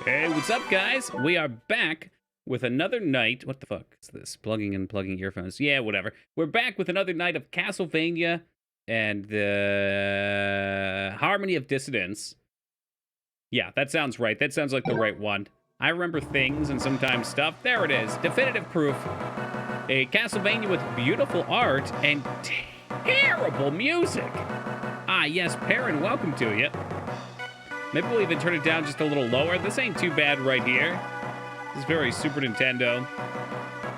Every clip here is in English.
Hey, what's up, guys? We are back with another night. What the fuck is this? Plugging and plugging earphones. Yeah, whatever. We're back with another night of Castlevania and the Harmony of Dissonance. Yeah, that sounds right. That sounds like the right one. I remember things and sometimes stuff. There it is. Definitive proof. A Castlevania with beautiful art and terrible music. Ah, yes, Perrin, welcome to you. Maybe we'll even turn it down just a little lower. This ain't too bad right here. This is very Super Nintendo.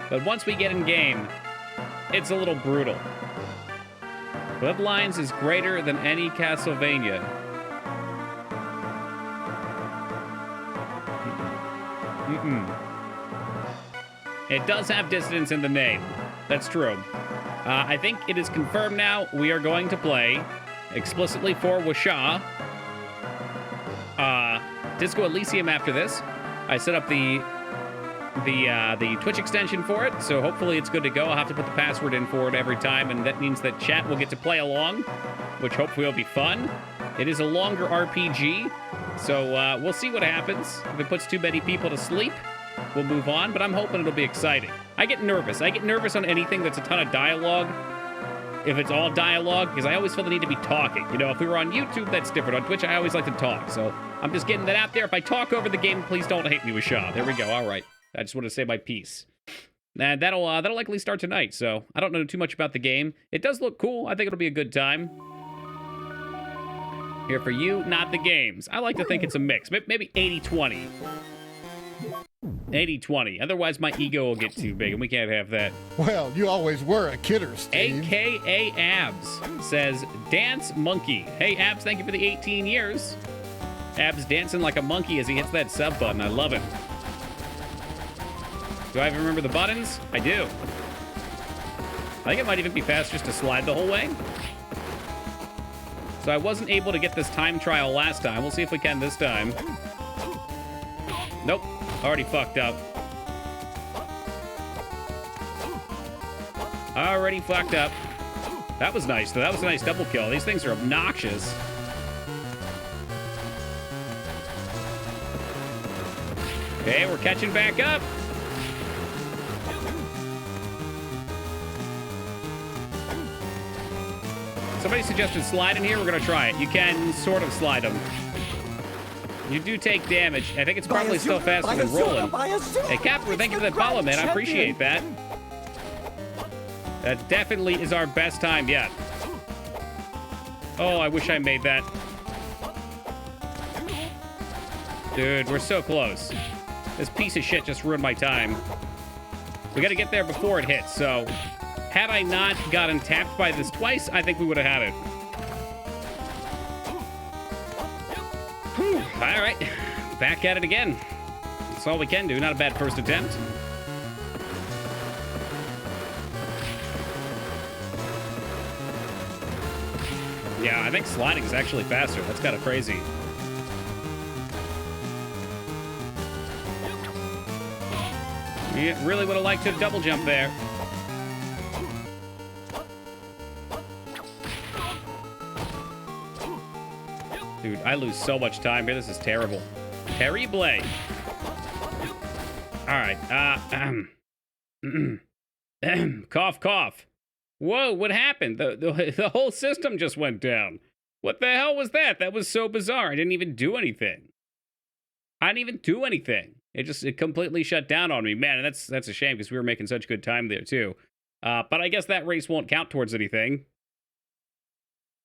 But once we get in game, it's a little brutal. Bloodlines is greater than any Castlevania. It does have dissonance in the name. That's true. I think it is confirmed now we are going to play explicitly for Wisha. Disco Elysium after this. I set up the Twitch extension for it, so hopefully it's good to go. I'll have to put the password in for it every time, and that means that chat will get to play along, which hopefully will be fun. It is a longer RPG, so we'll see what happens. If it puts too many people to sleep, we'll move on, but I'm hoping it'll be exciting. I get nervous. I get nervous on anything that's a ton of dialogue. If it's all dialogue, because I always feel the need to be talking. You know, if we were on YouTube, that's different. On Twitch, I always like to talk, so I'm just getting that out there. If I talk over the game, please don't hate me with Shaw. There we go. All right. I just want to say my piece. And that'll likely start tonight, so I don't know too much about the game. It does look cool. I think it'll be a good time. Here for you, not the games. I like to think it's a mix. Maybe 80-20. 80-20. Otherwise, my ego will get too big, and we can't have that. Well, you always were a kidder, Steve. AKA Abs says, Dance Monkey. Hey, Abs, thank you for the 18 years. Abs dancing like a monkey as he hits that sub button. I love it. Do I even remember the buttons? I do. I think it might even be fast just to slide the whole way. So I wasn't able to get this time trial last time. We'll see if we can this time. Nope. Already fucked up. Already fucked up. That was nice, though. That was a nice double kill. These things are obnoxious. Okay, we're catching back up. Somebody suggested slide in here. We're going to try it. You can sort of slide them. You do take damage. I think it's probably still faster than rolling. Hey, Capper, thank you for that follow, man. I appreciate that. That definitely is our best time yet. Oh, I wish I made that. Dude, we're so close. This piece of shit just ruined my time. We got to get there before it hits, so had I not gotten tapped by this twice, I think we would have had it. Whew. All right, back at it again. That's all we can do. Not a bad first attempt. Yeah, I think sliding is actually faster. That's kind of crazy. Yeah, really would have liked to double jump there. Dude, I lose so much time here. This is terrible. Terrible. All right. Cough, cough. Whoa, what happened? The whole system just went down. What the hell was that? That was so bizarre. I didn't even do anything. It completely shut down on me. Man, that's a shame because we were making such good time there too. But I guess that race won't count towards anything.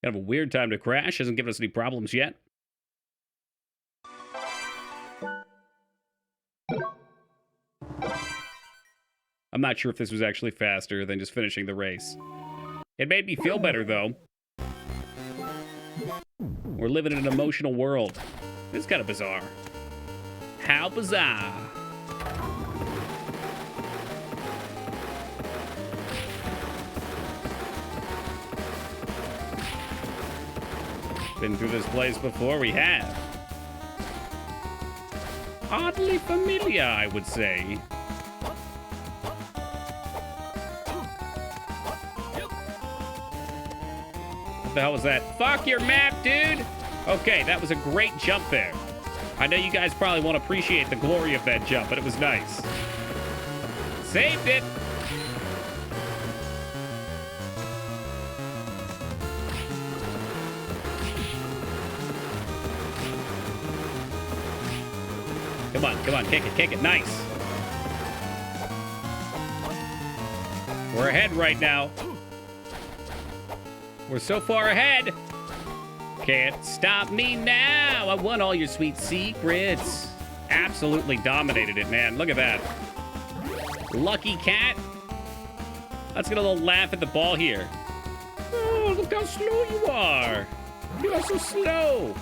Kind of a weird time to crash. Hasn't given us any problems yet. I'm not sure if this was actually faster than just finishing the race. It made me feel better, though. We're living in an emotional world. This is kind of bizarre. How bizarre. Been through this place before, we have. Oddly familiar, I would say. What the hell was that? Fuck your map, dude! Okay, that was a great jump there. I know you guys probably won't appreciate the glory of that jump, but it was nice. Saved it. Come on, kick it, nice. We're ahead right now. We're so far ahead. Can't stop me now. I won all your sweet secrets. Absolutely dominated it, man. Look at that. Lucky cat. Let's get a little laugh at the ball here. Oh, look how slow you are. You are so slow.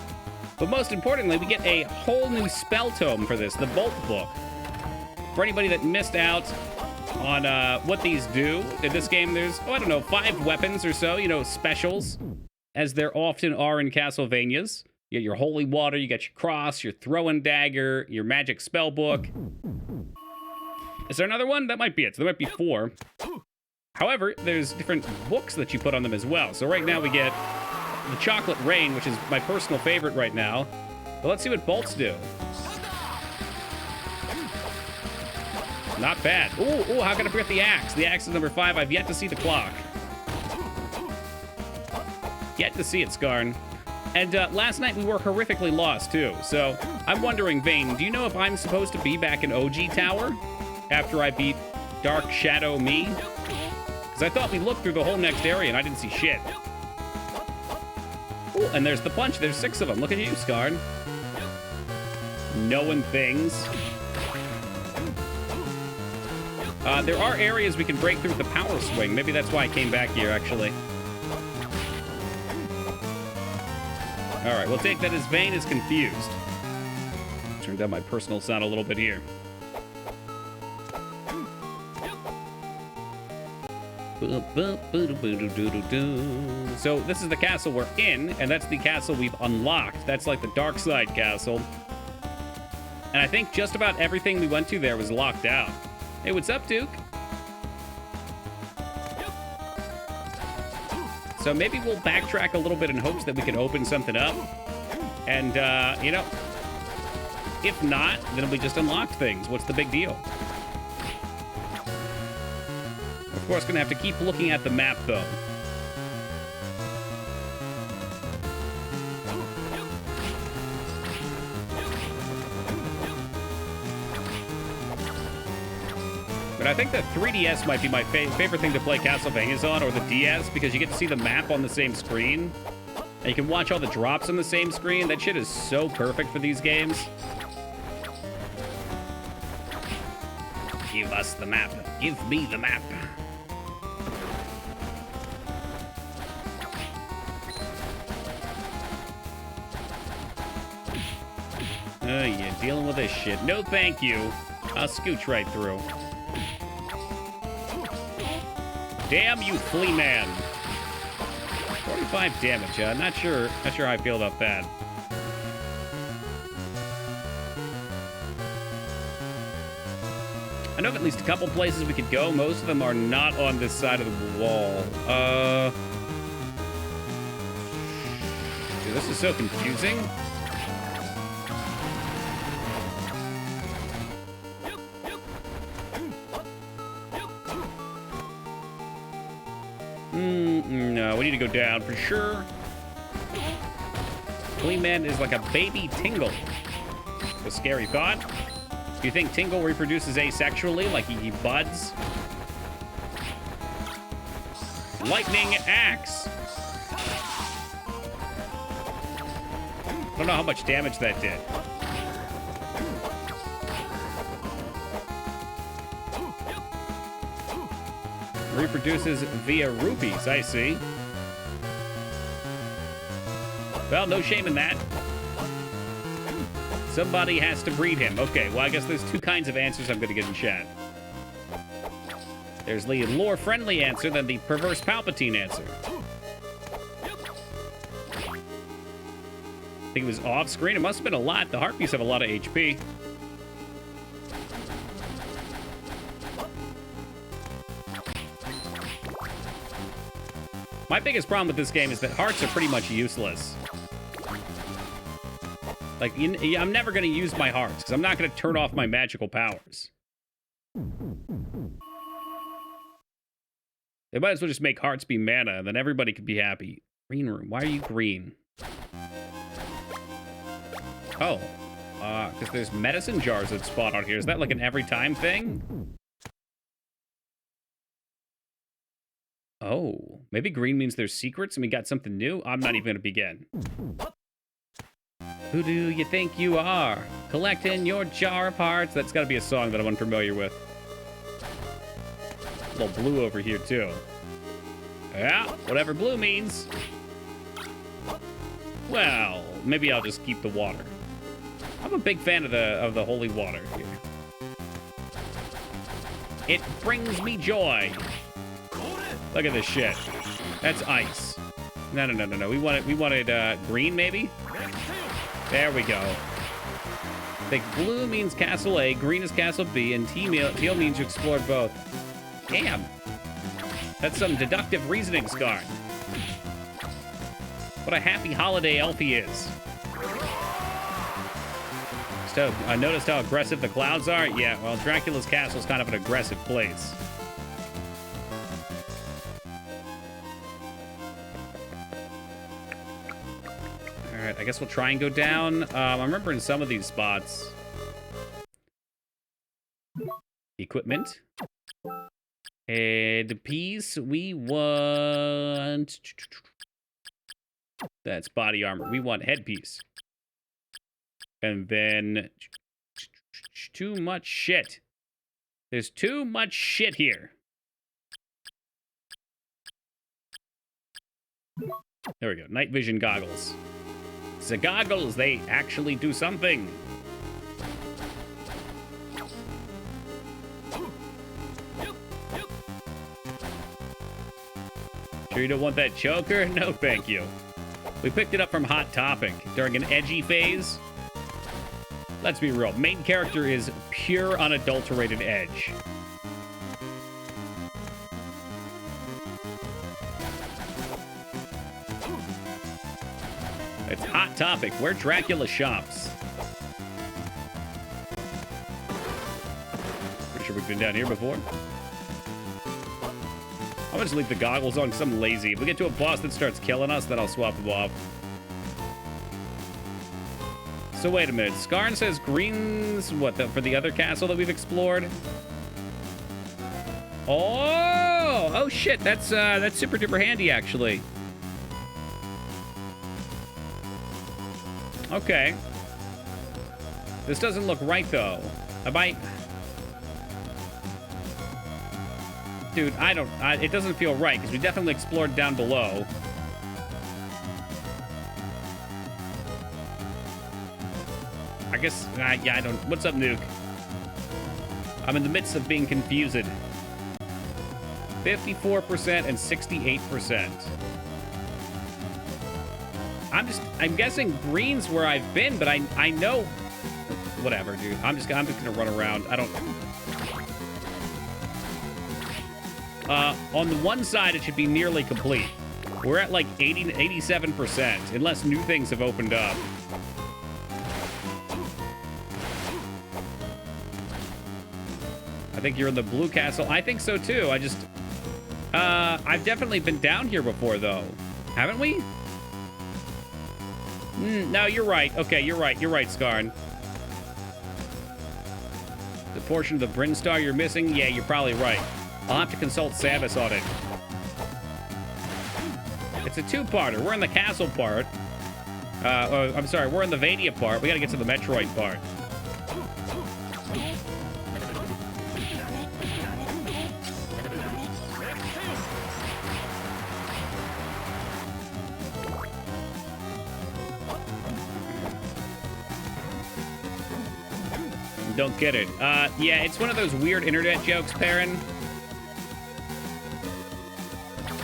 But most importantly, we get a whole new spell tome for this, the Bolt Book. For anybody that missed out on what these do, in this game there's, I don't know, 5 weapons or so, specials, as there often are in Castlevanias. You got your holy water, you got your cross, your throwing dagger, your magic spell book. Is there another one? That might be it. So there might be 4. However, there's different books that you put on them as well. So right now we get the Chocolate Rain, which is my personal favorite right now. But let's see what bolts do. Not bad. Ooh, how can I forget the axe? The axe is number 5. I've yet to see the clock. Yet to see it, Skarn. And last night we were horrifically lost, too. So I'm wondering, Vane, do you know if I'm supposed to be back in OG Tower after I beat Dark Shadow Me? Because I thought we looked through the whole next area and I didn't see shit. Ooh, and there's the punch. There's 6 of them. Look at you, Skarn. Knowing things. There are areas we can break through with the power swing. Maybe that's why I came back here, actually. All right, we'll take that as Vane is confused. Turn down my personal sound a little bit here. So this is the castle we're in, and that's the castle we've unlocked. That's like the dark side castle. And I think just about everything we went to there was locked out. Hey, what's up, Duke? So maybe we'll backtrack a little bit in hopes that we can open something up. And, if not, then we just unlocked things. What's the big deal? Of course, gonna have to keep looking at the map, though. But I think the 3DS might be my favorite thing to play Castlevanias on, or the DS, because you get to see the map on the same screen. And you can watch all the drops on the same screen. That shit is so perfect for these games. Give us the map. Give me the map. Oh, yeah, dealing with this shit. No, thank you. I'll scooch right through. Damn you, Flea Man. 45 damage. Not sure how I feel about that. I know of at least a couple places we could go. Most of them are not on this side of the wall. Dude, this is so confusing. No, we need to go down for sure. Flea Man is like a baby Tingle. A scary thought. Do you think Tingle reproduces asexually, like he buds? Lightning Axe. I don't know how much damage that did. Reproduces via rupees, I see. Well, no shame in that. Somebody has to breed him. Okay, well, I guess there's 2 kinds of answers I'm going to get in chat. There's the lore-friendly answer, then the perverse Palpatine answer. I think it was off-screen. It must have been a lot. The Harpies have a lot of HP. My biggest problem with this game is that hearts are pretty much useless. Like, I'm never going to use my hearts, because I'm not going to turn off my magical powers. They might as well just make hearts be mana, and then everybody could be happy. Green room. Why are you green? Oh. Because there's medicine jars that spawn out here. Is that like an every time thing? Oh. Maybe green means there's secrets and we got something new? I'm not even going to begin. Who do you think you are? Collecting your jar of hearts. That's got to be a song that I'm unfamiliar with. A little blue over here, too. Yeah, whatever blue means. Well, maybe I'll just keep the water. I'm a big fan of the holy water here. It brings me joy. Look at this shit. That's ice. No. We wanted green, maybe? There we go. I think blue means Castle A, green is Castle B, and teal means you explored both. Damn. That's some deductive reasoning, Scar. What a happy holiday elf he is. So, I noticed how aggressive the clouds are? Yeah, well, Dracula's castle is kind of an aggressive place. Alright, I guess we'll try and go down. I'm remembering some of these spots. Equipment. And the piece we want... That's body armor. We want headpiece. And then... Too much shit. There's too much shit here. There we go. Night vision goggles. The goggles, they actually do something. Sure you don't want that choker? No, thank you. We picked it up from Hot Topic during an edgy phase. Let's be real. Main character is pure, unadulterated edge. It's Hot Topic, where Dracula shops. Pretty sure we've been down here before. I'll just leave the goggles on because I'm lazy. If we get to a boss that starts killing us, then I'll swap them off. So wait a minute. Skarn says green's what, for the other castle that we've explored? Oh shit, that's super duper handy actually. Okay. This doesn't look right though. Dude, it doesn't feel right because we definitely explored down below. I guess, yeah, I don't... What's up, Nuke? I'm in the midst of being confused. 54% and 68%. I'm guessing green's where I've been, but I know... Whatever, dude. I'm just gonna run around. I don't... On the one side, it should be nearly complete. We're at like 87%, unless new things have opened up. I think you're in the blue castle. I think so too. I've definitely been down here before though. Haven't we? No, you're right. Okay, you're right. You're right, Skarn. The portion of the Bryn Star you're missing? Yeah, you're probably right. I'll have to consult Samus on it. It's a two-parter. We're in the castle part. I'm sorry, we're in the Vania part. We gotta get to the Metroid part. Don't get it. Yeah, it's one of those weird internet jokes, Perrin.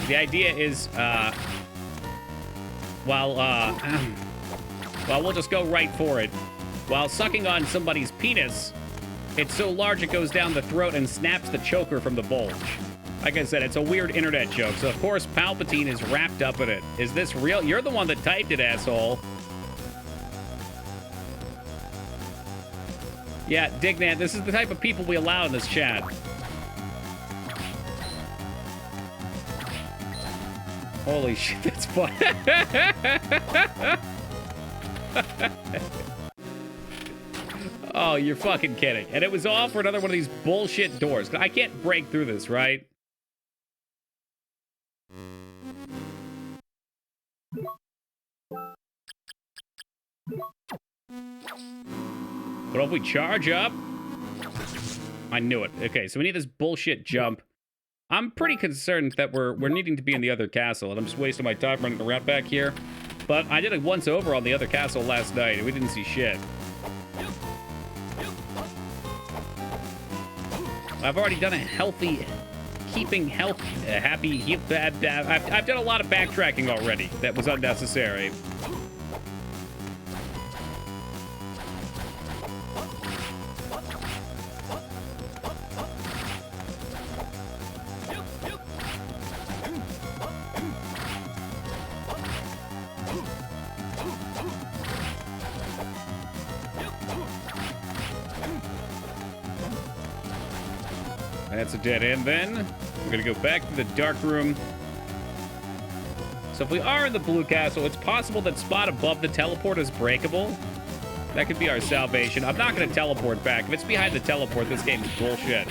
The idea is, well, we'll just go right for it. While sucking on somebody's penis, it's so large it goes down the throat and snaps the choker from the bulge. Like I said, it's a weird internet joke, so of course Palpatine is wrapped up in it. Is this real? You're the one that typed it, asshole. Yeah, Dignant, this is the type of people we allow in this chat. Holy shit, that's fun. Oh, you're fucking kidding. And it was all for another one of these bullshit doors. I can't break through this, right? But if we charge up? I knew it. Okay, so we need this bullshit jump. I'm pretty concerned that we're needing to be in the other castle, and I'm just wasting my time running around back here. But I did a once over on the other castle last night, and we didn't see shit. I've already done a healthy, keeping health, happy, I've done a lot of backtracking already that was unnecessary. That's a dead end then. We're gonna go back to the dark room. So if we are in the blue castle, it's possible that spot above the teleport is breakable. That could be our salvation. I'm not gonna teleport back. If it's behind the teleport, this game is bullshit.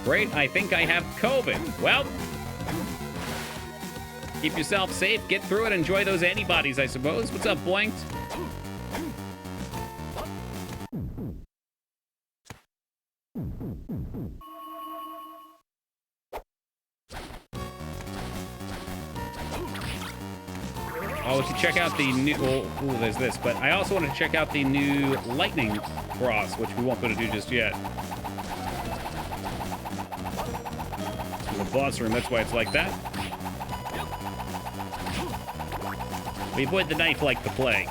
Great, I think I have COVID. Well, keep yourself safe, get through it, enjoy those antibodies, I suppose. What's up, Boinked? Oh, we should check out the new... Oh, ooh, there's this. But I also want to check out the new lightning cross, which we won't be able to do just yet. It's the boss room, that's why it's like that. We avoid the knife like the plague.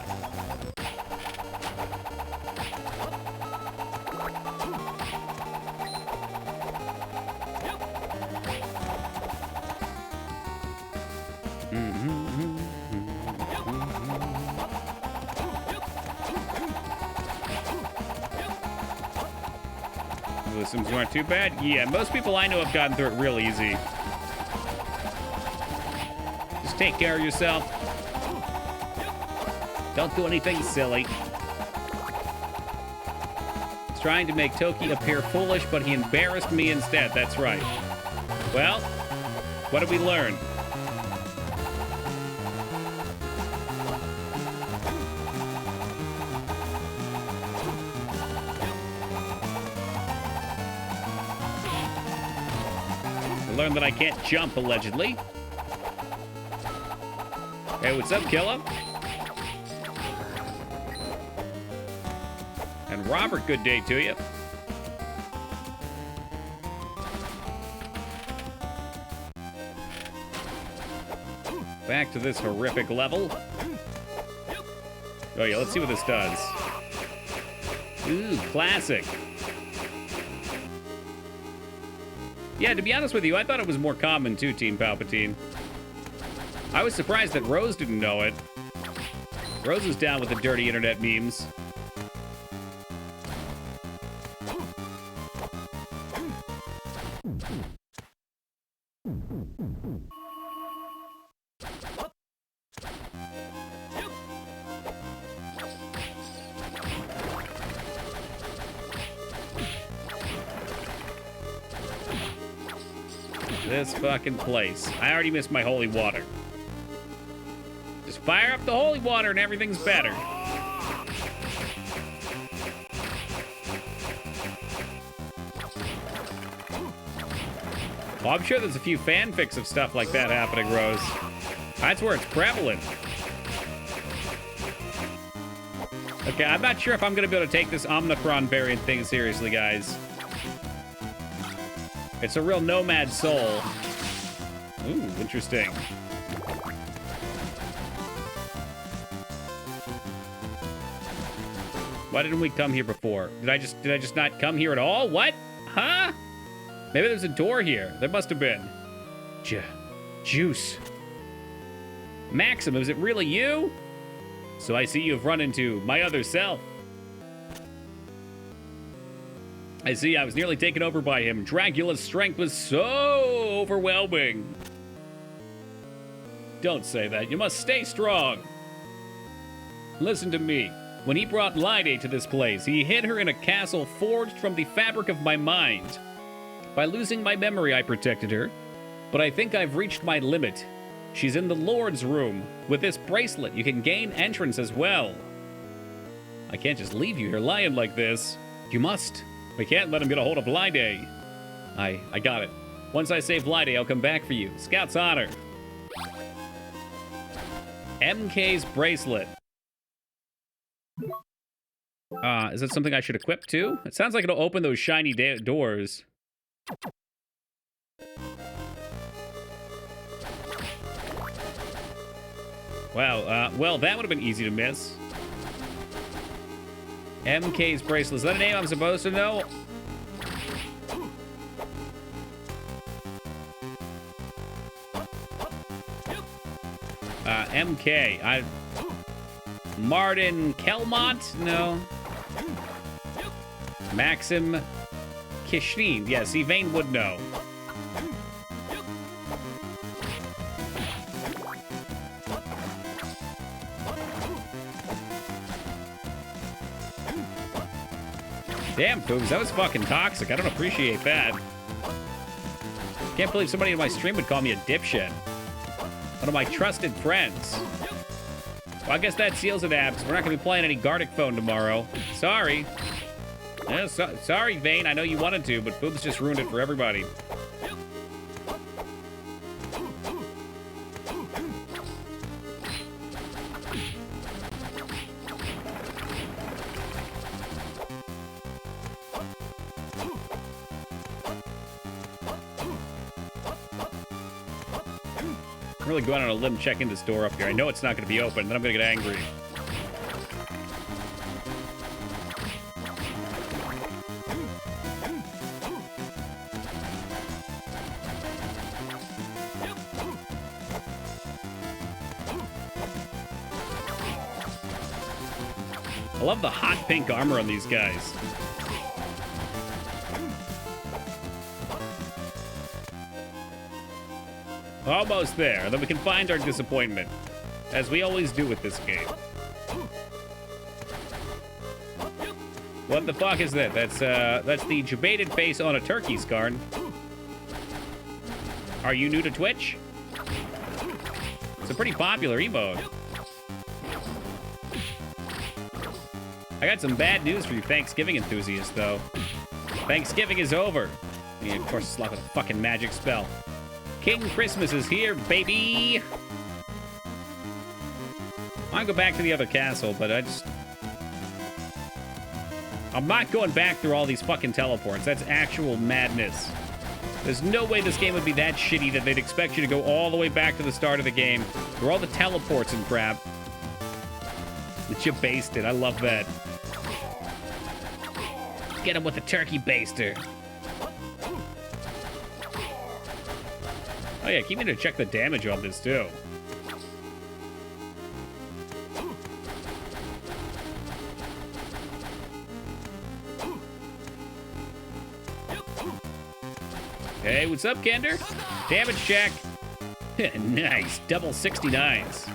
The Sims aren't too bad. Yeah, most people I know have gotten through it real easy. Just take care of yourself. Don't do anything silly. He's trying to make Toki appear foolish, but he embarrassed me instead. That's right. Well, what did we learn? Learned that I can't jump, allegedly. Hey, what's up, Killa? And Robert, good day to you. Back to this horrific level. Oh yeah, let's see what this does. Ooh, classic. Yeah, to be honest with you, I thought it was more common too, Team Palpatine. I was surprised that Rose didn't know it. Rose is down with the dirty internet memes. This fucking place. I already missed my holy water. Just fire up the holy water and everything's better. Well, I'm sure there's a few fanfics of stuff like that happening, Rose. That's where it's prevalent. Okay, I'm not sure if I'm gonna be able to take this Omnicron variant thing seriously, guys. It's a real nomad soul. Ooh, interesting. Why didn't we come here before? Did I just not come here at all? What? Huh? Maybe there's a door here. There must have been. Juice. Maxim, is it really you? So I see you've run into my other self. I see, I was nearly taken over by him. Dracula's strength was so overwhelming. Don't say that. You must stay strong. Listen to me. When he brought Lydie to this place, he hid her in a castle forged from the fabric of my mind. By losing my memory, I protected her. But I think I've reached my limit. She's in the Lord's room. With this bracelet, you can gain entrance as well. I can't just leave you here lying like this. You must. We can't let him get a hold of Lydie. I got it. Once I save Lydie, I'll come back for you. Scout's honor. MK's bracelet. Is that something I should equip too? It sounds like it'll open those shiny doors. Wow, well, that would have been easy to miss. MK's bracelet. Is that a name I'm supposed to know? MK. Martin Kelmont? No. Maxim Kishrin. Yeah, see, Vane would know. Damn, Boobs, that was fucking toxic. I don't appreciate that. Can't believe somebody in my stream would call me a dipshit. One of my trusted friends. Well, I guess that seals it, Abs. We're not going to be playing any Gartic Phone tomorrow. Sorry. Yeah, sorry, Vane. I know you wanted to, but Boobs just ruined it for everybody. I'm really going on a limb checking this door up here. I know it's not going to be open, then I'm going to get angry. I love the hot pink armor on these guys. Almost there. Then we can find our disappointment, as we always do with this game. What the fuck is that? That's the jebaited face on a turkey, Skarn. Are you new to Twitch? It's a pretty popular emote. I got some bad news for you Thanksgiving enthusiasts, though. Thanksgiving is over. Yeah, of course, it's like a fucking magic spell. King Christmas is here, baby! I want to go back to the other castle, but I'm not going back through all these fucking teleports. That's actual madness. There's no way this game would be that shitty that they'd expect you to go all the way back to the start of the game through all the teleports and crap. That you basted. I love that. Get him with the turkey baster. Oh yeah, keep me to check the damage on this too. Hey, what's up, Kender? Damage check. Nice, double 69s.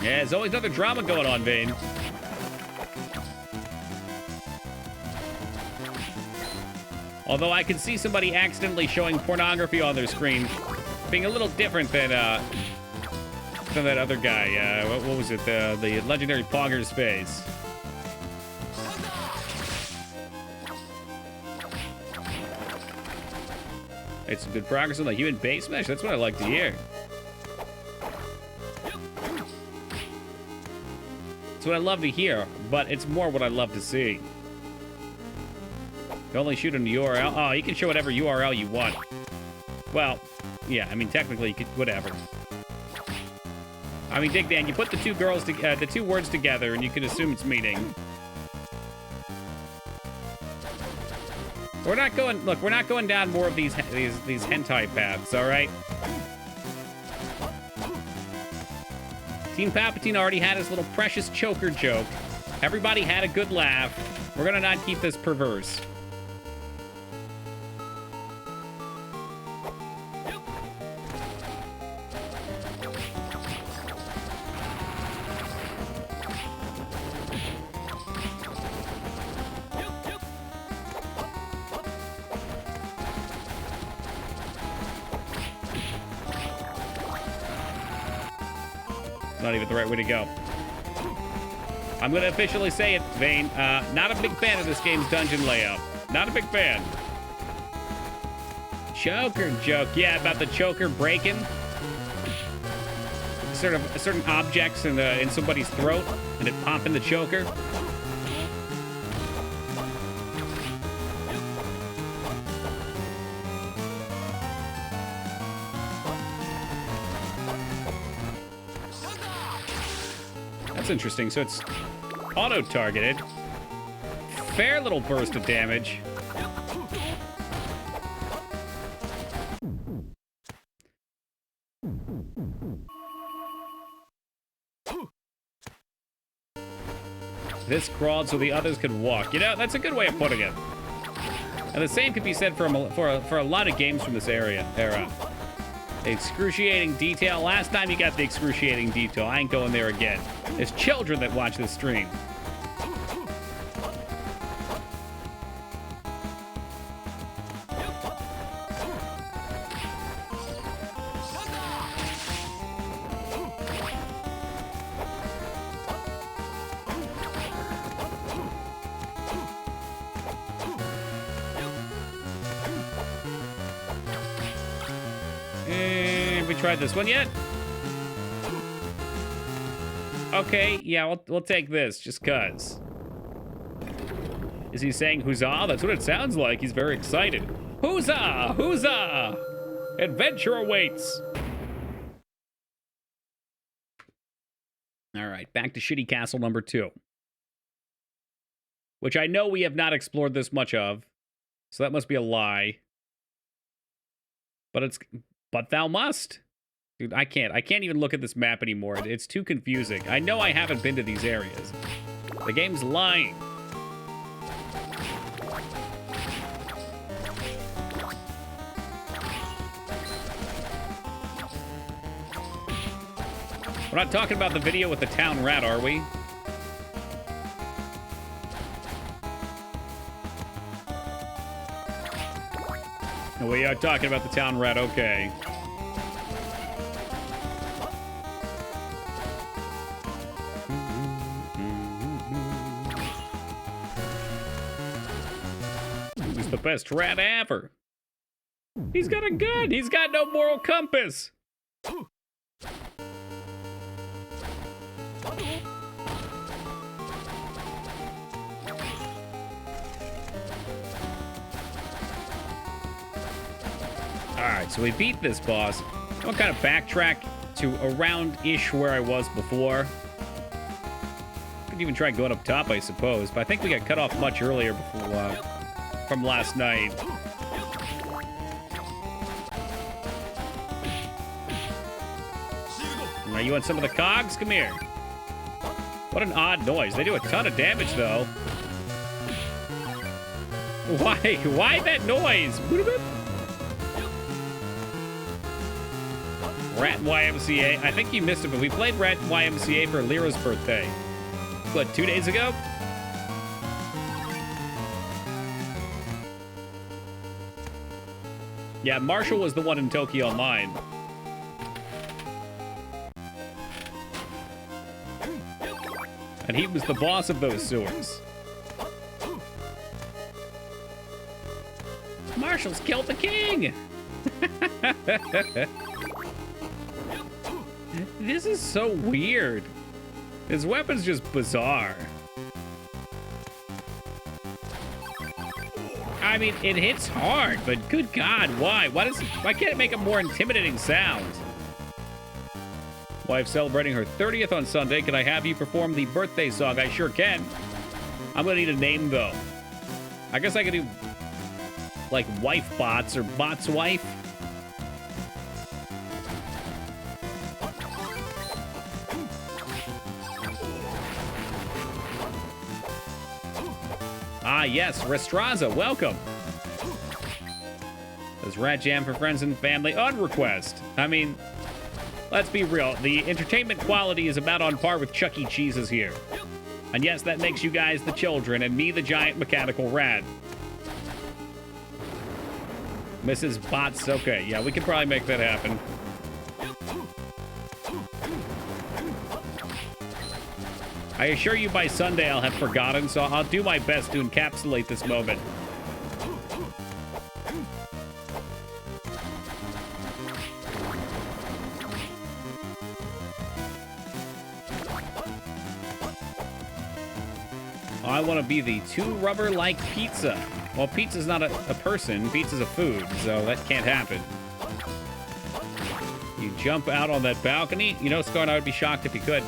Yeah, there's always another drama going on, Vane. Although I can see somebody accidentally showing pornography on their screen being a little different than that other guy. What was it? The legendary Pogger's face. Made some good progress on the human base smash. That's what I like to hear. It's what I love to hear, but it's more what I love to see. You only shoot an URL. Oh, you can show whatever URL you want. Well, yeah, I mean, technically, you could, whatever. I mean, Dig Dan, you put the two girls, the two words together, and you can assume it's meaning. We're not going. Look, we're not going down more of these hentai paths. All right. Team Palpatine already had his little precious choker joke. Everybody had a good laugh. We're gonna not keep this perverse. Not even the right way to go. I'm gonna officially say it, Vane. Not a big fan of this game's dungeon layout. Not a big fan. Choker joke. Yeah, about the choker breaking. Certain objects in somebody's throat and it popping the choker. That's interesting. So it's auto-targeted. Fair little burst of damage. This crawled so the others could walk. You know, that's a good way of putting it. And the same could be said for a lot of games from this era. Excruciating detail. Last time you got the excruciating detail. I ain't going there again. There's children that watch this stream. Have we tried this one yet? Okay, yeah, we'll take this, just cuz. Is he saying huzzah? That's what it sounds like. He's very excited. Huzzah! Huzzah! Adventure awaits! All right, back to Shitty Castle number 2. Which I know we have not explored this much of, so that must be a lie. But thou must. Dude, I can't even look at this map anymore. It's too confusing. I know I haven't been to these areas. The game's lying. We're not talking about the video with the town rat, are we? We are talking about the town rat, okay. He's the best rat ever. He's got a gun. He's got no moral compass. Alright, so we beat this boss. I'll kind of backtrack to around-ish where I was before. Could even try going up top, I suppose, but I think we got cut off much earlier before, from last night. Now, you want some of the cogs? Come here. What an odd noise. They do a ton of damage, though. Why? Why that noise? Rat YMCA. I think you missed it, but we played Rat YMCA for Lyra's birthday. What, 2 days ago? Yeah, Marshall was the one in Tokyo Online. And he was the boss of those sewers. Marshall's killed the king! This is so weird. His weapon's just bizarre. I mean, it hits hard, but good God, why? Why can't it make a more intimidating sound? Wife celebrating her 30th on Sunday. Can I have you perform the birthday song? I sure can. I'm gonna need a name, though. I guess I could do, like, Wife Bots or Bots Wife. Ah, yes, Restraza, welcome. There's Rat Jam for friends and family on request. I mean, let's be real. The entertainment quality is about on par with Chuck E. Cheese's here. And yes, that makes you guys the children and me the giant mechanical rat. Mrs. Bots, okay, yeah, we could probably make that happen. I assure you by Sunday I'll have forgotten, so I'll do my best to encapsulate this moment. I want to be the two-rubber-like pizza. Well, pizza's not a person, pizza's a food, so that can't happen. You jump out on that balcony. You know, Scarn, I would be shocked if you could.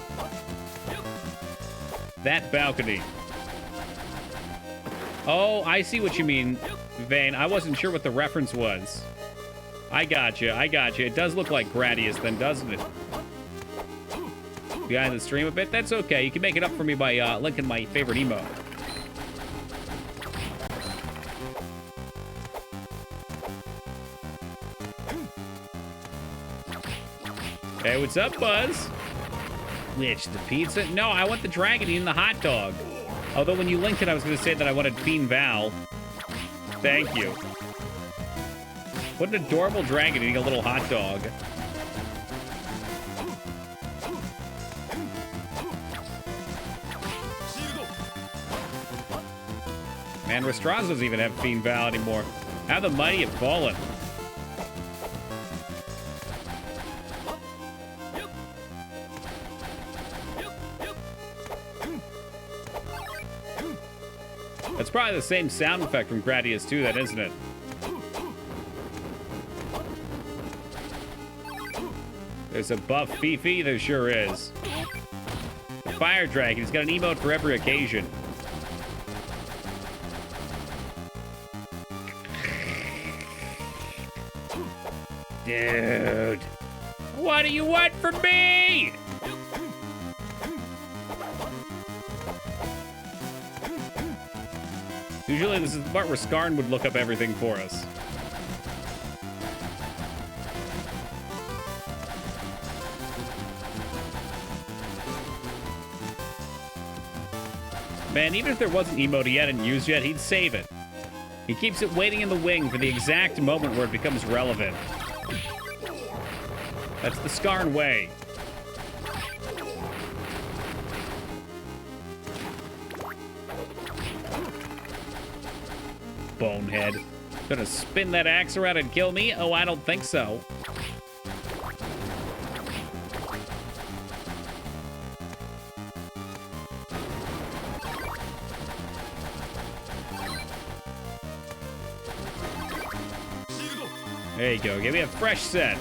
That balcony. Oh, I see what you mean, Vane. I wasn't sure what the reference was. I gotcha. It does look like Gradius then, doesn't it? Behind the stream a bit? That's okay. You can make it up for me by linking my favorite emote. Hey, what's up, Buzz? Which, the pizza? No, I want the dragon eating the hot dog. Although when you linked it, I was going to say that I wanted Fiend Val. Thank you. What an adorable dragon eating a little hot dog. Man, Restraz doesn't even have Fiend Val anymore. How the mighty have fallen. That's probably the same sound effect from Gradius too, then, isn't it? There's a buff Fifi, there sure is. The Fire Dragon, he's got an emote for every occasion. Dude, what do you want from me? Usually this is the part where Skarn would look up everything for us. Man, even if there wasn't emote he hadn't used yet, he'd save it. He keeps it waiting in the wing for the exact moment where it becomes relevant. That's the Skarn way. Bonehead. Gonna spin that axe around and kill me? Oh, I don't think so. There you go. Give me a fresh set.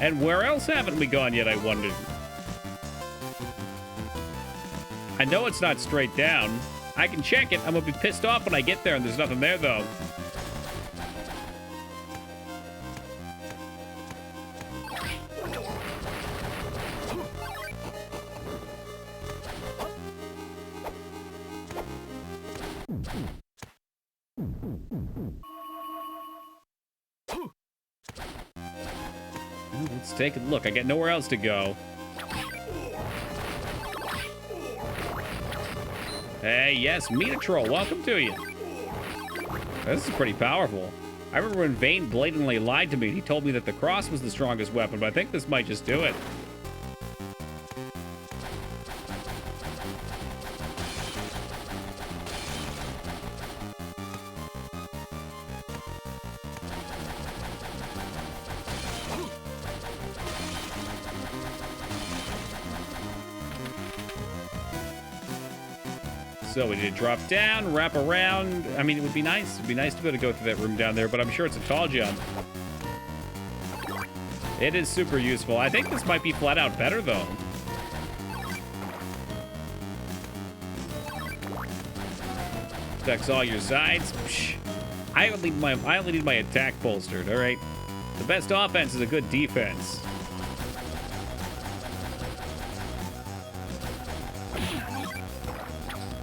And where else haven't we gone yet, I wondered? I know it's not straight down. I can check it. I'm gonna be pissed off when I get there and there's nothing there, though. Let's take a look. I got nowhere else to go. Hey, yes, Metatron, welcome to you. This is pretty powerful. I remember when Vane blatantly lied to me. He told me that the cross was the strongest weapon, but I think this might just do it. So we need to drop down, wrap around. I mean, it would be nice. It'd be nice to be able to go through that room down there, but I'm sure it's a tall jump. It is super useful. I think this might be flat out better, though. Protects all your sides. Psh. I only need my attack bolstered, all right? The best offense is a good defense.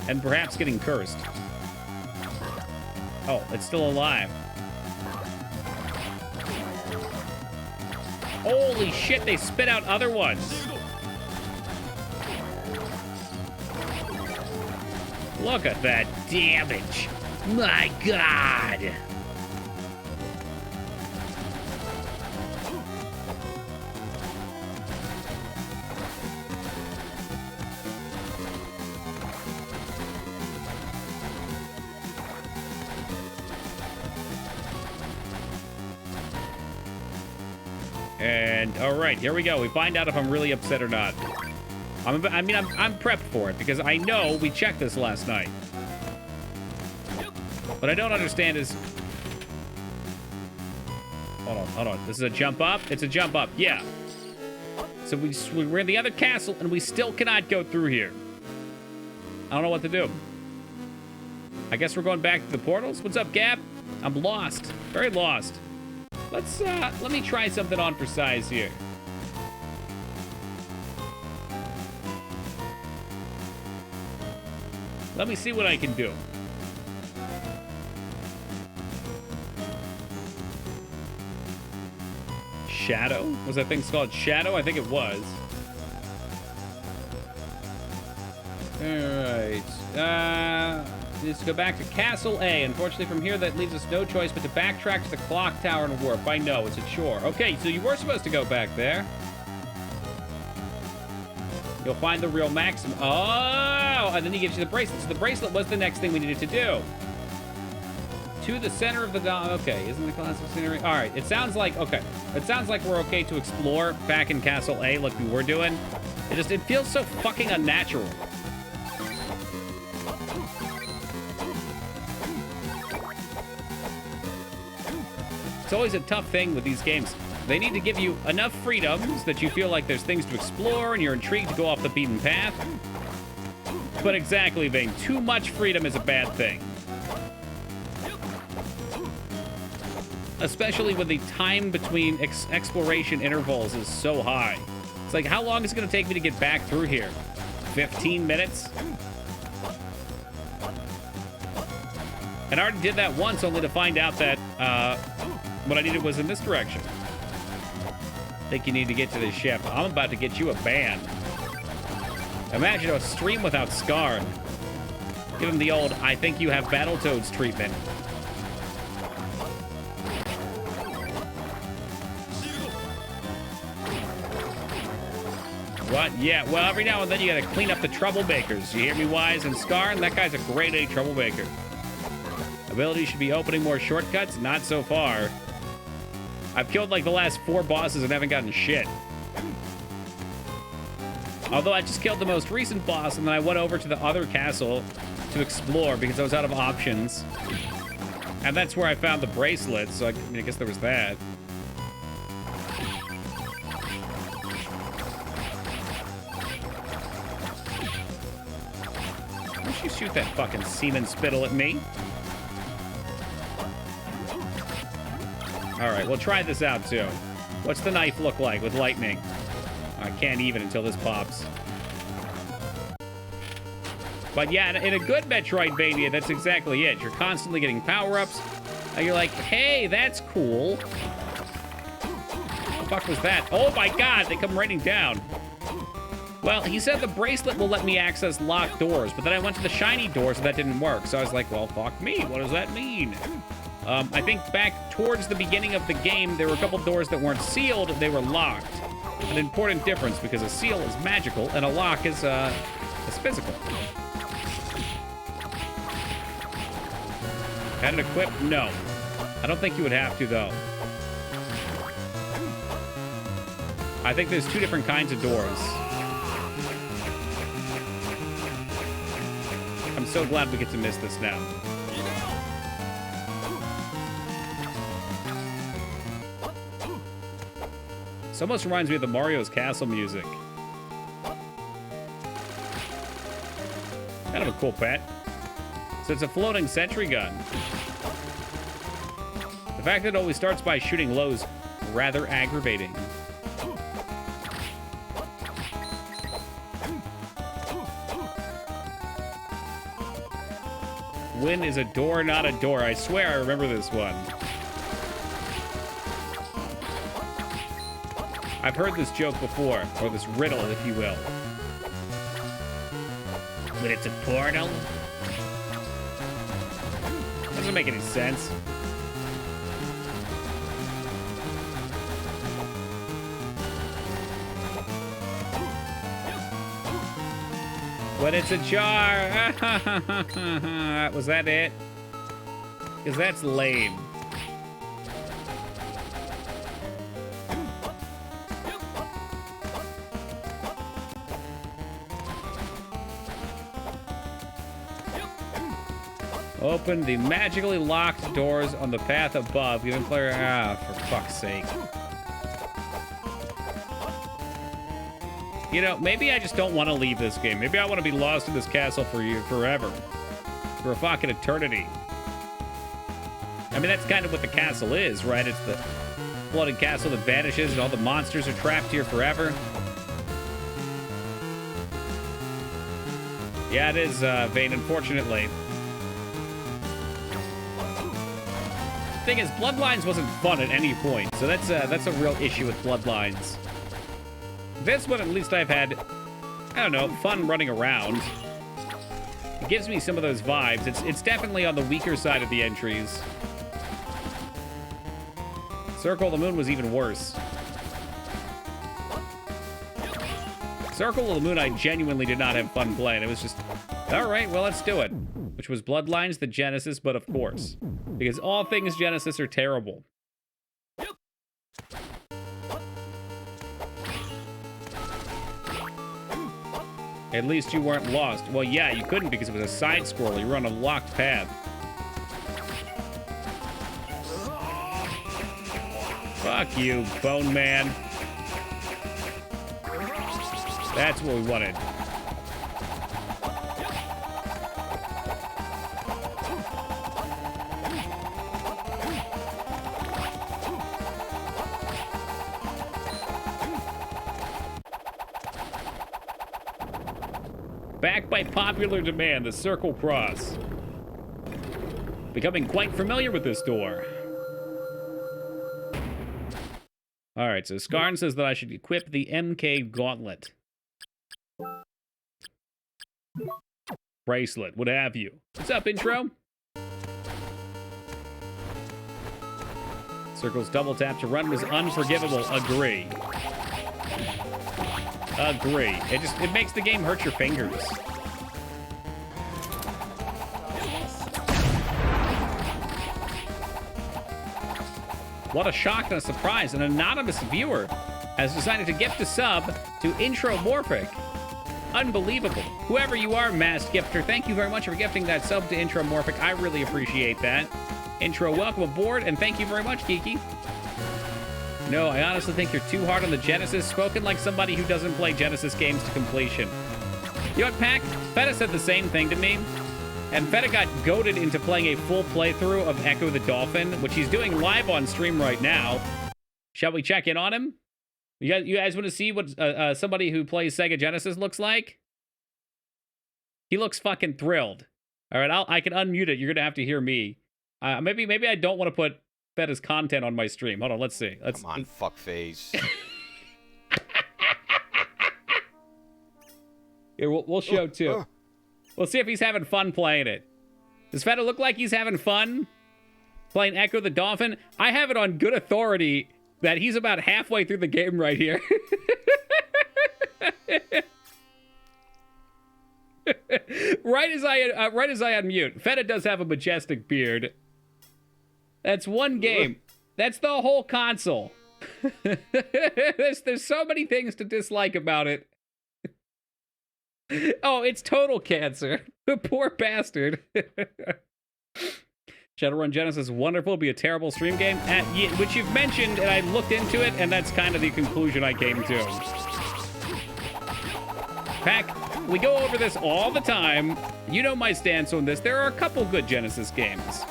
and perhaps getting cursed. Oh, it's still alive. Holy shit, they spit out other ones. Look at that damage. My God. And all right, here we go. We find out if I'm really upset or not. I'm prepped for it because I know we checked this last night. What I don't understand is... Hold on. This is a jump up? It's a jump up, yeah. So we're in the other castle and we still cannot go through here. I don't know what to do. I guess we're going back to the portals? What's up, Gab? I'm lost. Very lost. Let me try something on for size here. Let me see what I can do. Shadow? Was that thing called Shadow? I think it was. Alright. Let's go back to Castle A. Unfortunately, from here, that leaves us no choice but to backtrack to the clock tower and warp. I know, it's a chore. Okay, so you were supposed to go back there. You'll find the real maximum. Oh, and then he gives you the bracelet. So the bracelet was the next thing we needed to do. To the center of the dome. Okay, isn't the classic scenery? All right, it sounds like, okay. It sounds like we're okay to explore back in Castle A like we were doing. It feels so fucking unnatural. It's always a tough thing with these games. They need to give you enough freedoms that you feel like there's things to explore and you're intrigued to go off the beaten path. But exactly, Vane, too much freedom is a bad thing. Especially when the time between exploration intervals is so high. It's like, how long is it going to take me to get back through here? 15 minutes? And I already did that once, only to find out that what I needed was in this direction. I think you need to get to this ship. I'm about to get you a ban. Imagine a stream without Scarn. Give him the old, I think you have Battletoads treatment. What? Yeah, well, every now and then you gotta clean up the troublemakers. You hear me, Wise and Scarn? That guy's a grade A troublemaker. Ability should be opening more shortcuts? Not so far. I've killed like the last 4 bosses and haven't gotten shit. Although I just killed the most recent boss and then I went over to the other castle to explore because I was out of options. And that's where I found the bracelet, so I guess there was that. Why don't you shoot that fucking semen spittle at me? All right, we'll try this out too. What's the knife look like with lightning? I can't even until this pops. But yeah, in a good Metroidvania, that's exactly it. You're constantly getting power-ups, and you're like, hey, that's cool. What the fuck was that? Oh my God, they come raining down. Well, he said the bracelet will let me access locked doors, but then I went to the shiny doors and that didn't work. So I was like, well, fuck me. What does that mean? I think back towards the beginning of the game, there were a couple doors that weren't sealed, they were locked. An important difference because a seal is magical and a lock is physical. Had it equipped? No. I don't think you would have to, though. I think there's 2 different kinds of doors. I'm so glad we get to miss this now. This almost reminds me of the Mario's Castle music. Kind of a cool pet. So it's a floating sentry gun. The fact that it always starts by shooting low is rather aggravating. Win is a door, not a door. I swear I remember this one. I've heard this joke before, or this riddle, if you will. When it's a portal? Doesn't make any sense. When it's a jar. Was that it? Because that's lame. Open the magically locked doors on the path above, giving player... Ah, for fuck's sake. You know, maybe I just don't want to leave this game. Maybe I want to be lost in this castle for you forever. For a fucking eternity. I mean, that's kind of what the castle is, right? It's the floating castle that vanishes and all the monsters are trapped here forever. Yeah, it is, Vane, unfortunately. Thing is, Bloodlines wasn't fun at any point, so that's a real issue with Bloodlines. This one, at least I've had, I don't know, fun running around. It gives me some of those vibes. It's definitely on the weaker side of the entries. Circle of the Moon was even worse. Circle of the Moon, I genuinely did not have fun playing. It was just, all right, well, let's do it. Which was Bloodlines, the Genesis, but of course. Because all things Genesis are terrible. At least you weren't lost. Well, yeah, you couldn't because it was a side scroll. You were on a locked path. Fuck you, Bone Man. That's what we wanted. Back by popular demand, the Circle Cross. Becoming quite familiar with this door. Alright, so Skarn says that I should equip the MK Gauntlet. Bracelet, what have you. What's up, intro? Circle's double tap to run was unforgivable. Agree. Agree. It makes the game hurt your fingers. What a shock and a surprise. An anonymous viewer has decided to gift a sub to Intromorphic. Unbelievable. Whoever you are, masked gifter, thank you very much for gifting that sub to Intromorphic. I really appreciate that. Intro, welcome aboard, and thank you very much, Kiki. No, I honestly think you're too hard on the Genesis, spoken like somebody who doesn't play Genesis games to completion. You know what, Pac? Feta said the same thing to me, and Feta got goaded into playing a full playthrough of Echo the Dolphin, which he's doing live on stream right now. Shall we check in on him? You guys want to see what somebody who plays Sega Genesis looks like? He looks fucking thrilled. All right, I can unmute it. You're going to have to hear me. Maybe I don't want to put Feta's content on my stream. Hold on, let's see. Come on, fuckface. Here, we'll show too. We'll see if he's having fun playing it. Does Feta look like he's having fun playing Echo the Dolphin? I have it on good authority that he's about halfway through the game right here. Right as I unmute, Feta does have a majestic beard. That's one game. That's the whole console. There's so many things to dislike about it. Oh, it's total cancer. Poor bastard. Shadowrun Genesis, wonderful, be a terrible stream game, which you've mentioned, and I looked into it, and that's kind of the conclusion I came to. Pac, we go over this all the time. You know my stance on this. There are a couple good Genesis games.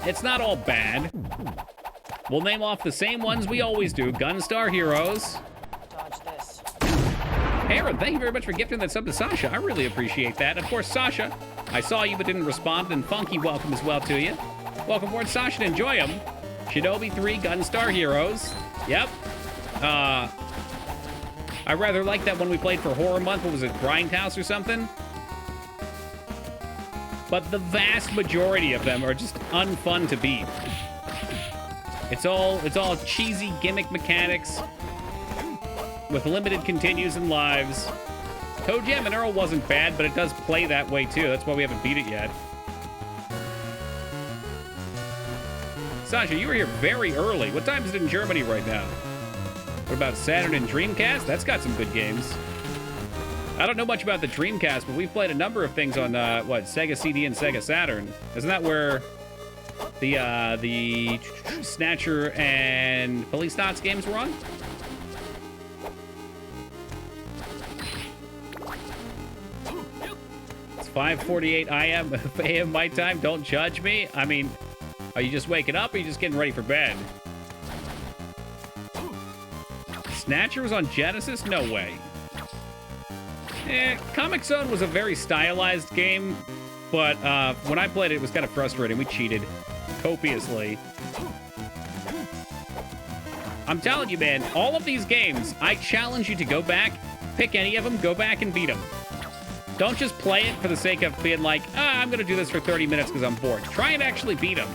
It's not all bad. We'll name off the same ones we always do. Gunstar Heroes. Dodge this. Aaron, thank you very much for gifting that sub to Sasha. I really appreciate that. Of course, Sasha, I saw you but didn't respond, and Funky, welcome as well to you. Welcome aboard, Sasha, and enjoy them. Shinobi 3 Gunstar Heroes. Yep. I rather like that one we played for Horror Month. What was it, Grindhouse or something? But the vast majority of them are just unfun to beat. It's all cheesy gimmick mechanics with limited continues and lives. Toe Jam and Earl wasn't bad, but it does play that way too. That's why we haven't beat it yet. Sasha, you were here very early. What time is it in Germany right now? What about Saturn and Dreamcast? That's got some good games. I don't know much about the Dreamcast, but we've played a number of things on, Sega CD and Sega Saturn. Isn't that where the Snatcher and Police Knots games were on? It's 5:48 a.m. my time. Don't judge me. I mean, are you just waking up or are you just getting ready for bed? Snatcher was on Genesis? No way. Comic Zone was a very stylized game, but when I played it, it was kind of frustrating. We cheated copiously. I'm telling you, man, all of these games, I challenge you to go back, pick any of them, go back and beat them. Don't just play it for the sake of being like, I'm going to do this for 30 minutes because I'm bored. Try and actually beat them.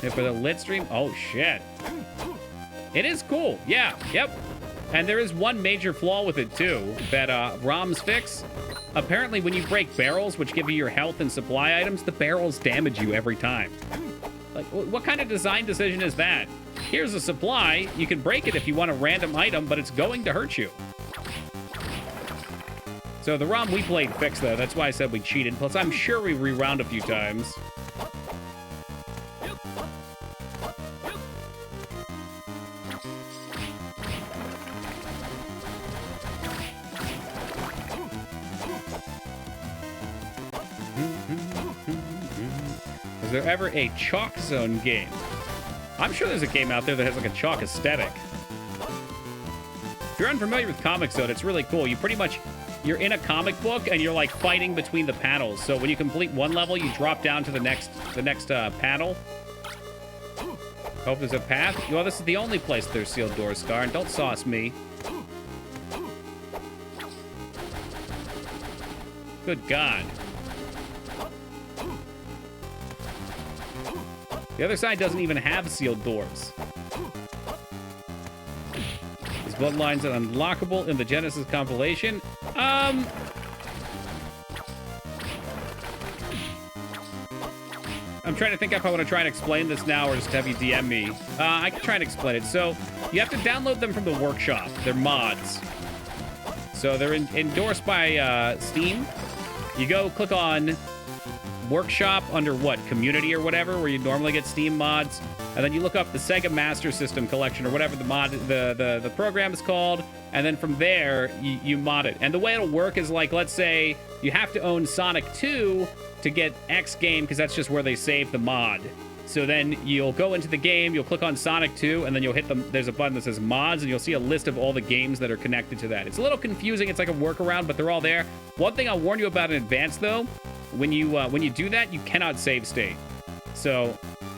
And for the lit stream, oh, shit. It is cool. Yeah, yep. And there is one major flaw with it, too, that ROMs fix. Apparently, when you break barrels, which give you your health and supply items, the barrels damage you every time. Like, what kind of design decision is that? Here's a supply. You can break it if you want a random item, but it's going to hurt you. So the ROM we played fixed, though. That's why I said we cheated. Plus, I'm sure we rewound a few times. Was there ever a Chalk Zone game? I'm sure there's a game out there that has like a chalk aesthetic. If you're unfamiliar with Comic Zone, it's really cool. You're in a comic book and you're like fighting between the panels. So when you complete one level, you drop down to the next panel. Hope there's a path. Well, this is the only place there's sealed doors, Scar, and don't sauce me. Good God. The other side doesn't even have sealed doors. Is Bloodlines unlockable in the Genesis compilation? I'm trying to think if I want to try and explain this now or just have you DM me. I can try and explain it. So you have to download them from the workshop. They're mods. So they're endorsed by Steam. You go click on workshop under what, community or whatever, where you normally get Steam mods, and then you look up the Sega Master System collection or whatever the program is called, and then from there you mod it. And the way it'll work is like, let's say you have to own Sonic 2 to get X game because that's just where they save the mod. So then you'll go into the game, you'll click on Sonic 2, and then you'll hit there's a button that says mods, and you'll see a list of all the games that are connected to that. It's a little confusing, it's like a workaround, but they're all there. One thing I'll warn you about in advance though, when you do that, you cannot save state. So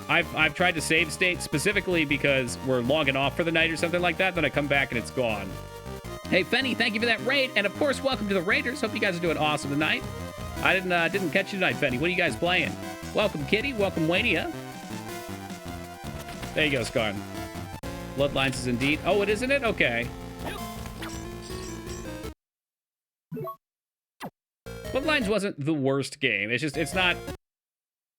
I've tried to save state specifically because we're logging off for the night or something like that, then I come back and it's gone. Hey Fenny, thank you for that raid, and of course welcome to the Raiders. Hope you guys are doing awesome tonight. I didn't catch you tonight, Fenny. What are you guys playing? Welcome Kitty, welcome Wania. There you go, Scarn. Bloodlines is indeed. Oh, it isn't it? Okay. Bloodlines wasn't the worst game. It's just, it's not...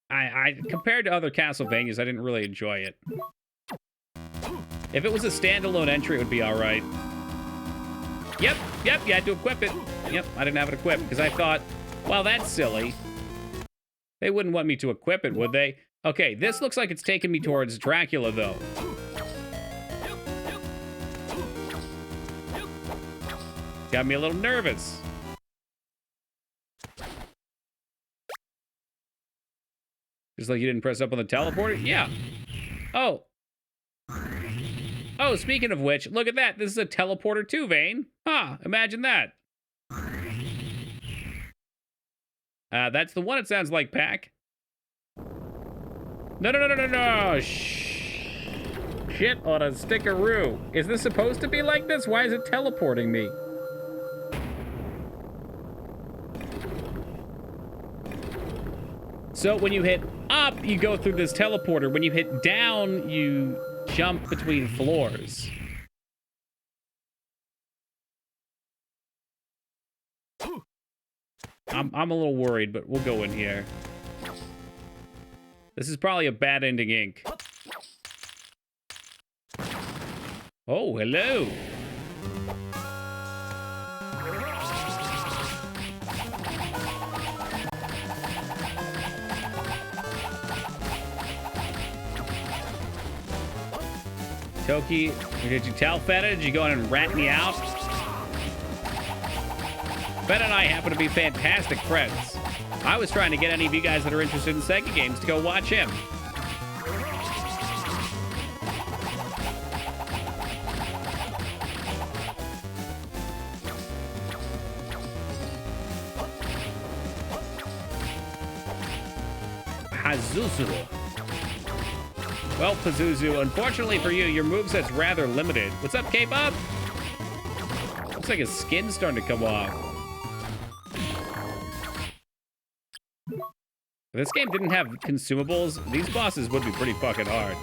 I compared to other Castlevanias, I didn't really enjoy it. If it was a standalone entry, it would be alright. Yep, you had to equip it. Yep, I didn't have it equipped because I thought, well, that's silly. They wouldn't want me to equip it, would they? Okay, this looks like it's taking me towards Dracula, though. Got me a little nervous. Just like you didn't press up on the teleporter? Yeah. Oh. Oh, speaking of which, look at that. This is a teleporter too, Vane. Huh, imagine that. That's the one it sounds like, Pack. No. Shit on a stickaroo. Is this supposed to be like this? Why is it teleporting me? So when you hit up, you go through this teleporter. When you hit down, you jump between floors. I'm a little worried, but we'll go in here. This is probably a bad ending ink. Oh, hello. Toki, did you tell Feta? Did you go in and rat me out? Feta and I happen to be fantastic friends. I was trying to get any of you guys that are interested in Sega games to go watch him. Pazuzu. Well, Pazuzu, unfortunately for you, your moveset's rather limited. What's up, K-Bob? Looks like his skin's starting to come off. If this game didn't have consumables, these bosses would be pretty fucking hard.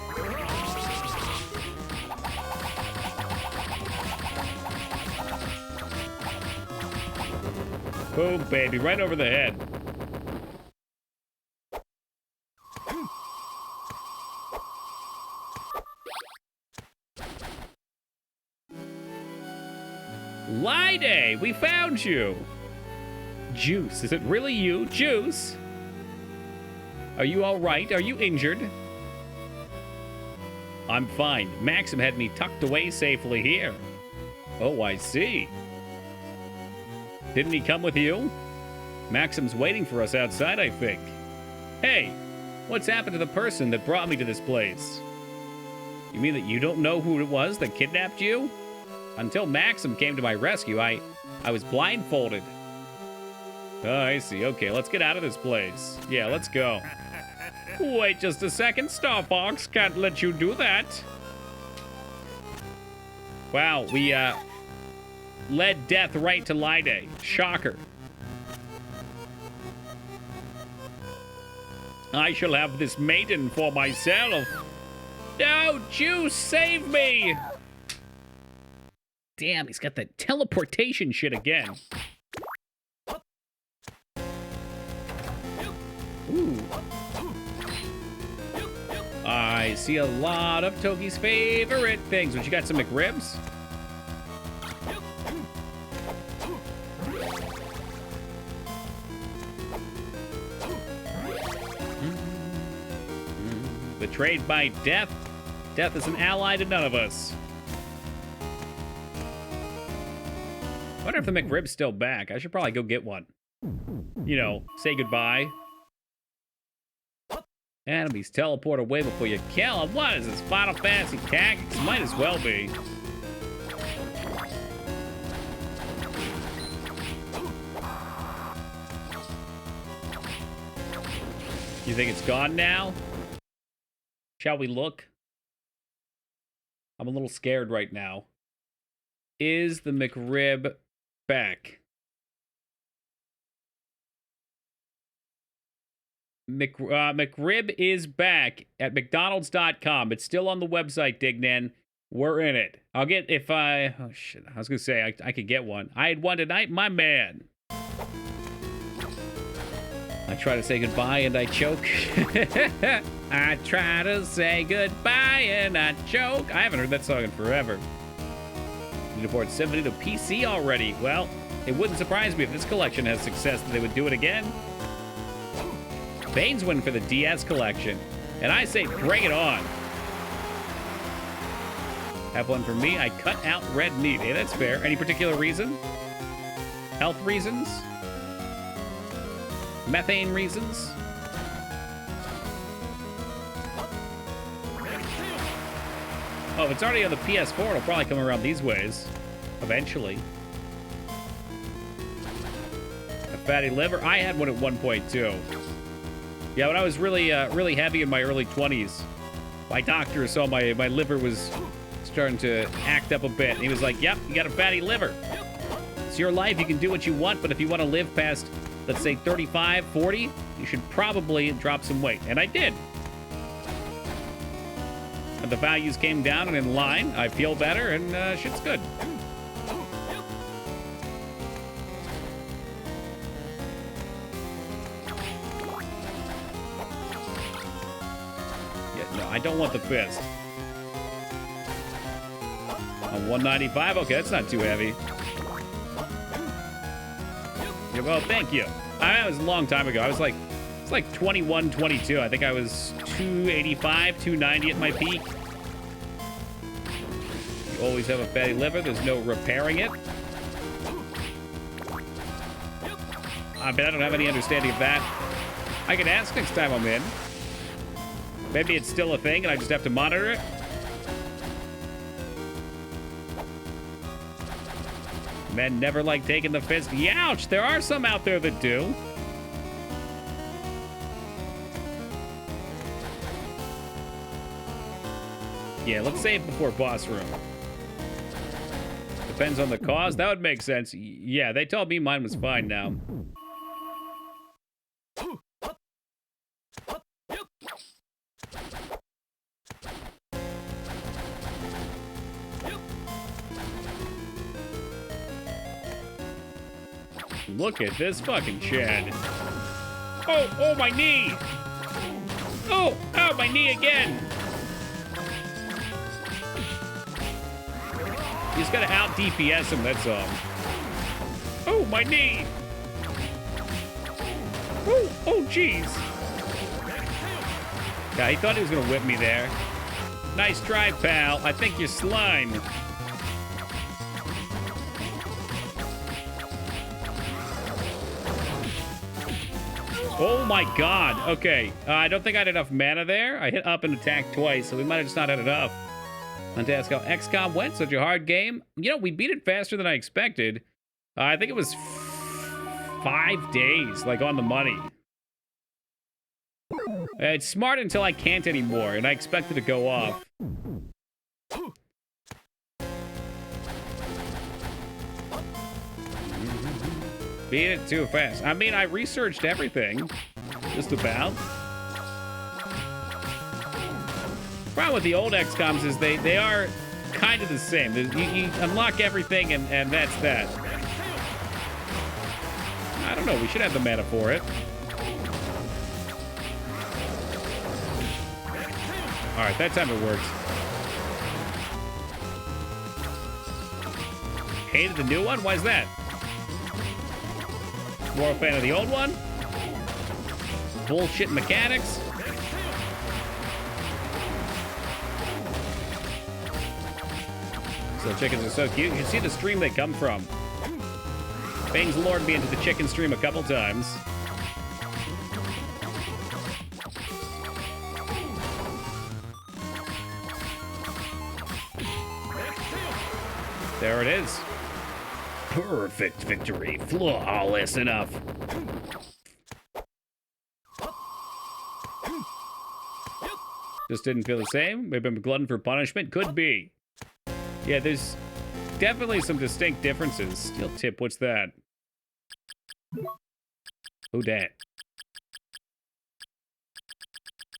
Boom, baby, right over the head. Lide, we found you. Juice, is it really you, Juice? Are you all right? Are you injured? I'm fine. Maxim had me tucked away safely here. Oh, I see. Didn't he come with you? Maxim's waiting for us outside, I think. Hey, what's happened to the person that brought me to this place? You mean that you don't know who it was that kidnapped you? Until Maxim came to my rescue, I was blindfolded. Oh, I see. Okay, let's get out of this place. Yeah, let's go. Wait just a second, Star Fox. Can't let you do that. Wow, we led death right to Lide. Shocker. I shall have this maiden for myself. No, Juice, save me! Damn, he's got that teleportation shit again. Ooh. I see a lot of Toki's favorite things. But you got some McRibs? Betrayed by death. Death is an ally to none of us. I wonder if the McRib's still back. I should probably go get one. You know, say goodbye. Enemies teleport away before you kill them. What is this, Final Fantasy Tactics? Might as well be. You think it's gone now? Shall we look? I'm a little scared right now. Is the McRib back? McRib is back at McDonald's.com. It's still on the website, Dignan. We're in it. I'll get, if I... Oh, shit. I was going to say, I could get one. I had one tonight, my man. I try to say goodbye and I choke. I try to say goodbye and I choke. I haven't heard that song in forever. Need to port Symphony to PC already. Well, it wouldn't surprise me if this collection has success that they would do it again. Bane's win for the DS collection. And I say bring it on. Have one for me. I cut out red meat. Hey, that's fair. Any particular reason? Health reasons? Methane reasons? Oh, if it's already on the PS4, it'll probably come around these ways. Eventually. fatty liver? I had one at 1.2. Yeah, when I was really heavy in my early 20s, my doctor saw my liver was starting to act up a bit. And he was like, yep, you got a fatty liver. It's your life. You can do what you want, but if you want to live past, let's say, 35, 40, you should probably drop some weight. And I did. And the values came down and in line. I feel better, and shit's good. Yeah, no, I don't want the fist. On 195? Okay, that's not too heavy. Yeah, well, thank you. That was a long time ago. It's like 21, 22. I think I was 285, 290 at my peak. You always have a fatty liver. There's no repairing it. I bet I don't have any understanding of that. I can ask next time I'm in. Maybe it's still a thing and I just have to monitor it. Men never like taking the fist. Youch! There are some out there that do. Yeah, let's save before boss room. Depends on the cause. That would make sense. Yeah, they told me mine was fine now. Look at this fucking Chad. Oh, my knee. Oh, my knee again. You just gotta out DPS him, that's all. Oh, my knee. Oh, jeez. Yeah, he thought he was gonna whip me there. Nice try, pal. I think you're slime. Oh my god. Okay. I don't think I had enough mana there. I hit up and attacked twice, so we might have just not had enough. I want to ask how XCOM went. Such a hard game. You know, we beat it faster than I expected. I think it was 5 days, like on the money. It's smart until I can't anymore, and I expect it to go off. Beat it too fast. I mean, I researched everything. Just about. Problem with the old XCOMs is they are kind of the same. You unlock everything and that's that. I don't know. We should have the mana for it. All right, that time it worked. Hated the new one? Why is that? More a fan of the old one? Bullshit mechanics? So chickens are so cute. You can see the stream they come from. Bangs lured me into the chicken stream a couple times. There it is. Perfect victory. Flawless enough. Just didn't feel the same. Maybe I'm a glutton for punishment. Could be. Yeah, there's definitely some distinct differences. Steel tip, what's that? Who dat?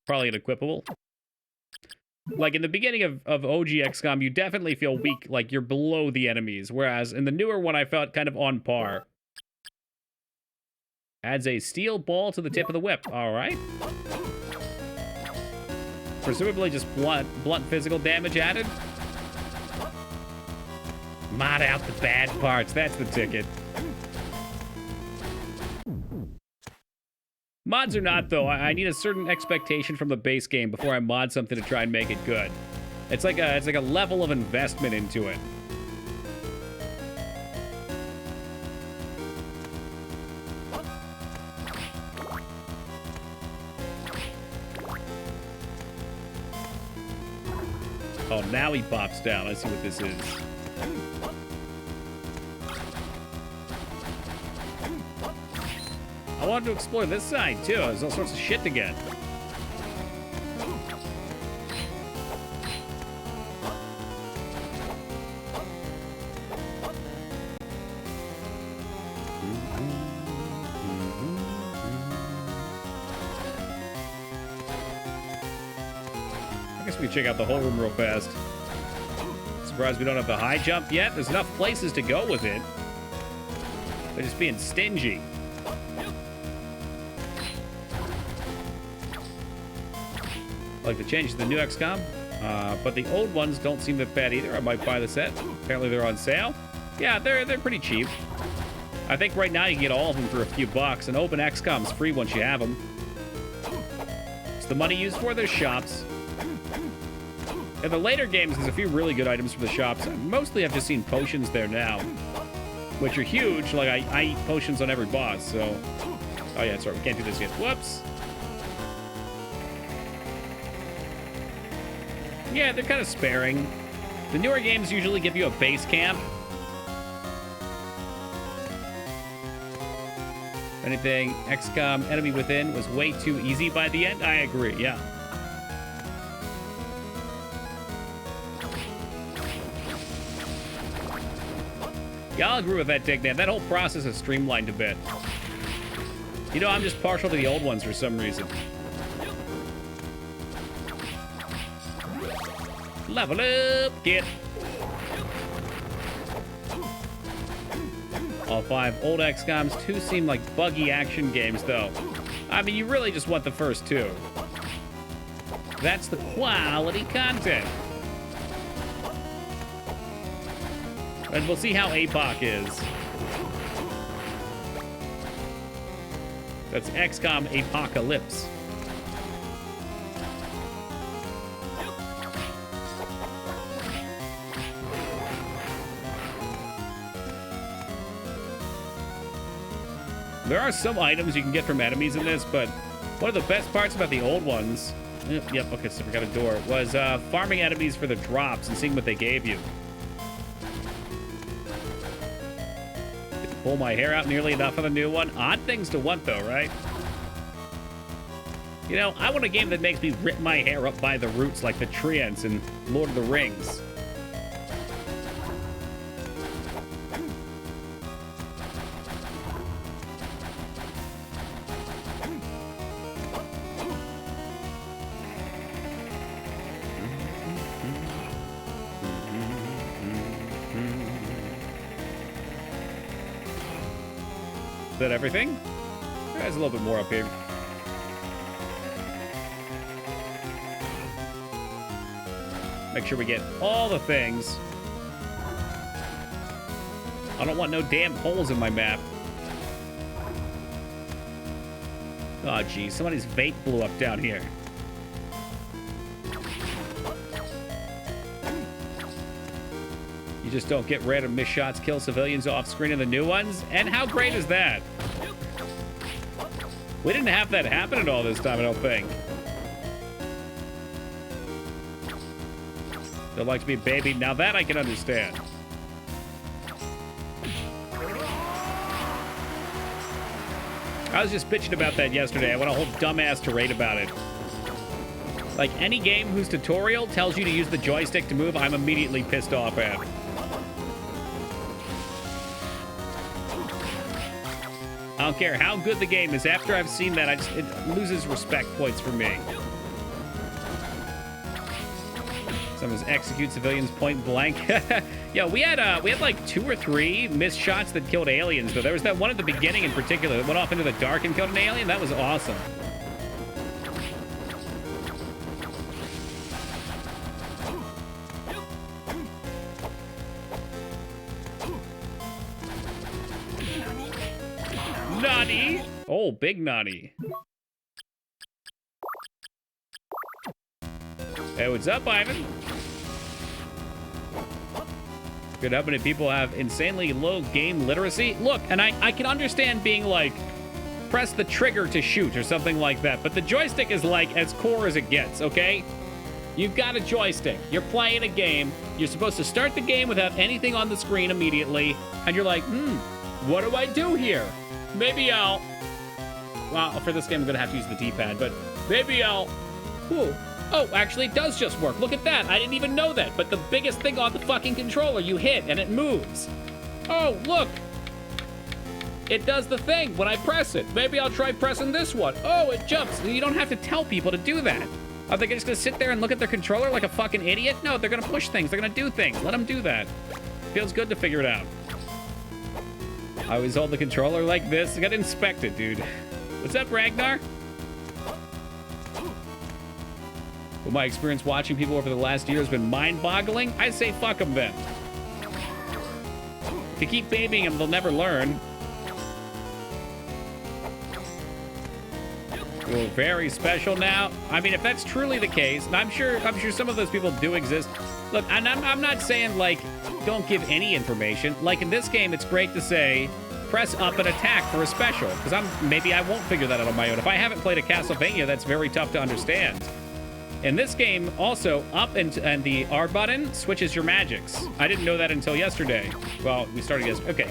Probably an equipable. Like, in the beginning of OG XCOM, you definitely feel weak, like you're below the enemies, whereas in the newer one, I felt kind of on par. Adds a steel ball to the tip of the whip. All right. Presumably just blunt physical damage added. Mod out the bad parts. That's the ticket. Mods or not, though, I need a certain expectation from the base game before I mod something to try and make it good. It's like a level of investment into it. Oh, now he pops down. Let's see what this is. I wanted to explore this side, too. There's all sorts of shit to get. I guess we can check out the whole room real fast. Surprised we don't have the high jump yet. There's enough places to go with it. They're just being stingy. I like the changes to the new XCOM, but the old ones don't seem that bad either. I might buy the set. Apparently they're on sale. Yeah, they're pretty cheap. I think right now you can get all of them for a few bucks, and Open XCOM's free once you have them. It's the money used for their shops. In the later games, there's a few really good items for the shops. Mostly I've just seen potions there now, which are huge. Like, I eat potions on every boss, so... Oh, yeah, sorry, we can't do this yet. Whoops. Yeah, they're kind of sparing. The newer games usually give you a base camp. If anything, XCOM Enemy Within was way too easy by the end. I agree, yeah. Yeah, I'll agree with that, Dick, man. That whole process is streamlined a bit. You know, I'm just partial to the old ones for some reason. Level up, kid. All 5 old XCOMs. 2 seem like buggy action games, though. I mean, you really just want the first 2. That's the quality content. And we'll see how APOC is. That's XCOM Apocalypse. There are some items you can get from enemies in this, but one of the best parts about the old ones... Yep, okay, so we got a door. Was farming enemies for the drops and seeing what they gave you. Pull my hair out nearly enough on the new one. Odd things to want, though, right? You know, I want a game that makes me rip my hair up by the roots like the Treants in Lord of the Rings. Is that everything? There's a little bit more up here. Make sure we get all the things. I don't want no damn holes in my map. Oh, geez. Somebody's vape blew up down here. You just don't get random missed shots, kill civilians off screen in the new ones? And how great is that? We didn't have that happen at all this time, I don't think. Don't like to be babied. Now that I can understand. I was just bitching about that yesterday. I went a whole dumbass tirade about it. Like, any game whose tutorial tells you to use the joystick to move, I'm immediately pissed off at. I don't care how good the game is. After I've seen that, it loses respect points for me. Some of us execute civilians point blank. Yeah, we had like 2 or 3 missed shots that killed aliens, though. There was that one at the beginning in particular that went off into the dark and killed an alien. That was awesome. Naughty. Oh, big naughty. Hey, what's up, Ivan? Good. How many people have insanely low game literacy? Look, and I can understand being like, press the trigger to shoot or something like that, but the joystick is like as core as it gets, okay? You've got a joystick. You're playing a game. You're supposed to start the game without anything on the screen immediately, and you're like, what do I do here? Maybe I'll well, for this game, I'm gonna have to use the D-pad, but maybe I'll... Ooh. Oh, actually, it does just work. Look at that. I didn't even know that, but the biggest thing on the fucking controller, you hit, and it moves. Oh, look. It does the thing when I press it. Maybe I'll try pressing this one. Oh, it jumps. You don't have to tell people to do that. Are they just gonna sit there and look at their controller like a fucking idiot? No, they're gonna push things. They're gonna do things. Let them do that. Feels good to figure it out. I always hold the controller like this. I gotta inspect it, dude. What's up, Ragnar? Well, my experience watching people over the last year has been mind-boggling. I say fuck them then. If you keep babying them, they'll never learn. Well, very special now. I mean, if that's truly the case, and I'm sure some of those people do exist. Look, and I'm not saying, like, don't give any information. Like, in this game, it's great to say, press up and attack for a special, because maybe I won't figure that out on my own. If I haven't played a Castlevania, that's very tough to understand. In this game, also, up and the R button switches your magics. I didn't know that until yesterday. Well, we started yesterday. Okay,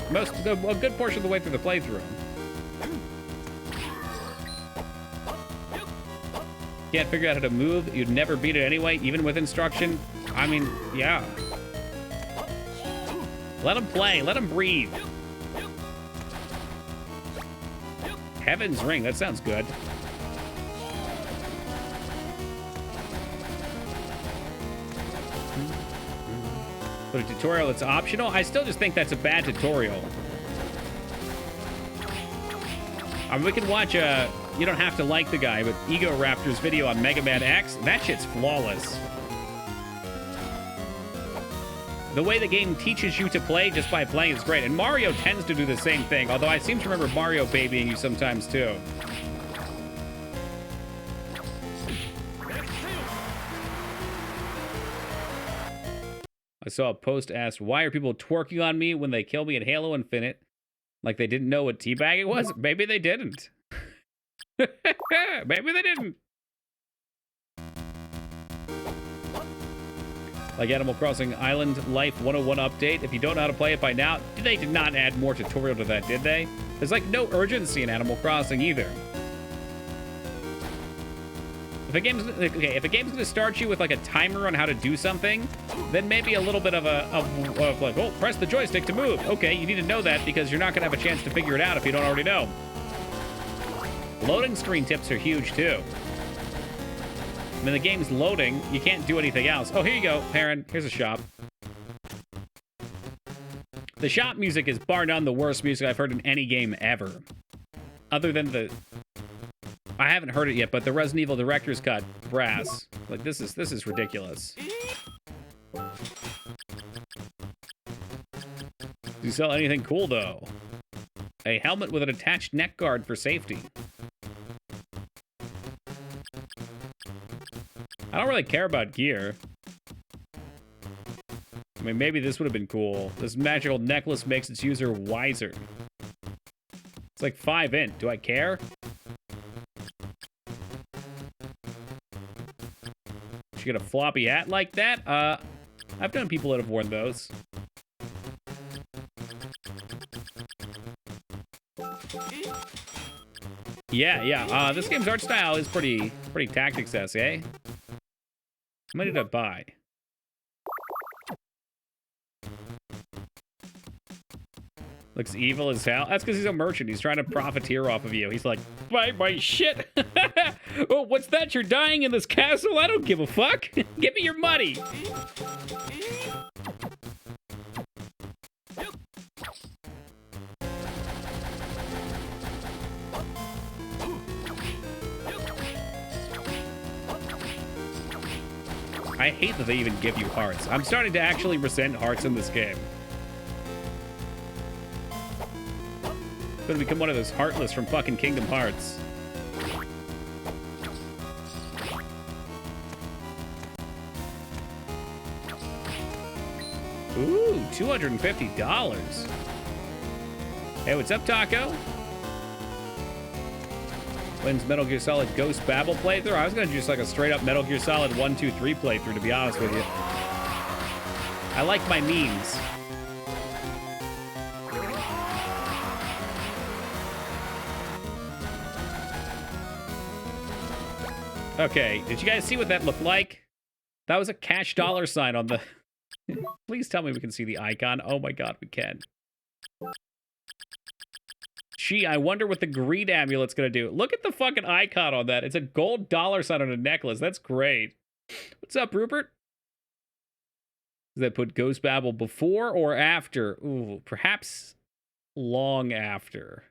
a good portion of the way through the playthrough. Can't figure out how to move. You'd never beat it anyway, even with instruction. I mean, yeah. Let them play. Let them breathe. Heaven's Ring. That sounds good. But a tutorial that's optional? I still just think that's a bad tutorial. I mean, we can watch a... You don't have to like the guy, but Ego Raptor's video on Mega Man X, that shit's flawless. The way the game teaches you to play just by playing is great. And Mario tends to do the same thing, although I seem to remember Mario babying you sometimes too. I saw a post asked, why are people twerking on me when they kill me in Halo Infinite? Like they didn't know what teabagging was? Maybe they didn't. Maybe they didn't. Like Animal Crossing Island Life 101 update. If you don't know how to play it by now, they did not add more tutorial to that, did they? There's like no urgency in Animal Crossing either. If a game's gonna start you with like a timer on how to do something, then maybe a little bit of like, oh, press the joystick to move. Okay, you need to know that because you're not gonna have a chance to figure it out if you don't already know. Loading screen tips are huge too. When the game's loading, you can't do anything else. Oh, here you go, Perrin. Here's a shop. The shop music is bar none the worst music I've heard in any game ever. Other than the... I haven't heard it yet, but the Resident Evil Director's Cut brass. Like, this is ridiculous. Do you sell anything cool, though? A helmet with an attached neck guard for safety. I don't really care about gear. I mean, maybe this would have been cool. This magical necklace makes its user wiser. It's like 5 int. Do I care? Should get a floppy hat like that? I've known people that have worn those. Yeah. This game's art style is pretty tactics-esque, eh? How many did I buy? Looks evil as hell. That's because he's a merchant. He's trying to profiteer off of you. He's like, buy my shit. Oh, what's that? You're dying in this castle? I don't give a fuck. Give me your money. I hate that they even give you hearts. I'm starting to actually resent hearts in this game. I'm gonna become one of those heartless from fucking Kingdom Hearts. Ooh, $250. Hey, what's up, Taco? When's Metal Gear Solid Ghost Babel playthrough? I was gonna do just like a straight up Metal Gear Solid 1, 2, 3 playthrough, to be honest with you. I like my memes. Okay, did you guys see what that looked like? That was a cash dollar sign on the... Please tell me we can see the icon. Oh my god, we can. Gee, I wonder what the greed amulet's gonna do. Look at the fucking icon on that. It's a gold dollar sign on a necklace. That's great. What's up, Rupert? Does that put Ghost Babel before or after? Ooh, perhaps long after.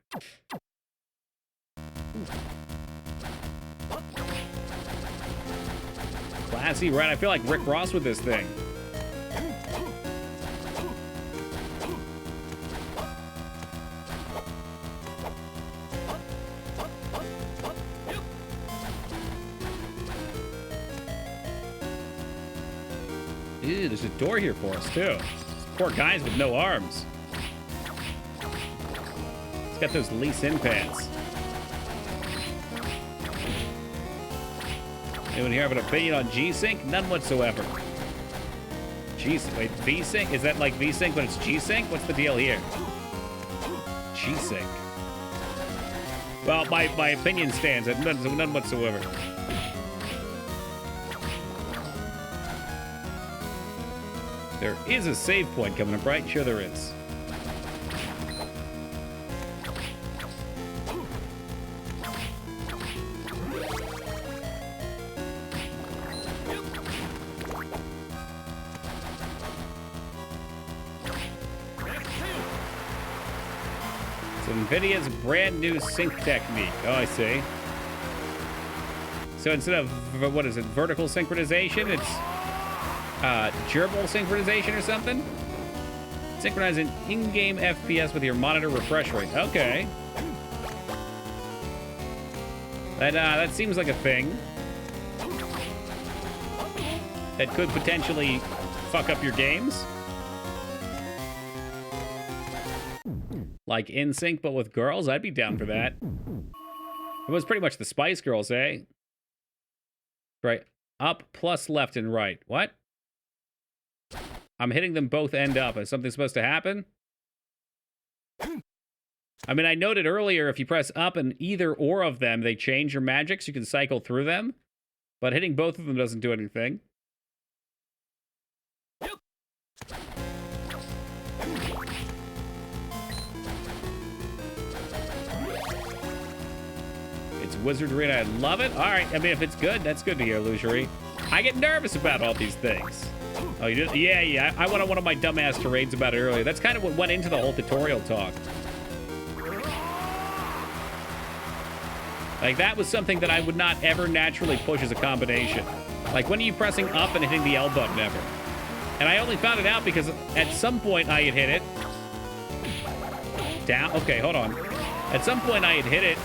Classy, right? I feel like Rick Ross with this thing. Ew, there's a door here for us, too. Poor guys with no arms. He's got those Lee Sin pants. Anyone here have an opinion on G-Sync? None whatsoever. Wait, V-Sync? Is that like V-Sync, but it's G-Sync? What's the deal here? G-Sync. Well, my opinion stands at none whatsoever. There is a save point coming up, right? Sure there is. It's NVIDIA's brand new sync technique. Oh, I see. So instead of, what is it, vertical synchronization, it's gerbil synchronization or something? Synchronize an in-game FPS with your monitor refresh rate. Okay. That seems like a thing that could potentially fuck up your games. Like InSync, but with girls? I'd be down for that. It was pretty much the Spice Girls, eh? Right. Up plus left and right. What? I'm hitting them both end up. Is something supposed to happen? I mean, I noted earlier, if you press up and either or of them, they change your magics. You can cycle through them. But hitting both of them doesn't do anything. It's wizardry and I love it. All right, I mean, if it's good, that's good to hear, Illusory. I get nervous about all these things. Oh, you did? Yeah. I went on one of my dumbass tirades about it earlier. That's kind of what went into the whole tutorial talk. Like, that was something that I would not ever naturally push as a combination. Like, when are you pressing up and hitting the L button ever? And I only found it out because at some point I had hit it. Down? Okay, hold on. At some point I had hit it,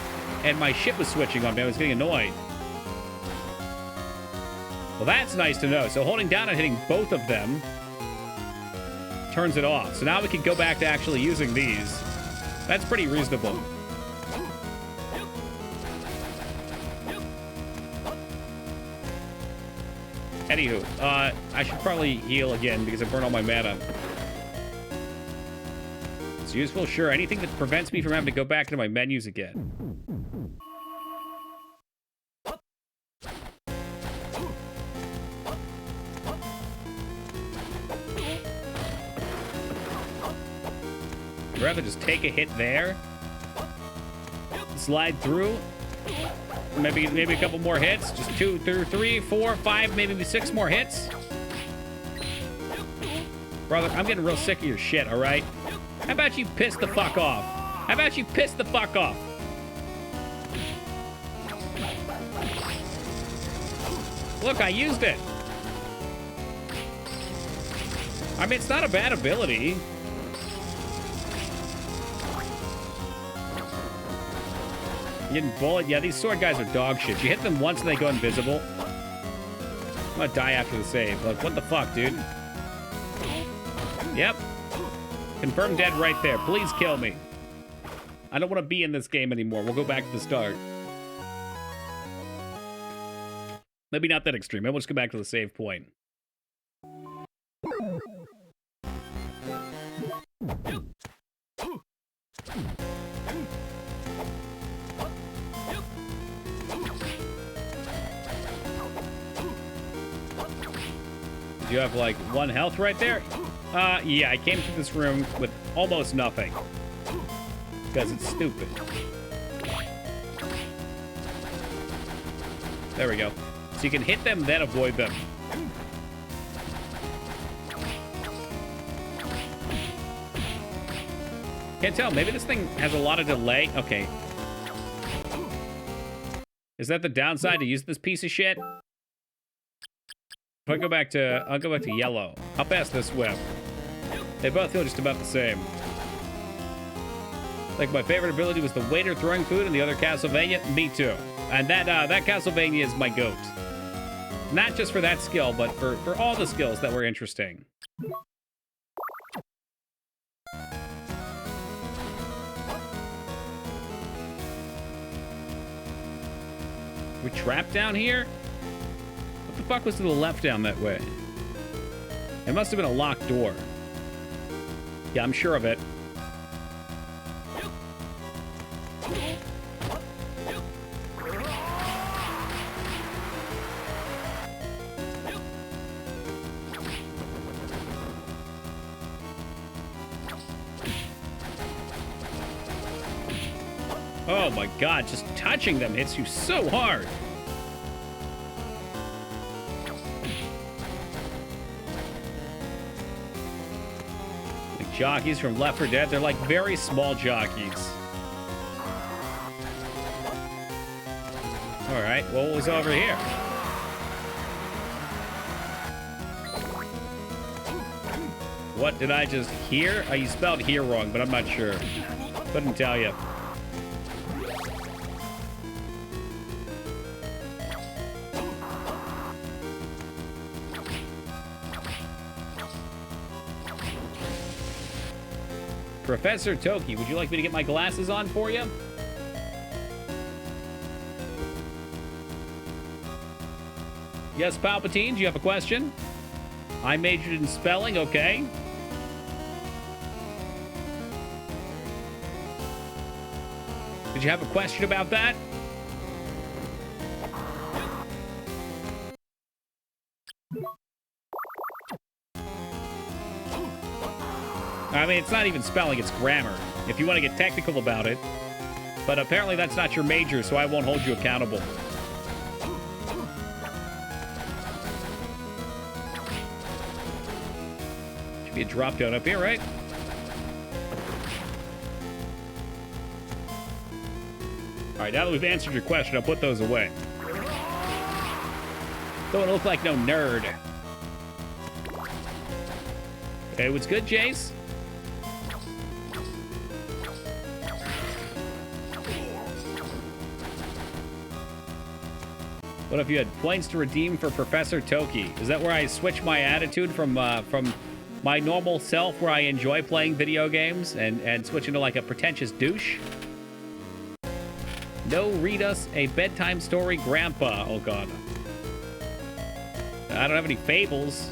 and my shit was switching on me. I was getting annoyed. Well, that's nice to know. So holding down and hitting both of them turns it off. So now we can go back to actually using these. That's pretty reasonable. Anywho, I should probably heal again because I burned all my mana. It's useful, sure. Anything that prevents me from having to go back into my menus again. I'd rather just take a hit there, slide through, maybe a couple more hits, just 2, 3, 4, 5, maybe 6 more hits. Brother, I'm getting real sick of your shit, all right? How about you piss the fuck off? How about you piss the fuck off? Look, I used it. I mean, it's not a bad ability. Getting bullet. Yeah, these sword guys are dog shit. You hit them once and they go invisible. I'm gonna die after the save. Like, what the fuck, dude? Yep. Confirmed dead right there. Please kill me. I don't want to be in this game anymore. We'll go back to the start. Maybe not that extreme. Maybe we'll just go back to the save point. You have like 1 health right there? Yeah, I came to this room with almost nothing. Because it's stupid. There we go. So you can hit them, then avoid them. Can't tell. Maybe this thing has a lot of delay. Okay. Is that the downside to use this piece of shit? If I go back to, I'll go back to yellow. How fast this whip? They both feel just about the same. Like my favorite ability was the waiter throwing food in the other Castlevania. Me too. And that Castlevania is my goat. Not just for that skill, but for all the skills that were interesting. We're trapped down here? What the fuck was to the left down that way? It must have been a locked door. Yeah, I'm sure of it. Oh my god, just touching them hits you so hard. Like jockeys from Left 4 Dead, they're like very small jockeys. Alright, what was over here? What did I just hear? You spelled here wrong, but I'm not sure. Couldn't tell you. Professor Toki, would you like me to get my glasses on for you? Yes, Palpatine, do you have a question? I majored in spelling, okay. Did you have a question about that? I mean, it's not even spelling, it's grammar, if you want to get technical about it. But apparently that's not your major, so I won't hold you accountable. Should be a drop down up here, right? Alright, now that we've answered your question, I'll put those away. Don't want to look like no nerd. Okay, what's good, Jace? What if you had points to redeem for Professor Toki? Is that where I switch my attitude from my normal self where I enjoy playing video games and switch into like a pretentious douche? No, read us a bedtime story, Grandpa. Oh, God. I don't have any fables.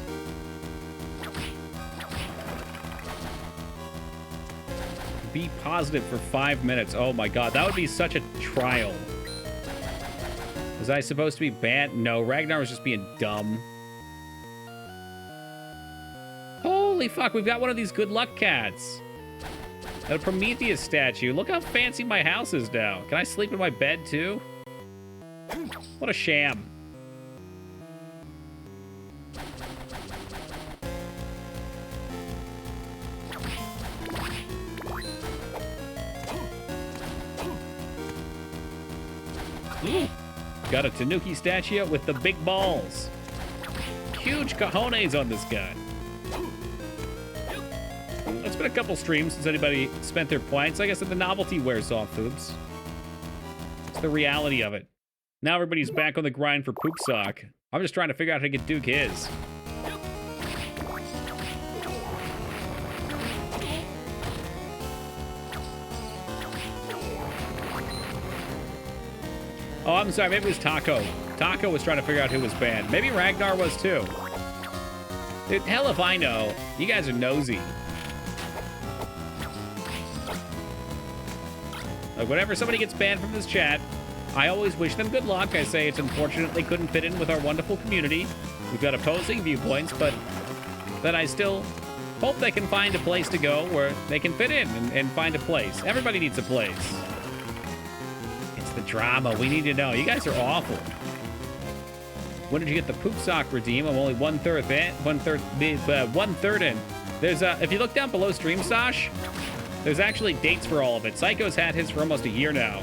Be positive for 5 minutes. Oh, my God. That would be such a trial. Was I supposed to be banned? No, Ragnar was just being dumb. Holy fuck, we've got one of these good luck cats. A Prometheus statue. Look how fancy my house is now. Can I sleep in my bed too? What a sham. Ooh. Got a Tanuki statue with the big balls. Huge cojones on this guy. It's been a couple streams since anybody spent their points. I guess that the novelty wears off, Foobs. It's the reality of it. Now everybody's back on the grind for Poop Sock. I'm just trying to figure out how to get Duke his. Oh, I'm sorry. Maybe it was Taco. Taco was trying to figure out who was banned. Maybe Ragnar was too. Dude, hell if I know. You guys are nosy. Like, whenever somebody gets banned from this chat, I always wish them good luck. I say it's unfortunate they couldn't fit in with our wonderful community. We've got opposing viewpoints, but that I still hope they can find a place to go where they can fit in and find a place. Everybody needs a place. It's the drama. We need to know. You guys are awful. When did you get the poop sock redeem? I'm only one third in. There's if you look down below Stream Sosh, there's actually dates for all of it. Psycho's had his for almost a year now.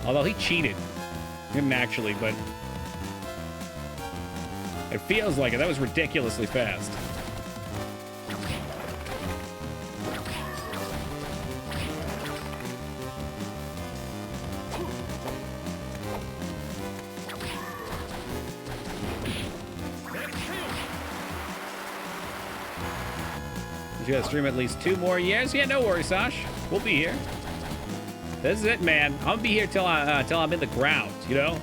Although he cheated. He didn't actually, but it feels like it. That was ridiculously fast. You gotta stream at least 2 more years? Yeah, no worries, Sash. We'll be here. This is it, man. I'm gonna be here till I'm in the ground, you know?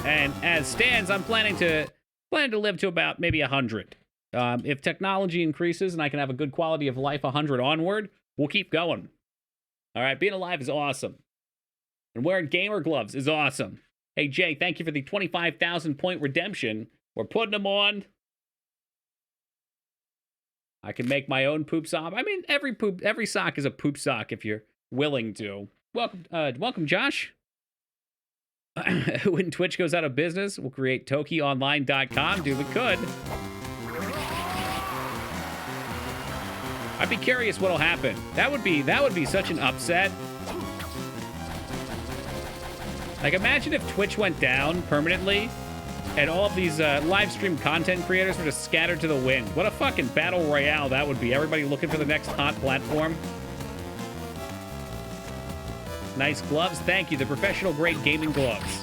And as stands, I'm planning to live to about maybe 100. If technology increases and I can have a good quality of life 100 onward, we'll keep going. All right, being alive is awesome. And wearing gamer gloves is awesome. Hey, Jay, thank you for the 25,000 point redemption. We're putting them on. I can make my own poop sock. I mean, every sock is a poop sock if you're willing to. Welcome, Josh. When Twitch goes out of business, we'll create TokiOnline.com. Dude, we could. I'd be curious what'll happen. That would be such an upset. Like, imagine if Twitch went down permanently and all of these live stream content creators were just scattered to the wind. What a fucking battle royale that would be. Everybody looking for the next hot platform. Nice gloves. Thank you. The professional grade gaming gloves.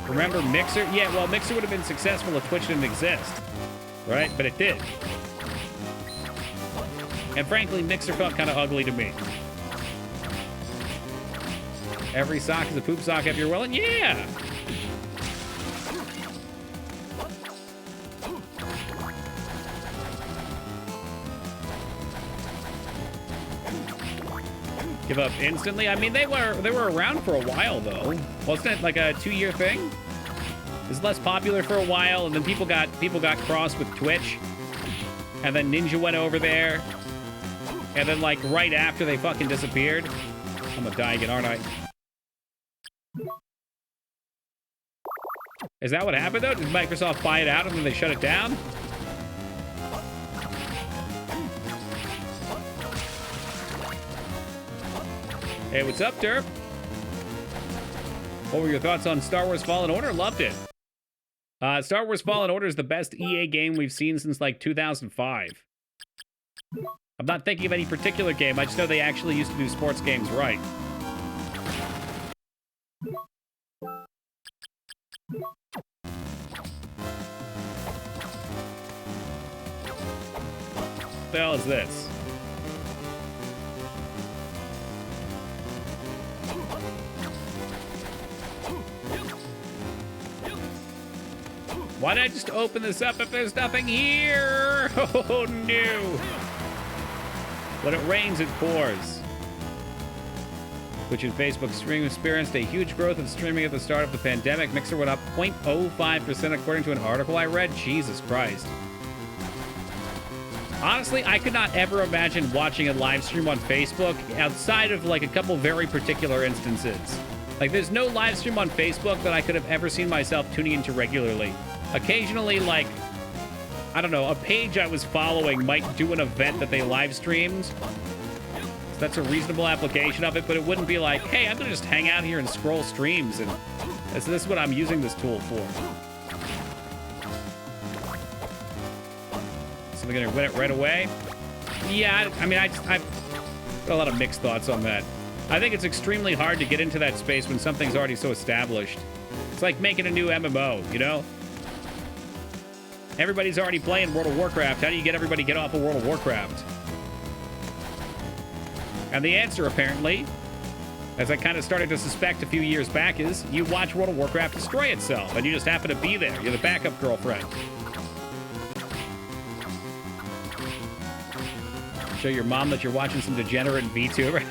Remember Mixer? Yeah, well, Mixer would have been successful if Twitch didn't exist. Right? But it did. And frankly, Mixer felt kind of ugly to me. Every sock is a poop sock if you're willing? Yeah! Give up instantly? I mean, they were around for a while, though. Wasn't it like a 2-year thing? It was less popular for a while, and then people got crossed with Twitch. And then Ninja went over there. And then, like, right after they fucking disappeared. I'm gonna die again, aren't I? Is that what happened, though? Did Microsoft buy it out and then they shut it down? Hey, what's up, Derp? What were your thoughts on Star Wars Fallen Order? Loved it. Star Wars Fallen Order is the best EA game we've seen since, like, 2005. I'm not thinking of any particular game. I just know they actually used to do sports games right. What the hell is this? Why did I just open this up if there's nothing here? Oh, no. When it rains, it pours. Twitch and Facebook streaming experienced a huge growth in streaming at the start of the pandemic. Mixer went up 0.05% according to an article I read. Jesus Christ. Honestly, I could not ever imagine watching a live stream on Facebook outside of like a couple very particular instances. Like, there's no live stream on Facebook that I could have ever seen myself tuning into regularly. Occasionally, like, I don't know, a page I was following might do an event that they live streamed. So that's a reasonable application of it, but it wouldn't be like, hey, I'm gonna just hang out here and scroll streams, and this is what I'm using this tool for. So they're gonna win it right away? Yeah, I mean, I've got a lot of mixed thoughts on that. I think it's extremely hard to get into that space when something's already so established. It's like making a new MMO, you know? Everybody's already playing World of Warcraft. How do you get everybody to get off of World of Warcraft? And the answer, apparently, as I kind of started to suspect a few years back, is you watch World of Warcraft destroy itself, and you just happen to be there. You're the backup girlfriend. Show your mom that you're watching some degenerate VTuber.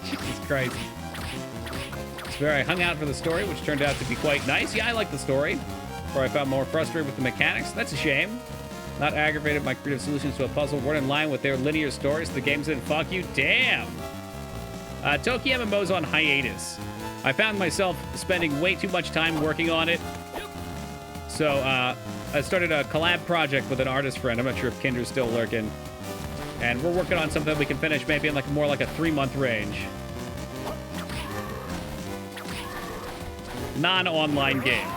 Jesus Christ. It's where I hung out for the story, which turned out to be quite nice. Yeah, I like the story. Where I found more frustrated with the mechanics. That's a shame. Not aggravated by creative solutions to a puzzle weren't in line with their linear stories. The games didn't fuck you. Damn. Toki MMO's on hiatus. I found myself spending way too much time working on it. So I started a collab project with an artist friend. I'm not sure if Kinder's still lurking. And we're working on something we can finish maybe in like more like a 3-month range. Non-online game.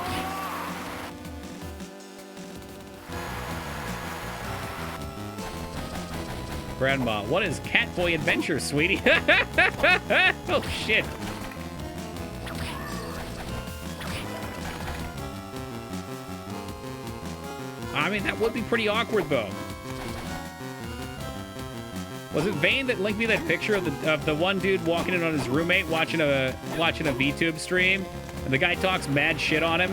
Grandma, what is Catboy Adventure, sweetie? Oh, shit. I mean, that would be pretty awkward, though. Was it Vane that linked me that picture of the one dude walking in on his roommate watching a VTube stream, and the guy talks mad shit on him?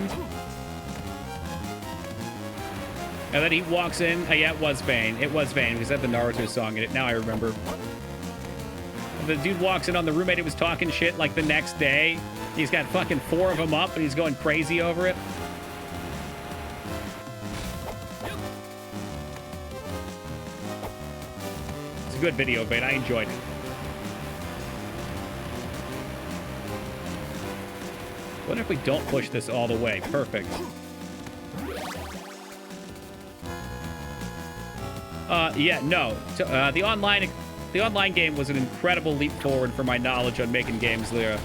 And then he walks in. Oh, yeah, it was Vane. It was Vane because it had the Naruto song in it. Now I remember. And the dude walks in on the roommate who was talking shit like the next day. He's got fucking 4 of them up and he's going crazy over it. It's a good video, Vane. I enjoyed it. What if we don't push this all the way? Perfect. Yeah, no. The online game was an incredible leap forward for my knowledge on making games, Lyra.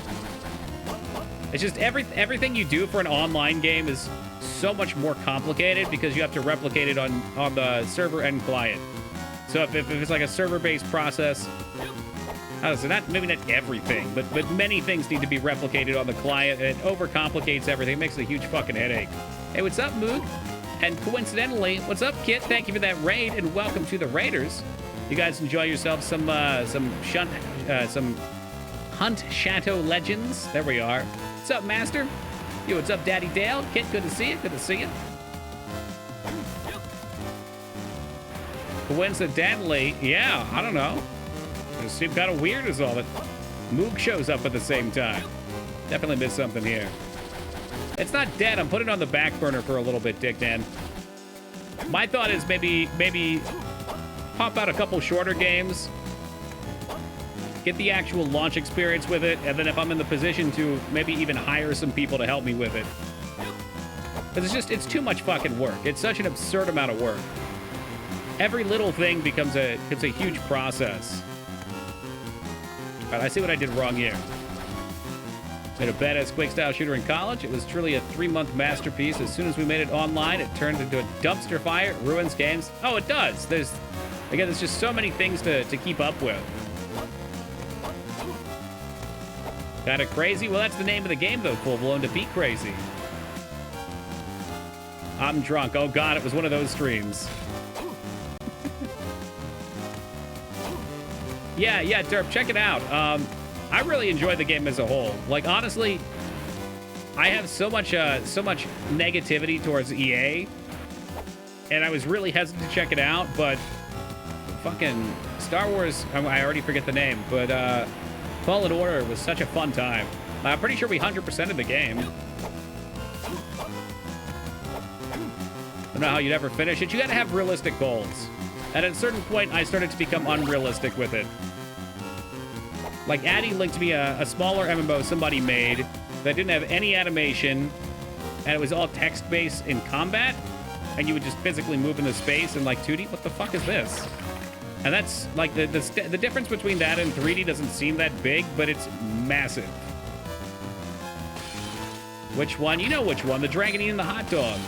It's just everything you do for an online game is so much more complicated because you have to replicate it on the server and client. So if it's like a server-based process, so maybe not everything, but many things need to be replicated on the client, and it overcomplicates everything. It makes a huge fucking headache. Hey, what's up, Moog? And coincidentally, what's up, Kit? Thank you for that raid, and welcome to the Raiders. You guys enjoy yourselves some Hunt Chateau Legends. There we are. What's up, Master? Yo, what's up, Daddy Dale? Kit, good to see you. Good to see you. Coincidentally, yeah, I don't know. It seemed kind of weird is all that Moog shows up at the same time. Definitely missed something here. It's not dead. I'm putting it on the back burner for a little bit, Dick Dan. My thought is maybe pop out a couple shorter games, get the actual launch experience with it, and then if I'm in the position to maybe even hire some people to help me with it. Because it's too much fucking work. It's such an absurd amount of work. Every little thing becomes a huge process. All right, I see what I did wrong here. Made a badass quick-style shooter in college. It was truly a 3-month masterpiece. As soon as we made it online, it turned into a dumpster fire. It ruins games. Oh, it does. There's just so many things to keep up with. Kinda crazy? Well, that's the name of the game, though, Full Blown, to be crazy. I'm drunk. Oh, God, it was one of those streams. Yeah, Derp, check it out. I really enjoyed the game as a whole. Like, honestly, I have so much negativity towards EA, and I was really hesitant to check it out, but fucking Star Wars, I already forget the name, but Fallen Order was such a fun time. I'm pretty sure we 100%ed the game. I don't know how you'd ever finish it. You gotta have realistic goals. And at a certain point, I started to become unrealistic with it. Like, Addy linked me a smaller MMO somebody made that didn't have any animation, and it was all text-based in combat, and you would just physically move into space in, like, 2D. What the fuck is this? And that's, like, the difference between that and 3D doesn't seem that big, but it's massive. Which one? You know which one. The dragon eating the hot dog.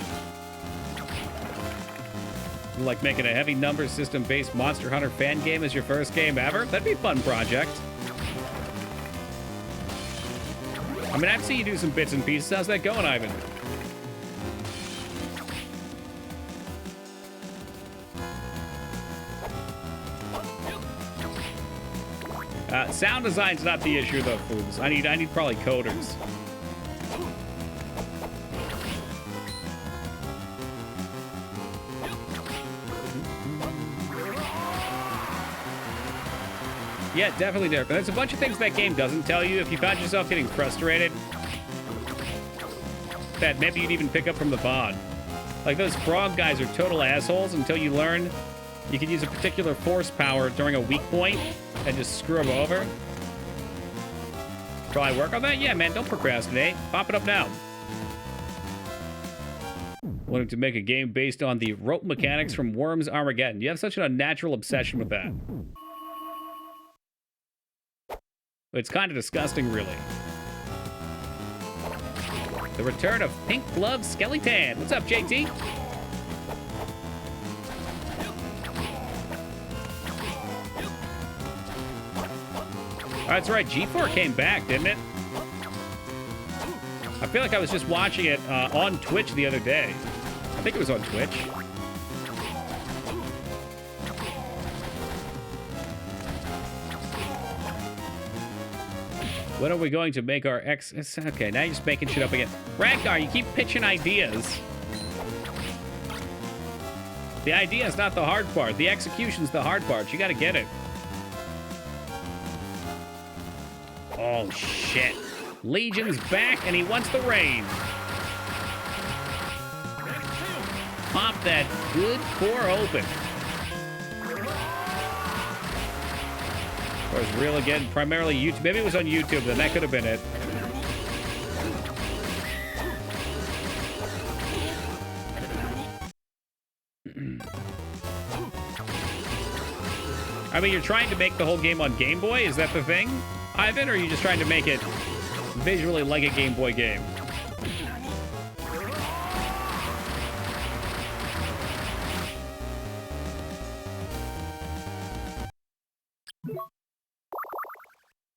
Like making a heavy number system-based Monster Hunter fan game as your first game ever? That'd be a fun project. I mean, I've seen you do some bits and pieces. How's that going, Ivan? Sound design's not the issue, though, fools. I need probably coders. Yeah, definitely different. There's a bunch of things that game doesn't tell you. If you found yourself getting frustrated, that maybe you'd even pick up from the VOD. Like, those frog guys are total assholes until you learn you can use a particular force power during a weak point and just screw them over. Probably work on that? Yeah, man, don't procrastinate. Pop it up now. Wanting to make a game based on the rope mechanics from Worms Armageddon. You have such an unnatural obsession with that. It's kind of disgusting, really. The return of Pink Glove Skeleton. What's up, JT? Oh, that's right, G4 came back, didn't it? I feel like I was just watching it on Twitch the other day. I think it was on Twitch. When are we going to make our okay, now you're just making shit up again. Ragnar, you keep pitching ideas. The idea is not the hard part. The execution's the hard part. You gotta get it. Oh, shit. Legion's back, and he wants the rain. Pop that good core open. Or is real again, primarily YouTube. Maybe it was on YouTube, then that could have been it. I mean, you're trying to make the whole game on Game Boy? Is that the thing, Ivan? Or are you just trying to make it visually like a Game Boy game?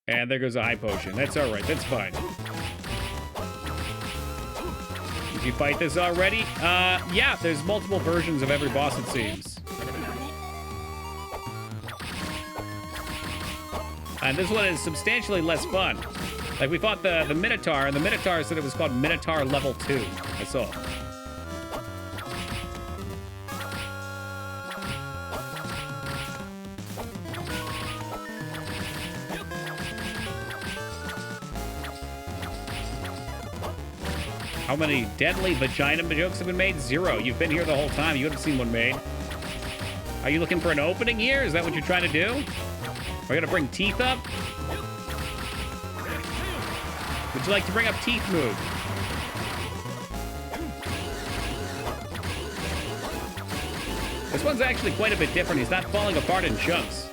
And there goes a high potion. That's all right. That's fine. Did you fight this already? Yeah, there's multiple versions of every boss, it seems. And this one is substantially less fun. Like, we fought the Minotaur, and the Minotaur said it was called Minotaur Level 2. I saw. How many deadly vagina jokes have been made? 0. You've been here the whole time. You haven't seen one made. Are you looking for an opening here? Is that what you're trying to do? Are you gonna bring teeth up? Would you like to bring up teeth move? This one's actually quite a bit different. He's not falling apart in chunks.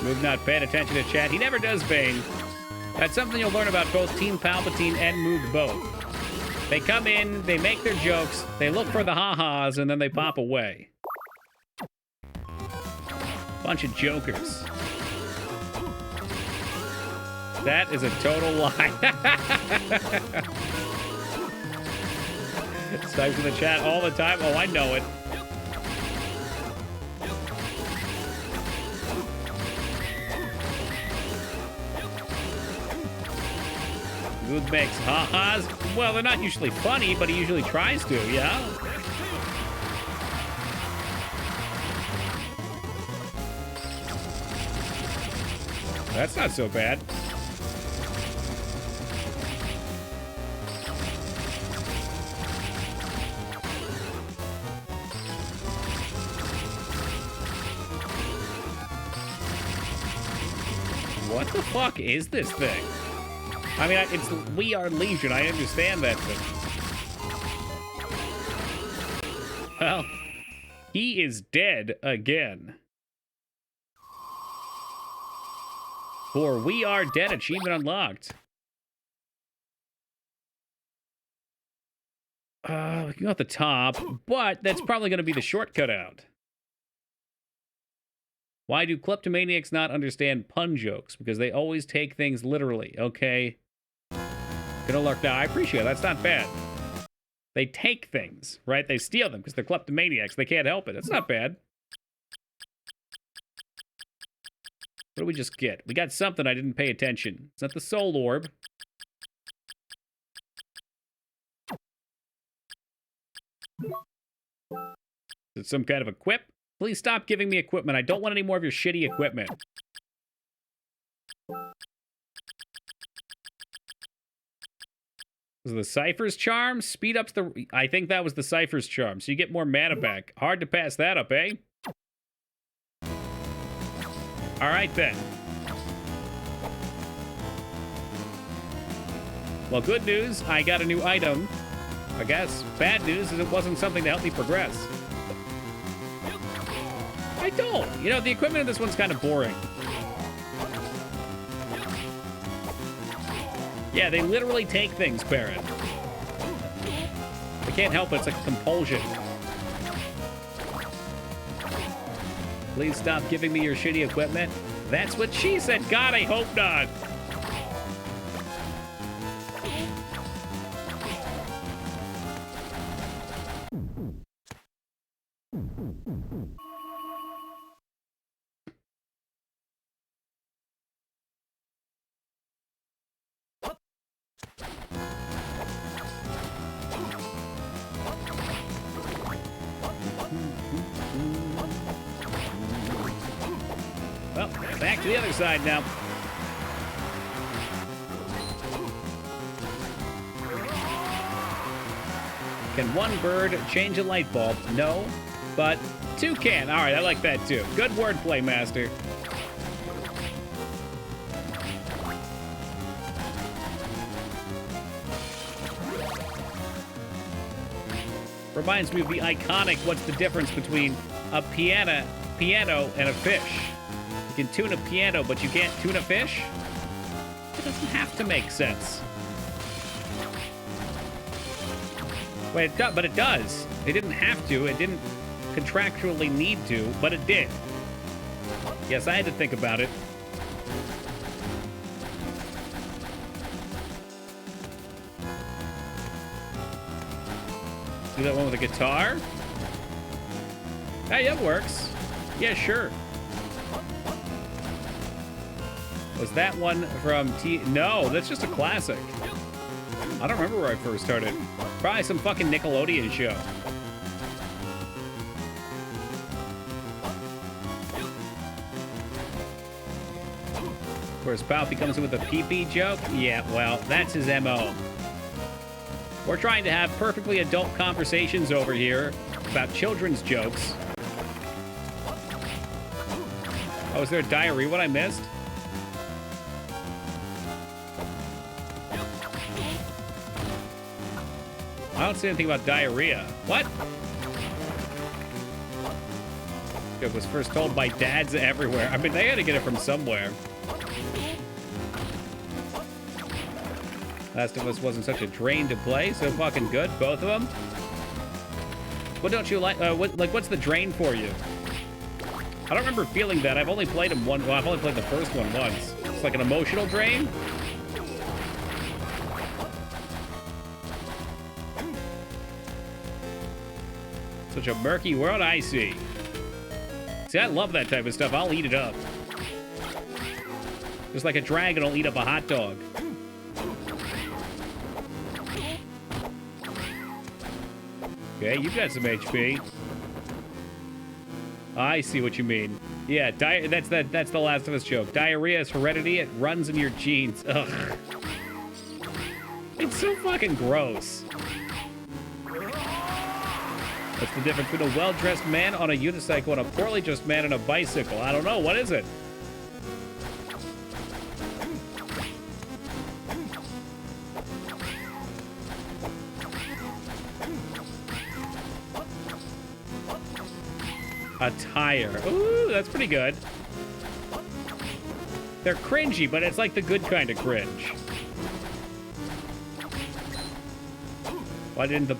Move not paying attention to chat. He never does, Bane. That's something you'll learn about both Team Palpatine and Moog both. They come in, they make their jokes, they look for the ha-has, and then they pop away. Bunch of jokers. That is a total lie. It's types in the chat all the time. Oh, I know it. Moog makes ha-has. Well, they're not usually funny, but he usually tries to, yeah? That's not so bad. What the fuck is this thing? I mean, it's We Are Legion. I understand that, but... Well, he is dead again. For We Are Dead achievement unlocked. We can go at the top, but that's probably going to be the shortcut out. Why do kleptomaniacs not understand pun jokes? Because they always take things literally, okay? Gonna lurk now. I appreciate it. That's not bad. They take things, right? They steal them because they're kleptomaniacs. They can't help it. That's not bad. What did we just get? We got something I didn't pay attention. Is that the soul orb? Is it some kind of equip? Please stop giving me equipment. I don't want any more of your shitty equipment. Was the Cypher's Charm? Speed ups the... I think that was the Cypher's Charm, so you get more mana back. Hard to pass that up, eh? Alright then. Well, good news, I got a new item. I guess bad news is it wasn't something to help me progress. I don't. You know, the equipment in this one's kind of boring. Yeah, they literally take things, Baron. I can't help it. It's like a compulsion. Please stop giving me your shitty equipment. That's what she said. God, I hope not. Well, back to the other side now. Can one bird change a light bulb? No, but two can. All right, I like that too. Good wordplay, Master. Reminds me of the iconic "What's the difference between a piano and a fish?" You can tune a piano, but you can't tune a fish? It doesn't have to make sense. Wait, but it does. It didn't have to. It didn't contractually need to, but it did. Yes, I had to think about it. Do that one with a guitar? Hey, that works. Yeah, sure. Was that one from T? No, that's just a classic. I don't remember where I first started. Probably some fucking Nickelodeon show. Of course, Palpy comes in with a pee-pee joke. Yeah, well, that's his MO. We're trying to have perfectly adult conversations over here about children's jokes. Oh, is there a diarrhea? What I missed? I don't see anything about diarrhea. What? Joke was first told by dads everywhere. I mean, they had to get it from somewhere. Last of Us wasn't such a drain to play. So fucking good, both of them. What don't you like? What's the drain for you? I don't remember feeling that. I've only played them one. Well, I've only played the first one once. It's like an emotional drain. Such a murky world, I see. See, I love that type of stuff. I'll eat it up. Just like a dragon will eat up a hot dog. Okay, you've got some HP. I see what you mean. Yeah, that's the Last of Us joke. Diarrhea is heredity. It runs in your genes. Ugh. It's so fucking gross. What's the difference between a well-dressed man on a unicycle and a poorly dressed man on a bicycle? I don't know. What is it? A tire. Ooh, that's pretty good. They're cringy, but it's like the good kind of cringe. Why didn't the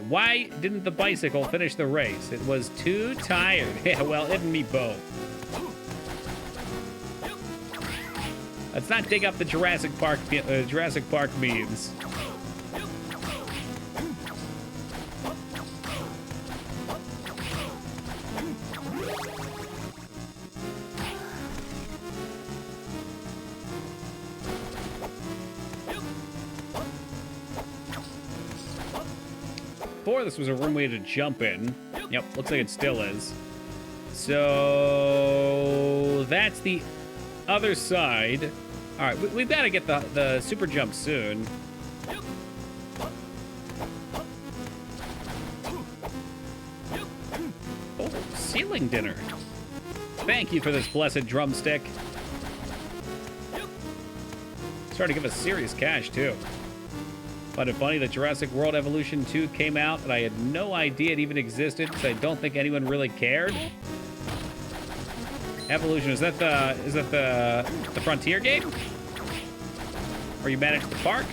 why didn't the bicycle finish the race? It was too tired. Yeah, well, it and me both. Let's not dig up the Jurassic Park memes. before this was a room we had to jump in. Yep, looks like it still is. So that's the other side. All right, we've got to get the super jump soon. Oh, ceiling dinner. Thank you for this blessed drumstick. Starting to give us serious cash, too. Find it funny that Jurassic World Evolution 2 came out and I had no idea it even existed because I don't think anyone really cared. Evolution, is that the Frontier game? Where you manage the park?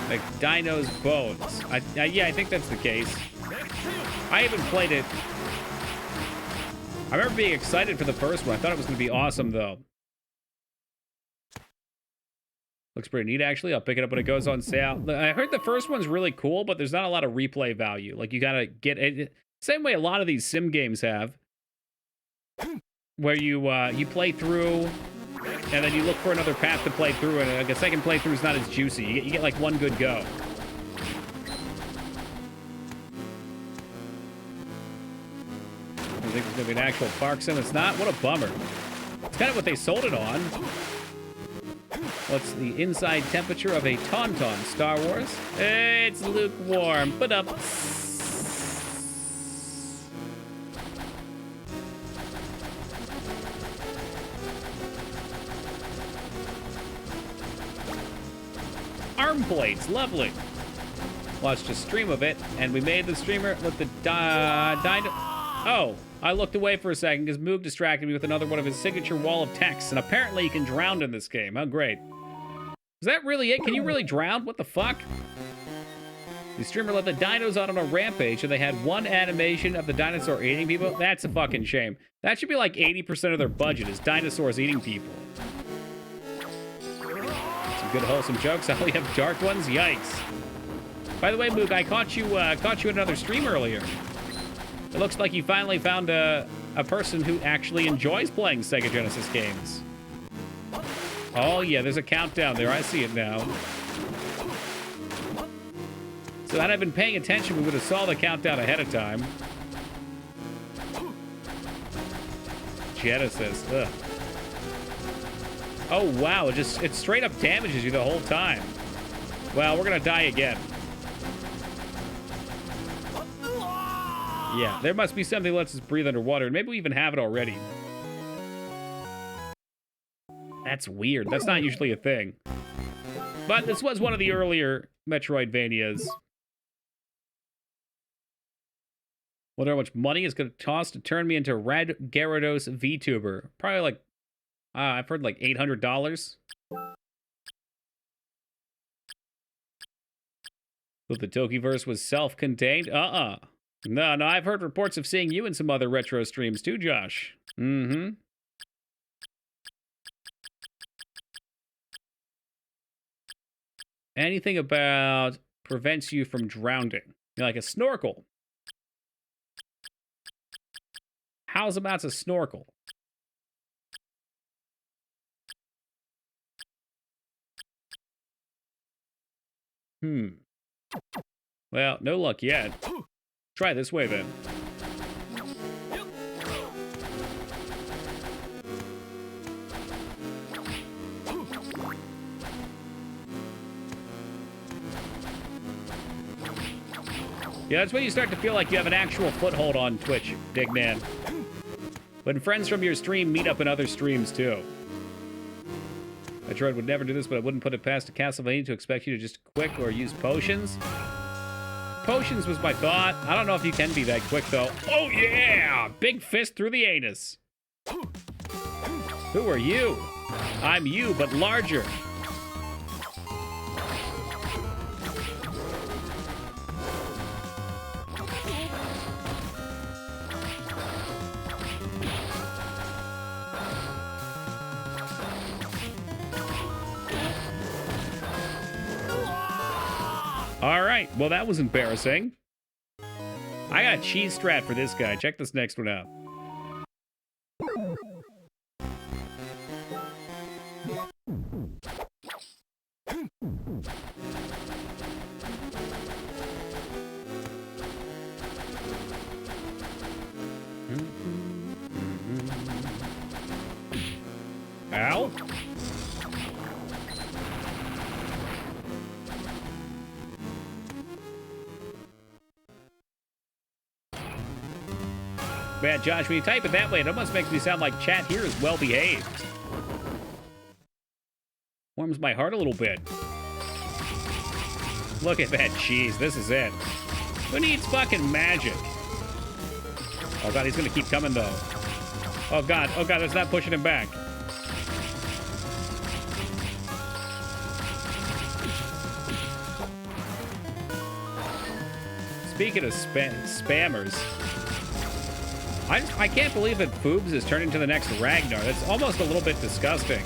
Like Dino's Bones. Yeah, I think that's the case. I haven't played it. I remember being excited for the first one. I thought it was going to be awesome, though. Looks pretty neat, actually. I'll pick it up when it goes on sale. I heard the first one's really cool, but there's not a lot of replay value. Like, you got to get it. Same way a lot of these sim games have. Where you play through, and then you look for another path to play through, and like a second playthrough is not as juicy. You get like one good go. I think there's going to be an actual park sim. It's not? What a bummer. It's kind of what they sold it on. What's the inside temperature of a Tauntaun, Star Wars? It's lukewarm. But up. Arm plates, lovely. Watched a stream of it, and we made the streamer let the Oh, I looked away for a second because Moog distracted me with another one of his signature wall of texts, and apparently you can drown in this game. How great. Is that really it? Can you really drown? What the fuck? The streamer let the dinos out on a rampage, and they had one animation of the dinosaur eating people? That's a fucking shame. That should be like 80% of their budget, is dinosaurs eating people. Some good wholesome jokes. I only have dark ones? Yikes. By the way, Moog, I caught you in another stream earlier. It looks like you finally found a person who actually enjoys playing Sega Genesis games. Oh, yeah, there's a countdown there. I see it now. So had I been paying attention, we would have saw the countdown ahead of time. Genesis. Ugh. Oh, wow. It straight up damages you the whole time. Well, we're going to die again. Yeah, there must be something that lets us breathe underwater, and maybe we even have it already. That's weird. That's not usually a thing. But this was one of the earlier Metroidvanias. Wonder how much money it's going to cost to turn me into Red Gyarados VTuber. Probably like, I've heard like $800. But the Tokiverse was self-contained? No, I've heard reports of seeing you in some other retro streams too, Josh. Mm-hmm. Anything about prevents you from drowning? Like a snorkel. How's about a snorkel? Well, no luck yet. Try this way, then. Yeah, that's when you start to feel like you have an actual foothold on Twitch, big man. When friends from your stream meet up in other streams, too. Metroid would never do this, but I wouldn't put it past a Castlevania to expect you to just quick or use potions. Potions was my thought. I don't know if you can be that quick, though. Oh, yeah! Big fist through the anus. Who are you? I'm you, but larger. All right, well, that was embarrassing. I got a cheese strat for this guy. Check this next one out. Ow. Man, Josh, when you type it that way, it almost makes me sound like chat here is well behaved. Warms my heart a little bit. Look at that cheese. This is it. Who needs fucking magic? Oh god, he's gonna keep coming though. Oh god, that's not pushing him back. Speaking of spammers, I can't believe that Foobs is turning to the next Ragnar. That's almost a little bit disgusting.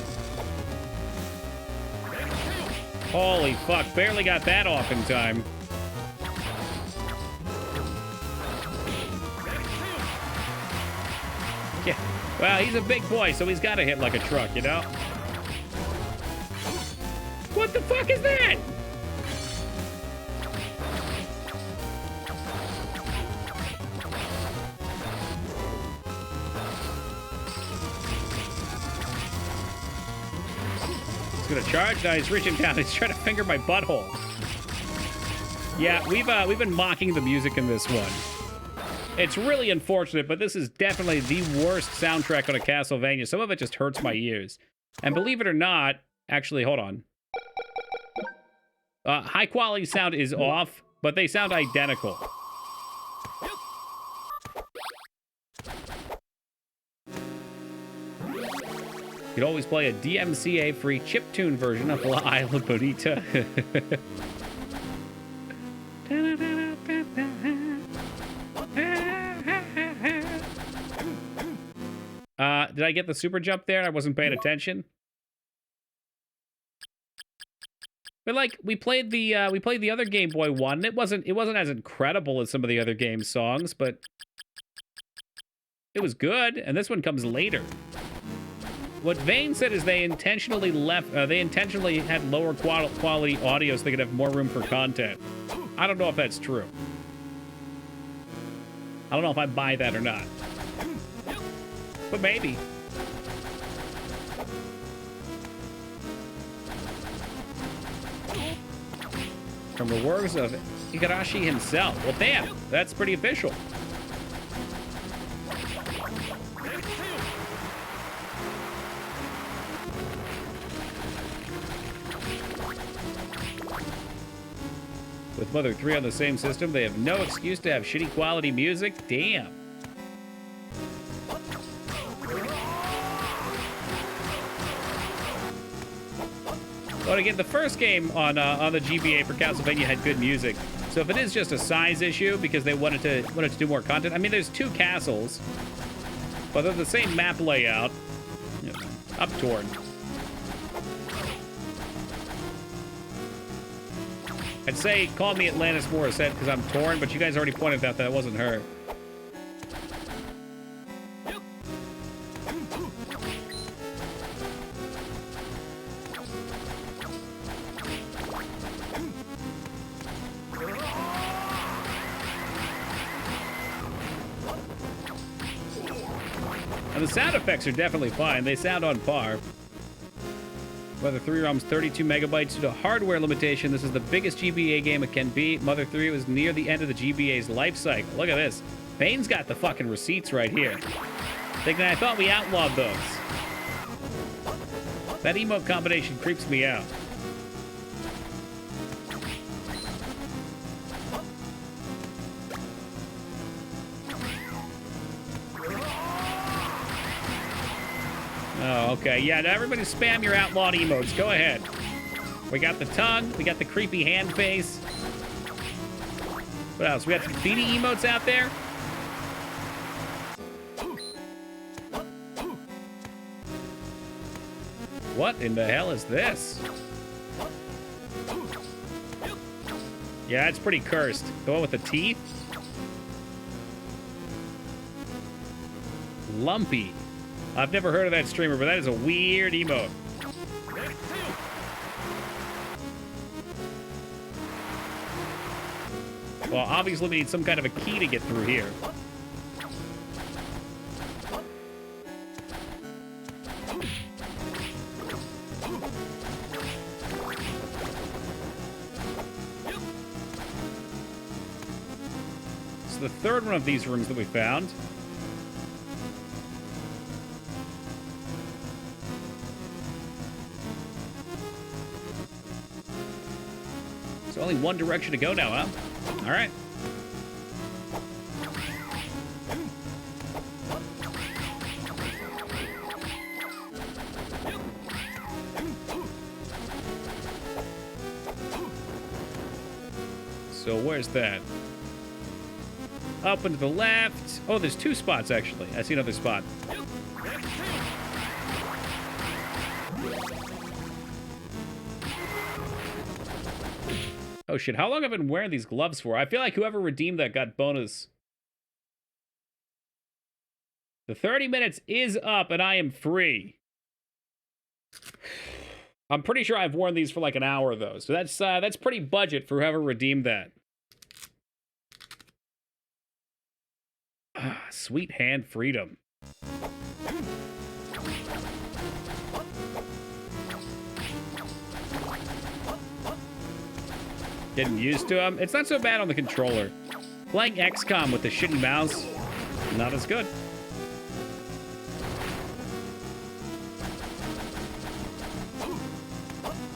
Holy fuck, barely got that off in time. Yeah, well, he's a big boy, so he's gotta hit like a truck, you know? What the fuck is that? He's gonna charge. Now he's reaching down. He's trying to finger my butthole. Yeah, we've been mocking the music in this one. It's really unfortunate, but this is definitely the worst soundtrack on a Castlevania. Some of it just hurts my ears. And believe it or not, actually, hold on. High quality sound is off, but they sound identical. You could always play a DMCA-free chiptune version of La Isla Bonita. Did I get the super jump there? I wasn't paying attention. But like we played the other Game Boy one. It wasn't as incredible as some of the other game songs, but it was good. And this one comes later. What Vane said is they intentionally had lower quality audio so they could have more room for content. I don't know if that's true. I don't know if I buy that or not. But maybe. From the words of Igarashi himself. Well, damn, that's pretty official. With Mother 3 on the same system, they have no excuse to have shitty quality music. Damn. But again, the first game on the GBA for Castlevania had good music. So if it is just a size issue because they wanted to do more content, I mean, there's two castles, but they're the same map layout. You know, up torn. I'd say call me Atlantis Morissette because I'm torn, but you guys already pointed out that wasn't her. And the sound effects are definitely fine. They sound on par. Mother 3 ROM's 32 megabytes due to hardware limitation. This is the biggest GBA game it can be. Mother 3 was near the end of the GBA's life cycle. Look at this. Bane's got the fucking receipts right here. Thinking I thought we outlawed those. That emote combination creeps me out. Oh, okay. Yeah, now everybody spam your outlawed emotes. Go ahead. We got the tongue. We got the creepy hand face. What else? We got some feety emotes out there. What in the hell is this? Yeah, it's pretty cursed. The one with the teeth? Lumpy. I've never heard of that streamer, but that is a weird emote. Well, obviously we need some kind of a key to get through here. is the third one of these rooms that we found. There's only one direction to go now, huh? All right. So where's that? Up and to the left. Oh, there's two spots, actually. I see another spot. Oh, shit. How long have I been wearing these gloves for? I feel like whoever redeemed that got bonus. The 30 minutes is up, and I am free. I'm pretty sure I've worn these for like an hour, though. So that's pretty budget for whoever redeemed that. Ah, sweet hand freedom. Getting used to them. It's not so bad on the controller. Playing XCOM with the shitty mouse, not as good.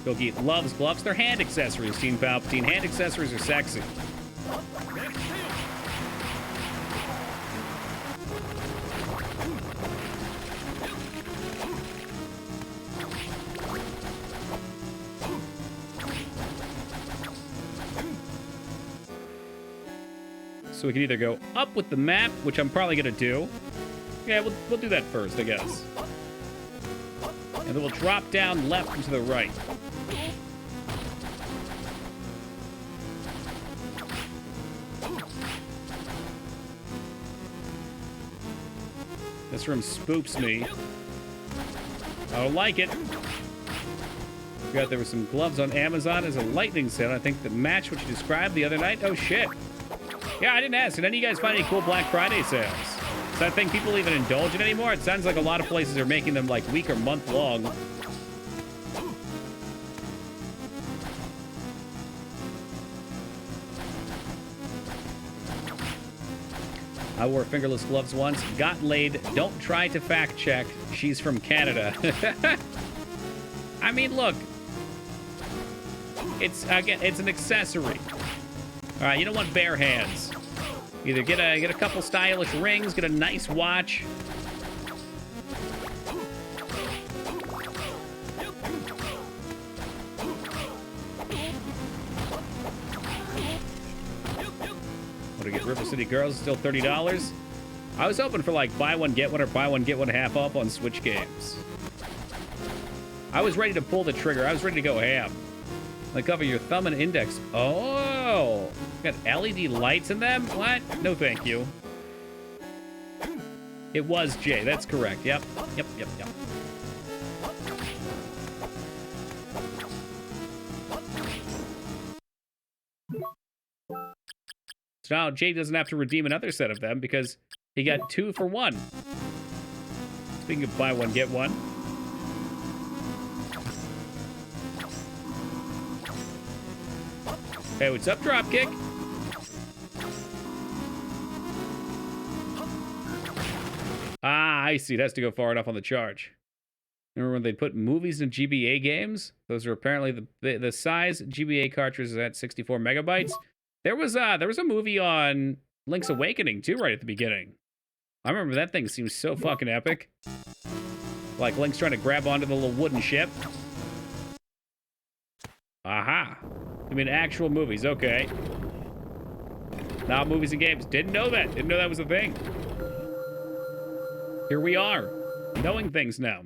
Gogi loves gloves. They're hand accessories, Team Palpatine. Hand accessories are sexy. So we can either go up with the map, which I'm probably going to do. Yeah, we'll do that first, I guess. And then we'll drop down left and to the right. This room spooks me. I don't like it. Forgot there were some gloves on Amazon as a lightning sale. I think the match which you described the other night. Oh, shit. Yeah, I didn't ask. Did any of you guys find any cool Black Friday sales? Does that thing people even indulge in anymore? It sounds like a lot of places are making them like week or month long. I wore fingerless gloves once, got laid, don't try to fact check. She's from Canada. I mean, look. It's an accessory. All right, you don't want bare hands. Either get a couple stylish rings, get a nice watch. Want to get River City Girls? Still $30. I was hoping for like buy one get one or buy one get one half off on Switch games. I was ready to pull the trigger. I was ready to go ham. Like cover your thumb and index. Oh, got LED lights in them? What? No, thank you. It was Jay. That's correct. Yep. So now Jay doesn't have to redeem another set of them because he got 2 for 1. Speaking of buy one, get one. Hey, what's up, Dropkick? Ah, I see. It has to go far enough on the charge. Remember when they put movies in GBA games? Those are apparently the size GBA cartridge is at 64 megabytes. There was a movie on Link's Awakening too, right at the beginning. I remember that thing seems so fucking epic. Like Link's trying to grab onto the little wooden ship. Aha. I mean, actual movies, okay. Not movies and games. Didn't know that. Didn't know that was a thing. Here we are, knowing things now.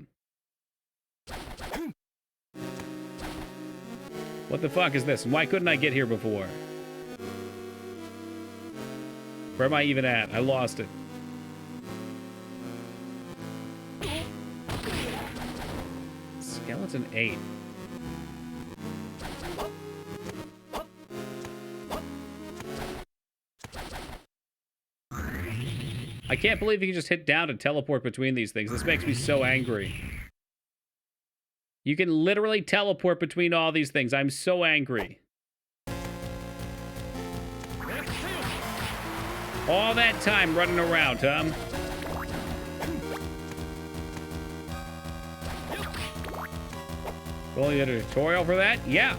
What the fuck is this? And why couldn't I get here before? Where am I even at? I lost it. Skeleton 8. I can't believe you can just hit down to teleport between these things. This makes me so angry. You can literally teleport between all these things. I'm so angry. All that time running around, huh? Only a tutorial for that? Yeah.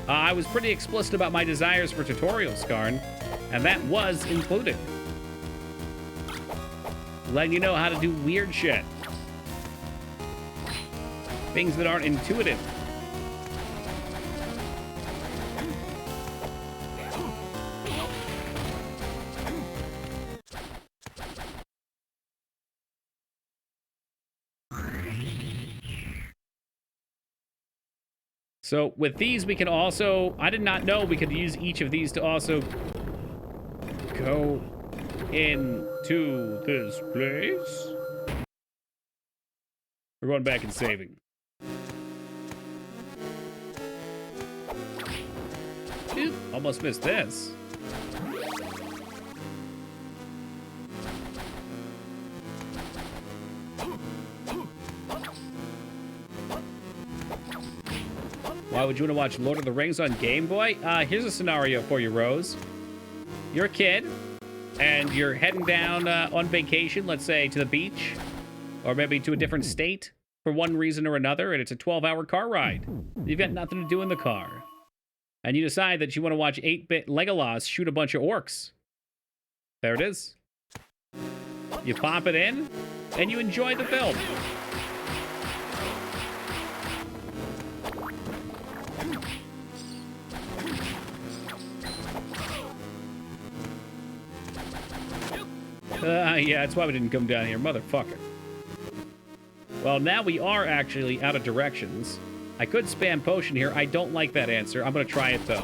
I was pretty explicit about my desires for tutorials, Skarn, and that was included. Letting you know how to do weird shit. Things that aren't intuitive. So with these, we can also, I did not know we could use each of these to also go into this place. We're going back and saving. Ooh, almost missed this. Why would you want to watch Lord of the Rings on Game Boy? Here's a scenario for you, Rose. You're a kid, and you're heading down on vacation, let's say to the beach, or maybe to a different state for one reason or another, and it's a 12-hour car ride. You've got nothing to do in the car. And you decide that you want to watch 8-bit Legolas shoot a bunch of orcs. There it is. You pop it in, and you enjoy the film. Yeah, that's why we didn't come down here, motherfucker. Well, now we are actually out of directions. I could spam potion here. I don't like that answer. I'm gonna try it, though.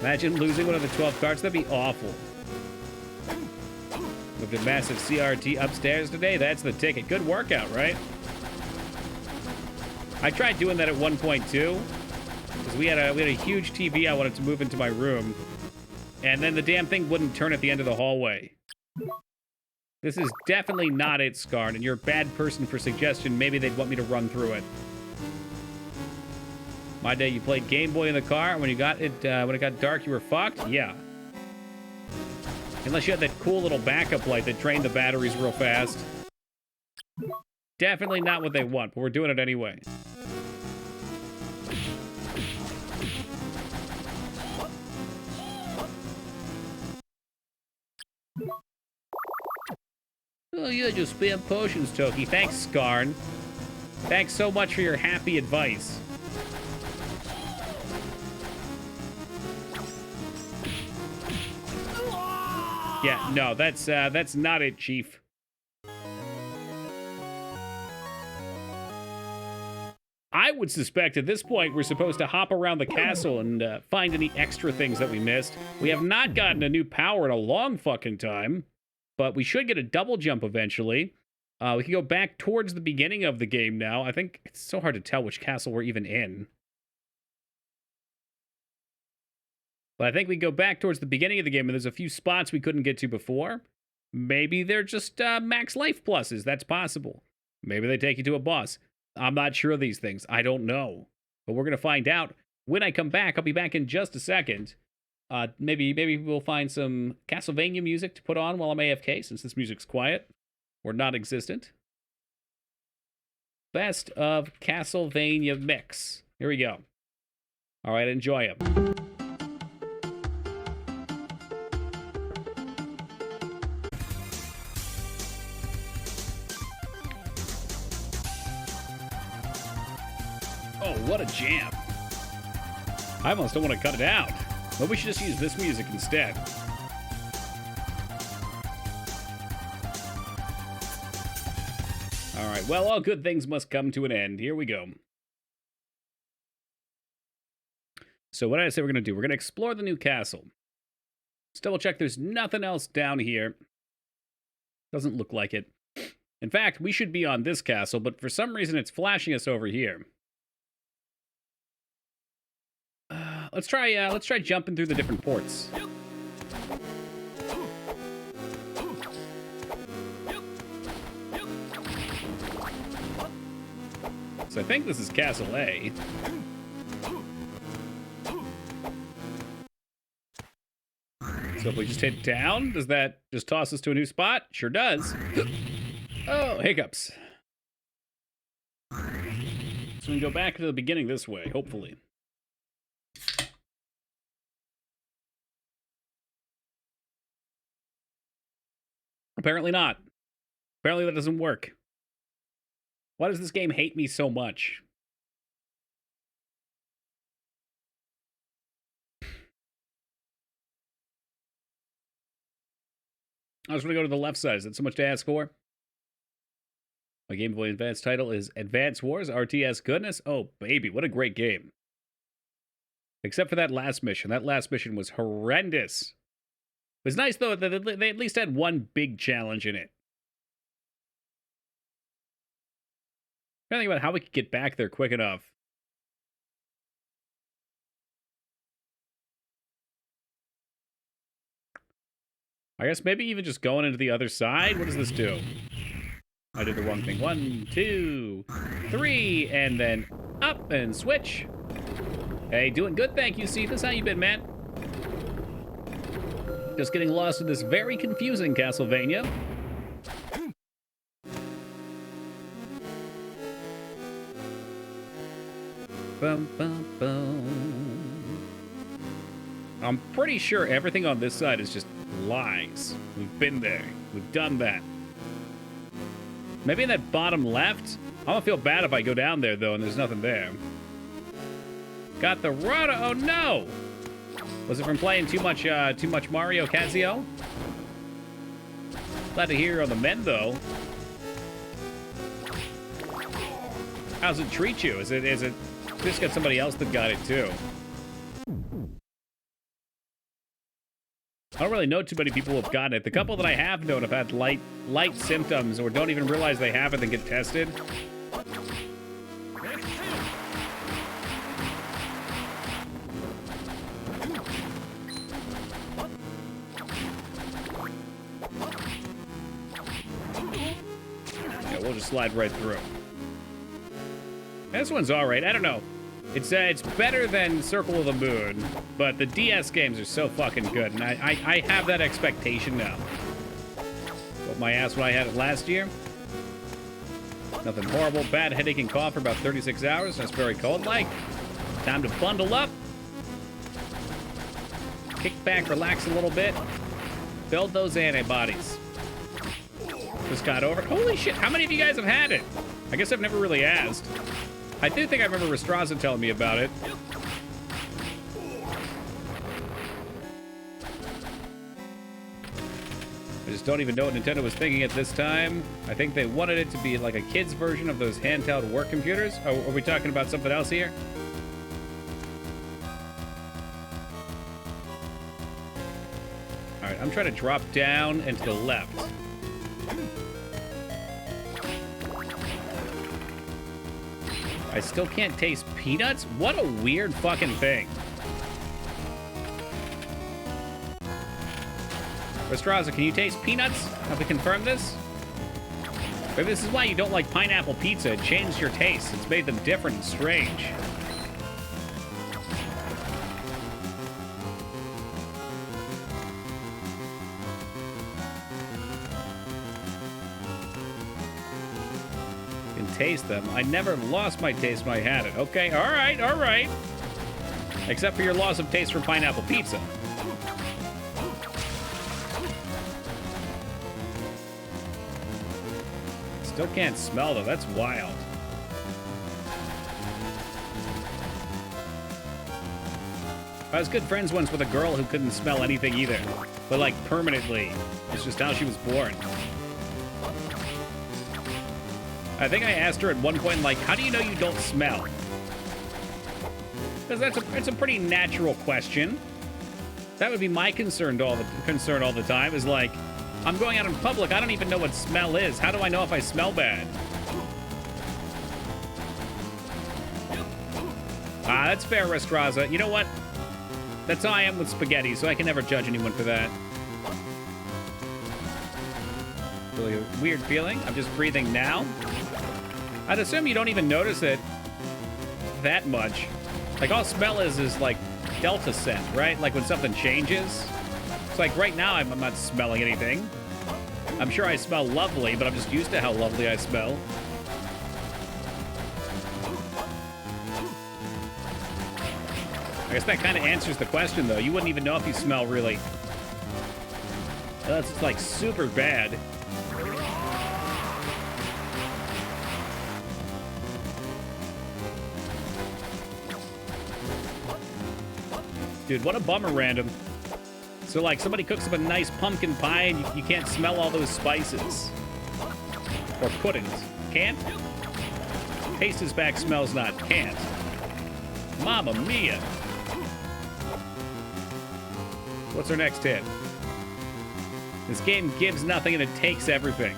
Imagine losing one of the 12 cards. That'd be awful. Moved a massive CRT upstairs today. That's the ticket. Good workout, right? I tried doing that at 1.2. Because we had a huge TV I wanted to move into my room. And then the damn thing wouldn't turn at the end of the hallway. This is definitely not it, Skarn, and you're a bad person for suggestion. Maybe they'd want me to run through it. My day, you played Game Boy in the car, and when it got dark, you were fucked? Yeah. Unless you had that cool little backup light that drained the batteries real fast. Definitely not what they want, but we're doing it anyway. Oh, yeah, just spam potions, Toki. Thanks, Skarn. Thanks so much for your happy advice. Yeah, no, that's not it, Chief. I would suspect at this point we're supposed to hop around the castle and find any extra things that we missed. We have not gotten a new power in a long fucking time. But we should get a double jump eventually. We can go back towards the beginning of the game now. I think it's so hard to tell which castle we're even in. But I think we go back towards the beginning of the game, and there's a few spots we couldn't get to before. Maybe they're just max life pluses. That's possible. Maybe they take you to a boss. I'm not sure of these things. I don't know. But we're going to find out when I come back. I'll be back in just a second. Maybe we'll find some Castlevania music to put on while I'm AFK, since this music's quiet or non-existent. Best of Castlevania mix. Here we go. All right, enjoy them. Oh, what a jam. I almost don't want to cut it out. But we should just use this music instead. All right, well, all good things must come to an end. Here we go. So what did I say we're going to do? We're going to explore the new castle. Let's double check there's nothing else down here. Doesn't look like it. In fact, we should be on this castle, but for some reason it's flashing us over here. Let's try jumping through the different ports. So I think this is Castle A. So if we just hit down, does that just toss us to a new spot? Sure does. Oh, hiccups. So we can go back to the beginning this way, hopefully. Apparently not. Apparently that doesn't work. Why does this game hate me so much? I was going to go to the left side. Is that so much to ask for? My Game Boy Advance title is Advance Wars RTS Goodness. Oh, baby, what a great game. Except for that last mission. That last mission was horrendous. It was nice, though, that they at least had one big challenge in it. I'm trying to think about how we could get back there quick enough. I guess maybe even just going into the other side? What does this do? I did the wrong thing. 1, 2, 3, and then up and switch. Hey, doing good, thank you, Cephas. How you been, man? Just getting lost in this very confusing Castlevania. Bum, bum, bum. I'm pretty sure everything on this side is just lies. We've been there. We've done that. Maybe in that bottom left? I don't feel bad if I go down there, though, and there's nothing there. Got the rudder. Oh, no! Was it from playing too much Mario Casio? Glad to hear you're on the mend, though. How's it treat you? Is it just got somebody else that got it, too? I don't really know too many people who have gotten it. The couple that I have known have had light symptoms or don't even realize they have it and get tested. Yeah, we'll just slide right through. This one's all right. I don't know. It's better than Circle of the Moon, but the DS games are so fucking good, and I have that expectation now. Put my ass when I had it last year. Nothing horrible. Bad headache and cough for about 36 hours. That's very cold-like. Time to bundle up. Kick back, relax a little bit. Build those antibodies. Just got over it. Holy shit, how many of you guys have had it? I guess I've never really asked. I do think I remember Restraza telling me about it. I just don't even know what Nintendo was thinking at this time. I think they wanted it to be like a kid's version of those handheld work computers. Oh, are we talking about something else here? All right, I'm trying to drop down and to the left. I still can't taste peanuts? What a weird fucking thing. Restraza, can you taste peanuts? Have we confirmed this? Maybe this is why you don't like pineapple pizza. It changed your taste. It's made them different and strange. Taste them. I never lost my taste when I had it. Okay, all right, all right. Except for your loss of taste for pineapple pizza. Still can't smell, though. That's wild. I was good friends once with a girl who couldn't smell anything either. But, like, permanently. It's just how she was born. I think I asked her at one point, like, how do you know you don't smell? Because it's a pretty natural question. That would be my concern all the time, is like, I'm going out in public, I don't even know what smell is. How do I know if I smell bad? Ah, that's fair, Restraza. You know what? That's how I am with spaghetti, so I can never judge anyone for that. Really a weird feeling. I'm just breathing now. I'd assume you don't even notice it that much. Like, all smell is like delta scent, right? Like when something changes. works. Like, right now, I'm not smelling anything. I'm sure I smell lovely, but I'm just used to how lovely I smell. I guess that kind of answers the question, though. You wouldn't even know if you smell really. That's like super bad. Dude, what a bummer, random. So, like, somebody cooks up a nice pumpkin pie and you can't smell all those spices. Or couldn't. Can't? Taste is back, smells not. Can't. Mamma mia. What's our next hit? This game gives nothing and it takes everything.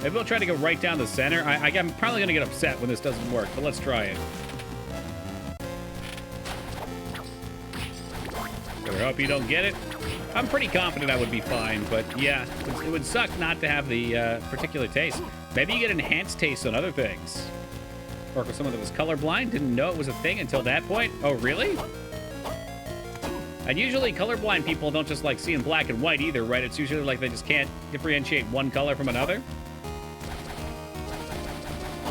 Maybe we'll try to go right down the center. I'm probably going to get upset when this doesn't work, but let's try it. I hope you don't get it. I'm pretty confident I would be fine, but yeah, it would suck not to have the particular taste. Maybe you get enhanced taste on other things. Or for someone that was colorblind, didn't know it was a thing until that point. Oh, really? And usually colorblind people don't just like see in black and white either, right? It's usually like they just can't differentiate one color from another.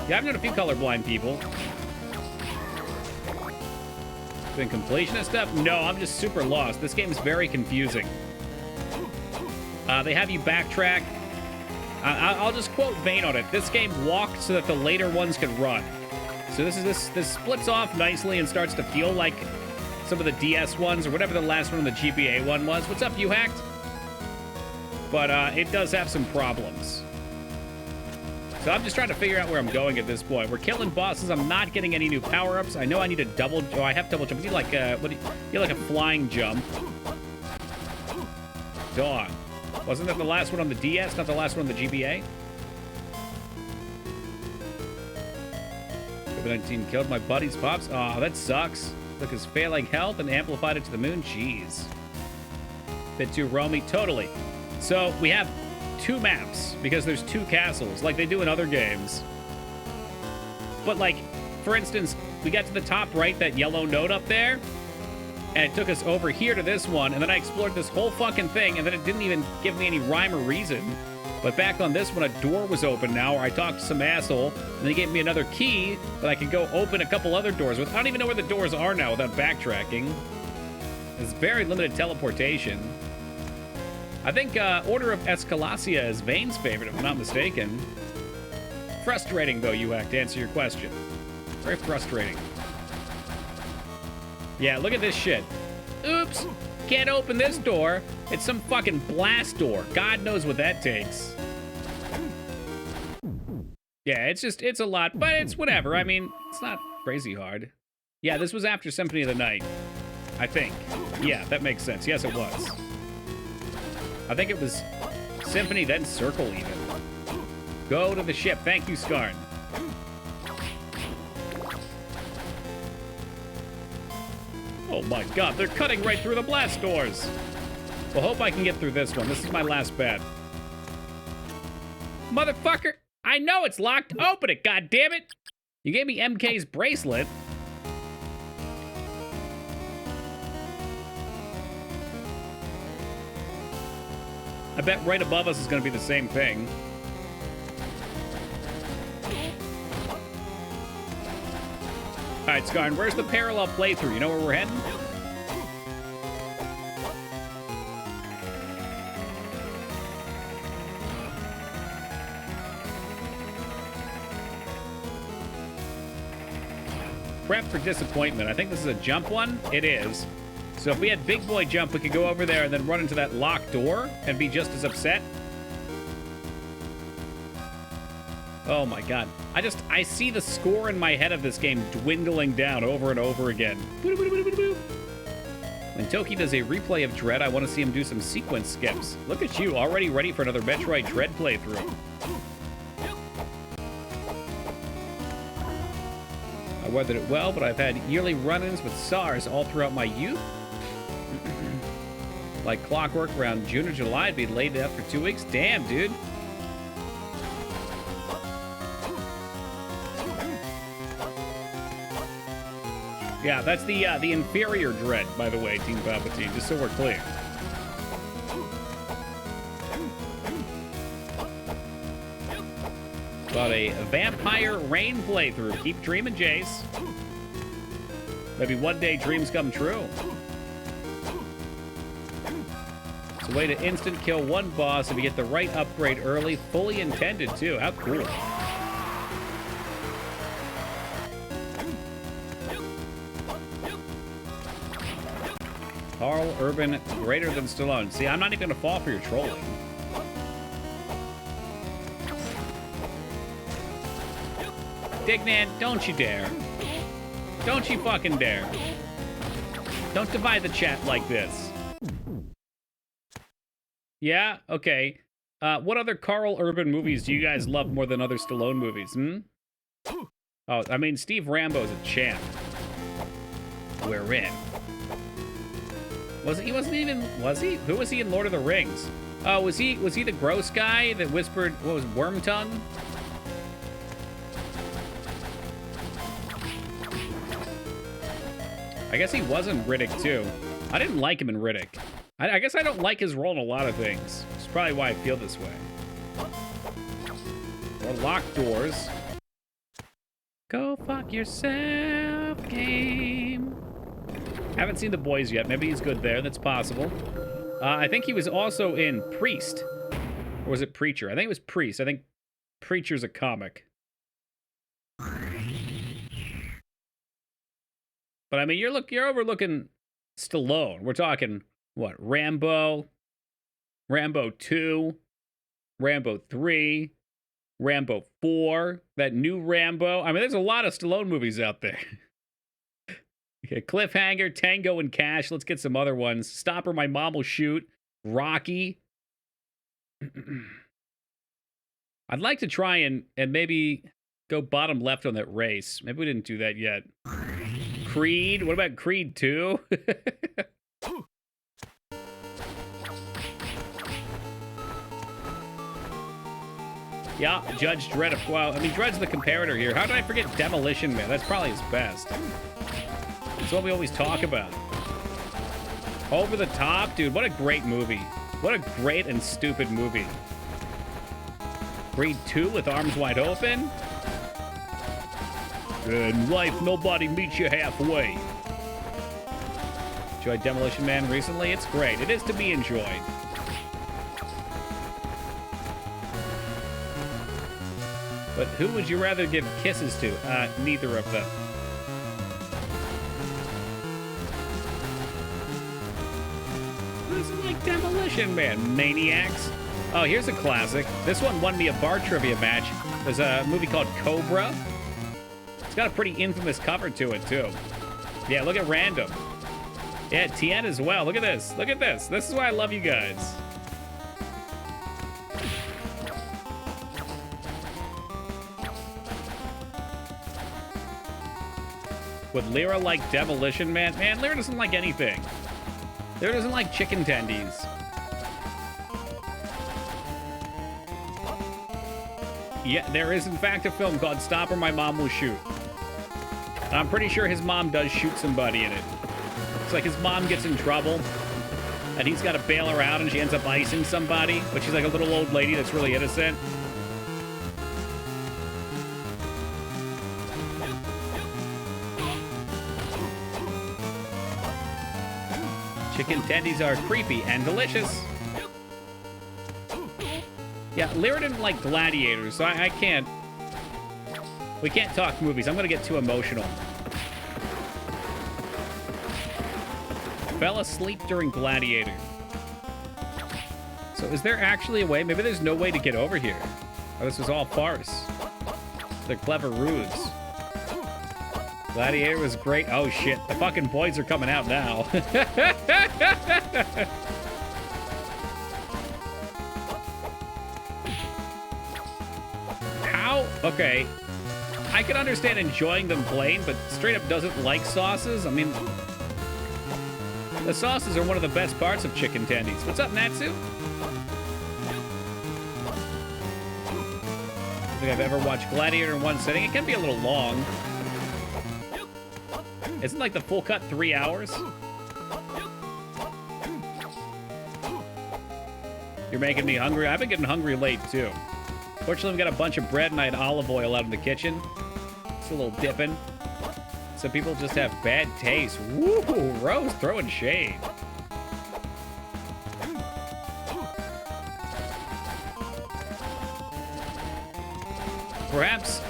Yeah, I've known a few colorblind people. Been completionist stuff? No, I'm just super lost. This game is very confusing. They have you backtrack. I'll just quote Vane on it. This game walked so that the later ones could run. So this splits off nicely and starts to feel like some of the DS ones or whatever the last one on the GBA one was. What's up, you hacked? But it does have some problems. So I'm just trying to figure out where I'm going at this point. We're killing bosses. I'm not getting any new power-ups. I know I need a double... Oh, I have double jump. I need like a... What do you like a flying jump. Dawn. Wasn't that the last one on the DS, not the last one on the GBA? COVID-19 killed my buddy's pops. Aw, that sucks. Took his failing health and amplified it to the moon. Jeez. Bit too roamy. Totally. So we have 2 maps because there's 2 castles like they do in other games. But like, for instance, we got to the top right, that yellow node up there, and it took us over here to this one, and then I explored this whole fucking thing, and then it didn't even give me any rhyme or reason. But back on this one, a door was open now, or I talked to some asshole, and then he gave me another key that I could go open a couple other doors with. I don't even know where the doors are now without backtracking. It's very limited teleportation. I think Order of Escalacia is Vane's favorite, if I'm not mistaken. Frustrating, though, you have to answer your question. Very frustrating. Yeah, look at this shit. Oops! Can't open this door. It's some fucking blast door. God knows what that takes. Yeah, it's a lot, but it's whatever. I mean, it's not crazy hard. Yeah, this was after Symphony of the Night, I think. Yeah, that makes sense. Yes, it was. I think it was Symphony, then Circle, even. Go to the ship. Thank you, Skarn. Oh my god, they're cutting right through the blast doors. Well, hope I can get through this one. This is my last bet. Motherfucker! I know it's locked. Open it, goddammit! You gave me MK's bracelet. I bet right above us is going to be the same thing. All right, Skarn, where's the parallel playthrough? You know where we're heading? Prep for disappointment. I think this is a jump one. It is. So if we had Big Boy jump, we could go over there and then run into that locked door and be just as upset. Oh my god. I see the score in my head of this game dwindling down over and over again. When Toki does a replay of Dread, I want to see him do some sequence skips. Look at you, already ready for another Metroid Dread playthrough. I weathered it well, but I've had yearly run-ins with SARS all throughout my youth. Like clockwork, around June or July, I'd be laid out for 2 weeks. Damn, dude. Yeah, that's the inferior Dread, by the way, Team Palpatine, just so we're clear. About a Vampire Rain playthrough. Keep dreaming, Jace. Maybe one day dreams come true. It's a way to instant kill one boss if you get the right upgrade early. Fully intended, too. How cool. Carl Urban greater than Stallone. See, I'm not even going to fall for your trolling. Dignan, don't you dare. Don't you fucking dare. Don't divide the chat like this. Yeah? Okay. What other Carl Urban movies do you guys love more than other Stallone movies, hmm? Oh, I mean, Steve Rambo's a champ. We're in. He wasn't even, was he? Who was he in Lord of the Rings? Oh, was he the gross guy that whispered, what was Worm Tongue? I guess he was in Riddick, too. I didn't like him in Riddick. I guess I don't like his role in a lot of things. It's probably why I feel this way. Or locked doors. Go fuck yourself, game. Haven't seen The Boys yet. Maybe he's good there. That's possible. I think he was also in Priest. Or was it Preacher? I think it was Priest. I think Preacher's a comic. But I mean, you're overlooking Stallone. We're talking, what, Rambo, Rambo 2, Rambo 3, Rambo 4, that new Rambo. I mean, there's a lot of Stallone movies out there. Okay, Cliffhanger, Tango and Cash. Let's get some other ones. Stop or My Mom Will Shoot, Rocky. I'd like to try and maybe go bottom left on that race. Maybe we didn't do that yet. Creed? What about Creed 2? Yeah, Judge Dredd. Well, I mean, Dredd's the comparator here. How did I forget Demolition Man? That's probably his best. It's what we always talk about. Over the Top? Dude, what a great movie. What a great and stupid movie. Creed 2 with Arms Wide Open? In life, nobody meets you halfway. Enjoyed Demolition Man recently? It's great. It is to be enjoyed. But who would you rather give kisses to? Neither of them. Who doesn't like Demolition Man? Maniacs? Oh, here's a classic. This one won me a bar trivia match. There's a movie called Cobra. It's got a pretty infamous cover to it, too. Yeah, look at Random. Yeah, Tien as well. Look at this. Look at this. This is why I love you guys. Would Lyra like Demolition Man? Man, Lyra doesn't like anything. Lyra doesn't like chicken tendies. Yeah, there is in fact a film called Stop or My Mom Will Shoot. I'm pretty sure his mom does shoot somebody in it. It's like his mom gets in trouble, and he's got to bail her out, and she ends up icing somebody, but she's like a little old lady that's really innocent. Chicken tendies are creepy and delicious. Yeah, Lyra didn't like Gladiators, so I can't... We can't talk movies. I'm going to get too emotional. Fell asleep during Gladiator. So is there actually a way? Maybe there's no way to get over here. Or this was all farce. The clever ruse. Gladiator was great. Oh, shit. The fucking boys are coming out now. How? Okay. I can understand enjoying them plain, but straight up doesn't like sauces. I mean, the sauces are one of the best parts of chicken tendies. What's up, Natsu? I don't think I've ever watched Gladiator in one sitting. It can be a little long. Isn't like the full cut 3 hours? You're making me hungry. I've been getting hungry late too. Fortunately, we got a bunch of bread and I had olive oil out in the kitchen. It's a little dipping. Some people just have bad taste. Woo, Rose throwing shade. Perhaps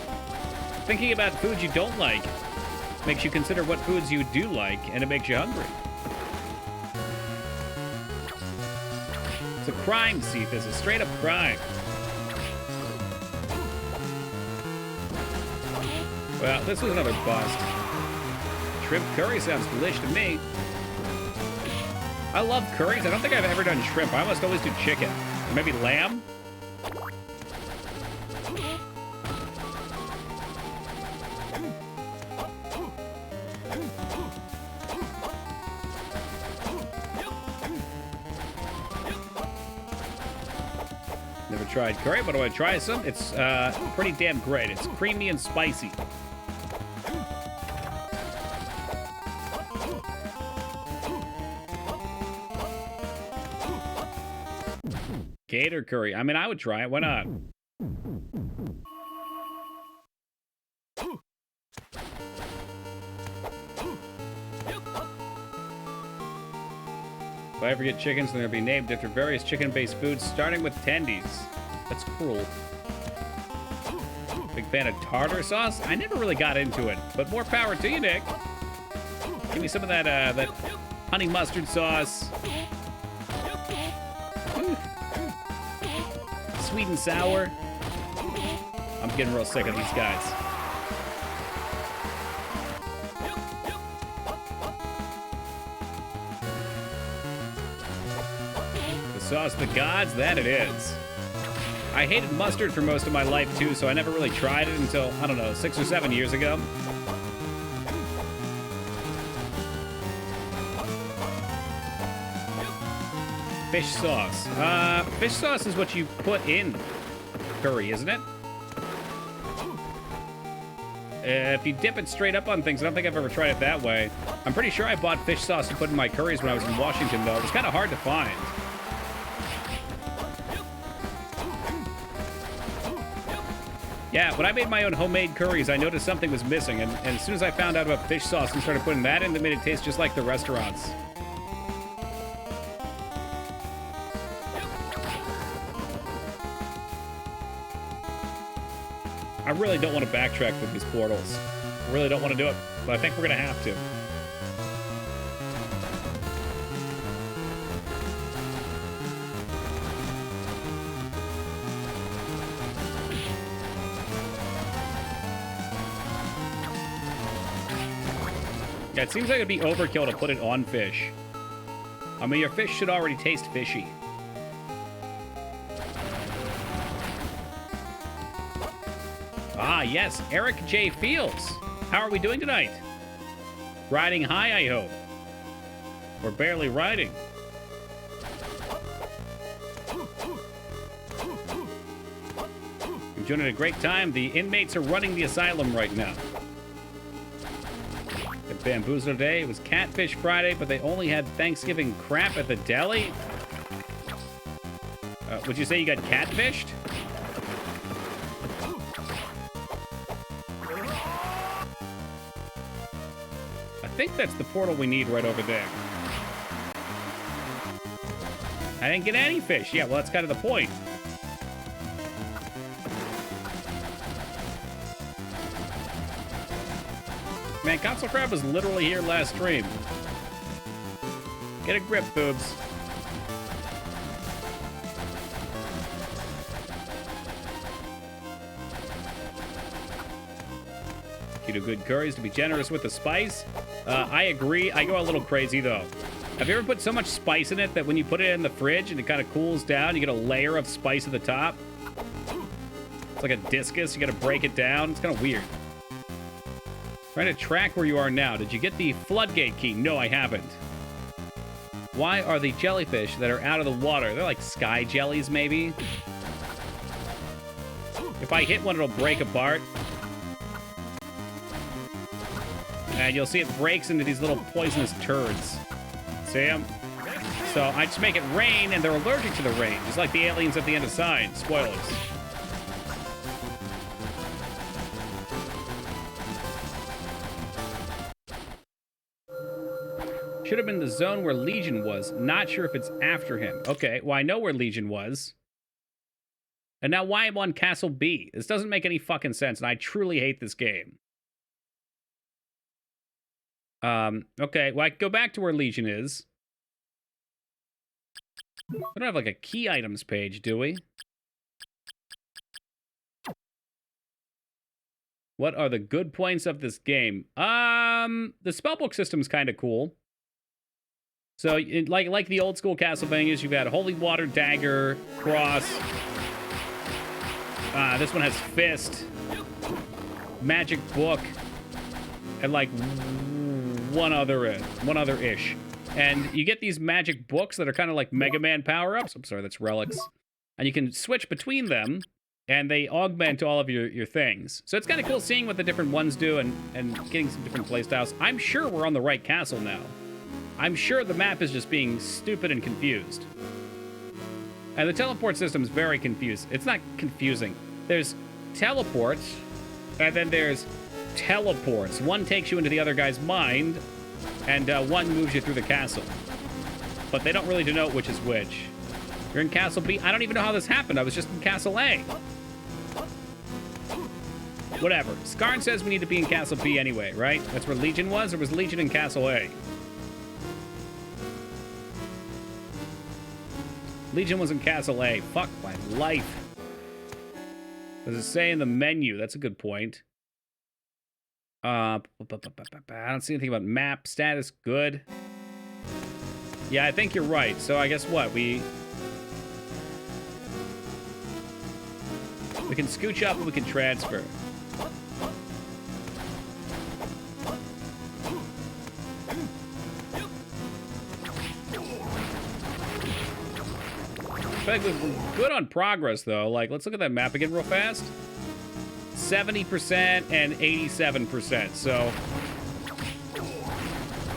thinking about foods you don't like makes you consider what foods you do like, and it makes you hungry. It's a crime, Seath. It's a straight-up crime. Well, this was another bust. Shrimp curry sounds delish to me. I love curries. I don't think I've ever done shrimp. I almost always do chicken. Or maybe lamb? Never tried curry, but I want to try some. It's pretty damn great. It's creamy and spicy. Gator curry. I mean, I would try it. Why not? If I ever get chickens, then they'll be named after various chicken-based foods, starting with tendies. That's cruel. Big fan of tartar sauce? I never really got into it, but more power to you, Nick. Give me some of that that honey mustard sauce. Sweet and sour. I'm getting real sick of these guys. The sauce of the gods, that it is. I hated mustard for most of my life too, so I never really tried it until, I don't know, 6 or 7 years ago. Fish sauce. Fish sauce is what you put in curry, isn't it? If you dip it straight up on things, I don't think I've ever tried it that way. I'm pretty sure I bought fish sauce to put in my curries when I was in Washington, though. It was kind of hard to find. Yeah, when I made my own homemade curries, I noticed something was missing, and as soon as I found out about fish sauce and started putting that in, it made it taste just like the restaurants. I really don't want to backtrack with these portals. I really don't want to do it, but I think we're going to have to. Yeah, it seems like it'd be overkill to put it on fish. I mean, your fish should already taste fishy. Ah, yes, Eric J. Fields. How are we doing tonight? Riding high, I hope. We're barely riding. We're doing a great time. The inmates are running the asylum right now. At Bamboozler Day, it was Catfish Friday, but they only had Thanksgiving crap at the deli. Would you say you got catfished? I think that's the portal we need right over there. I didn't get any fish. Yeah, well, that's kind of the point. Man, Console Crab was literally here last stream. Get a grip, boobs. You do good curries to be generous with the spice. I agree. I go a little crazy, though. Have you ever put so much spice in it that when you put it in the fridge and it kind of cools down, you get a layer of spice at the top? It's like a discus. You got to break it down. It's kind of weird. Trying to track where you are now. Did you get the floodgate key? No, I haven't. Why are the jellyfish that are out of the water? They're like sky jellies, maybe? If I hit one, it'll break apart. And you'll see it breaks into these little poisonous turds. See them? So I just make it rain, and they're allergic to the rain, just like the aliens at the end of Signs. Spoilers. Should have been the zone where Legion was. Not sure if it's after him. Okay, well, I know where Legion was. And now why I'm on Castle B? This doesn't make any fucking sense, and I truly hate this game. Okay, well, I can go back to where Legion is. We don't have, like, a key items page, do we? What are the good points of this game? The spellbook system's kind of cool. So, like the old school Castlevanias, you've got Holy Water, Dagger, Cross. This one has Fist, Magic Book, and like one other-ish. And you get these magic books that are kind of like Mega Man power-ups. I'm sorry, that's relics. And you can switch between them, and they augment all of your things. So it's kind of cool seeing what the different ones do and getting some different playstyles. I'm sure we're on the right castle now. I'm sure the map is just being stupid and confused. And the teleport system is very confused. It's not confusing. There's teleports, and then there's teleports. One takes you into the other guy's mind, and one moves you through the castle. But they don't really denote which is which. You're in Castle B. I don't even know how this happened. I was just in Castle A. Whatever. Skarn says we need to be in Castle B anyway, right? That's where Legion was, or was Legion in Castle A? Legion was in Castle A. Fuck my life. Does it say in the menu? That's a good point. I don't see anything about map status. Good. Yeah, I think you're right. So I guess what? We can scooch up and we can transfer. In fact, we're good on progress, though. Like, let's look at that map again real fast. 70% and 87%. So,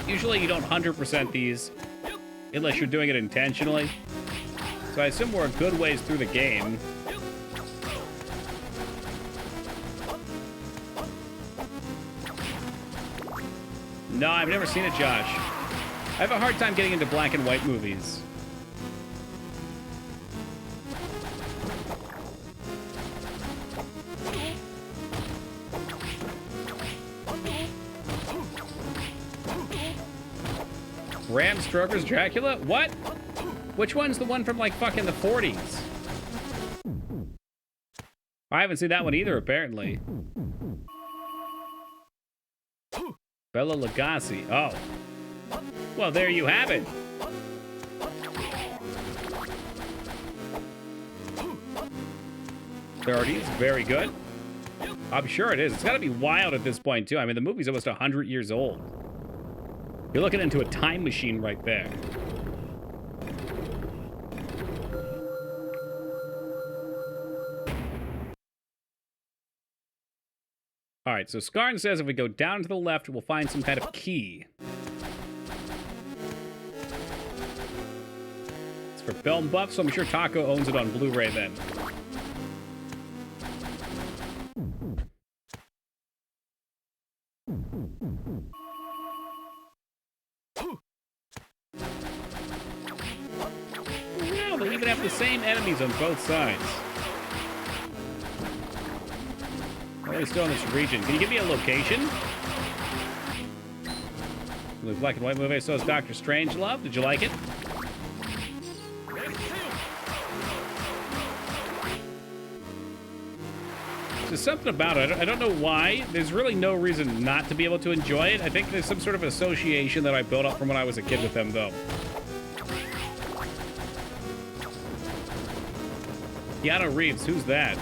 usually you don't 100% these unless you're doing it intentionally. So I assume we're a good ways through the game. No, I've never seen it, Josh. I have a hard time getting into black and white movies. Bram Stoker's Dracula? What? Which one's the one from, like, fucking the 40s? I haven't seen that one either, apparently. Bela Lugosi. Oh. Well, there you have it. There it is. Very good. I'm sure it is. It's got to be wild at this point, too. I mean, the movie's almost 100 years old. You're looking into a time machine right there. All right, so Skarn says if we go down to the left, we'll find some kind of key. It's for film buffs, so I'm sure Taco owns it on Blu-ray then. Wow, they even have the same enemies on both sides. Are they still in this region? Can you give me a location? The black and white movie I saw is Dr. Strangelove. Did you like it? There's something about it. I don't know why. There's really no reason not to be able to enjoy it. I think there's some sort of association that I built up from when I was a kid with them, though. Keanu Reeves, who's that?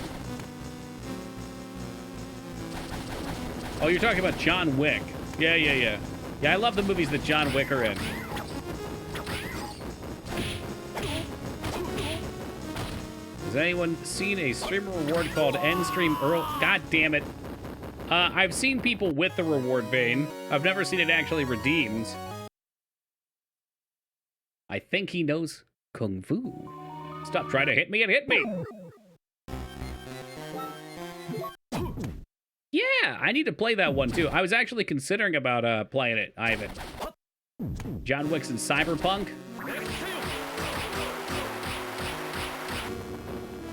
Oh, you're talking about John Wick. Yeah. Yeah, I love the movies that John Wick are in. Has anyone seen a streamer reward called End Stream Earl? God damn it. I've seen people with the reward vein. I've never seen it actually redeemed. I think he knows Kung Fu. Stop trying to hit me and hit me! Yeah, I need to play that one too. I was actually considering about playing it, Ivan. John Wick's in Cyberpunk.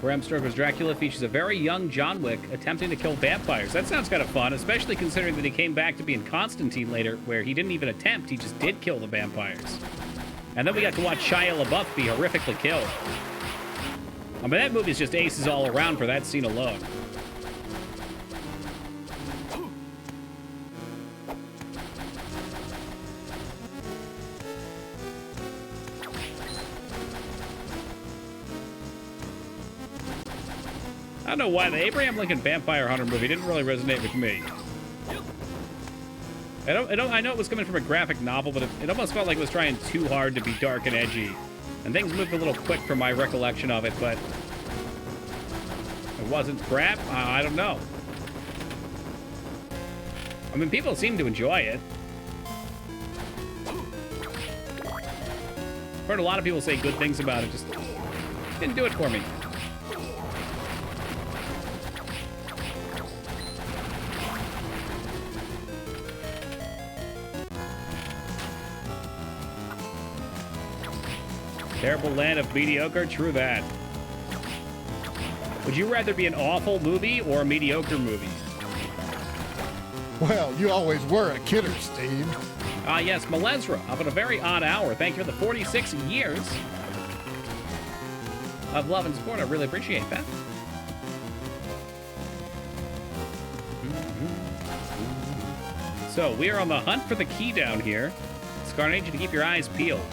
Bram Stoker's Dracula features a very young John Wick attempting to kill vampires. That sounds kind of fun, especially considering that he came back to be in Constantine later, where he didn't even attempt, he just did kill the vampires. And then we got to watch Shia LaBeouf be horrifically killed. I mean, that movie's just aces all around for that scene alone. I don't know why the Abraham Lincoln Vampire Hunter movie didn't really resonate with me. I know it was coming from a graphic novel, but it almost felt like it was trying too hard to be dark and edgy. And things moved a little quick from my recollection of it, but it wasn't crap? I don't know. I mean, people seem to enjoy it. I've heard a lot of people say good things about it, just didn't do it for me. Terrible land of mediocre, true that. Would you rather be an awful movie or a mediocre movie? Well, you always were a kidder, Steve. Yes, Malezra, up at a very odd hour. Thank you for the 46 years of love and support. I really appreciate that. So, we are on the hunt for the key down here. Scar, I need you to keep your eyes peeled.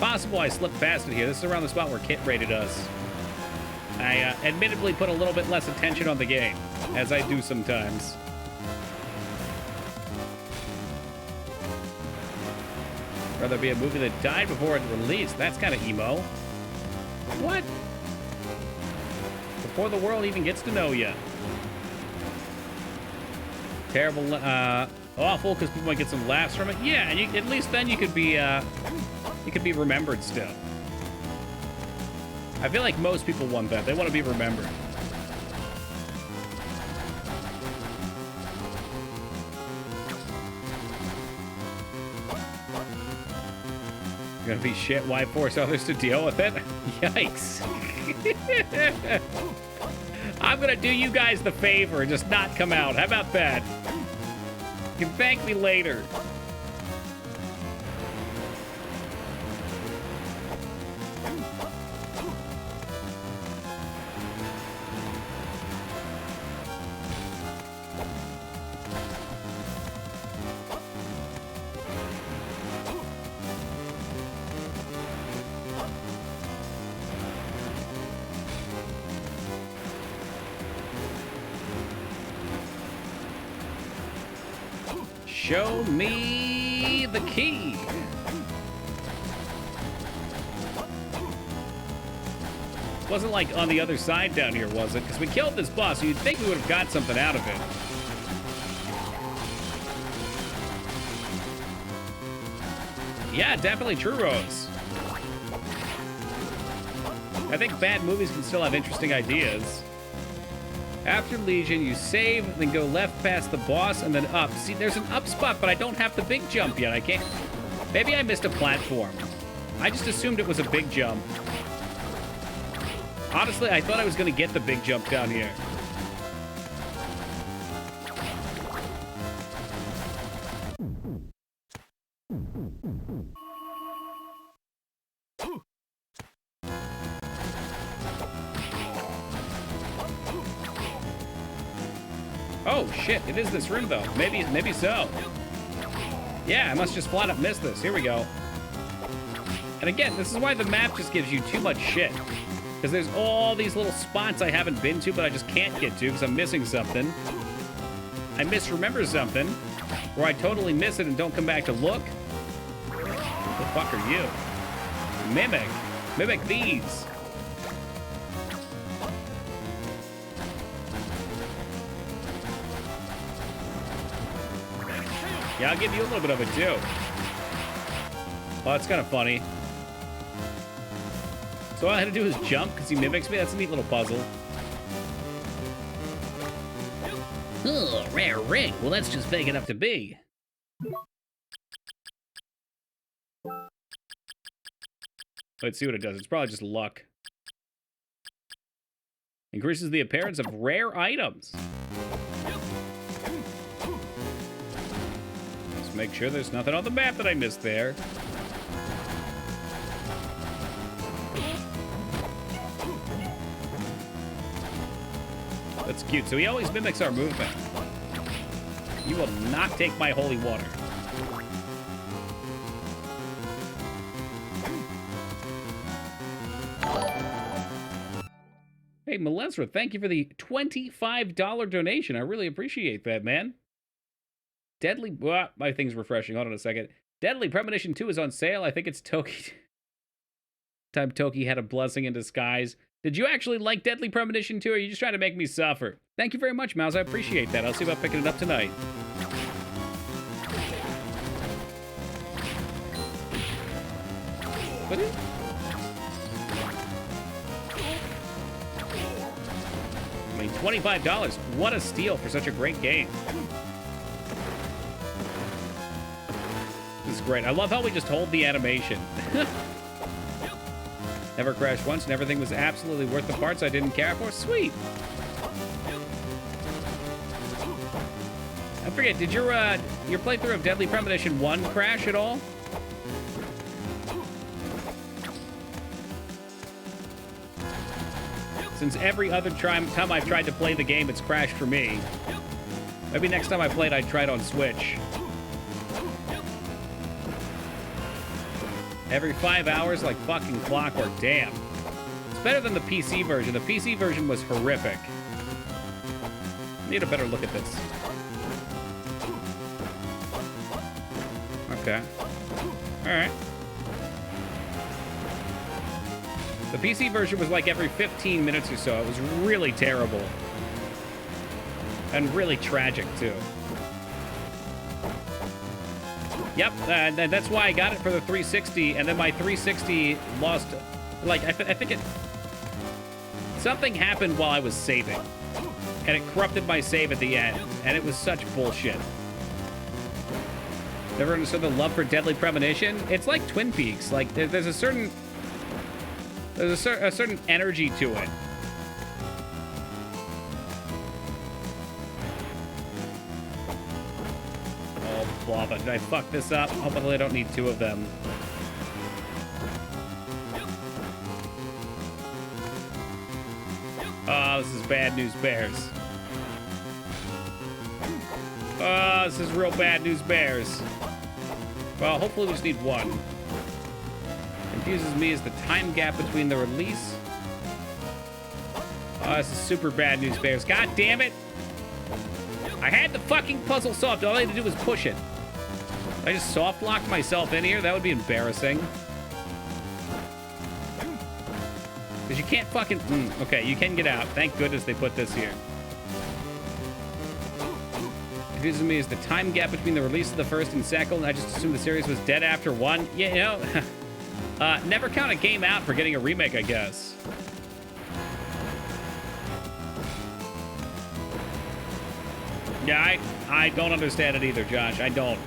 Possible I slipped past it here. This is around the spot where Kit rated us. I admittedly put a little bit less attention on the game, as I do sometimes. Rather be a movie that died before it released. That's kind of emo. What? Before the world even gets to know you. Terrible, awful, because people might get some laughs from it. Yeah, and at least then you could be, remembered still. I feel like most people want that. They want to be remembered. You're gonna be shit. Why force others to deal with it? Yikes. I'm gonna do you guys the favor and just not come out. How about that? You can thank me later. Show me the key. Wasn't like on the other side down here, was it? Because we killed this boss, so you'd think we would have got something out of it. Yeah, definitely true, Rose. I think bad movies can still have interesting ideas. After Legion, you save, then go left past the boss, and then up. See, there's an up spot, but I don't have the big jump yet. I can't... Maybe I missed a platform. I just assumed it was a big jump. Honestly, I thought I was going to get the big jump down here. Oh, shit. It is this room, though. Maybe so. Yeah, I must just flat up miss this. Here we go. And again, this is why the map just gives you too much shit. Because there's all these little spots I haven't been to, but I just can't get to because I'm missing something. I misremember something, or I totally miss it and don't come back to look. What the fuck are you? Mimic. Mimic these. Yeah, I'll give you a little bit of it, too. Oh, that's kind of funny. So all I had to do is jump because he mimics me? That's a neat little puzzle. Oh, rare ring. Well, that's just vague enough to be. Let's see what it does. It's probably just luck. Increases the appearance of rare items. Let's make sure there's nothing on the map that I missed there. That's cute. So he always mimics our movement. You will not take my holy water. Hey, Malesra, thank you for the $25 donation. I really appreciate that, man. Deadly... Well, my thing's refreshing. Hold on a second. Deadly Premonition 2 is on sale. I think it's Toki. Time Toki had a blessing in disguise. Did you actually like Deadly Premonition 2, or are you just trying to make me suffer? Thank you very much, Mouse. I appreciate that. I'll see about picking it up tonight. What is... I mean, $25. What a steal for such a great game. This is great. I love how we just hold the animation. Never crashed once, and everything was absolutely worth the parts I didn't care for. Sweet. I forget, did your playthrough of Deadly Premonition 1 crash at all? Since every other time I've tried to play the game, it's crashed for me. Maybe next time I play it, I'd try it on Switch. Every 5 hours, like fucking clockwork. Damn. It's better than the PC version. The PC version was horrific. Need a better look at this. Okay. Alright. The PC version was like every 15 minutes or so. It was really terrible. And really tragic, too. Yep, that's why I got it for the 360, and then my 360 lost... Like, I think it... Something happened while I was saving. And it corrupted my save at the end. And it was such bullshit. Never understood the love for Deadly Premonition? It's like Twin Peaks. Like, there's a certain... There's a certain energy to it. Oh, blah, did I fuck this up? Hopefully I don't need two of them. Oh, this is bad news bears. Oh, this is real bad news bears. Well, hopefully we just need one. Confuses me is the time gap between the release. Oh, this is super bad news bears. God damn it! I had the fucking puzzle solved. All I had to do was push it. I just soft locked myself in here. That would be embarrassing. Because you can't fucking... okay, you can get out. Thank goodness they put this here. Confuses me is the time gap between the release of the first and second. I just assumed the series was dead after one. Yeah, you know... never count a game out for getting a remake, I guess. Yeah, I don't understand it either, Josh. I don't.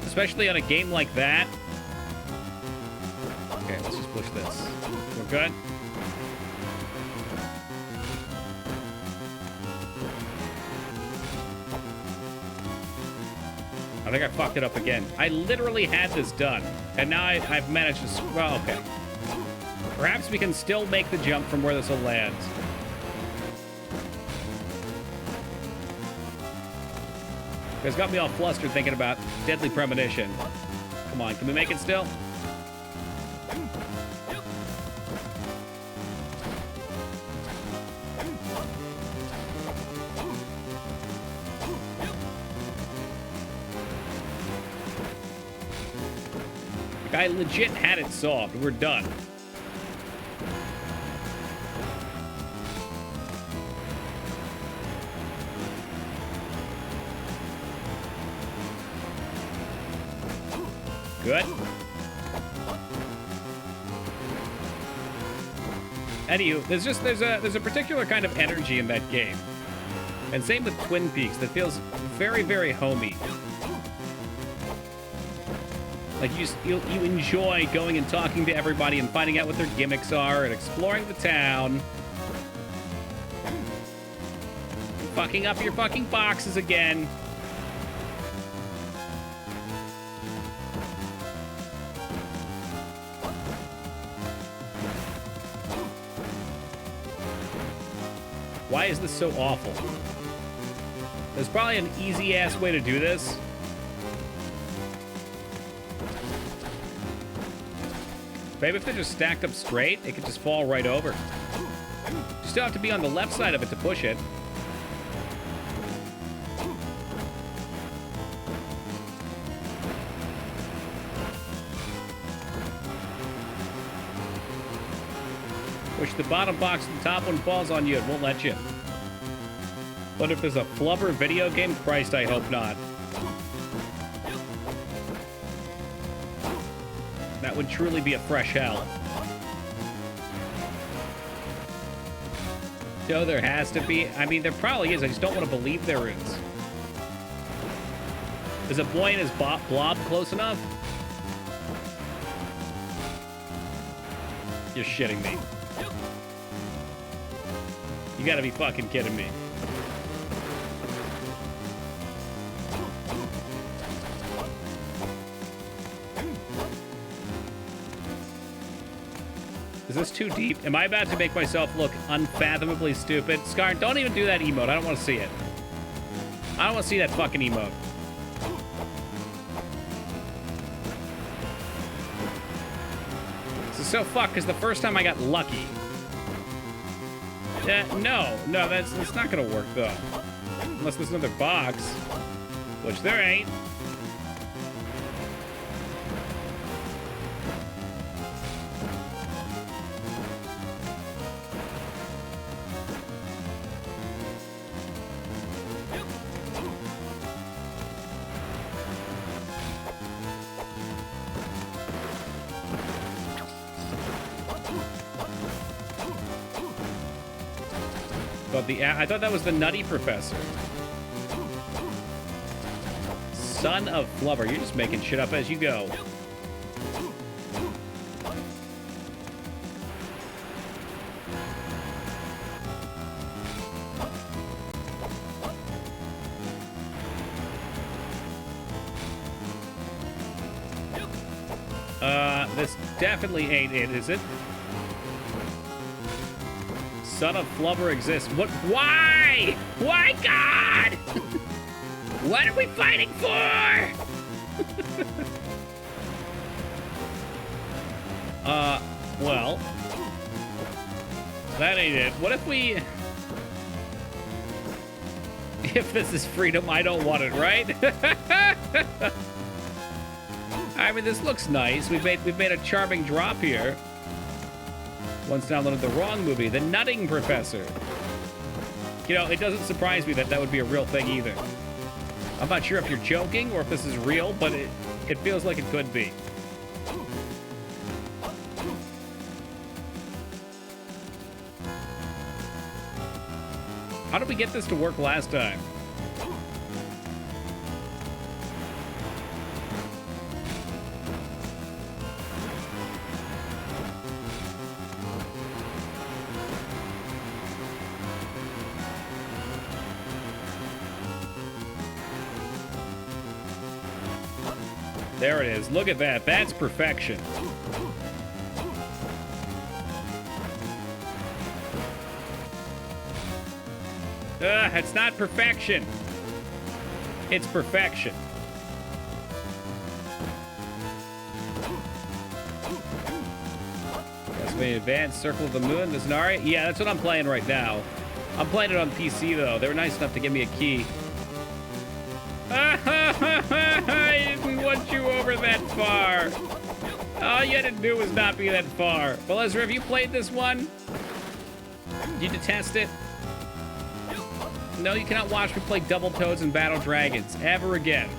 Especially on a game like that. Okay, let's just push this. We're good? I think I fucked it up again. I literally had this done. And now I've managed to... Well, okay. Perhaps we can still make the jump from where this will land. You guys got me all flustered thinking about Deadly Premonition. Come on, can we make it still? I legit had it solved. We're done. Good. Anywho, there's a particular kind of energy in that game. And same with Twin Peaks, that feels very, very homey. Like you enjoy going and talking to everybody and finding out what their gimmicks are and exploring the town. Fucking up your fucking boxes again. Why is this so awful? There's probably an easy-ass way to do this. Maybe if they're just stacked up straight, it could just fall right over. You still have to be on the left side of it to push it. Push the bottom box and the top one falls on you. It won't let you. But if there's a flubber video game, Christ, I hope not. That would truly be a fresh hell. So there has to be. I mean, there probably is. I just don't want to believe there is. Is a boy and his blob close enough? You're shitting me. You gotta be fucking kidding me. Is this too deep? Am I about to make myself look unfathomably stupid? Scar, don't even do that emote. I don't want to see it. I don't want to see that fucking emote. This is so fucked because the first time I got lucky. No, that's not gonna work though. Unless there's another box, which there ain't. I thought that was the Nutty Professor. Son of Flubber. You're just making shit up as you go. This definitely ain't it, is it? Son of Flubber exists. What? Why? Why, God? What are we fighting for? Well, that ain't it. What if we... If this is freedom, I don't want it, right? I mean, this looks nice. We've made a charming drop here. Once downloaded the wrong movie, The Nutting Professor. You know, it doesn't surprise me that that would be a real thing either. I'm not sure if you're joking or if this is real, but it feels like it could be. How did we get this to work last time? There it is. Look at that. That's perfection. It's not perfection. It's perfection. Castlevania Advanced, Circle of the Moon, this Nari. Yeah, that's what I'm playing right now. I'm playing it on PC, though. They were nice enough to give me a key. I didn't want you over that far. All you had to do was not be that far. Well, Ezra, have you played this one? Do you detest it? No, you cannot watch me play Double Toads and Battle Dragons ever again.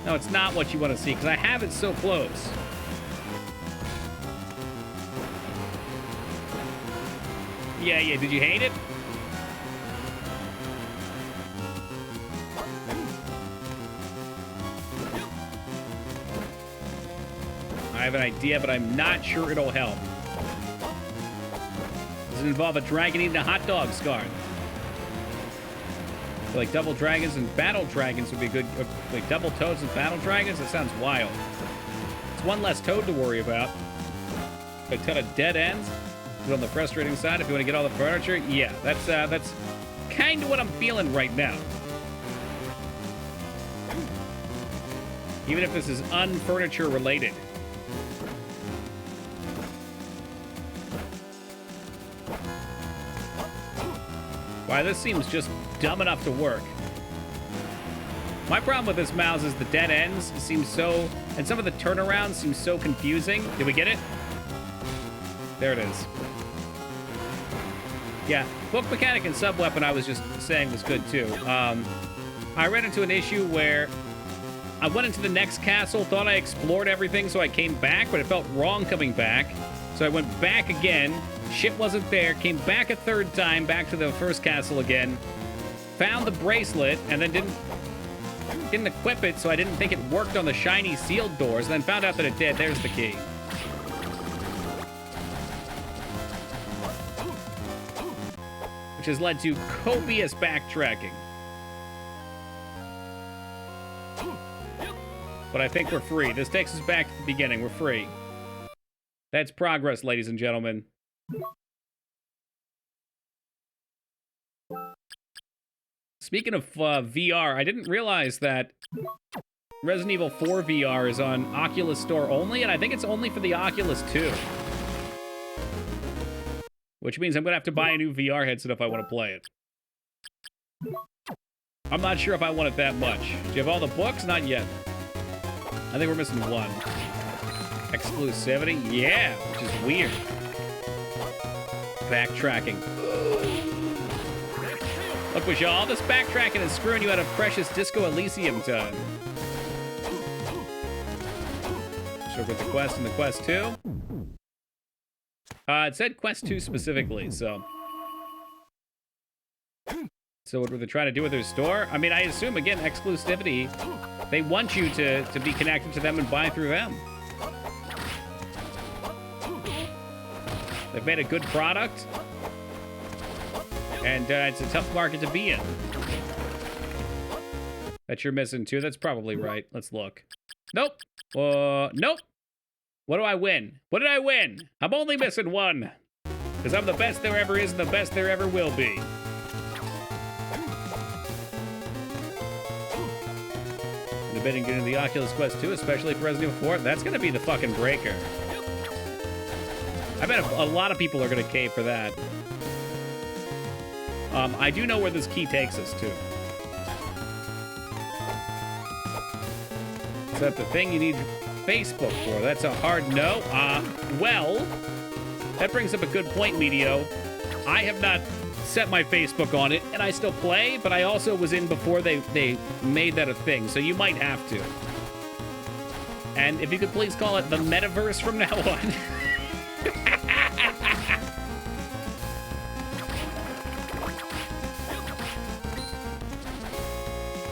No, it's not what you want to see, because I have it so close. Yeah, did you hate it? I have an idea, but I'm not sure it'll help. Does it involve a dragon eating a hot dog, Scar? Like double dragons and battle dragons would be good. Like double toads and battle dragons? That sounds wild. It's one less toad to worry about. A ton of dead ends. But on the frustrating side, if you want to get all the furniture, yeah, that's kind of what I'm feeling right now. Even if this is unfurniture related. Why, this seems just dumb enough to work. My problem with this mouse is the dead ends seem so, and some of the turnarounds seem so confusing. Did we get it? There it is. Yeah, book mechanic and sub weapon I was just saying was good too. I ran into an issue where I went into the next castle, thought I explored everything, so I came back, but it felt wrong coming back. So I went back again. Shit wasn't there. Came back a third time, back to the first castle again. Found the bracelet, and then didn't equip it, so I didn't think it worked on the shiny sealed doors. And then found out that it did. There's the key. Which has led to copious backtracking. But I think we're free. This takes us back to the beginning. We're free. That's progress, ladies and gentlemen. Speaking of VR, I didn't realize that Resident Evil 4 VR is on Oculus Store only, and I think it's only for the Oculus 2. Which means I'm going to have to buy a new VR headset if I want to play it. I'm not sure if I want it that much. Do you have all the books? Not yet. I think we're missing one. Exclusivity? Yeah, which is weird. Backtracking. Look, with all this backtracking is screwing you out of precious Disco Elysium time. So with the quest and the quest 2. It said quest 2 specifically, so. So what were they trying to do with their store? I mean, I assume, again, exclusivity. They want you to be connected to them and buy through them. They've made a good product. And it's a tough market to be in. That you're missing too. That's probably right. Let's look. Nope. Nope. What do I win? What did I win? I'm only missing one. Because I'm the best there ever is and the best there ever will be. Debating getting the Oculus Quest 2, especially for Resident Evil 4. That's going to be the fucking breaker. I bet a lot of people are going to cave for that. I do know where this key takes us to. Is that the thing you need Facebook for? That's a hard no. Well, that brings up a good point, Medio. I have not set my Facebook on it, and I still play, but I also was in before they made that a thing, so you might have to. And if you could please call it the metaverse from now on.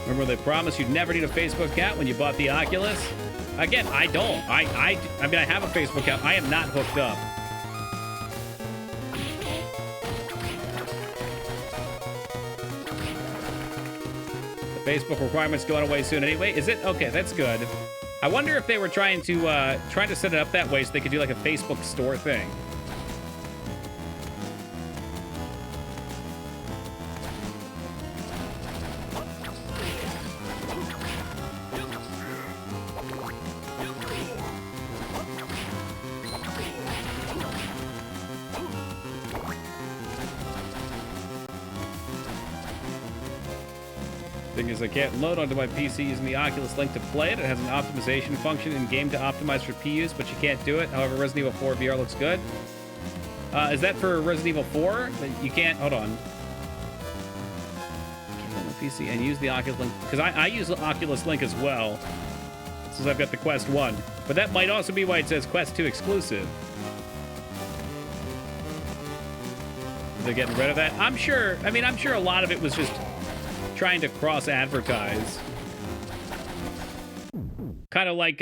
Remember they promised you'd never need a Facebook account when you bought the Oculus? Again, I don't. I mean, I have a Facebook account. I am not hooked up. The Facebook requirement's going away soon anyway. Is it? Okay, that's good. I wonder if they were trying to set it up that way so they could do like a Facebook store thing. Thing is, I can't load onto my PC using the Oculus Link to play it. It has an optimization function in-game to optimize for PUs, but you can't do it. However, Resident Evil 4 VR looks good. Is that for Resident Evil 4? You can't... Hold on. Can't on the PC and use the Oculus Link. Because I use the Oculus Link as well. since I've got the Quest 1. But that might also be why it says Quest 2 exclusive. They're getting rid of that. I'm sure a lot of it was just trying to cross-advertise. Kind of like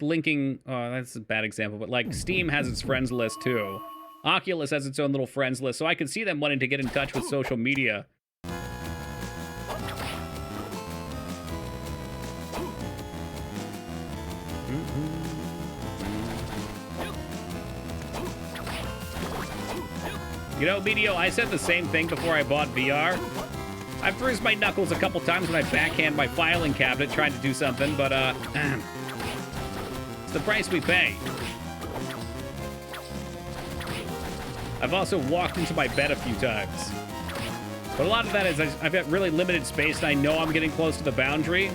linking, oh, that's a bad example, but like Steam has its friends list too. Oculus has its own little friends list, so I could see them wanting to get in touch with social media. You know, Medio, I said the same thing before I bought VR. I've bruised my knuckles a couple times when I backhand my filing cabinet trying to do something, but, it's the price we pay. I've also walked into my bed a few times. But a lot of that is I've got really limited space, and I know I'm getting close to the boundary.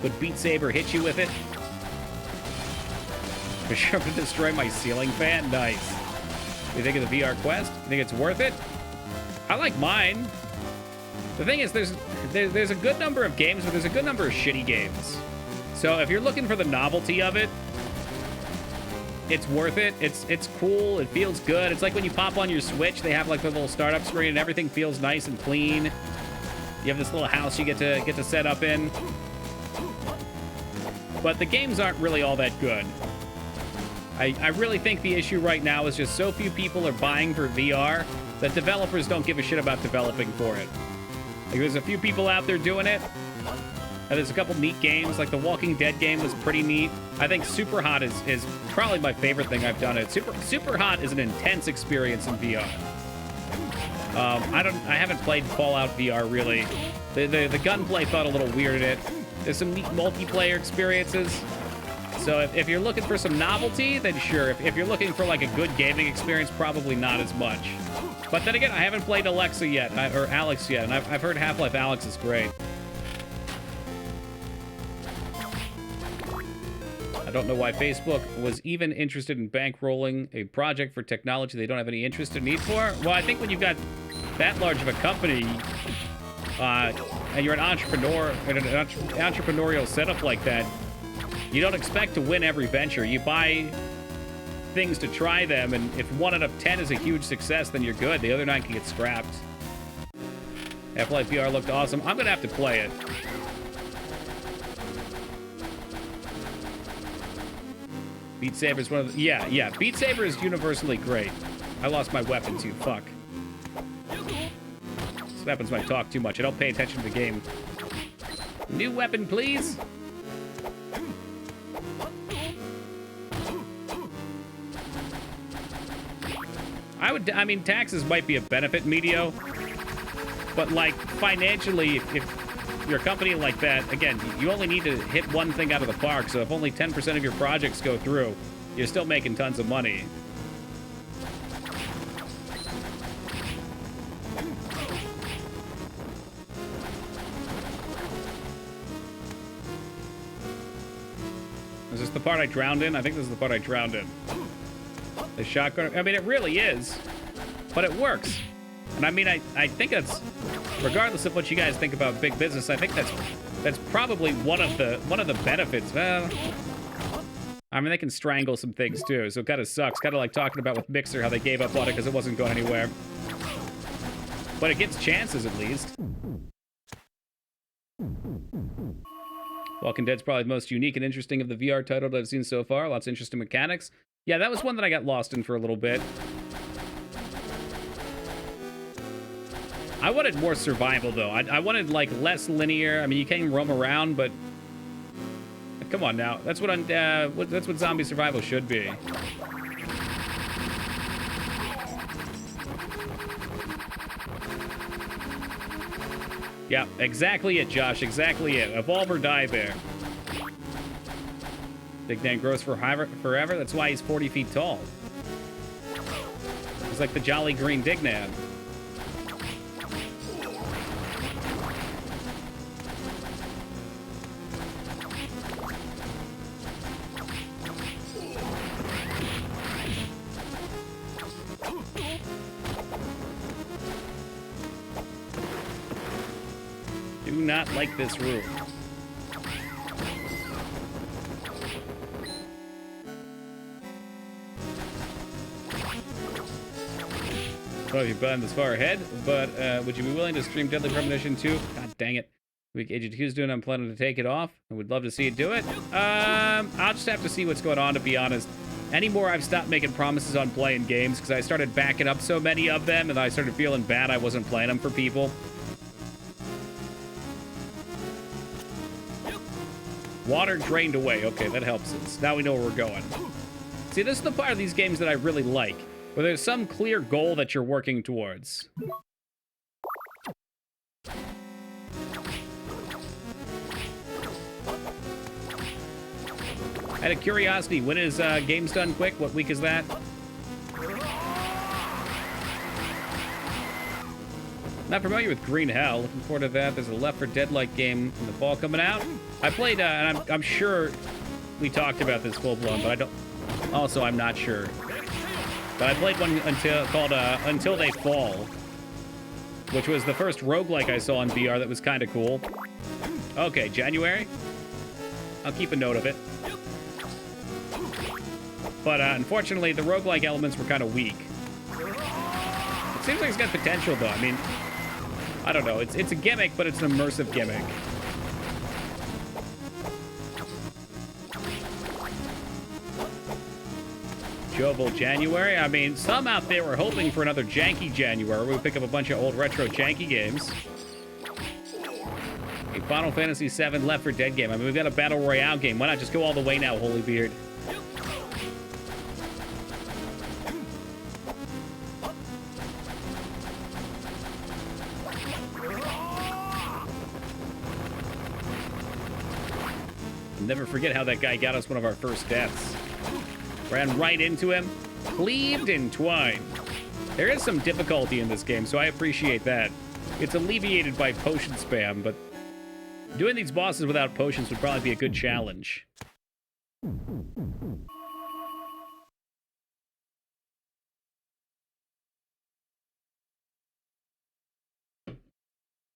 Would Beat Saber hit you with it? For sure, I'm gonna destroy my ceiling fan? Nice. You think of the VR Quest? You think it's worth it? I like mine. The thing is, there's a good number of games, but there's a good number of shitty games. So if you're looking for the novelty of it, it's worth it. It's cool. It feels good. It's like when you pop on your Switch, they have like the little startup screen, and everything feels nice and clean. You have this little house you get to set up in. But the games aren't really all that good. I really think the issue right now is just so few people are buying for VR that developers don't give a shit about developing for it. Like, there's a few people out there doing it, and there's a couple neat games, like the Walking Dead game was pretty neat. I think Super Hot is probably my favorite thing I've done. Super Hot is an intense experience in VR. I haven't played Fallout VR really. The gunplay felt a little weird in it. There's some neat multiplayer experiences. So if you're looking for some novelty, then sure. If you're looking for like a good gaming experience, probably not as much. But then again, I haven't played Alexa yet, or Alex yet, and I've heard Half-Life Alex is great. I don't know why Facebook was even interested in bankrolling a project for technology they don't have any interest or need for. Well, I think when you've got that large of a company, and you're an entrepreneur in an entrepreneurial setup like that, you don't expect to win every venture. You buy things to try them, and if 1 out of 10 is a huge success, then you're good. The other 9 can get scrapped. Half-Life VR looked awesome. I'm gonna have to play it. Beat Saber is one of the... Yeah. Beat Saber is universally great. I lost my weapon too. Fuck. This happens when I talk too much. I don't pay attention to the game. New weapon, please. I mean, taxes might be a benefit, Medio, but like financially, if you're a company like that, again, you only need to hit one thing out of the park. So if only 10% of your projects go through, you're still making tons of money. Is this the part I drowned in? I think this is the part I drowned in. The shotgun. I mean, it really is, but it works. And I mean, I think that's, regardless of what you guys think about big business, I think that's probably one of the benefits. Well, I mean, they can strangle some things too, so it kind of sucks. Kind of like talking about with Mixer, how they gave up on it because it wasn't going anywhere. But it gets chances at least. Walking Dead's probably the most unique and interesting of the VR titles I've seen so far. Lots of interesting mechanics. Yeah, that was one that I got lost in for a little bit. I wanted more survival, though. I wanted, like, less linear. I mean, you can roam around, but... Come on, now. That's what zombie survival should be. Yeah, exactly it, Josh. Exactly it. Evolve or die, Bear. Dignan grows forever. That's why he's 40 feet tall. He's like the jolly green Dignan. Do not like this room. So if you plan this far ahead, but would you be willing to stream Deadly Premonition 2? God dang it. Week Agent Hughes doing, I'm planning to take it off. I would love to see it do it. I'll just have to see what's going on, to be honest. Anymore, I've stopped making promises on playing games because I started backing up so many of them and I started feeling bad I wasn't playing them for people. Water drained away. Okay, that helps us. Now we know where we're going. See, this is the part of these games that I really like, where there's some clear goal that you're working towards. Out of curiosity, when is Games Done Quick? What week is that? Not familiar with Green Hell. Looking forward to that. There's a Left 4 Dead-like game in the fall coming out. I played, and I'm sure we talked about this full-blown, but I don't... Also, I'm not sure. But I played one called Until They Fall, which was the first roguelike I saw in VR that was kind of cool. Okay, January? I'll keep a note of it. But unfortunately, the roguelike elements were kind of weak. It seems like it's got potential, though. I mean, I don't know. It's a gimmick, but it's an immersive gimmick. Jovel January. I mean, some out there were hoping for another janky January. We'll pick up a bunch of old retro janky games. A Final Fantasy VII Left 4 Dead game. I mean, we've got a Battle Royale game. Why not just go all the way now, Holy Beard? Never forget how that guy got us one of our first deaths. Ran right into him, cleaved and twined. There is some difficulty in this game, so I appreciate that. It's alleviated by potion spam, but doing these bosses without potions would probably be a good challenge.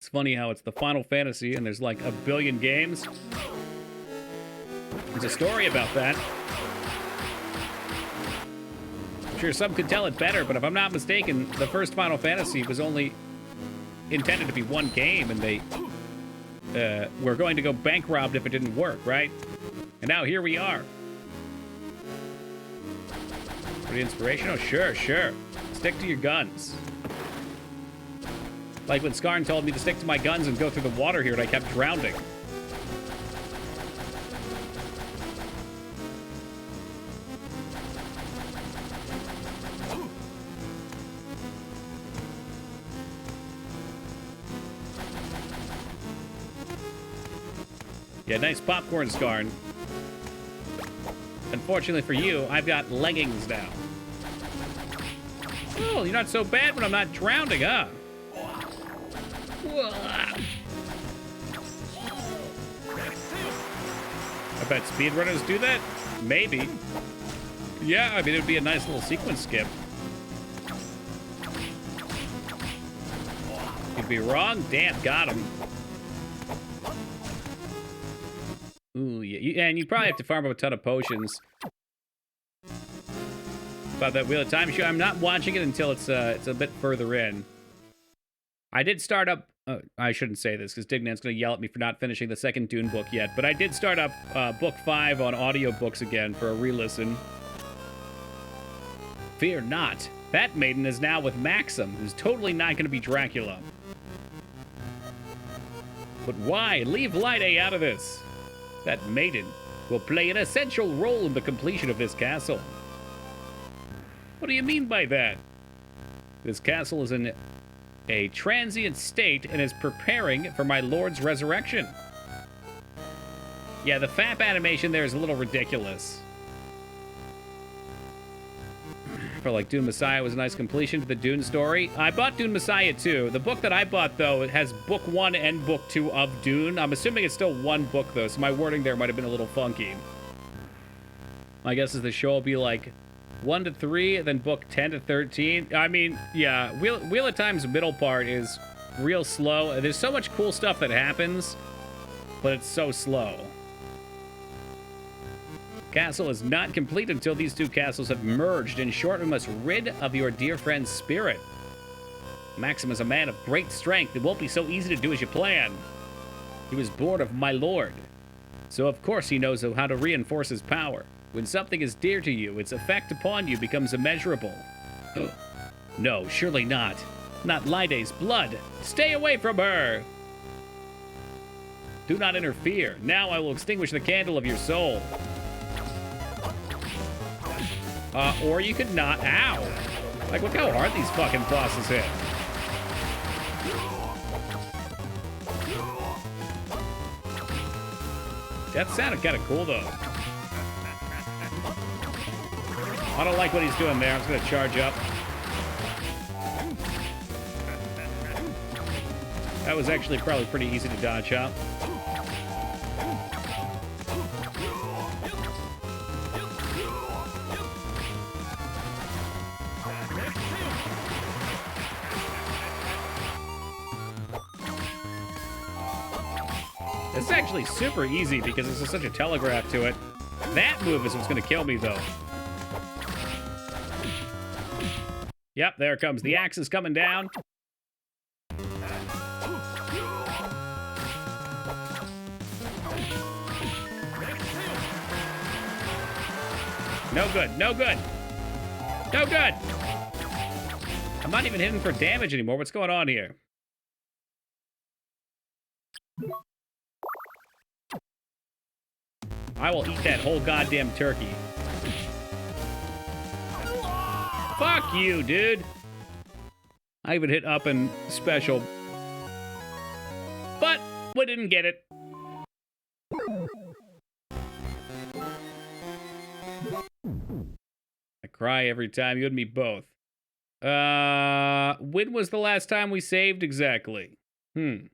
It's funny how it's the Final Fantasy and there's like a billion games. There's a story about that. I'm sure some could tell it better, but if I'm not mistaken, the first Final Fantasy was only intended to be one game, and they were going to go bankrupt if it didn't work, right? And now here we are. Pretty inspirational? Sure, sure. Stick to your guns. Like when Skarn told me to stick to my guns and go through the water here, and I kept drowning. Yeah, nice popcorn, Skarn. Unfortunately for you, I've got leggings now. Oh, you're not so bad when I'm not drowning, huh? I bet speedrunners do that? Maybe. Yeah, I mean, it would be a nice little sequence skip. Could be wrong. Damn, got him. Ooh, yeah, and you probably have to farm up a ton of potions. About that Wheel of Time show, I'm not watching it until it's a bit further in. I did start up. I shouldn't say this because Dignan's going to yell at me for not finishing the second Dune book yet. But I did start up book 5 on audiobooks again for a re-listen. Fear not. That maiden is now with Maxim, who's totally not going to be Dracula. But why? Leave Light A out of this. That maiden will play an essential role in the completion of this castle. What do you mean by that? This castle is in a transient state and is preparing for my lord's resurrection. Yeah, the FAP animation there is a little ridiculous. For like Dune Messiah was a nice completion to the Dune story. I bought Dune Messiah too. The book that I bought, though, it has book 1 and book 2 of Dune. I'm assuming it's still one book, though, so my wording there might have been a little funky. My guess is the show will be like 1 to 3, then book 10 to 13. I mean, yeah, Wheel of Time's middle part is real slow. There's so much cool stuff that happens, but it's so slow. Castle is not complete until these two castles have merged. In short, we must rid of your dear friend's spirit. Maxim is a man of great strength. It won't be so easy to do as you plan. He was born of my lord, so of course he knows how to reinforce his power. When something is dear to you, its effect upon you becomes immeasurable. No, surely not. Not Lyde's blood. Stay away from her! Do not interfere. Now I will extinguish the candle of your soul. Or you could not. Ow! Like, look how hard these fucking bosses hit. That sounded kind of cool, though. I don't like what he's doing there. I'm just going to charge up. That was actually probably pretty easy to dodge up. It's actually super easy because there's such a telegraph to it. That move is what's going to kill me, though. Yep, there it comes. The axe is coming down. No good, no good. No good. I'm not even hitting for damage anymore. What's going on here? I will eat that whole goddamn turkey. Fuck you, dude. I even hit up and special. But we didn't get it. I cry every time, you and me both. When was the last time we saved exactly? This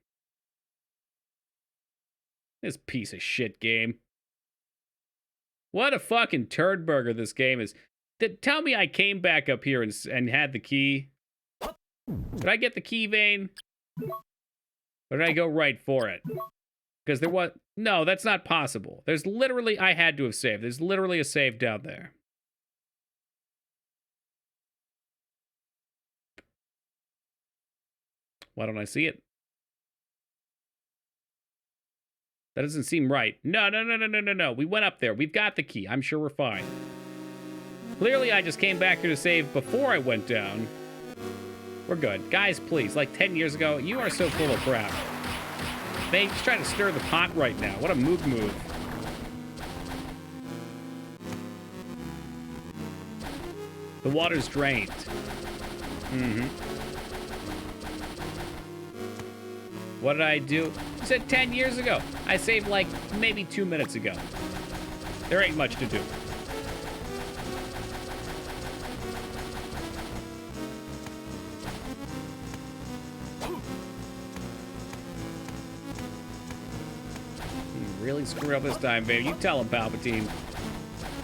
piece of shit game. What a fucking turd burger this game is. Tell me I came back up here and had the key. Did I get the key, Vane? Or did I go right for it? Because there was... No, that's not possible. There's literally... I had to have saved. There's literally a save down there. Why don't I see it? That doesn't seem right. No. We went up there. We've got the key. I'm sure we're fine. Clearly, I just came back here to save before I went down. We're good. Guys, please. Like 10 years ago, you are so full of crap. They just trying to stir the pot right now. What a move. The water's drained. What did I do? You said 10 years ago. I saved like maybe 2 minutes ago. There ain't much to do. Really screw up this time, baby. You tell him, Palpatine.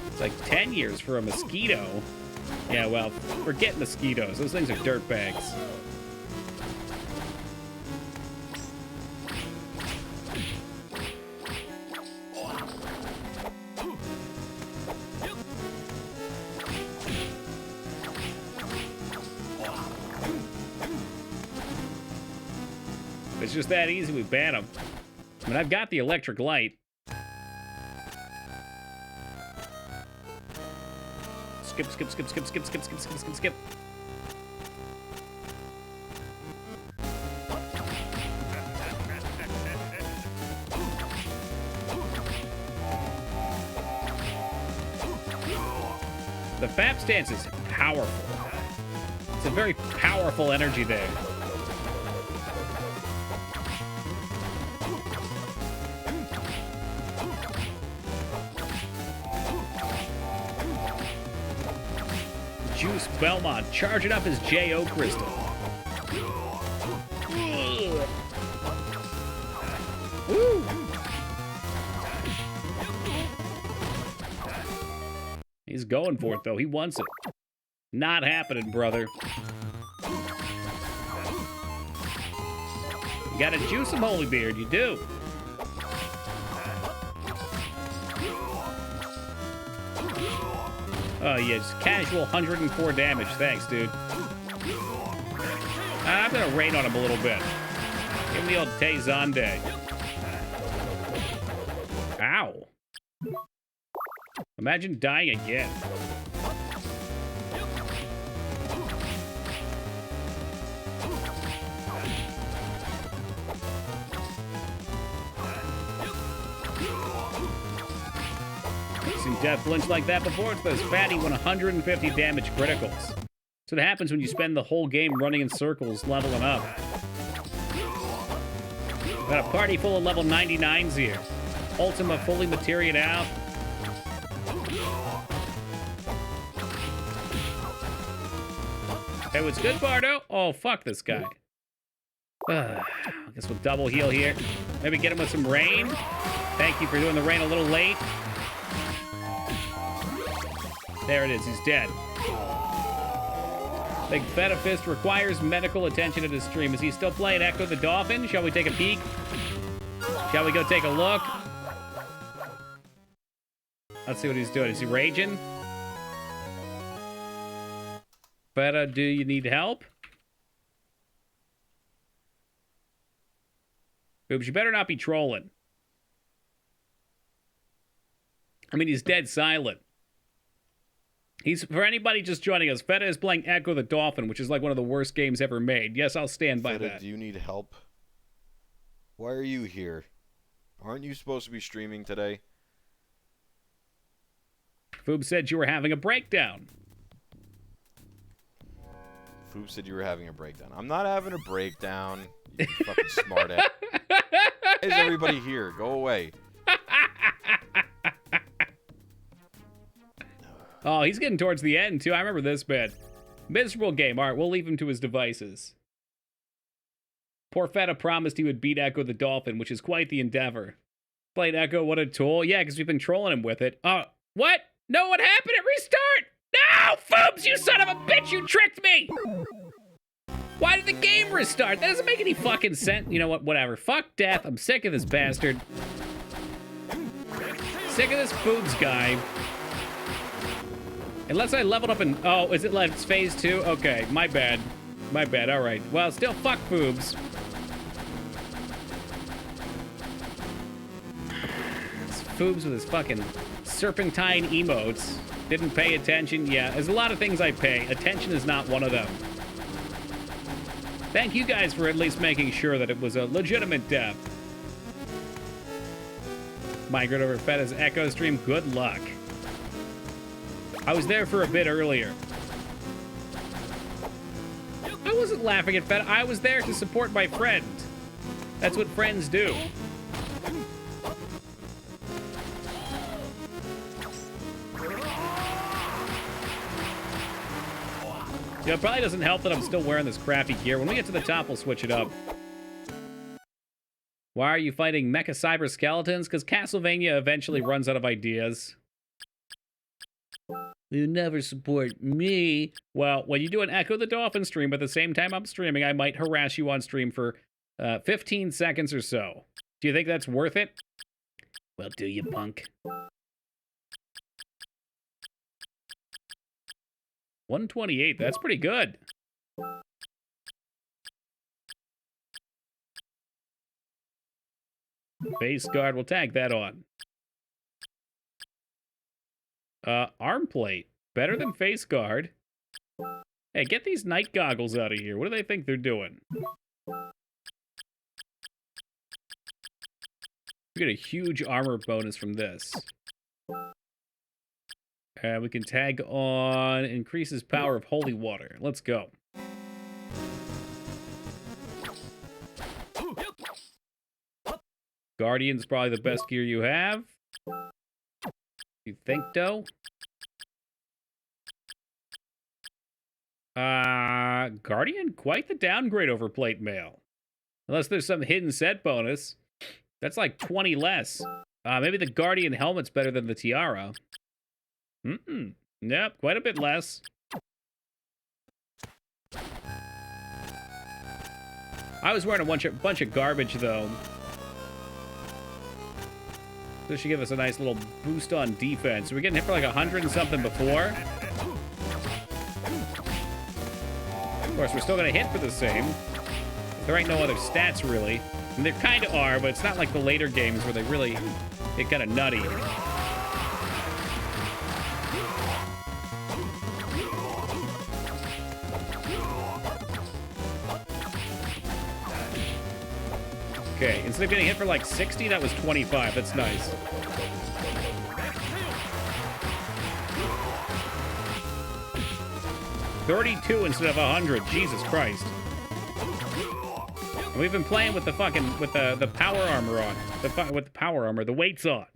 It's like 10 years for a mosquito. Yeah, well, forget mosquitoes. Those things are dirtbags. If it's just that easy, we ban them. I mean, I've got the electric light. Skip. The FAP stance is powerful. It's a very powerful energy there. Juice Belmont charging up his J.O. crystal. Woo. He's going for it, though. He wants it. Not happening, brother. You gotta juice him, Holybeard. You do. Oh, yeah, just casual 104 damage. Thanks, dude. I'm going to rain on him a little bit. Give him the old Tay-Zonde. Ow. Imagine dying again. Seen death flinch like that before. It's those fatty 150 damage criticals. So that happens when you spend the whole game running in circles, leveling up. Got a party full of level 99s here. Ultima fully materiated out. Hey, what's good, Bardo? Oh, fuck this guy. I guess we'll double heal here. Maybe get him with some rain. Thank you for doing the rain a little late. There it is, he's dead. Big Feta Fist requires medical attention at his stream. Is he still playing Echo the Dolphin? Shall we take a peek? Shall we go take a look? Let's see what he's doing. Is he raging? Feta, do you need help? Boobs, you better not be trolling. I mean, he's dead silent. He's, for anybody just joining us, Feta is playing Echo the Dolphin, which is like one of the worst games ever made. Yes, I'll stand by Feta, that. do you need help? Why are you here? Aren't you supposed to be streaming today? Foob said you were having a breakdown. Foob said you were having a breakdown. I'm not having a breakdown. You fucking smartass. Why is everybody here? Go away. Oh, he's getting towards the end, too. I remember this bit. Miserable game. All right, we'll leave him to his devices. Poor Feta promised he would beat Echo the Dolphin, which is quite the endeavor. Played Echo, what a tool. Yeah, because we've been trolling him with it. What? No, what happened at restart? No, Foobs, you son of a bitch, you tricked me! Why did the game restart? That doesn't make any fucking sense. You know what, whatever. Fuck death, I'm sick of this bastard. Sick of this Foobs guy. Unless I leveled up and... Oh, is it like it's phase 2? Okay, my bad. My bad, alright. Well, still, fuck Foobs. This Foobs with his fucking serpentine emotes. Didn't pay attention. Yeah, there's a lot of things I pay. Attention is not one of them. Thank you guys for at least making sure that it was a legitimate death. Migrate over Feta's Echo stream. Good luck. I was there for a bit earlier. I wasn't laughing at Feta. I was there to support my friend. That's what friends do. You know, it probably doesn't help that I'm still wearing this crappy gear. When we get to the top, we'll switch it up. Why are you fighting mecha cyber skeletons? Because Castlevania eventually runs out of ideas. You never support me. Well, when you do an Echo the Dolphin stream at the same time I'm streaming, I might harass you on stream for 15 seconds or so. Do you think that's worth it? Well, do you, punk? 128, that's pretty good. Face guard, we'll tag that on. Arm plate. Better than face guard. Hey, get these night goggles out of here. What do they think they're doing? We get a huge armor bonus from this. We can tag on increases power of holy water. Let's go. Guardian's probably the best gear you have. You think, though? Guardian, quite the downgrade over plate mail. Unless there's some hidden set bonus. That's like 20 less. Maybe the Guardian helmet's better than the tiara. Yep, quite a bit less. I was wearing a bunch of garbage, though. This should give us a nice little boost on defense. We're getting hit for like 100 and something before. Of course, we're still gonna hit for the same. There ain't no other stats, really. And there kind of are, but it's not like the later games where they really get kind of nutty. Okay, instead of getting hit for like 60, that was 25. That's nice. $32 instead of 100. Jesus Christ. And we've been playing with the fucking with the power armor on. With the power armor, the weights on.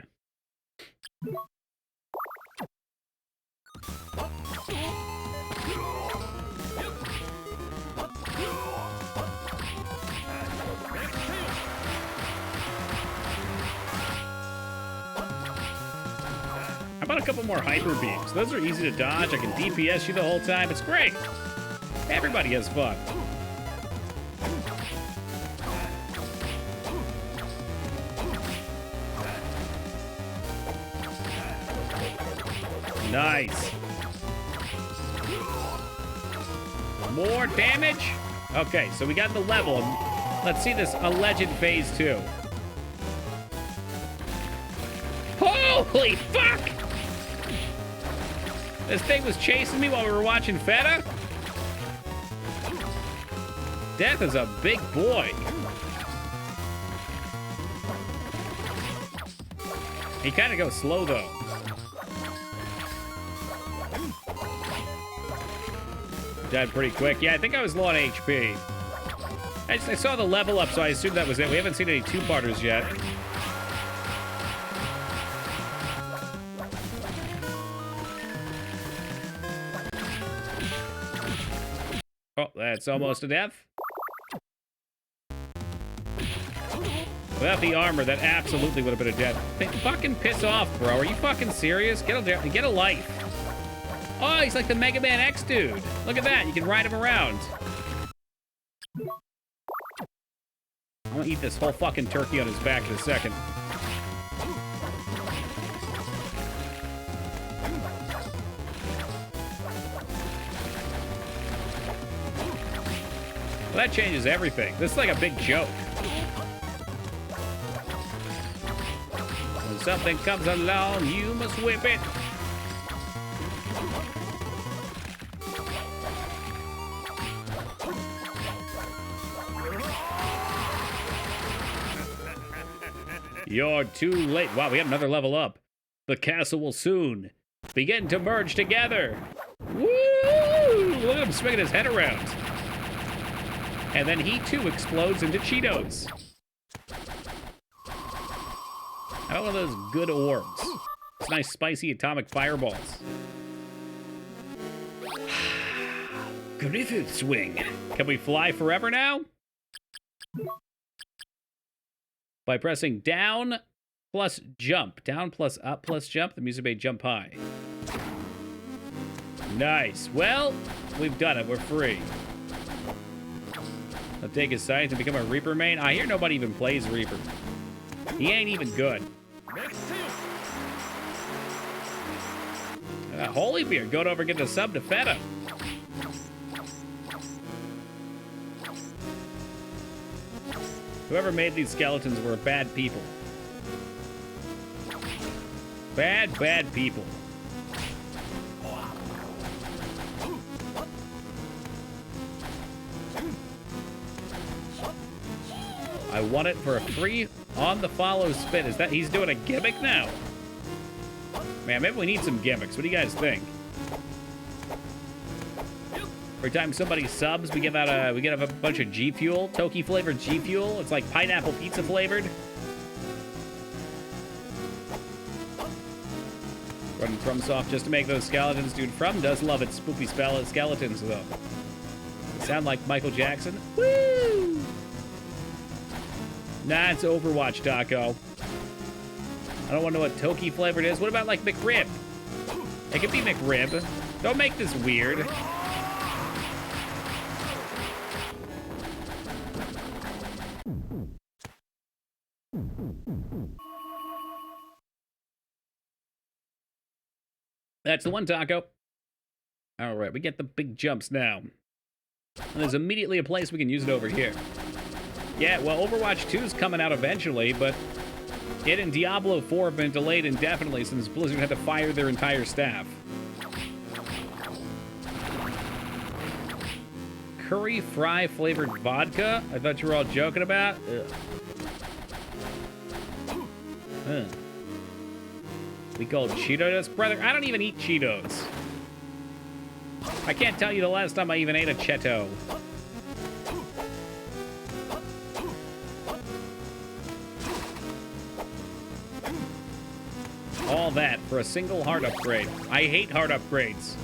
How about a couple more hyper beams? Those are easy to dodge. I can DPS you the whole time. It's great. Everybody has fun. Nice. More damage? Okay, so we got the level. Let's see this alleged phase 2. Holy fuck! This thing was chasing me while we were watching Feta? Death is a big boy. He kind of goes slow, though. Died pretty quick. Yeah, I think I was low on HP. I saw the level up, so I assumed that was it. We haven't seen any two-parters yet. Oh, that's almost a death. Without the armor, that absolutely would have been a death. Fucking piss off, bro. Are you fucking serious? Get a life. Oh, he's like the Mega Man X dude. Look at that. You can ride him around. I'm gonna eat this whole fucking turkey on his back in a second. Well, that changes everything. This is like a big joke. When something comes along, you must whip it. You're too late. Wow, we had another level up. The castle will soon begin to merge together. Woo! Look at him swinging his head around. And then he too explodes into Cheetos. How about one of those good orbs? It's nice spicy atomic fireballs. Griffith swing. Can we fly forever now? By pressing down plus jump. Down plus up plus jump. The music may jump high. Nice. Well, we've done it. We're free. I'll take his science and become a Reaper main. I hear nobody even plays Reaper. He ain't even good. Holybeard, go over and get the sub to Feta. Whoever made these skeletons were bad people. Bad, bad people. I want it for a free on the follow spin. Is that he's doing a gimmick now? Man, maybe we need some gimmicks. What do you guys think? Every time somebody subs, we give out a bunch of G Fuel, Toki flavored G Fuel. It's like pineapple pizza flavored. Running FromSoft just to make those skeletons. Dude, From does love its spoopy skeletons though. They sound like Michael Jackson. Woo! Nah, it's Overwatch, Taco. I don't want to know what Toki flavored is. What about like McRib? It could be McRib. Don't make this weird. That's the one, Taco. All right, we get the big jumps now. And there's immediately a place we can use it over here. Yeah, well, Overwatch 2 is coming out eventually, but it and Diablo 4 have been delayed indefinitely since Blizzard had to fire their entire staff. Curry fry flavored vodka? I thought you were all joking about? Ugh. Huh. We call Cheetos? Brother, I don't even eat Cheetos. I can't tell you the last time I even ate a Cheeto. All that for a single heart upgrade. I hate heart upgrades.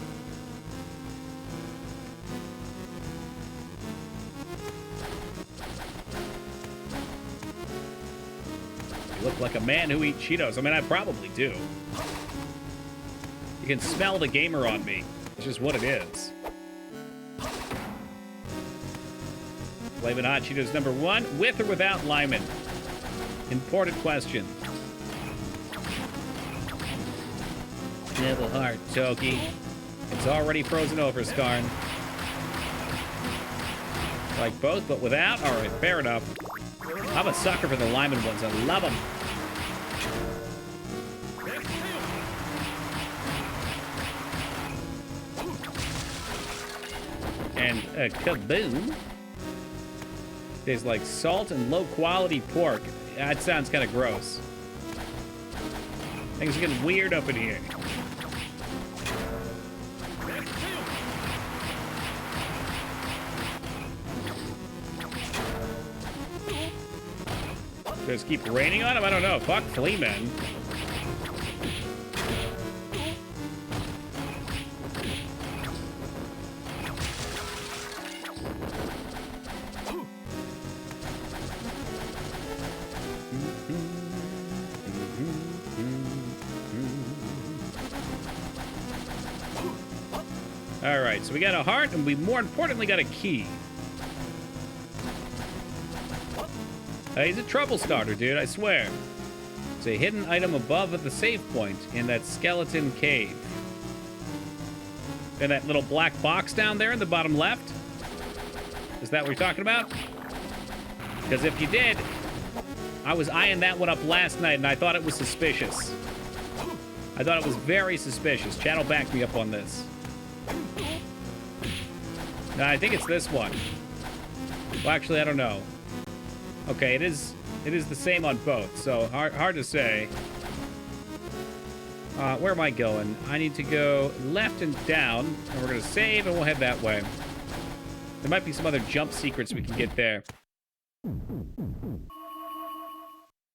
You look like a man who eats Cheetos. I mean, I probably do. You can smell the gamer on me. It's just what it is. Flamin' Hot Cheetos #1, with or without Lyman? Important question. Nibble heart, Toki. It's already frozen over, Skarn. Like both, but without? Alright, fair enough. I'm a sucker for the Lyman ones. I love them. And a kaboom. Tastes like salt and low-quality pork. That sounds kind of gross. Things are getting weird up in here. Just keep raining on him? I don't know. Fuck Fleaman. All right, so we got a heart, and we more importantly got a key. He's a trouble starter, dude, I swear. It's a hidden item above at the save point in that skeleton cave. And that little black box down there in the bottom left? Is that what you're talking about? Because if you did, I was eyeing that one up last night, and I thought it was suspicious. I thought it was very suspicious. Chat will back me up on this. No, I think it's this one. Well, actually, I don't know. Okay, it is the same on both, so hard to say. Where am I going? I need to go left and down, and we're going to save, and we'll head that way. There might be some other jump secrets we can get there.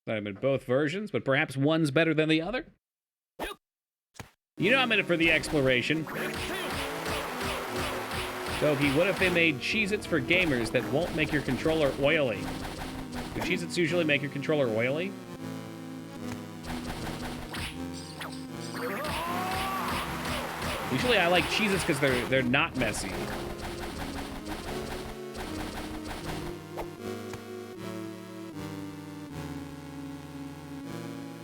I'm in both versions, but perhaps one's better than the other? You know I'm in it for the exploration. Doki, what if they made Cheez-Its for gamers that won't make your controller oily? Do Cheez-Its usually make your controller oily? Usually I like Cheez-Its because they're not messy.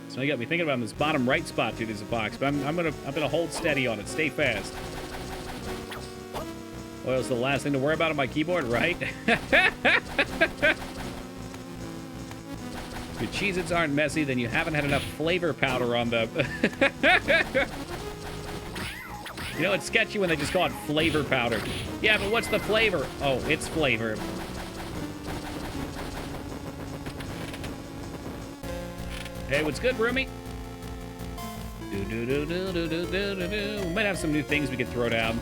So you got me thinking about this bottom right spot, dude, is a box, but I'm gonna hold steady on it. Stay fast. Oil's the last thing to worry about on my keyboard, right? If your Cheez-Its aren't messy, then you haven't had enough flavor powder on them. You know, it's sketchy when they just call it flavor powder. Yeah, but what's the flavor? Oh, it's flavor. Hey, what's good, roomie? We might have some new things we could throw down.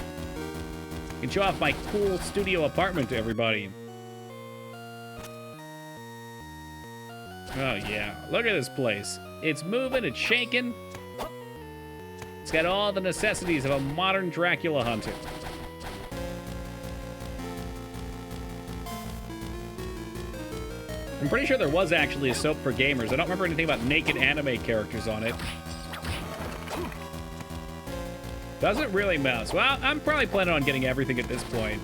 I can show off my cool studio apartment to everybody. Oh, yeah. Look at this place. It's moving, it's shaking. It's got all the necessities of a modern Dracula hunter. I'm pretty sure there was actually a soap for gamers. I don't remember anything about naked anime characters on it. Doesn't really mouse. Well, I'm probably planning on getting everything at this point.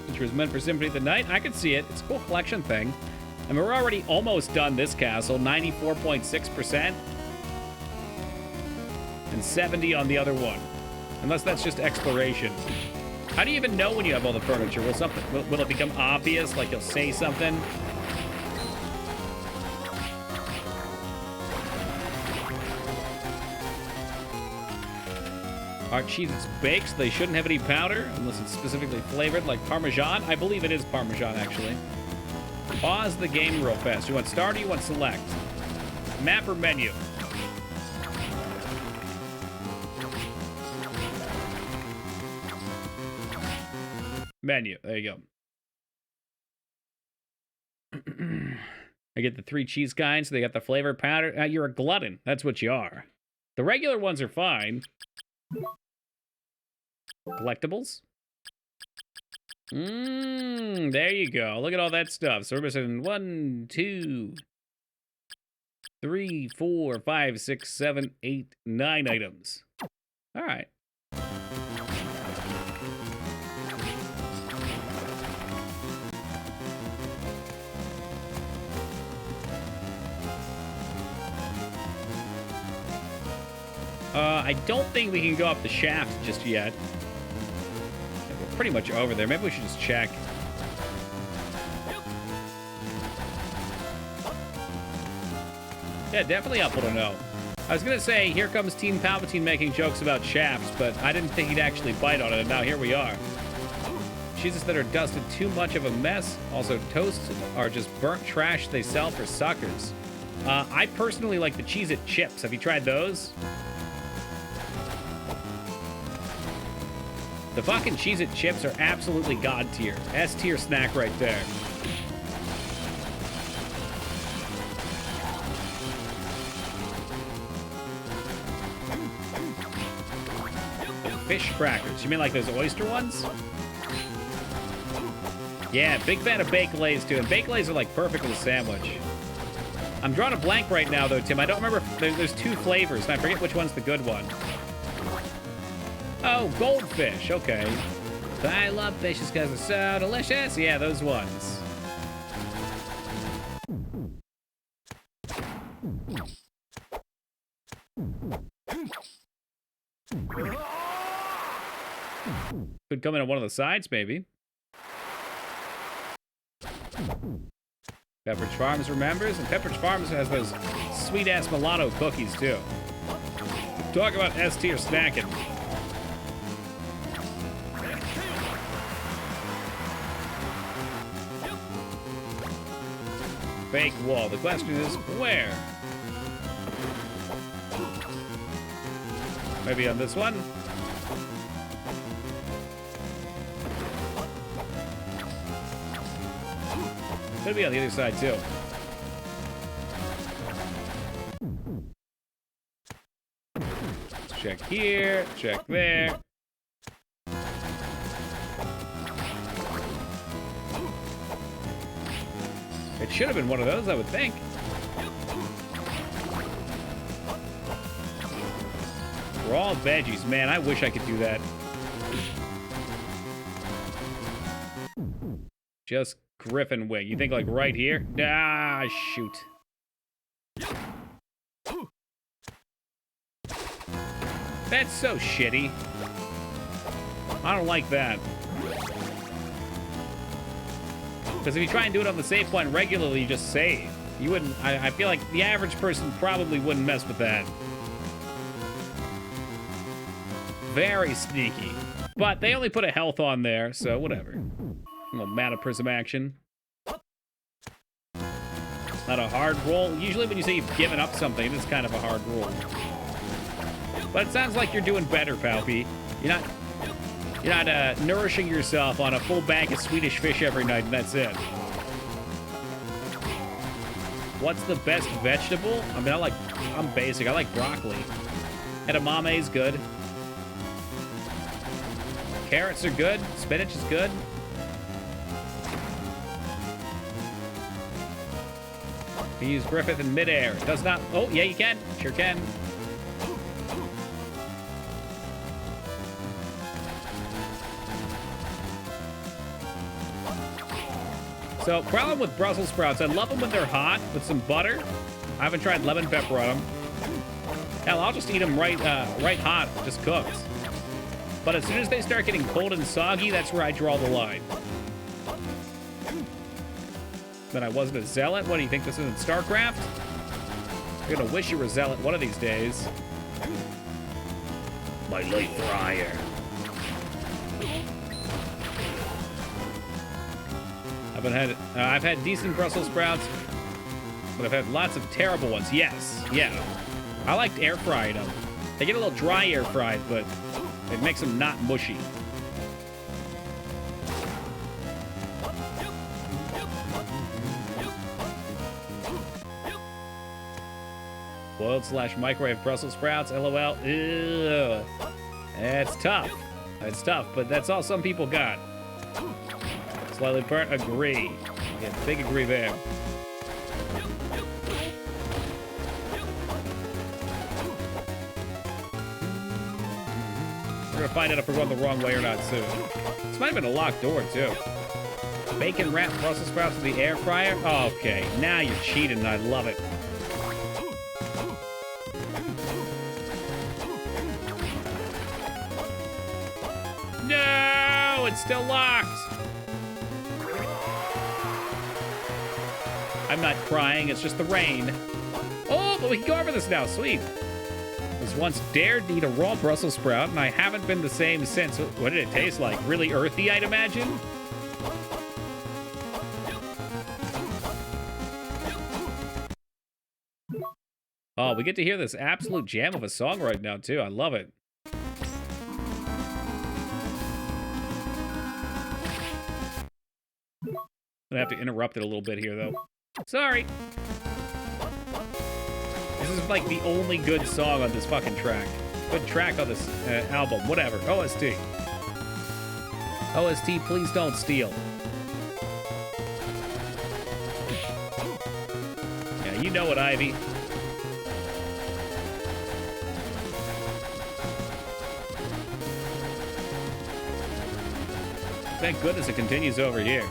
Which was meant for Symphony of the Night. I could see it. It's a cool collection thing. I mean, we're already almost done this castle. 94.6%. And 70 on the other one. Unless that's just exploration. How do you even know when you have all the furniture? Will it become obvious? Like you'll say something? Our cheese is baked, so they shouldn't have any powder unless it's specifically flavored like Parmesan. I believe it is Parmesan, actually. Pause the game real fast. You want start or you want select? Map or menu? Menu. There you go. I get the 3 cheese kinds. So they got the flavor powder. You're a glutton. That's what you are. The regular ones are fine. Collectibles? There you go. Look at all that stuff. So we're missing 1, 2, 3, 4, 5, 6, 7, 8, 9 items. All right. I don't think we can go up the shaft just yet. We're pretty much over there. Maybe we should just check. Yeah, definitely up to know. I was going to say, here comes Team Palpatine making jokes about shafts, but I didn't think he'd actually bite on it, and now here we are. Cheeses that are dusted too much of a mess. Also, toasts are just burnt trash they sell for suckers. I personally like the Cheez-It chips. Have you tried those? The fucking Cheez-It chips are absolutely god tier. S tier snack right there. The fish crackers. You mean like those oyster ones? Yeah, big fan of baked lays too. And baked lays are like perfect with a sandwich. I'm drawing a blank right now though, Tim. I don't remember. There's 2 flavors, and I forget which one's the good one. Oh, goldfish. Okay. I love fishes because they're so delicious. Yeah, those ones. Could come in on one of the sides, maybe. Pepperidge Farms remembers, and Pepperidge Farms has those sweet-ass mulatto cookies, too. Talk about S-tier snacking. Fake wall. The question is, where? Maybe on this one? Could be on the other side, too. Let's check here, check there. It should have been one of those, I would think. Raw veggies. Man, I wish I could do that. Just Griffin wing. You think like right here? Ah, shoot. That's so shitty. I don't like that. Because if you try and do it on the save point regularly, you just save. You wouldn't... I feel like the average person probably wouldn't mess with that. Very sneaky. But they only put a health on there, so whatever. A little mana prism action. Not a hard roll. Usually when you say you've given up something, it's kind of a hard roll. But it sounds like you're doing better, Palpy. You're not nourishing yourself on a full bag of Swedish fish every night, and that's it. What's the best vegetable? I mean, I'm basic. I like broccoli. Edamame is good. Carrots are good. Spinach is good. You use Griffith in midair. It does not... Oh, yeah, you can. Sure can. So, problem with Brussels sprouts, I love them when they're hot with some butter. I haven't tried lemon pepper on them. Hell, I'll just eat them right hot, just cooked. But as soon as they start getting cold and soggy, that's where I draw the line. Then I wasn't a zealot? What, do you think this isn't StarCraft? You're gonna wish you were a zealot one of these days. My light fryer. I've had decent Brussels sprouts, but I've had lots of terrible ones. Yes, yeah. I liked air fried them. They get a little dry air fried, but it makes them not mushy. Boiled / microwave Brussels sprouts, LOL. Ew. That's tough. That's tough, but that's all some people got. Slightly burnt, agree. Yeah, big agree there. We're gonna find out if we're going the wrong way or not soon. This might have been a locked door, too. Bacon wrapped Brussels sprouts in the air fryer? Oh, okay, now you're cheating and I love it. No, it's still locked. I'm not crying, it's just the rain. Oh, but we can go over this now, sweet. I was once dared to eat a raw Brussels sprout, and I haven't been the same since. What did it taste like? Really earthy, I'd imagine? Oh, we get to hear this absolute jam of a song right now, too. I love it. I'm gonna have to interrupt it a little bit here, though. Sorry. This is like the only good song on this fucking track. Good track on this album. Whatever. OST. OST, please don't steal. Yeah, you know it, Ivy. Thank goodness it continues over here.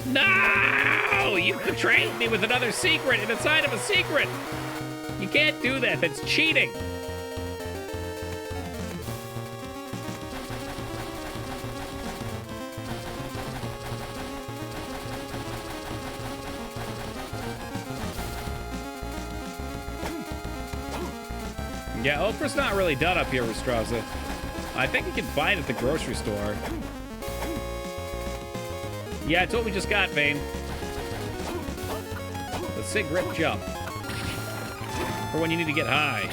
No! You betrayed me with another secret inside of a secret! You can't do that. That's cheating. Yeah, Oprah's not really done up here, Restraza. I think you can find it at the grocery store. Yeah, it's what we just got, Vane. The sig rip jump. For when you need to get high.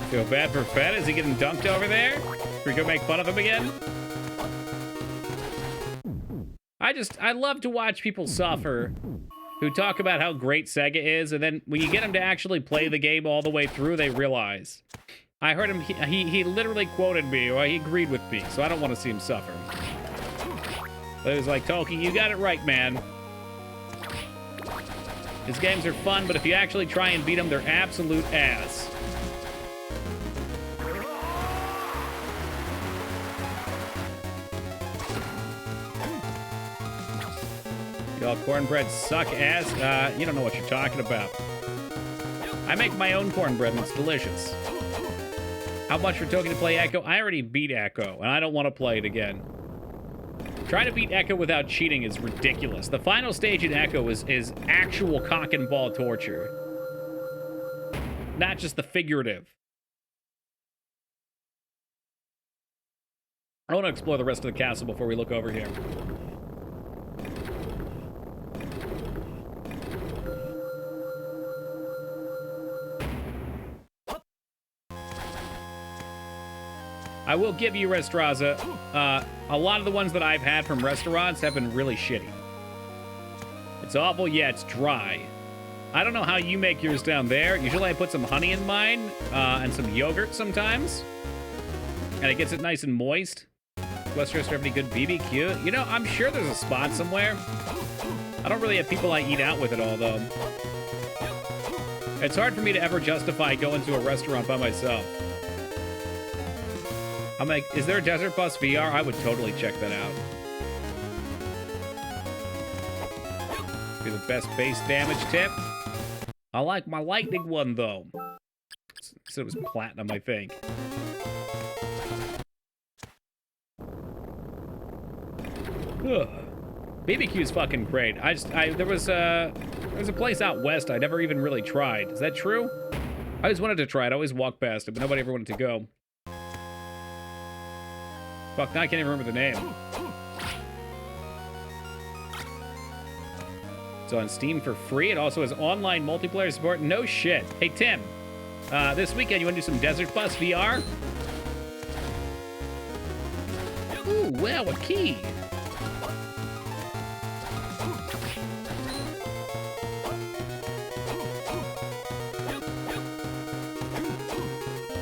Feel bad for Fed? Is he getting dunked over there? Are we gonna make fun of him again? I love to watch people suffer who talk about how great Sega is, and then when you get them to actually play the game all the way through, they realize. I heard him, he literally quoted me, or he agreed with me, so I don't want to see him suffer. But he was like, Toki, you got it right, man. His games are fun, but if you actually try and beat them, they're absolute ass. Y'all cornbread suck ass. You don't know what you're talking about. I make my own cornbread and it's delicious. How much for Toki to play Echo? I already beat Echo and I don't want to play it again. Trying to beat Echo without cheating is ridiculous. The final stage in Echo is actual cock and ball torture. Not just the figurative. I want to explore the rest of the castle before we look over here. I will give you, Restraza, a lot of the ones that I've had from restaurants have been really shitty. It's awful, yeah, it's dry. I don't know how you make yours down there. Usually I put some honey in mine, and some yogurt sometimes. And it gets it nice and moist. Westeros, have any good BBQ? You know, I'm sure there's a spot somewhere. I don't really have people I eat out with at all, though. It's hard for me to ever justify going to a restaurant by myself. I'm like, is there a Desert Bus VR? I would totally check that out. Be the best base damage tip. I like my lightning one, though. So it was platinum, I think. Ugh. BBQ's fucking great. There was a place out west I never even really tried. Is that true? I always wanted to try it. I always walked past it, but nobody ever wanted to go. Fuck, now I can't even remember the name. It's on Steam for free. It also has online multiplayer support. No shit. Hey, Tim. This weekend, you want to do some Desert Bus VR? Ooh, wow, a key.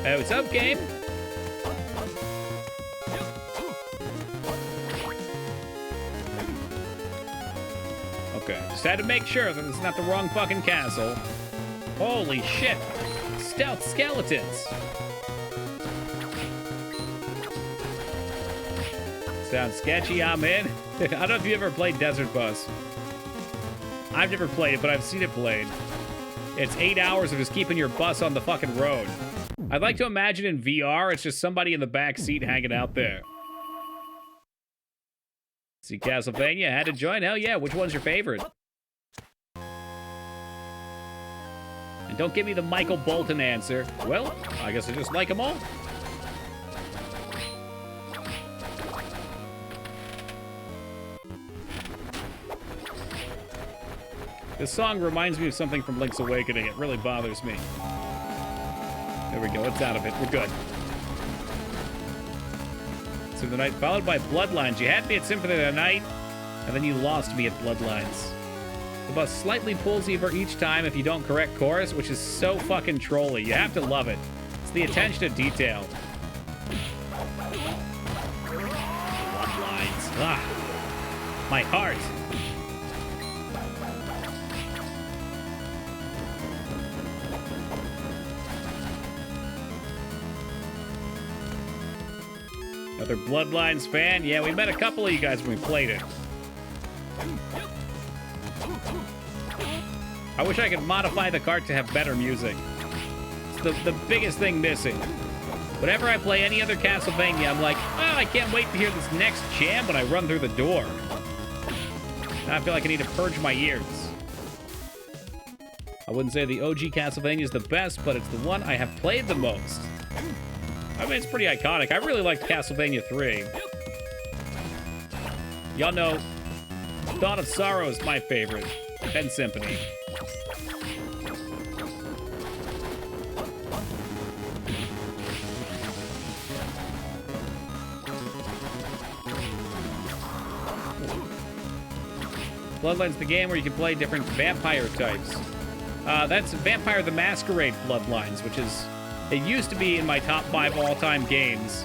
Hey, what's up, game? Okay, just had to make sure that it's not the wrong fucking castle. Holy shit. Stealth skeletons. Sounds sketchy, I'm in. I don't know if you ever played Desert Bus. I've never played it, but I've seen it played. It's 8 hours of just keeping your bus on the fucking road. I'd like to imagine in VR, it's just somebody in the back seat hanging out there. See Castlevania, had to join? Hell yeah, which one's your favorite? And don't give me the Michael Bolton answer. Well, I guess I just like them all. This song reminds me of something from Link's Awakening. It really bothers me. There we go, it's out of it. We're good. Symphony of the Night, followed by Bloodlines. You had me at Symphony of the Night, and then you lost me at Bloodlines. The bus slightly pulls you for each time if you don't correct chorus, which is so fucking trolly. You have to love it. It's the attention to detail. Bloodlines. Ah, my heart. Another Bloodlines fan? Yeah, we met a couple of you guys when we played it. I wish I could modify the cart to have better music. It's the biggest thing missing. Whenever I play any other Castlevania, I'm like, oh, I can't wait to hear this next jam when I run through the door. Now I feel like I need to purge my ears. I wouldn't say the OG Castlevania is the best, but it's the one I have played the most. I mean, it's pretty iconic. I really liked Castlevania 3. Y'all know, Dawn of Sorrow is my favorite. And Symphony. Bloodlines, the game where you can play different vampire types. That's Vampire the Masquerade Bloodlines, which is... It used to be in my top 5 all-time games.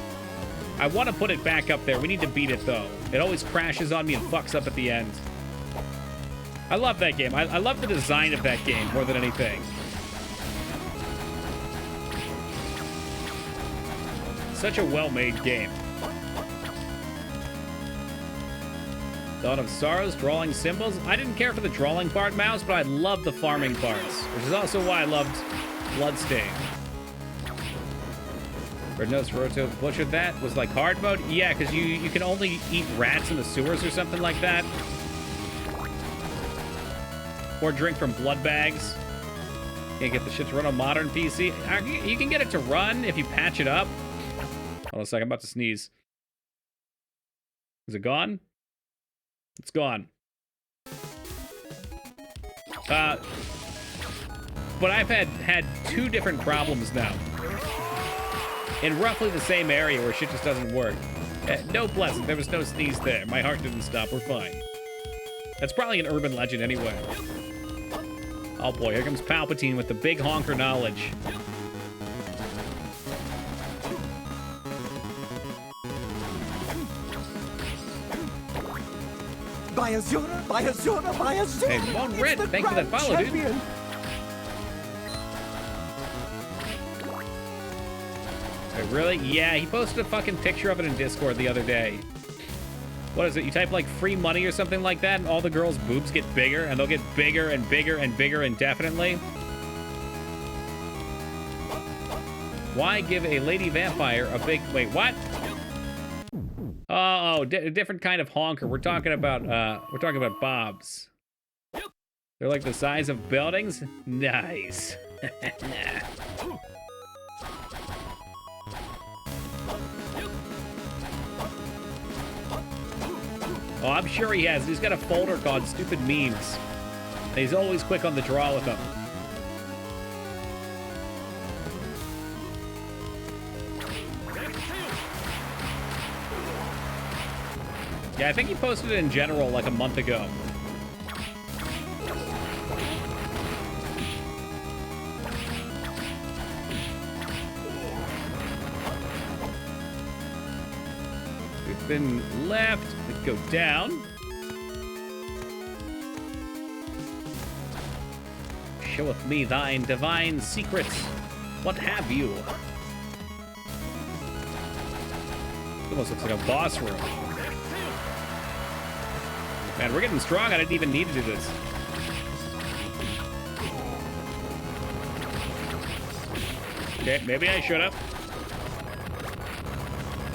I want to put it back up there. We need to beat it, though. It always crashes on me and fucks up at the end. I love that game. I love the design of that game more than anything. Such a well-made game. Dawn of Sorrows, drawing symbols. I didn't care for the drawing part, Mouse, but I loved the farming parts, which is also why I loved Bloodstained. Red Nose Roto butchered that. Was like hard mode? Yeah, because you can only eat rats in the sewers or something like that. Or drink from blood bags. Can't get the shit to run on modern PC. You can get it to run if you patch it up. Hold on a second, I'm about to sneeze. Is it gone? It's gone. But I've had 2 different problems now. In roughly the same area where shit just doesn't work. No pleasant, there was no sneeze there. My heart didn't stop, we're fine. That's probably an urban legend anyway. Oh boy, here comes Palpatine with the big honker knowledge. Hey, Mon Red, thanks for that follow, dude. Wait, really? Yeah, he posted a fucking picture of it in Discord the other day. What is it? You type like free money or something like that, and all the girls' boobs get bigger, and they'll get bigger and bigger and bigger indefinitely. Why give a lady vampire a big... Wait, what? Oh, a different kind of honker. We're talking about bobs. They're like the size of buildings? Nice. Oh, I'm sure he has. He's got a folder called Stupid Memes. And he's always quick on the draw with them. Yeah, I think he posted it in general like a month ago. We've been left. We go down. Showeth me thine divine secrets. What have you? It almost looks like a boss room. Man, we're getting strong. I didn't even need to do this. Okay, maybe I should have.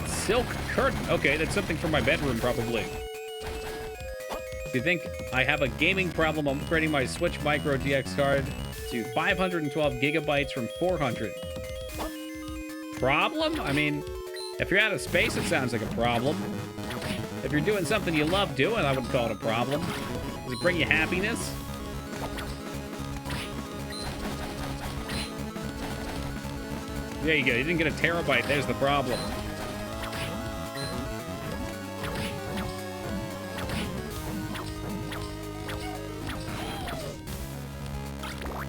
Silk curtain. Okay, that's something for my bedroom, probably. If you think I have a gaming problem, I'm upgrading my Switch Micro DX card to 512 gigabytes from 400. Problem? I mean, if you're out of space, it sounds like a problem. If you're doing something you love doing, I wouldn't call it a problem. Does it bring you happiness? There you go. You didn't get a terabyte. There's the problem.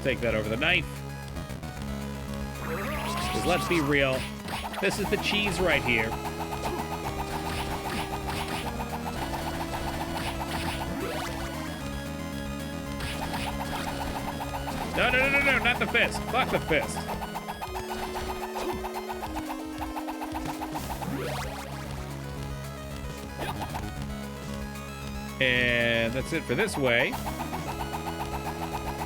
Take that over the knife. Because let's be real. This is the cheese right here. No, no, no, no, no, not the fist. Fuck the fist. And that's it for this way.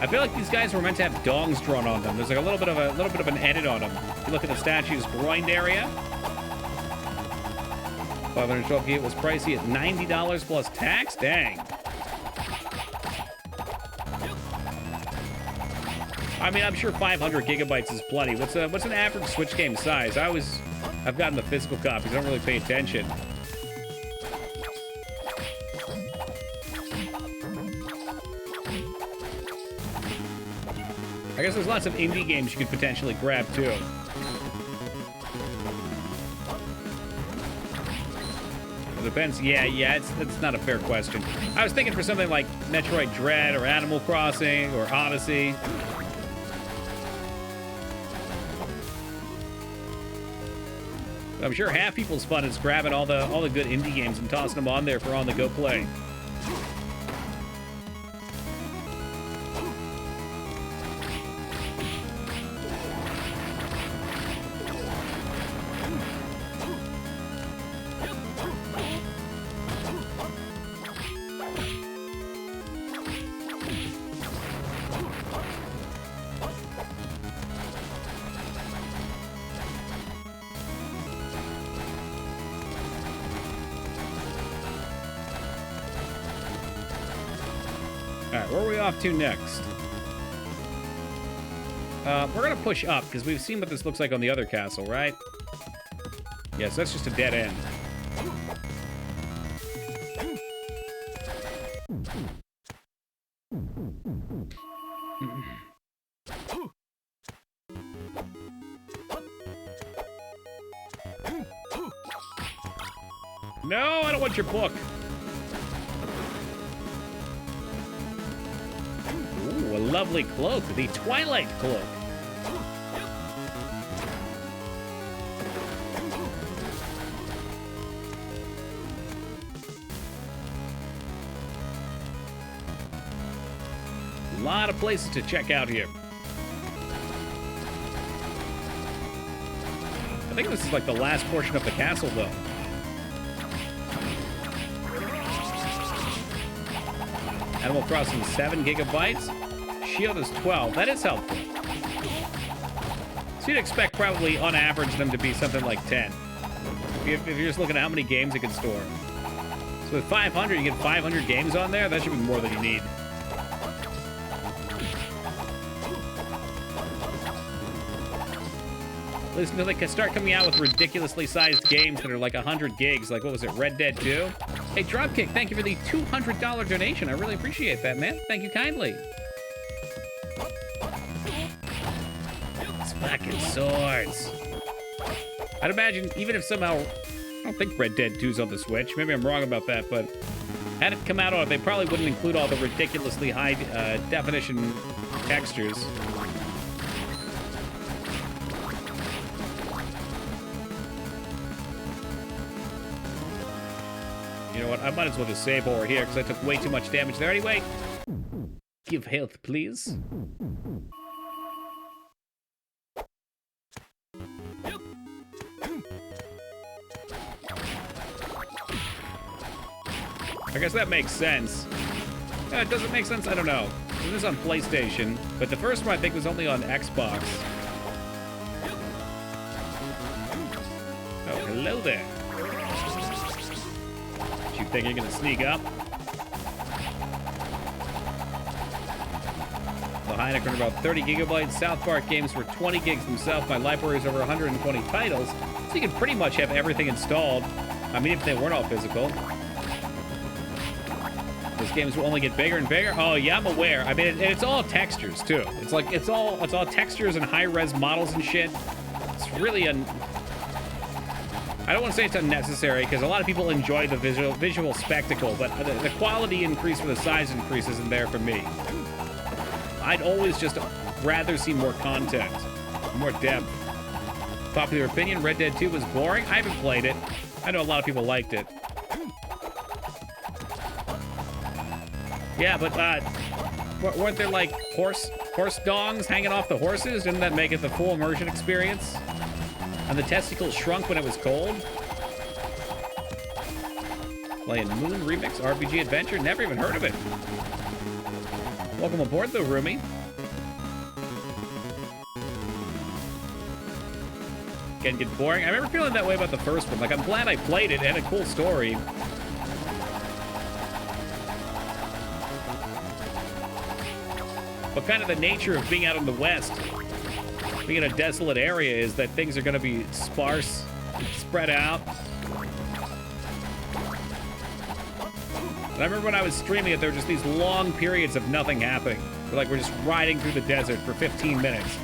I feel like these guys were meant to have dongs drawn on them. There's like a little bit of an edit on them. If you look at the statue's groin area. 512 gig was pricey at $90 plus tax. Dang. I mean, I'm sure 500 gigabytes is plenty. What's an average Switch game size? I've gotten the physical copies. I don't really pay attention. I guess there's lots of indie games you could potentially grab too. It depends. Yeah, it's not a fair question. I was thinking for something like Metroid Dread or Animal Crossing or Odyssey. I'm sure half people's fun is grabbing all the good indie games and tossing them on there for on-the-go play. Where are we off to next? We're gonna push up because we've seen what this looks like on the other castle, right? Yes, that's just a dead end. No, I don't want your book. Ooh, a lovely cloak, the Twilight Cloak. A lot of places to check out here. I think this is like the last portion of the castle, though. Animal Crossing 7 gigabytes. Shield is 12. That is helpful. So you'd expect probably, on average, them to be something like 10. If you're just looking at how many games it can store. So with 500, you get 500 games on there? That should be more than you need. At least until they can start coming out with ridiculously sized games that are like 100 gigs. Like, what was it, Red Dead 2? Hey, Dropkick, thank you for the $200 donation. I really appreciate that, man. Thank you kindly. It's fucking swords. I'd imagine, even if somehow... I don't think Red Dead 2's on the Switch. Maybe I'm wrong about that, but... had it come out on it, they probably wouldn't include all the ridiculously high definition textures. You know what? I might as well just save over here because I took way too much damage there anyway. Give health, please. I guess that makes sense. Does it make sense? I don't know. This is on PlayStation, but the first one I think was only on Xbox. Oh, hello there. You think you're gonna sneak up? The Heineken are about 30 gigabytes. South Park games were 20 gigs themselves. My library is over 120 titles, so you can pretty much have everything installed. I mean, if they weren't all physical. Those games will only get bigger and bigger. Oh yeah, I'm aware. I mean, it's all textures too. It's like it's all textures and high-res models and shit. It's really I don't want to say it's unnecessary because a lot of people enjoy the visual spectacle, but the quality increase for the size increase isn't there for me. I'd always just rather see more content, more depth. Popular opinion, Red Dead 2 was boring. I haven't played it. I know a lot of people liked it. Yeah, but weren't there like horse dongs hanging off the horses? Didn't that make it the full immersion experience? And the testicles shrunk when it was cold? Playing Moon Remix RPG Adventure? Never even heard of it. Welcome aboard, though, Rumi. Can get boring. I remember feeling that way about the first one. Like, I'm glad I played it. It had a cool story. But kind of the nature of being out in the West, being in a desolate area, is that things are going to be sparse, spread out. And I remember when I was streaming it, there were just these long periods of nothing happening. Like we're just riding through the desert for 15 minutes.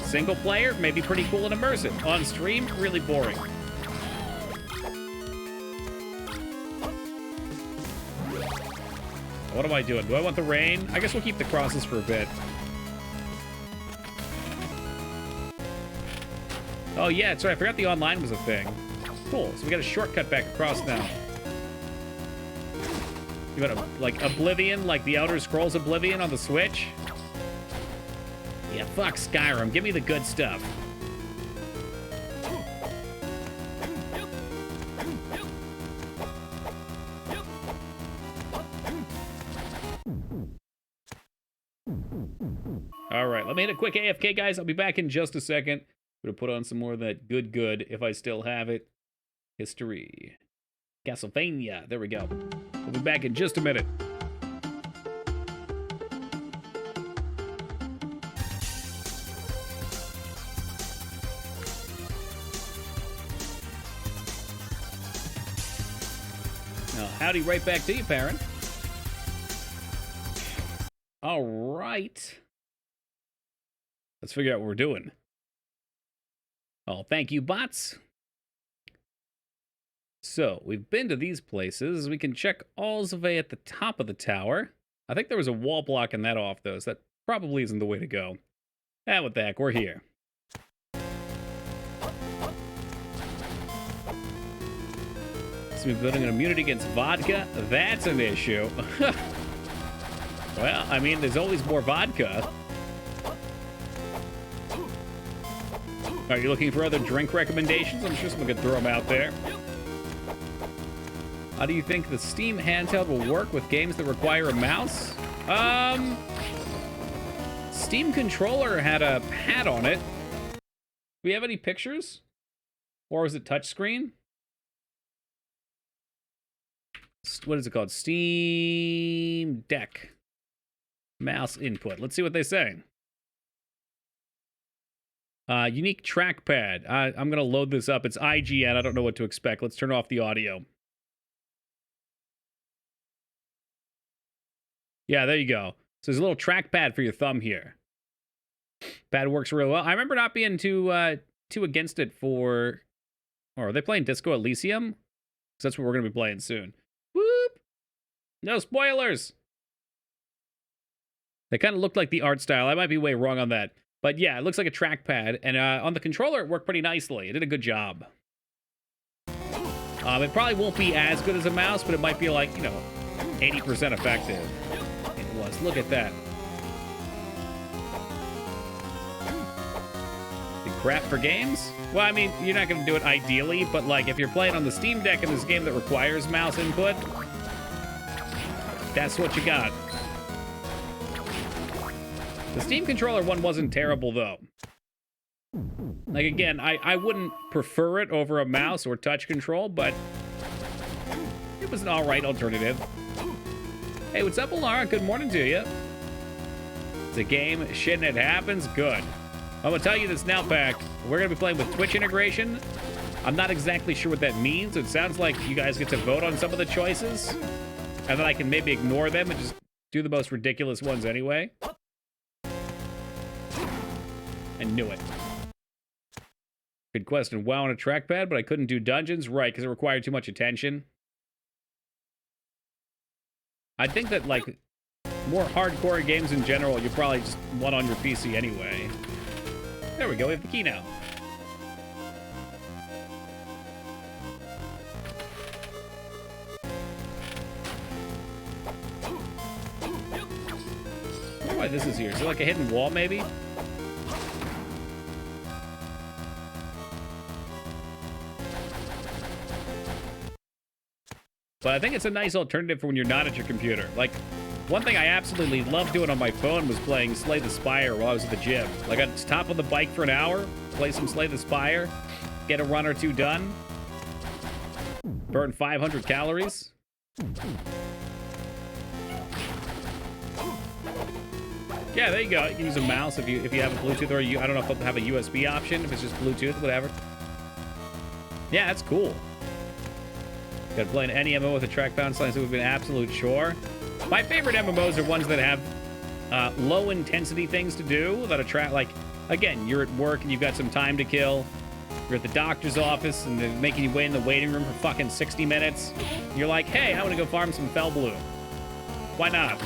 Single player, maybe pretty cool and immersive. On stream, really boring. What am I doing? Do I want the rain? I guess we'll keep the crosses for a bit. Oh yeah, that's right. I forgot the online was a thing. Cool. So we got a shortcut back across now. You got like Oblivion, like the Elder Scrolls Oblivion on the Switch? Yeah, fuck Skyrim. Give me the good stuff. All right, let me hit a quick AFK, guys. I'll be back in just a second. I'm gonna put on some more of that good, if I still have it. History. Castlevania. There we go. We'll be back in just a minute. Now, howdy right back to you, Perrin. All right. Let's figure out what we're doing. Oh, thank you, bots. So, we've been to these places. We can check all the way at the top of the tower. I think there was a wall blocking that off, though, so that probably isn't the way to go. Ah, what the heck, we're here. So we're building an immunity against vodka? That's an issue. Well, I mean, there's always more vodka. Are you looking for other drink recommendations? I'm sure someone could throw them out there. How do you think the Steam handheld will work with games that require a mouse? Steam controller had a pad on it. Do we have any pictures? Or was it touchscreen? What is it called? Steam Deck. Mouse input. Let's see what they say. Unique trackpad. I'm going to load this up. It's IGN. I don't know what to expect. Let's turn off the audio. Yeah, there you go. So there's a little trackpad for your thumb here. Pad works really well. I remember not being too against it for... Or are they playing Disco Elysium? Because that's what we're going to be playing soon. Whoop! No spoilers! They kind of looked like the art style. I might be way wrong on that. But yeah, it looks like a trackpad. And on the controller, it worked pretty nicely. It did a good job. It probably won't be as good as a mouse, but it might be like, 80% effective. It was. Look at that. The crap for games? Well, I mean, you're not going to do it ideally, but like if you're playing on the Steam Deck in this game that requires mouse input, that's what you got. The Steam controller one wasn't terrible, though. Like, again, I wouldn't prefer it over a mouse or touch control, but it was an alright alternative. Hey, what's up, Alara? Good morning to you. It's a game, shit, and it happens. Good. I'm going to tell you this now, Pack. We're going to be playing with Twitch integration. I'm not exactly sure what that means. It sounds like you guys get to vote on some of the choices, and then I can maybe ignore them and just do the most ridiculous ones anyway. I knew it. Good question. WoW on a trackpad, but I couldn't do dungeons? Right, because it required too much attention. I think that, like, more hardcore games in general, you probably just want on your PC anyway. There we go, we have the key now. I wonder why this is here. Is it like a hidden wall, maybe? But I think it's a nice alternative for when you're not at your computer. Like, one thing I absolutely loved doing on my phone was playing Slay the Spire while I was at the gym. Like, I'd stop on the bike for an hour, play some Slay the Spire, get a run or two done, burn 500 calories. Yeah, there you go. You can use a mouse if you have a Bluetooth, or I don't know if they'll have a USB option, if it's just Bluetooth, whatever. Yeah, that's cool. Gotta play any MMO with a trackpad and it would be an absolute chore. My favorite MMOs are ones that have low intensity things to do that attract, like, again, you're at work and you've got some time to kill. You're at the doctor's office and they're making you wait in the waiting room for fucking 60 minutes. You're like, hey, I want to go farm some Fell Blue. Why not?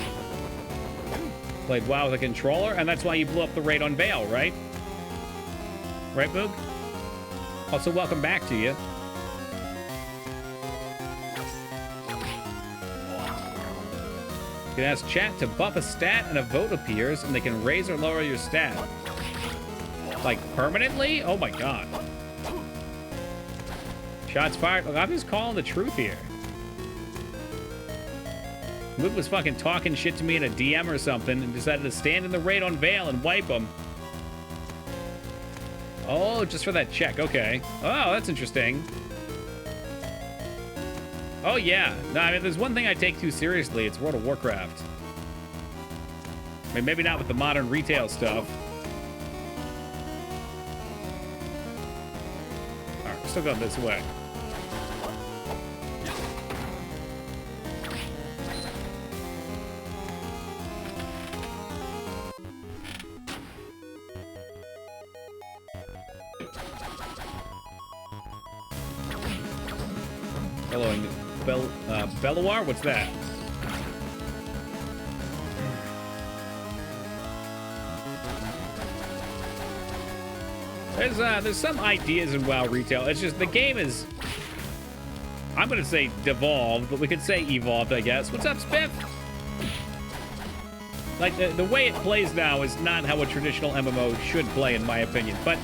Played WoW with a controller, and that's why you blew up the raid on Vale, right? Right, Boog? Also, welcome back to you. You can ask chat to buff a stat and a vote appears, and they can raise or lower your stat. Like, permanently? Oh my god. Shots fired. Look, I'm just calling the truth here. Mook was fucking talking shit to me in a DM or something and decided to stand in the raid on Vale and wipe him. Oh, just for that check. Okay. Oh, that's interesting. Oh, yeah. No, I mean, there's one thing I take too seriously. It's World of Warcraft. I mean, maybe not with the modern retail stuff. All right, we're still going this way. Hello, Belloir? What's that? There's some ideas in WoW retail. It's just the game is, I'm gonna say devolved, but we could say evolved, I guess. What's up, Spiff? Like, the way it plays now is not how a traditional MMO should play, in my opinion. But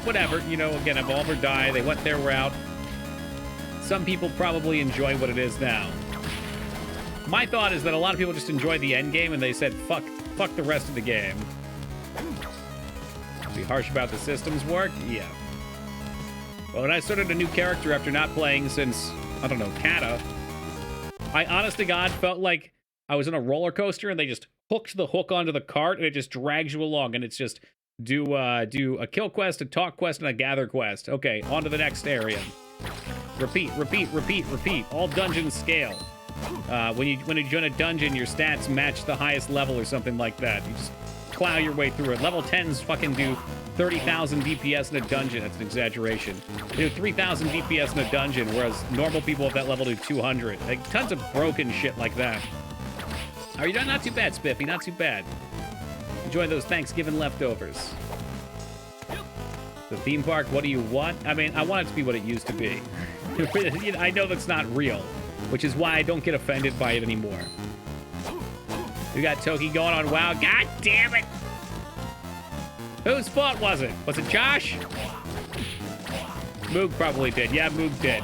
whatever, you know, again, evolve or die. They went their route. Some people probably enjoy what it is now. My thought is that a lot of people just enjoy the end game, and they said, fuck the rest of the game. Be harsh about the systems work? Yeah. Well, when I started a new character after not playing since, I don't know, Kata, I honest to God felt like I was in a roller coaster and they just hooked the hook onto the cart and it just drags you along, and it's just do a kill quest, a talk quest, and a gather quest. Okay, on to the next area. Repeat, repeat, repeat, repeat. All dungeons scale. When you join a dungeon, your stats match the highest level or something like that. You just plow your way through it. Level 10s fucking do 30,000 DPS in a dungeon. That's an exaggeration. They do 3,000 DPS in a dungeon, whereas normal people at that level do 200. Like, tons of broken shit like that. Are you done? Not too bad, Spiffy. Not too bad. Enjoy those Thanksgiving leftovers. The theme park, what do you want? I mean, I want it to be what it used to be. I know that's not real, which is why I don't get offended by it anymore. We got Toki going on WoW. God damn it! Whose fault was it? Was it Josh? Moog probably did. Yeah, Moog did.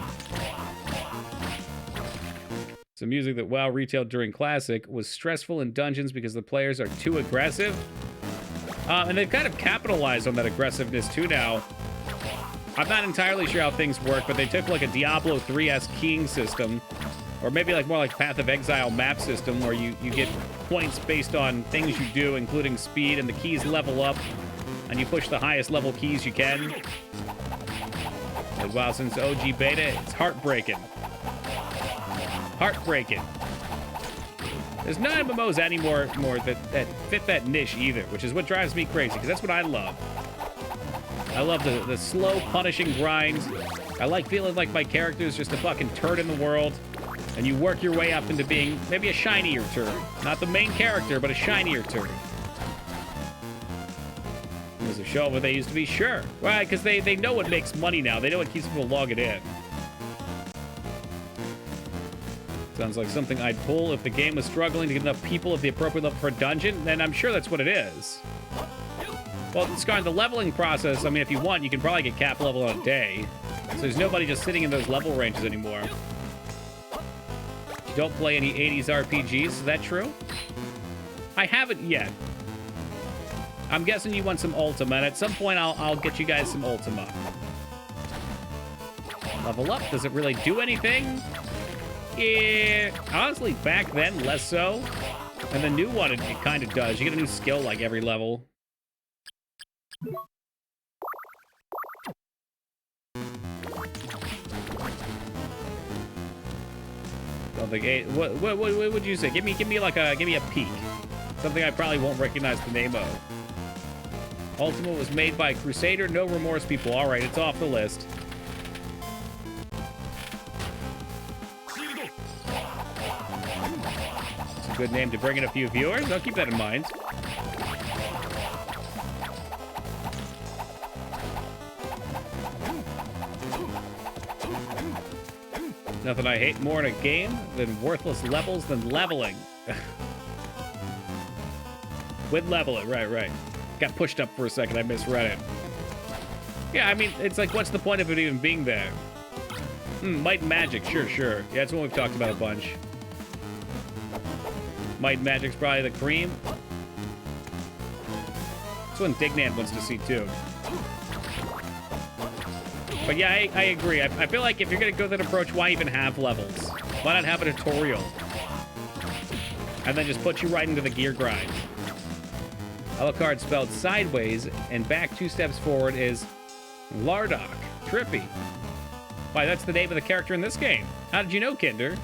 Some music that WoW retailed during Classic was stressful in dungeons because the players are too aggressive. And they've kind of capitalized on that aggressiveness too now. I'm not entirely sure how things work, but they took like a Diablo 3-esque keying system, or maybe like more like Path of Exile map system, where you get points based on things you do, including speed, and the keys level up, and you push the highest level keys you can. Like, wow, since OG beta, it's heartbreaking. Heartbreaking. There's no MMOs anymore that fit that niche either, which is what drives me crazy, because that's what I love. I love the slow, punishing grind. I like feeling like my character is just a fucking turd in the world, and you work your way up into being maybe a shinier turd. Not the main character, but a shinier turd. There's a show where they used to be, sure. Right, because they know what makes money now. They know what keeps people logging in. Sounds like something I'd pull if the game was struggling to get enough people at the appropriate level for a dungeon, then I'm sure that's what it is. Well, Scar, the leveling process, I mean, if you want, you can probably get cap level in a day. So there's nobody just sitting in those level ranges anymore. You don't play any 80s RPGs, is that true? I haven't yet. I'm guessing you want some Ultima, and at some point I'll get you guys some Ultima. Level up, does it really do anything? Yeah, honestly, back then, less so. And the new one, it kind of does. You get a new skill like every level. Don't think. What would you say? Give me a peek. Something I probably won't recognize the name of. Ultima was made by Crusader, No Remorse people. All right, it's off the list. It's a good name to bring in a few viewers. I'll keep that in mind. Nothing I hate more in a game than worthless levels than leveling. With leveling, right. Got pushed up for a second, I misread it. Yeah, I mean, it's like, what's the point of it even being there? Might and Magic, sure. Yeah, that's one we've talked about a bunch. Might and Magic's probably the cream. That's one Dignant wants to see, too. But yeah, I agree. I feel like if you're going to go that approach, why even have levels? Why not have a tutorial? And then just put you right into the gear grind. Alucard spelled sideways, and back 2 steps forward is Lardock. Trippy. Why, that's the name of the character in this game. How did you know, Kinder?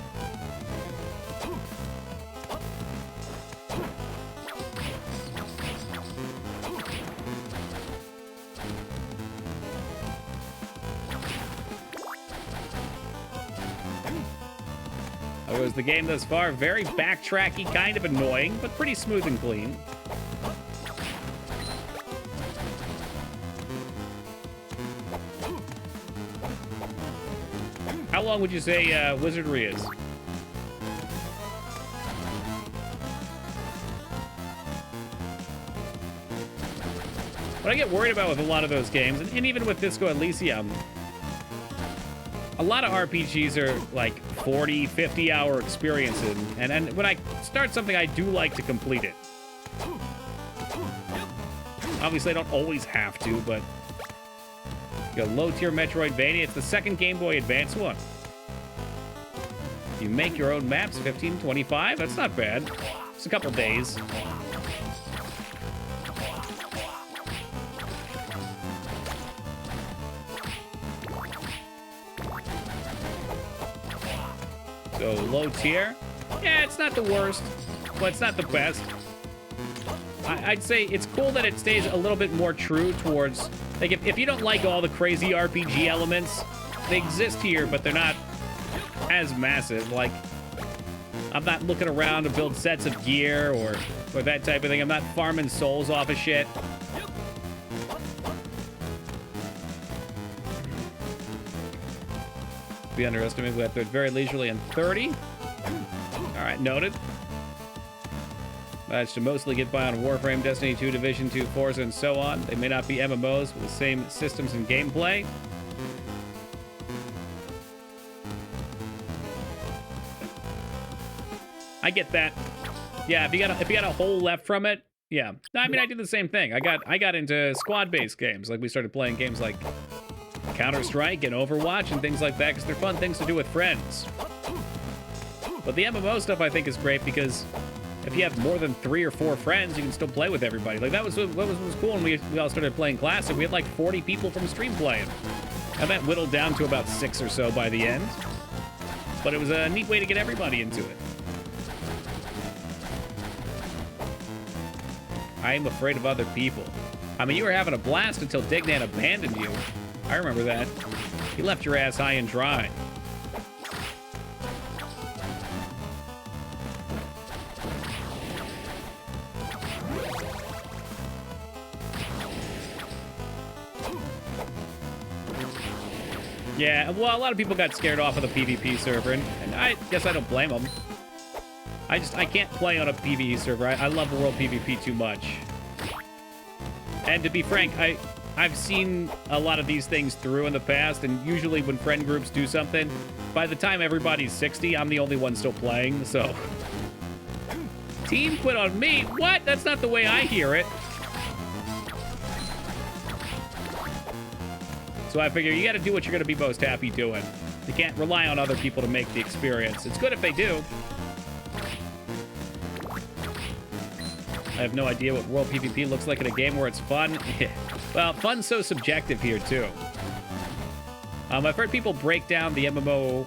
How was the game thus far? Very backtracky, kind of annoying, but pretty smooth and clean. How long would you say Wizardry is? What I get worried about with a lot of those games, and even with Disco Elysium, a lot of RPGs are like 40, 50-hour experiences, and when I start something, I do like to complete it. Obviously, I don't always have to, but you know, low-tier Metroidvania, it's the second Game Boy Advance one. You make your own maps, 15, 25, that's not bad. It's a couple days. So low tier, yeah, it's not the worst, but it's not the best. I'd say it's cool that it stays a little bit more true towards, like, if you don't like all the crazy RPG elements, they exist here, but they're not as massive. Like, I'm not looking around to build sets of gear or that type of thing. I'm not farming souls off of shit. Be underestimated, but they're very leisurely and 30. All right, noted. Managed to mostly get by on Warframe, Destiny 2, Division 2, Forza, and so on. They may not be MMOs with the same systems and gameplay. I get that. Yeah, if you got a hole left from it, yeah. I mean, I did the same thing. I got into squad-based games. Like, we started playing games like Counter-Strike and Overwatch and things like that because they're fun things to do with friends. But the MMO stuff I think is great because if you have more than 3 or 4 friends, you can still play with everybody. Like, that was what was cool when we all started playing Classic. We had like 40 people from stream playing. And that whittled down to about 6 or so by the end. But it was a neat way to get everybody into it. I am afraid of other people. I mean, you were having a blast until Dignan abandoned you. I remember that. He left your ass high and dry. Yeah, well, a lot of people got scared off of the PvP server, and I guess I don't blame them. I can't play on a PvE server. I love World PvP too much. And to be frank, I've seen a lot of these things through in the past, and usually when friend groups do something, by the time everybody's 60, I'm the only one still playing, so... Team quit on me? What? That's not the way I hear it. So I figure you gotta do what you're gonna be most happy doing. You can't rely on other people to make the experience. It's good if they do. I have no idea what World PvP looks like in a game where it's fun. Well, fun's so subjective here, too. I've heard people break down the MMO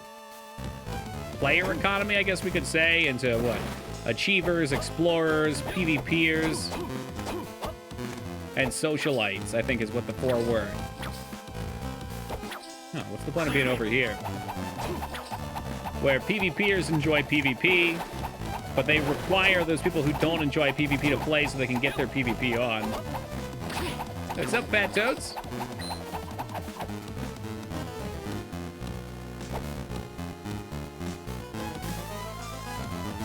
player economy, I guess we could say, into, what? Achievers, explorers, PvPers, and socialites, I think is what the 4 were. Huh, what's the point of being over here? Where PvPers enjoy PvP, but they require those people who don't enjoy PvP to play so they can get their PvP on. What's up, Fat Toads?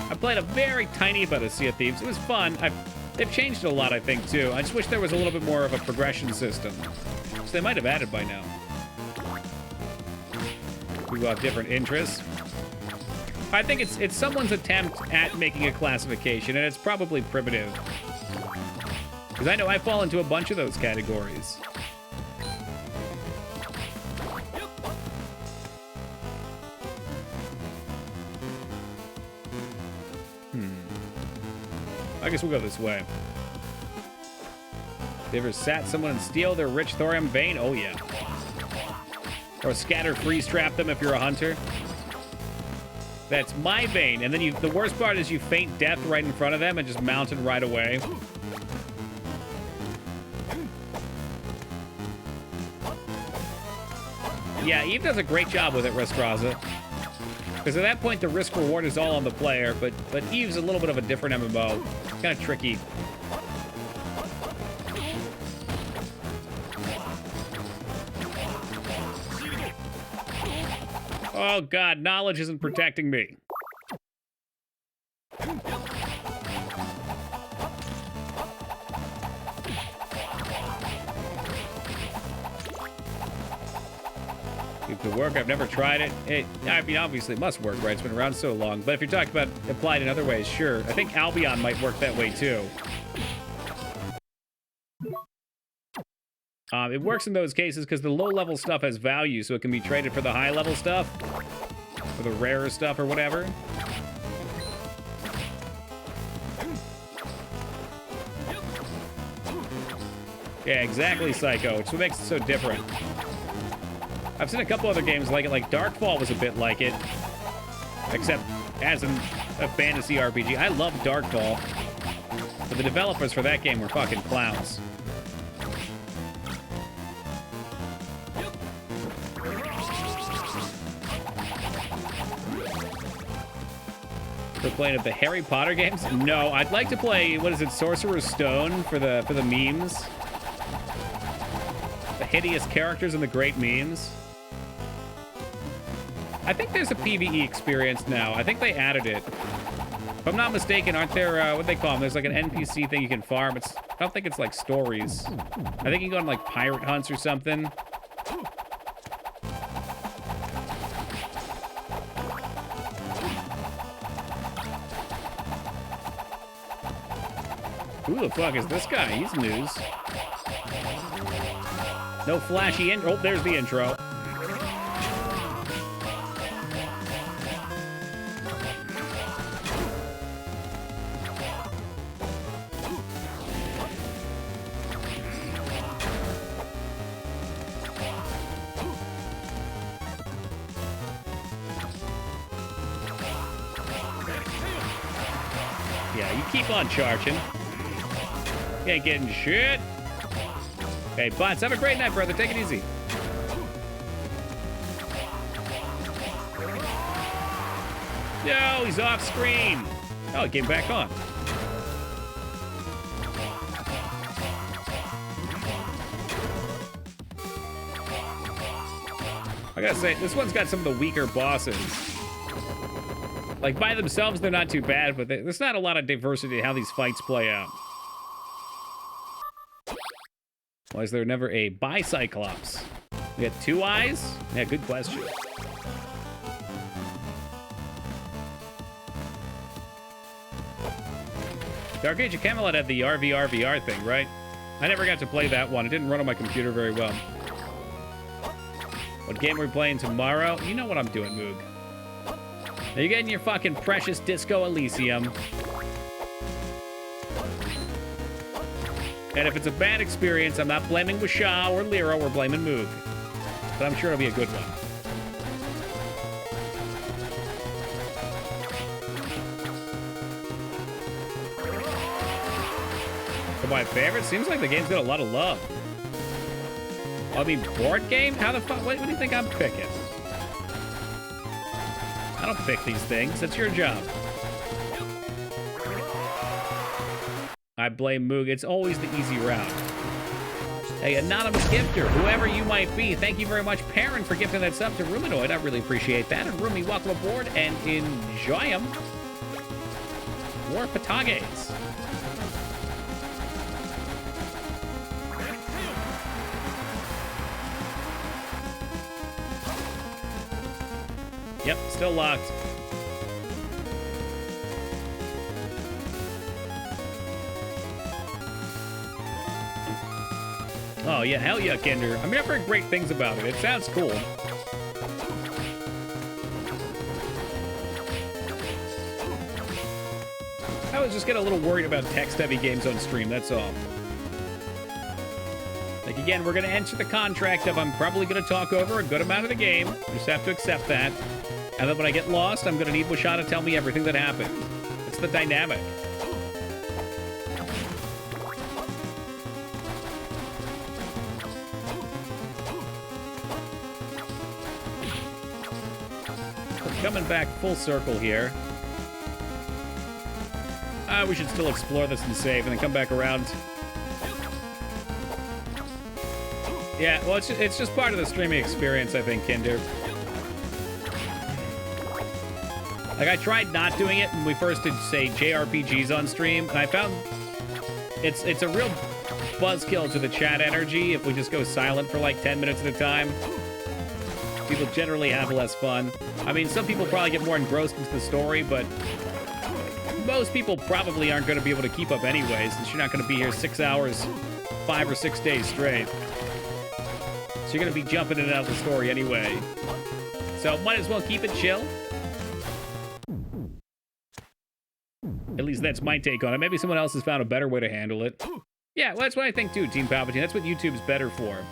I played a very tiny bit of Sea of Thieves. It was fun. They've changed it a lot, I think, too. I just wish there was a little bit more of a progression system, which they might have added by now. People have different interests. I think it's someone's attempt at making a classification, and it's probably primitive. Because I know I fall into a bunch of those categories. I guess we'll go this way. They ever sat someone and steal their rich thorium vein? Oh, yeah. Or scatter freeze trap them if you're a hunter. That's my vein. And then the worst part is you faint death right in front of them and just mount it right away. Yeah, Eve does a great job with it, Restraza. Because at that point, the risk reward is all on the player, but Eve's a little bit of a different MMO. It's kind of tricky. Oh god, knowledge isn't protecting me. It could work. I've never tried it. I mean, obviously it must work, right? It's been around so long. But if you're talking about applied in other ways, sure. I think Albion might work that way too. It works in those cases because the low-level stuff has value, so it can be traded for the high-level stuff, for the rarer stuff or whatever. Yeah, exactly, Psycho. It's what makes it so different. I've seen a couple other games like it, like Darkfall was a bit like it, except as a fantasy RPG. I love Darkfall, but the developers for that game were fucking clowns. We're playing of the Harry Potter games? No, I'd like to play, what is it, Sorcerer's Stone for the memes. The hideous characters and the great memes. I think there's a PvE experience now. I think they added it. If I'm not mistaken, aren't there, what they call them? There's like an NPC thing you can farm. I don't think it's like stories. I think you can go on like pirate hunts or something. Who the fuck is this guy? He's news. No flashy intro. Oh, there's the intro. Yeah, you keep on charging. You ain't getting shit. Hey, bots, have a great night, brother. Take it easy. No, he's off screen. Oh, he came back on. I gotta say, this one's got some of the weaker bosses. Like, by themselves, they're not too bad, but there's not a lot of diversity in how these fights play out. Why is there never a Bicyclops? We got two eyes? Yeah, good question. Dark Age of Camelot had the RVR thing, right? I never got to play that one. It didn't run on my computer very well. What game are we playing tomorrow? You know what I'm doing, Moog. Now you're getting your fucking precious Disco Elysium. And if it's a bad experience, I'm not blaming Wisha or Lyra, we're blaming Moog. But I'm sure it'll be a good one. For my favorite, seems like the game's got a lot of love. I mean, board game? How the fuck? What do you think I'm picking? I don't pick these things. That's your job. I blame Moog. It's always the easy route. Hey, anonymous gifter, whoever you might be, thank you very much, Perrin, for gifting that sub to Ruminoid. I really appreciate that. And Rumi, welcome aboard and enjoy them. More patages. Yep, still locked. Oh, yeah, hell yeah, Kinder. I mean, I've heard great things about it. It sounds cool. I was just getting a little worried about text-heavy games on stream, that's all. Like, again, we're going to enter the contract of I'm probably going to talk over a good amount of the game. Just have to accept that. And then when I get lost, I'm going to need Wisha to tell me everything that happened. It's the dynamic. Coming back full circle here. We should still explore this and save and then come back around. Yeah, well, it's just part of the streaming experience, I think, Kinder. Like, I tried not doing it when we first did, say, JRPGs on stream, and I found it's a real buzzkill to the chat energy if we just go silent for like 10 minutes at a time. People generally have less fun. I mean, some people probably get more engrossed into the story, but most people probably aren't going to be able to keep up anyway, since you're not going to be here 6 hours, 5 or 6 days straight. So you're going to be jumping in and out of the story anyway. So might as well keep it chill. At least that's my take on it. Maybe someone else has found a better way to handle it. Yeah, well, that's what I think too, Team Palpatine. That's what YouTube's better for.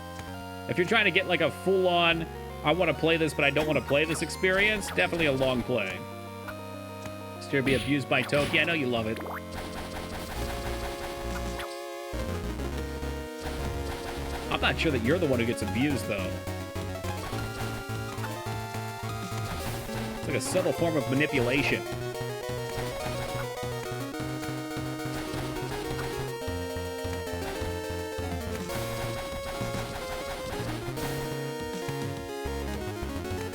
If you're trying to get like a full-on, I want to play this, but I don't want to play this experience, definitely a long play. Still be abused by Toki. I know you love it. I'm not sure that you're the one who gets abused, though. It's like a subtle form of manipulation.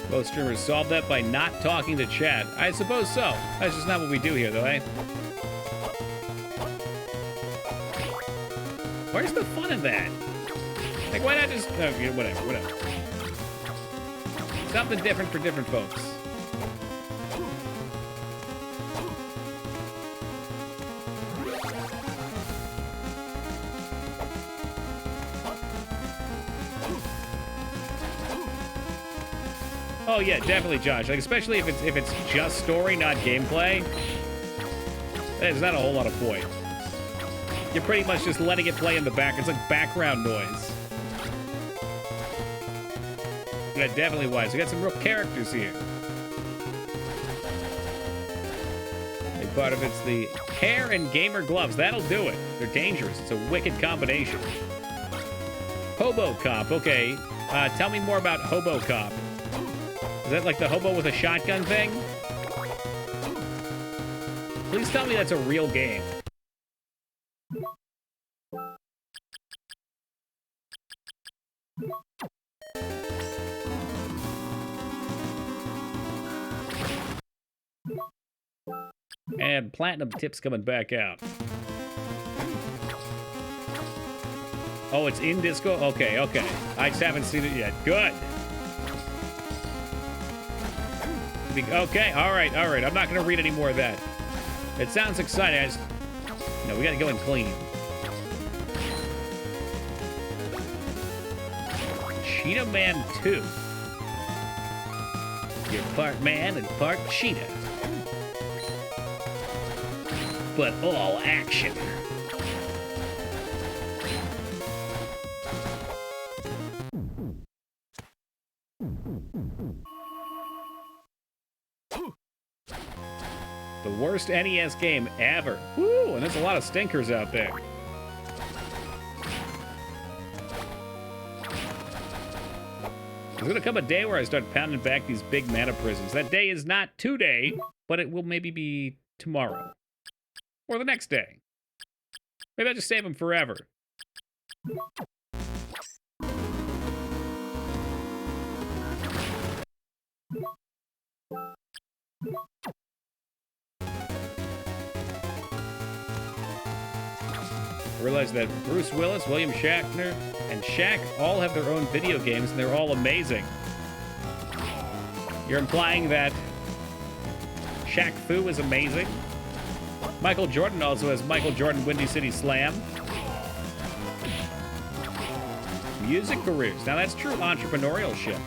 Most streamers solve that by not talking to chat. I suppose so. That's just not what we do here, though, eh? Where's the fun in that? Like, why not just... Okay, whatever. Something different for different folks. Oh yeah, definitely, Josh. Like, especially if it's just story, not gameplay. There's not a whole lot of point. You're pretty much just letting it play in the back. It's like background noise. Yeah, definitely wise. We got some real characters here. Big part of it's the hair and gamer gloves. That'll do it. They're dangerous. It's a wicked combination. Hobo Cop. Okay. Tell me more about Hobo Cop. Is that like the hobo with a shotgun thing? Please tell me that's a real game. And platinum tips coming back out. Oh, it's in disco? Okay. I just haven't seen it yet. Good. Okay, all right. I'm not going to read any more of that. It sounds exciting. No, we got to go and clean. Cheetah Man 2. You're part man and part cheetah. But all action. The worst NES game ever. Woo, and there's a lot of stinkers out there. There's gonna come a day where I start pounding back these big mana prisons. That day is not today, but it will maybe be tomorrow. Or the next day. Maybe I'll just save them forever. I realized that Bruce Willis, William Shatner, and Shaq all have their own video games, and they're all amazing. You're implying that Shaq Fu is amazing? Michael Jordan also has Michael Jordan Windy City Slam. Music careers. Now that's true entrepreneurial shit.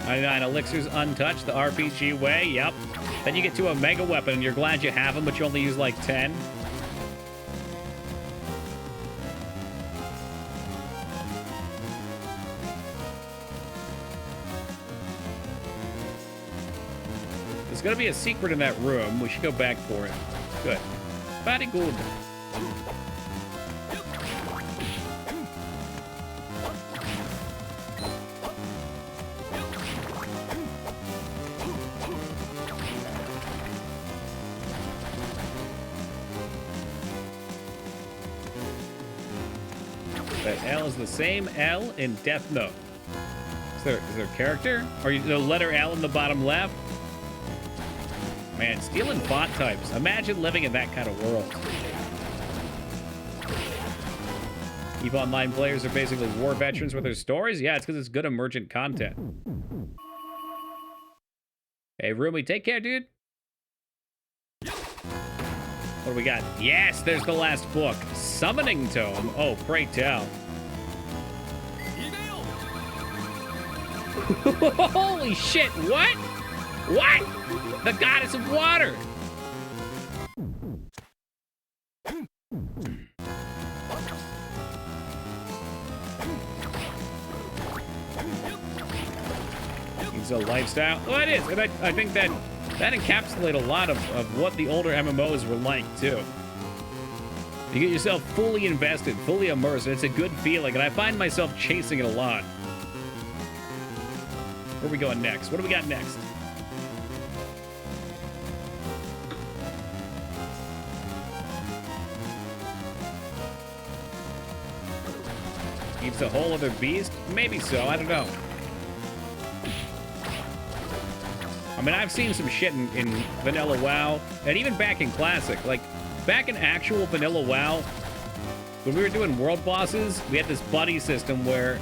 99 elixirs untouched, the RPG way, yep. Then you get to a mega weapon and you're glad you have them, but you only use like 10. There's gonna be a secret in that room. We should go back for it. Good. Very good. That L is the same L in Death Note. Is there a character? Or the letter L in the bottom left? Man, stealing bot types. Imagine living in that kind of world. EVE Online players are basically war veterans with their stories? Yeah, it's because it's good emergent content. Hey, Rumi, take care, dude. What do we got? Yes, there's the last book. Summoning Tome. Oh, pray tell. Holy shit, what? What? The goddess of water. It's a lifestyle. Well, it is. And I think that encapsulates a lot of what the older MMOs were like, too. You get yourself fully invested, fully immersed. It's a good feeling, and I find myself chasing it a lot. Where are we going next? What do we got next? Eve's a whole other beast? Maybe so, I don't know. I mean, I've seen some shit in Vanilla WoW, and even back in Classic. Like, back in actual Vanilla WoW, when we were doing world bosses, we had this buddy system where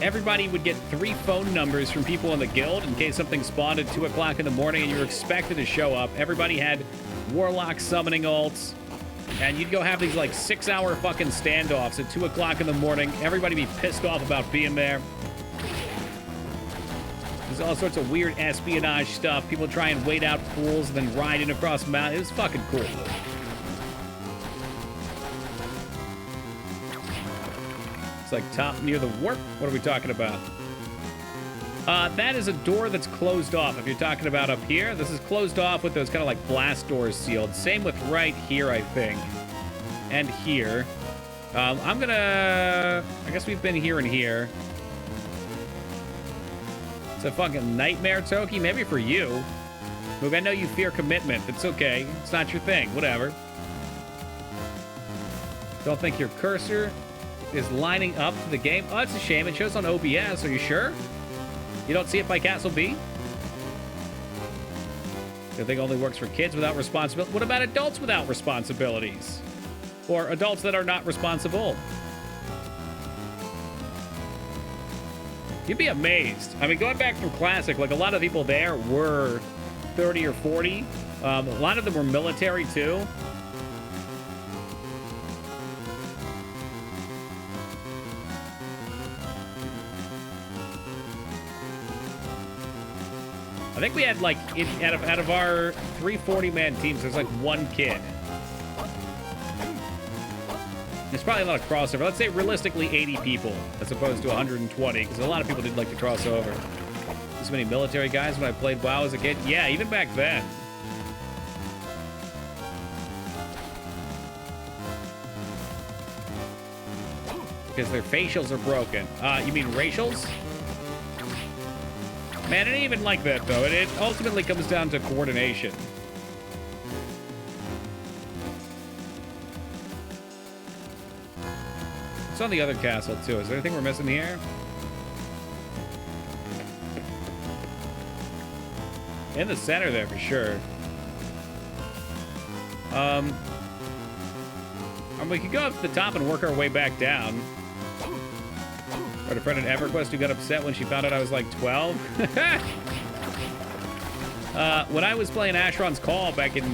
everybody would get 3 phone numbers from people in the guild in case something spawned at 2 o'clock in the morning and you were expected to show up. Everybody had Warlock summoning ults, and you'd go have these, like, 6-hour fucking standoffs at 2 o'clock in the morning. Everybody be pissed off about being there. There's all sorts of weird espionage stuff. People try and wait out pools and then ride in across mountains. It was fucking cool. It's like top near the warp. What are we talking about? That is a door that's closed off. If you're talking about up here, this is closed off with those kind of like blast doors sealed. Same with right here, I think. And here. I guess we've been here and here. It's a fucking nightmare, Toki. Maybe for you. Look, I know you fear commitment. It's okay. It's not your thing. Whatever. Don't think your cursor is lining up to the game. Oh, that's a shame. It shows on OBS. Are you sure? You don't see it by Castle B? The thing only works for kids without responsibility. What about adults without responsibilities? Or adults that are not responsible? You'd be amazed. I mean, going back from Classic, like a lot of people there were 30 or 40. A lot of them were military too. I think we had like, out of our 3 40-man teams, there's like 1 kid. There's probably a lot of crossover. Let's say realistically 80 people as opposed to 120, because a lot of people did like to cross over. This many military guys when I played WoW as a kid? Yeah, even back then. Because their facials are broken. You mean racials? Man, it ain't even like that, though. It ultimately comes down to coordination. It's on the other castle, too. Is there anything we're missing here? In the center there, for sure. And we could go up to the top and work our way back down. I had a friend at EverQuest who got upset when she found out I was like 12. When I was playing Asheron's Call back in, I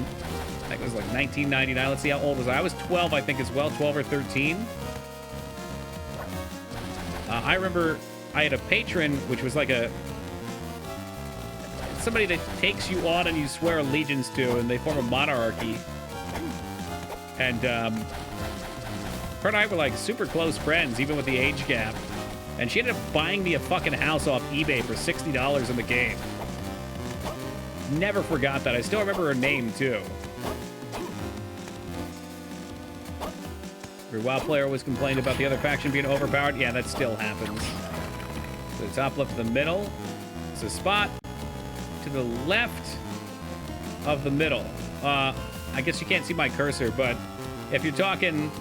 think it was like 1999. Let's see, how old was I? I was 12, I think, as well, 12 or 13. I remember I had a patron, which was like somebody that takes you on and you swear allegiance to, and they form a monarchy. And her and I were like super close friends, even with the age gap. And she ended up buying me a fucking house off eBay for $60 in the game. Never forgot that. I still remember her name, too. Every WoW player always complained about the other faction being overpowered. Yeah, that still happens. So the top left to the middle. It's a spot to the left of the middle. I guess you can't see my cursor, but if you're talking...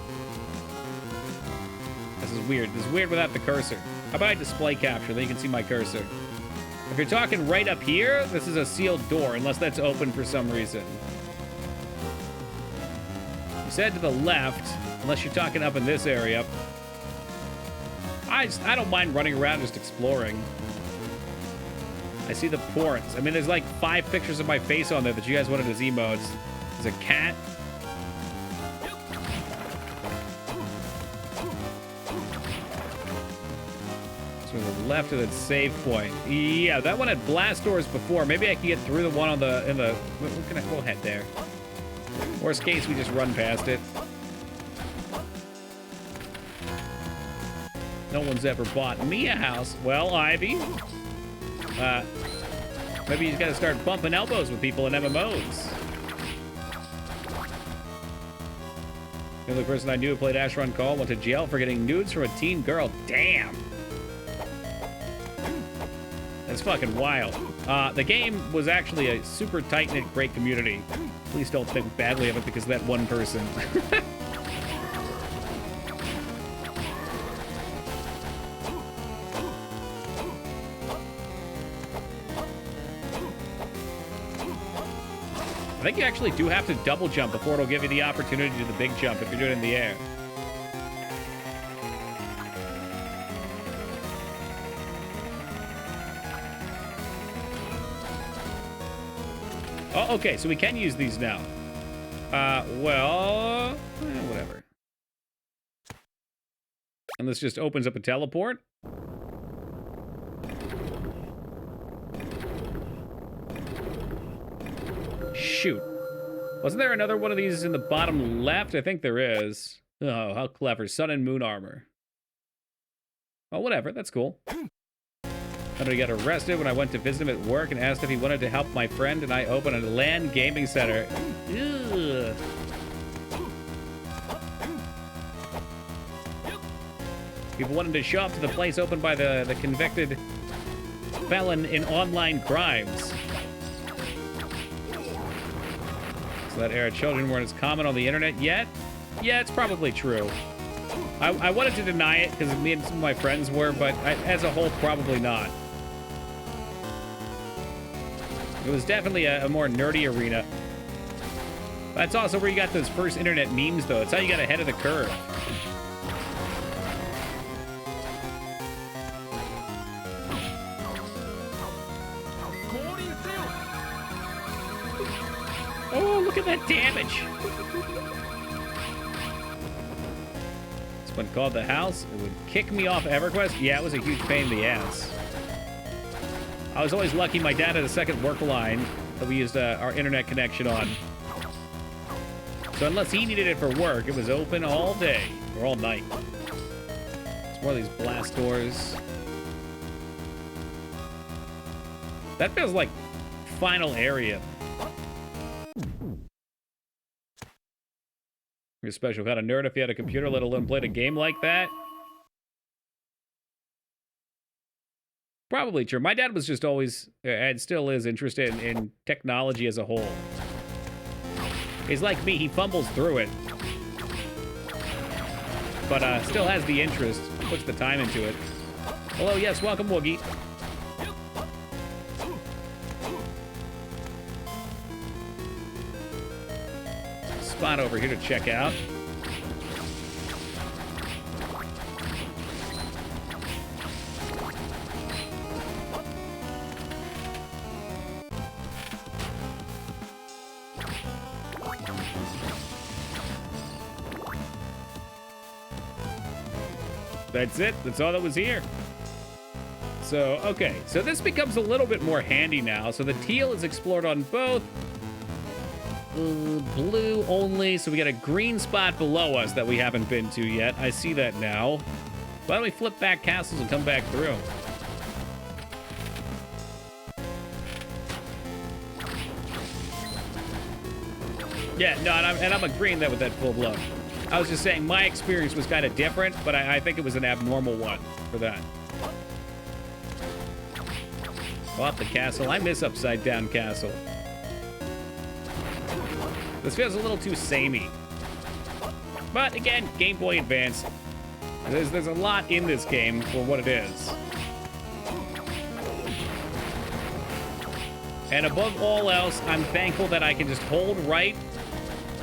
This is weird. This is weird without the cursor. How about I display capture? Then you can see my cursor. If you're talking right up here, this is a sealed door, unless that's open for some reason. You said to the left, unless you're talking up in this area. I don't mind running around just exploring. I see the ports. I mean, there's like 5 pictures of my face on there that you guys wanted as emotes. There's a cat. To the left of that save point. Yeah, that one had blast doors before. Maybe I can get through the one on the we'll head there. Worst case, we just run past it. No one's ever bought me a house. Well, Ivy. Maybe you gotta start bumping elbows with people in MMOs. The only person I knew who played Asheron Call went to jail for getting nudes from a teen girl. Damn. That's fucking wild. The game was actually a super tight-knit, great community. Please don't think badly of it because of that one person. I think you actually do have to double jump before it'll give you the opportunity to do the big jump if you're doing it in the air. Oh, okay, so we can use these now. Well, whatever. And this just opens up a teleport. Shoot. Wasn't there another one of these in the bottom left? I think there is. Oh, how clever. Sun and moon armor. Oh, whatever. That's cool. He got arrested when I went to visit him at work and asked if he wanted to help my friend and I open a LAN gaming center. Ugh. People wanted to show up to the place opened by the convicted felon in online crimes. So that era children weren't as common on the internet yet? Yeah, it's probably true. I wanted to deny it because me and some of my friends were, but as a whole, probably not. It was definitely a more nerdy arena. That's also where you got those first internet memes, though. It's how you got ahead of the curve. Oh, look at that damage. It's been called the house. It would kick me off EverQuest. Yeah, it was a huge pain in the ass. I was always lucky my dad had a second work line that we used our internet connection on. So unless he needed it for work, it was open all day or all night. It's more of these blast doors. That feels like final area. You're a special kind of nerd if you had a computer, let alone played a game like that. Probably true. My dad was just always, and still is, interested in technology as a whole. He's like me, he fumbles through it. But still has the interest, puts the time into it. Hello, yes, welcome, Woogie. Spot over here to check out. That's it. That's all that was here. So, okay. So this becomes a little bit more handy now. So the teal is explored on both. Blue only. So we got a green spot below us that we haven't been to yet. I see that now. Why don't we flip back castles and come back through? Yeah, no, and I'm agreeing that with that full blow. I was just saying my experience was kind of different, but I think it was an abnormal one for that. Off the castle. I miss Upside Down Castle. This feels a little too samey. But again, Game Boy Advance. There's a lot in this game for what it is. And above all else, I'm thankful that I can just hold right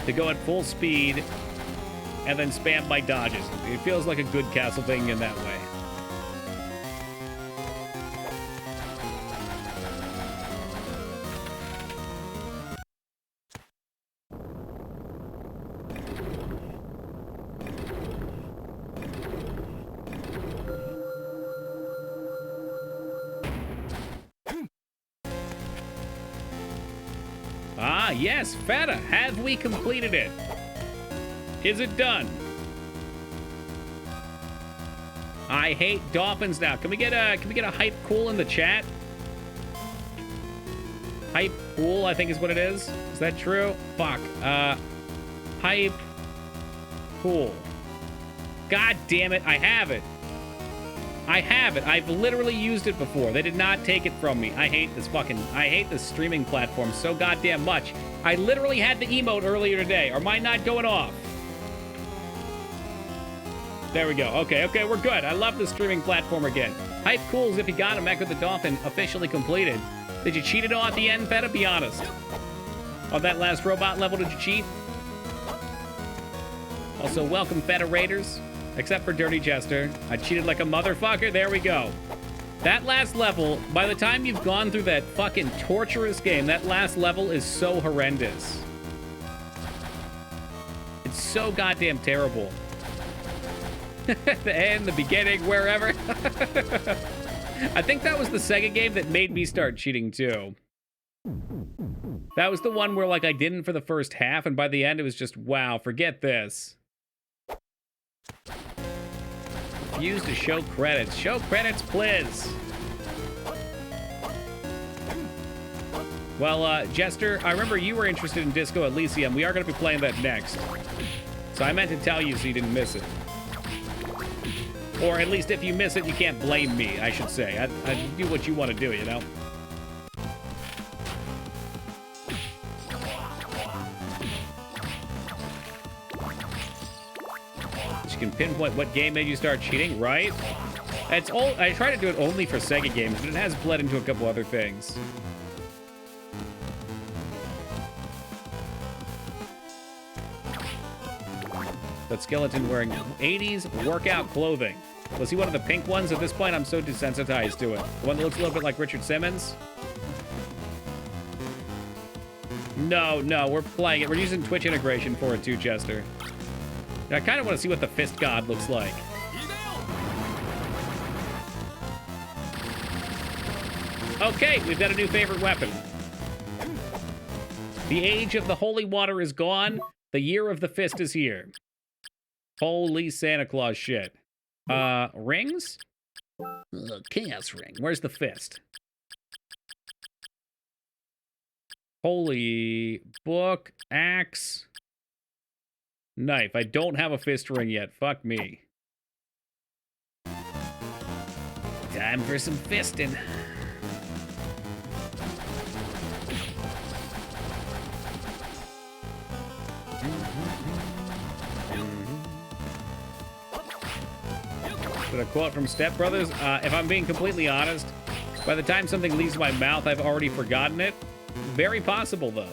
to go at full speed and then spam my dodges. It feels like a good Castlevania in that way. Ah, yes, Feta. Have we completed it? Is it done? I hate dolphins now. Can we get a hype cool in the chat? Hype cool, I think is what it is. Is that true? Fuck. Hype cool. God damn it, I have it. I have it. I've literally used it before. They did not take it from me. I hate this streaming platform so goddamn much. I literally had the emote earlier today. Are mine not going off? There we go. Okay, we're good. I love the streaming platform again. Hype cools if you got him. Echo the Dolphin officially completed. Did you cheat at all at the end, Feta? Be honest. On that last robot level, did you cheat? Also, welcome, Feta Raiders. Except for Dirty Jester. I cheated like a motherfucker. There we go. That last level, by the time you've gone through that fucking torturous game, that last level is so horrendous. It's so goddamn terrible. The end, the beginning, wherever. I think that was the Sega game that made me start cheating too. That was the one where like I didn't for the first half, and by the end it was just, wow, forget this. Use to show credits. Show credits, please. Well, Jester, I remember you were interested in Disco Elysium. We are going to be playing that next. So I meant to tell you so you didn't miss it. Or at least if you miss it, you can't blame me, I should say. I do what you want to do, you know? You can pinpoint what game made you start cheating, right? I try to do it only for Sega games, but it has bled into a couple other things. That skeleton wearing 80s workout clothing. Was he one of the pink ones? At this point, I'm so desensitized to it. The one that looks a little bit like Richard Simmons? No, we're playing it. We're using Twitch integration for it too, Chester. I kind of want to see what the Fist God looks like. Okay, we've got a new favorite weapon. The age of the holy water is gone. The year of the fist is here. Holy Santa Claus shit. Rings? Chaos ring. Where's the fist? Holy book, axe, knife. I don't have a fist ring yet. Fuck me. Time for some fisting. But a quote from Step Brothers, if I'm being completely honest, by the time something leaves my mouth, I've already forgotten it. Very possible, though.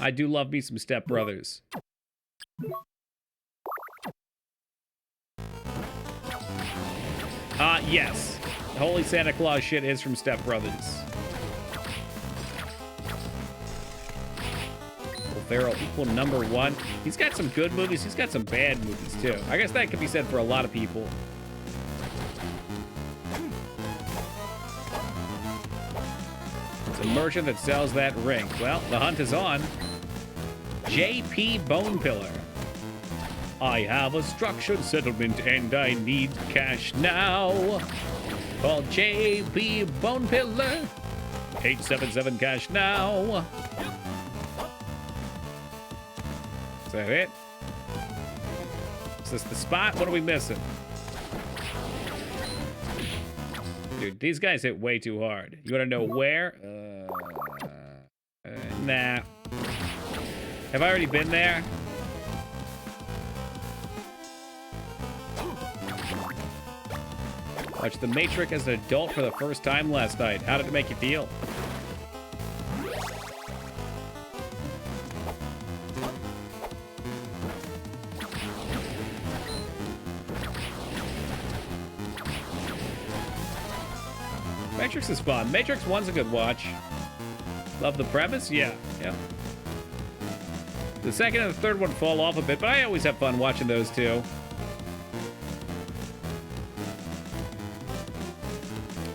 I do love me some Step Brothers. Yes. Holy Santa Claus shit is from Step Brothers. Farrell equal number one. He's got some good movies. He's got some bad movies, too. I guess that could be said for a lot of people. It's a merchant that sells that ring. Well, the hunt is on. J.P. Bonepillar. I have a structured settlement and I need cash now. Call J.P. Bonepillar. 877 cash now. Is that it? Is this the spot? What are we missing? Dude, these guys hit way too hard. You want to know where? Nah. Have I already been there? Watched The Matrix as an adult for the first time last night. How did it make you feel? Matrix is fun. Matrix 1's a good watch. Love the premise? Yeah. The second and the third one fall off a bit, but I always have fun watching those two.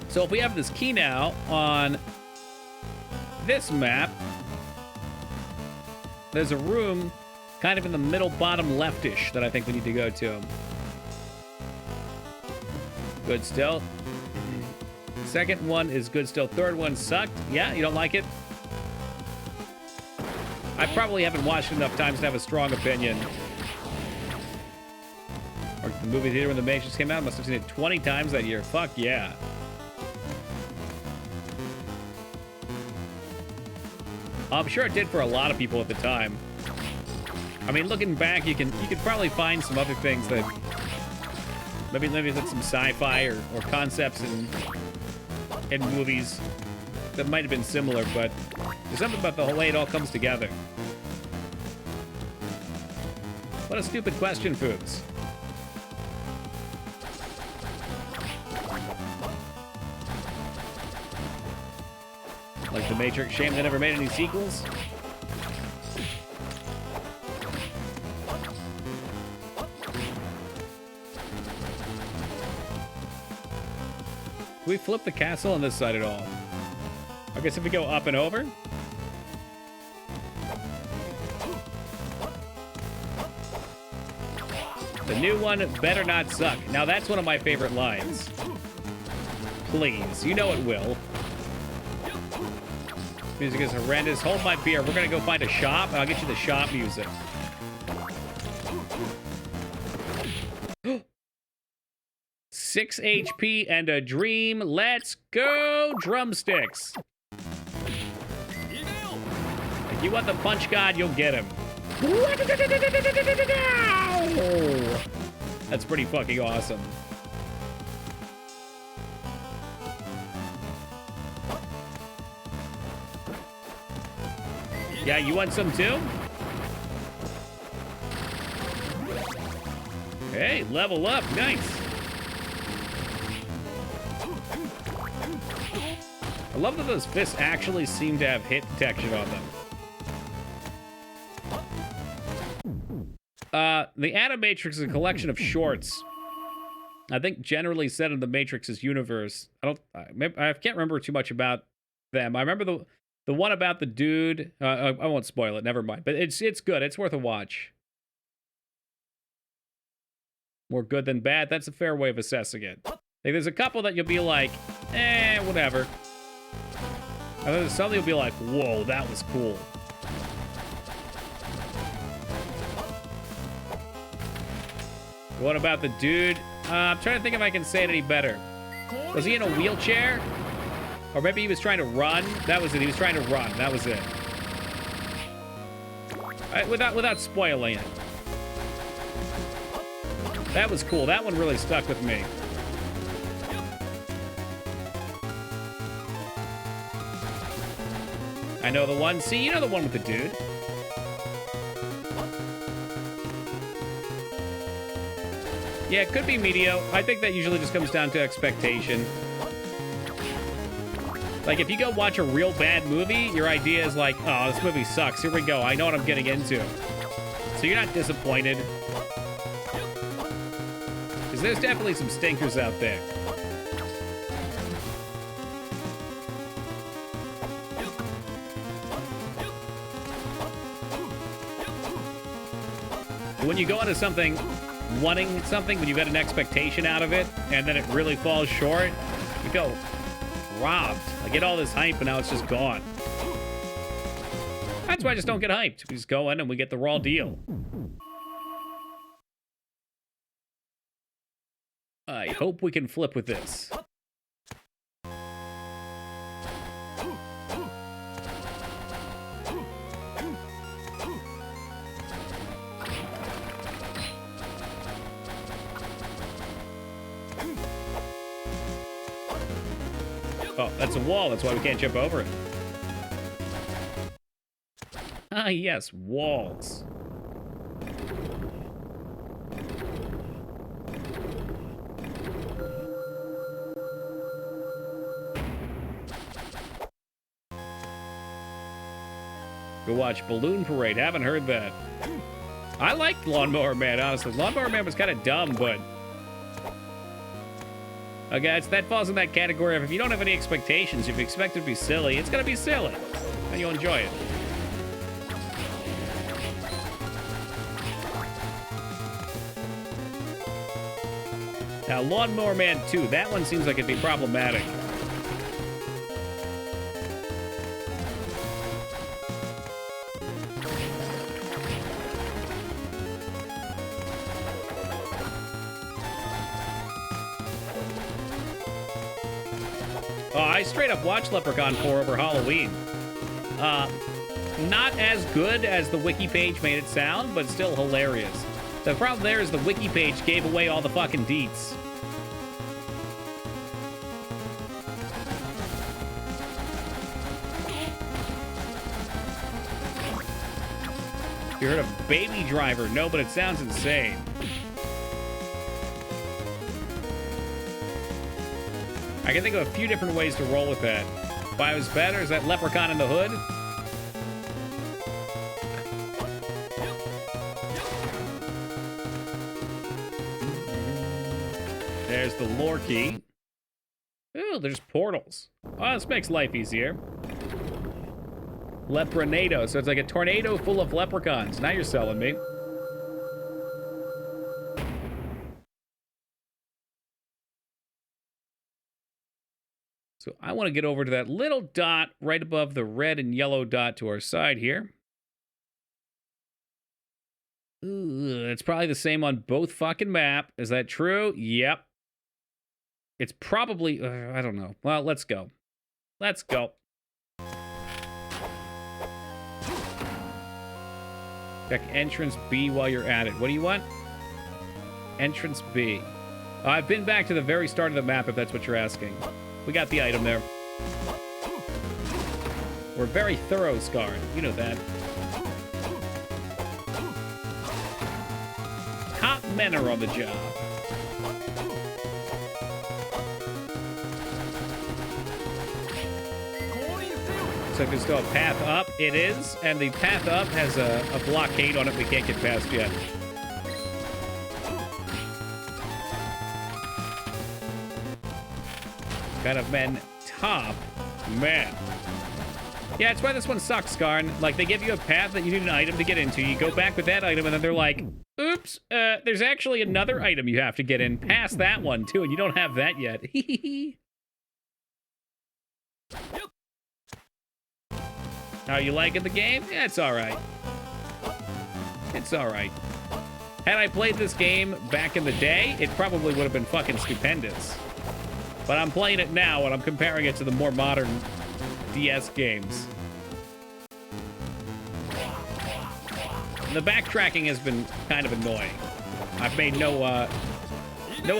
So if we have this key now on this map, there's a room kind of in the middle bottom leftish that I think we need to go to. Good still. Second one is good still. Third one sucked. Yeah, you don't like it? I probably haven't watched it enough times to have a strong opinion. Or the movie theater when The Matrix came out. Must have seen it 20 times that year. Fuck yeah. I'm sure it did for a lot of people at the time. I mean, looking back, you could probably find some other things that maybe that's some sci-fi or concepts in movies that might have been similar, but there's something about the way it all comes together. What a stupid question, Foods. Like The Matrix, shame they never made any sequels. Do we flip the castle on this side at all? I guess if we go up and over? The new one better not suck. Now that's one of my favorite lines. Please, you know it will. Music is horrendous. Hold my beer. We're gonna go find a shop, and I'll get you the shop music. 6 HP and a dream. Let's go, drumsticks. If you want the punch god, you'll get him. That's pretty fucking awesome. Yeah, you want some too? Hey, level up. Nice. I love that those fists actually seem to have hit detection on them. The Animatrix is a collection of shorts. I think generally set in the Matrix's universe. I can't remember too much about them. I remember the one about the dude. I won't spoil it. Never mind. But it's good. It's worth a watch. More good than bad. That's a fair way of assessing it. Like, there's a couple that you'll be like, whatever. And then there's some you'll be like, whoa, that was cool. What about the dude? I'm trying to think if I can say it any better. Was he in a wheelchair? Or maybe he was trying to run? That was it. He was trying to run. That was it. Without spoiling it. That was cool. That one really stuck with me. I know the one. See, you know the one with the dude. Yeah, it could be medio. I think that usually just comes down to expectation. Like, if you go watch a real bad movie, your idea is like, oh, this movie sucks. Here we go. I know what I'm getting into. So you're not disappointed. Because there's definitely some stinkers out there. When you go into something, wanting something, when you've got an expectation out of it, and then it really falls short, you go, robbed. I get all this hype, and now it's just gone. That's why I just don't get hyped. We just go in and we get the raw deal. I hope we can flip with this. Oh, that's a wall. That's why we can't jump over it. Ah, yes, walls. Go watch Balloon Parade. Haven't heard that. I liked Lawnmower Man, honestly. Lawnmower Man was kind of dumb, but... Okay, that falls in that category of if you don't have any expectations, if you expect it to be silly, it's gonna be silly. and you'll enjoy it. Now, Lawnmower Man 2, that one seems like it'd be problematic. Oh, I straight up watched Leprechaun 4 over Halloween. Not as good as the wiki page made it sound, but still hilarious. The problem there is the wiki page gave away all the fucking deets. You heard of Baby Driver? No, but it sounds insane. I can think of a few different ways to roll with that. If I was better, is that Leprechaun in the Hood? There's the lore key. Ooh, there's portals. Oh, this makes life easier. Lepronado, so it's like a tornado full of leprechauns. Now you're selling me. So I want to get over to that little dot right above the red and yellow dot to our side here. Ooh, it's probably the same on both fucking map. Is that true? Yep. It's probably, I don't know. Well, let's go. Let's go. Check entrance B while you're at it. What do you want? Entrance B. I've been back to the very start of the map, if that's what you're asking. We got the item there. We're very thorough, Scarred. You know that. Top men are on the job. So there's still a path up. It is. And the path up has a blockade on it we can't get past yet. Kind of men top man. Yeah, that's why this one sucks, Skarn. Like, they give you a path that you need an item to get into. You go back with that item, and then they're like, oops, there's actually another item you have to get in past that one, too, and you don't have that yet. How you liking the game? Yeah, it's all right. It's all right. Had I played this game back in the day, it probably would have been fucking stupendous. But I'm playing it now, and I'm comparing it to the more modern DS games. The backtracking has been kind of annoying. I've made no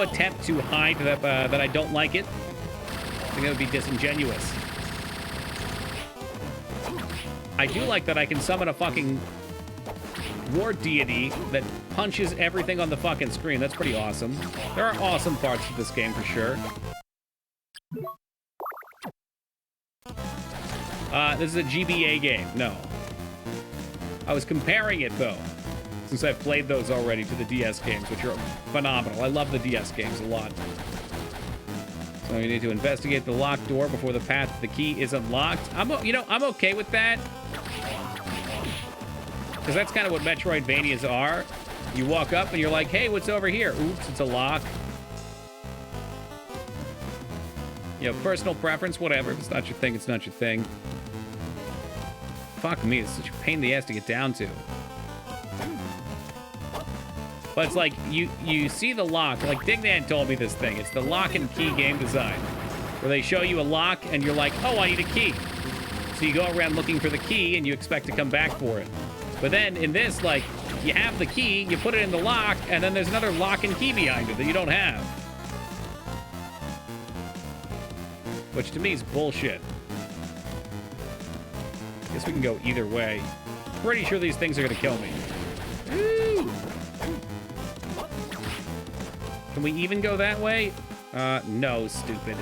attempt to hide that I don't like it. I think that would be disingenuous. I do like that I can summon a fucking war deity that punches everything on the fucking screen. That's pretty awesome. There are awesome parts of this game for sure. This is a GBA game. No. I was comparing it, though, since I've played those already to the DS games, which are phenomenal. I love the DS games a lot. So you need to investigate the locked door before the path to the key is unlocked. I'm okay with that. Because that's kind of what Metroidvanias are. You walk up and you're like, hey, what's over here? Oops, it's a lock. You know, personal preference, whatever. If it's not your thing, it's not your thing. Fuck me, it's such a pain in the ass to get down to. But it's like, you see the lock. Like, Dignan told me this thing. It's the lock and key game design. Where they show you a lock and you're like, oh, I need a key. So you go around looking for the key and you expect to come back for it. But then in this, like, you have the key, you put it in the lock, and then there's another lock and key behind it that you don't have. Which to me is bullshit. Guess we can go either way. Pretty sure these things are gonna kill me. Woo! Can we even go that way? No, stupid.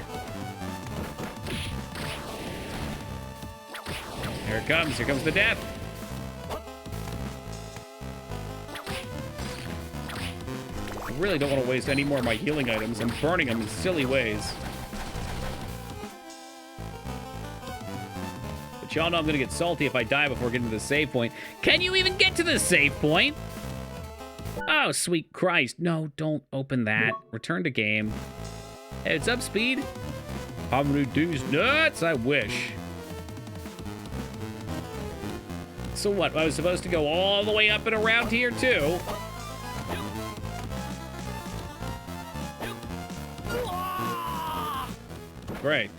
Here it comes. Here comes the death. I really don't want to waste any more of my healing items. I'm burning them in silly ways. But Y'all know I'm gonna get salty if I die before getting to the save point. Can you even get to the save point? Oh, sweet Christ. No, don't open that. Return to game. Heads up, speed. How many these nuts? I wish. So what? I was supposed to go all the way up and around here, too. Great.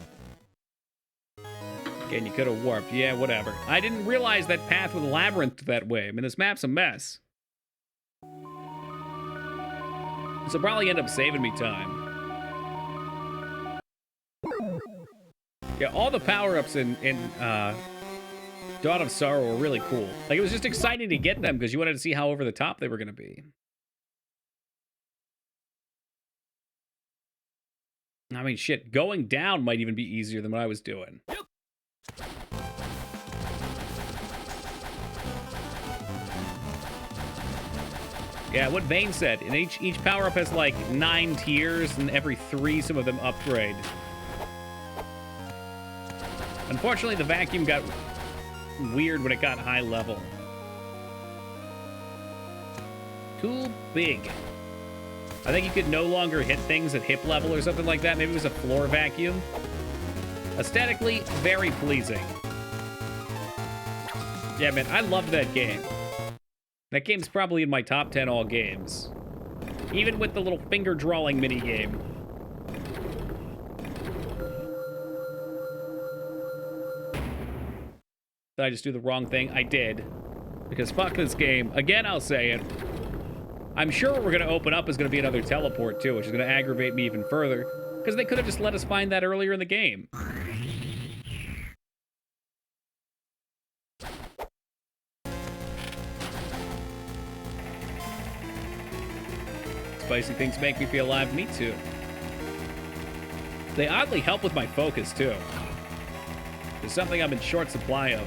Again, you could have warped. Yeah, whatever. I didn't realize that path with a labyrinth that way. I mean, this map's a mess. This will probably end up saving me time. Yeah, all the power-ups in Dawn of Sorrow were really cool. Like, it was just exciting to get them because you wanted to see how over the top they were going to be. I mean, shit, going down might even be easier than what I was doing. Yeah, what Vane said. And each power-up has like 9 tiers, and every 3, some of them upgrade. Unfortunately, the vacuum got weird when it got high level. Too big. I think you could no longer hit things at hip level or something like that. Maybe it was a floor vacuum. Aesthetically, very pleasing. Yeah, man, I loved that game. That game's probably in my top 10 all games. Even with the little finger-drawing mini-game. Did I just do the wrong thing? I did. Because fuck this game. Again, I'll say it. I'm sure what we're going to open up is going to be another teleport, too, which is going to aggravate me even further. Because they could have just let us find that earlier in the game. Spicy things make me feel alive. Me too. They oddly help with my focus, too. There's something I'm in short supply of.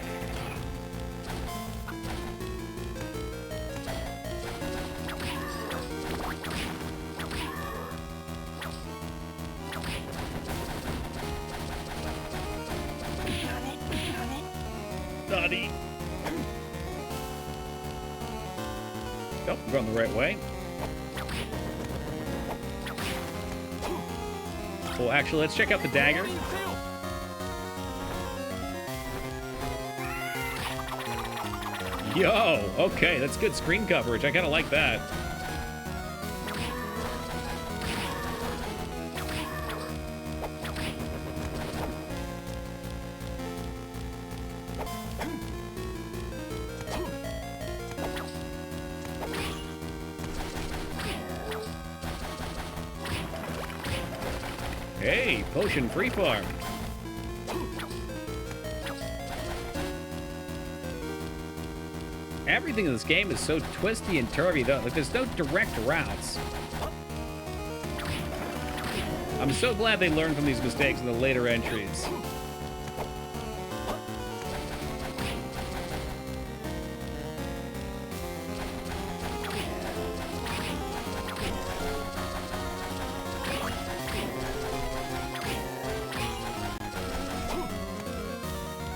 Naughty. Oh, we're going the right way. Well, actually, let's check out the dagger. Yo, okay, that's good screen coverage. I kind of like that. Hey, potion free farm. Everything in this game is so twisty and turvy, though. Like, there's no direct routes. I'm so glad they learned from these mistakes in the later entries.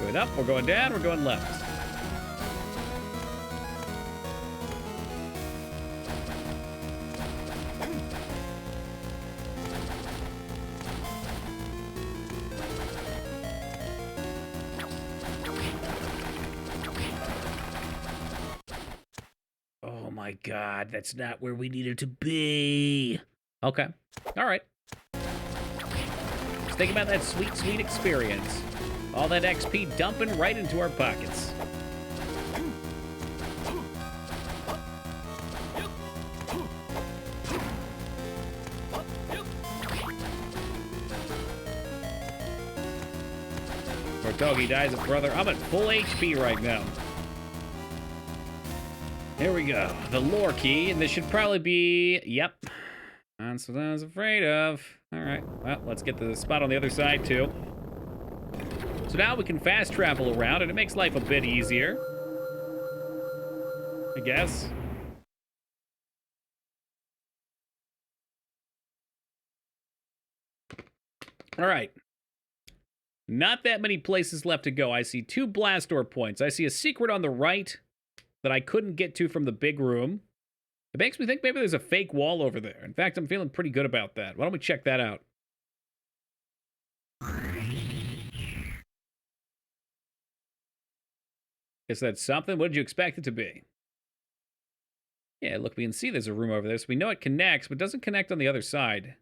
Going up, we're going down, we're going left. Oh my God, that's not where we needed to be. Okay, all right. Let's think about that sweet, sweet experience. All that XP dumping right into our pockets. Or doggy dies a brother. I'm at full HP right now. Here we go. The lore key, and this should probably be... Yep. That's what I was afraid of. All right. Well, let's get to the spot on the other side, too. So now we can fast travel around, and it makes life a bit easier. I guess. All right. Not that many places left to go. I see 2 blast door points. I see a secret on the right that I couldn't get to from the big room. It makes me think maybe there's a fake wall over there. In fact, I'm feeling pretty good about that. Why don't we check that out? Is that something? What did you expect it to be? Yeah, look, we can see there's a room over there, so we know it connects, but doesn't connect on the other side.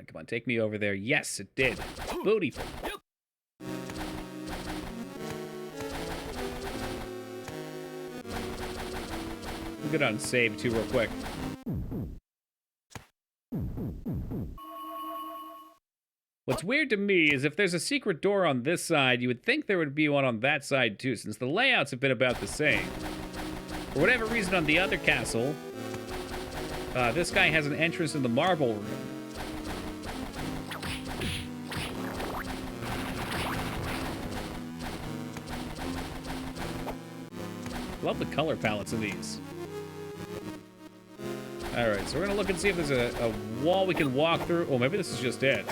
Come on, take me over there. Yes, it did. Beautiful. We'll get on save, too, real quick. What's weird to me is if there's a secret door on this side, you would think there would be one on that side, too, since the layouts have been about the same. For whatever reason, on the other castle, this guy has an entrance in the marble room. Love the color palettes of these. Alright, so we're gonna look and see if there's a wall we can walk through. Oh, maybe this is just it.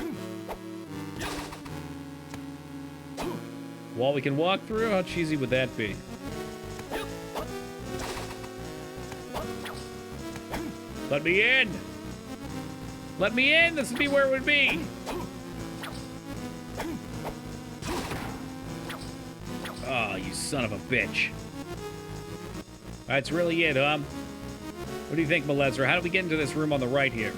Wall we can walk through? How cheesy would that be? Let me in! Let me in! This would be where it would be! Oh, you son of a bitch. That's really it, huh? What do you think, Malezra? How do we get into this room on the right here?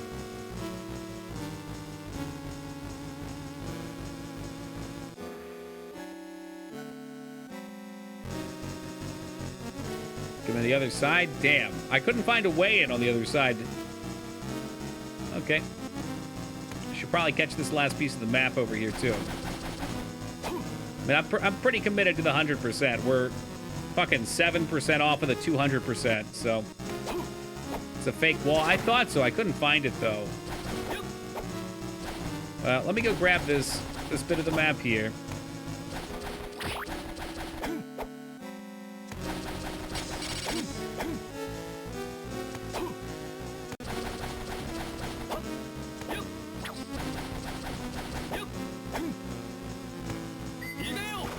Give me the other side? Damn. I couldn't find a way in on the other side. Okay. Should probably catch this last piece of the map over here, too. I mean, I'm pretty committed to the 100%. We're fucking 7% off of the 200%, so... It's a fake wall. I thought so. I couldn't find it, though. Let me go grab this bit of the map here.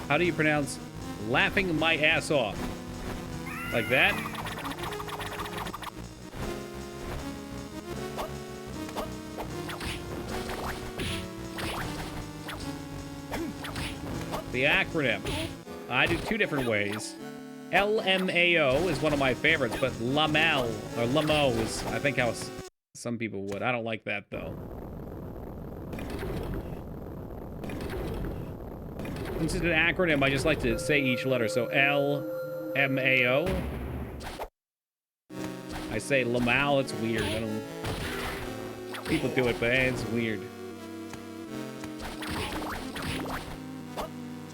How do you pronounce laughing my ass off? Like that? The acronym. I do 2 different ways. LMAO is one of my favorites, but Lamel or Lamo is, I think, how some people would. I don't like that, though. Since it's an acronym, I just like to say each letter. So LMAO. I say Lamal. It's weird. I don't. People do it, but it's weird.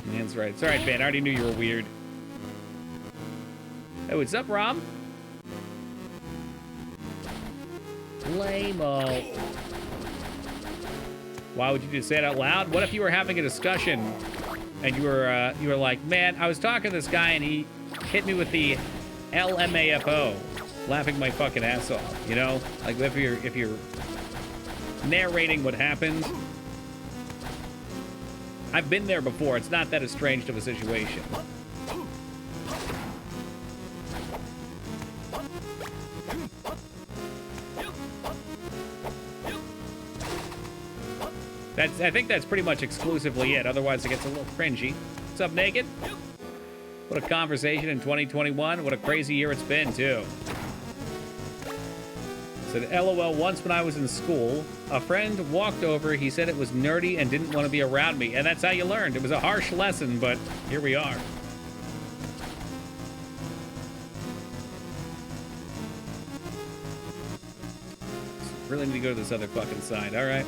That's right. It's all right, Ben. I already knew you were weird. Hey, what's up, Rob? Lame-o. Why would you just say it out loud? What if you were having a discussion and you were like, man, I was talking to this guy and he hit me with the LMAFO, laughing my fucking ass off, you know? Like if you're narrating what happened. I've been there before. It's not that estranged of a situation. I think that's pretty much exclusively it. Otherwise, it gets a little cringy. What's up, Naked? What a conversation in 2021. What a crazy year it's been, too. Said, LOL, once when I was in school, a friend walked over, he said it was nerdy and didn't want to be around me, and that's how you learned. It was a harsh lesson, but here we are. Really need to go to this other fucking side. All right.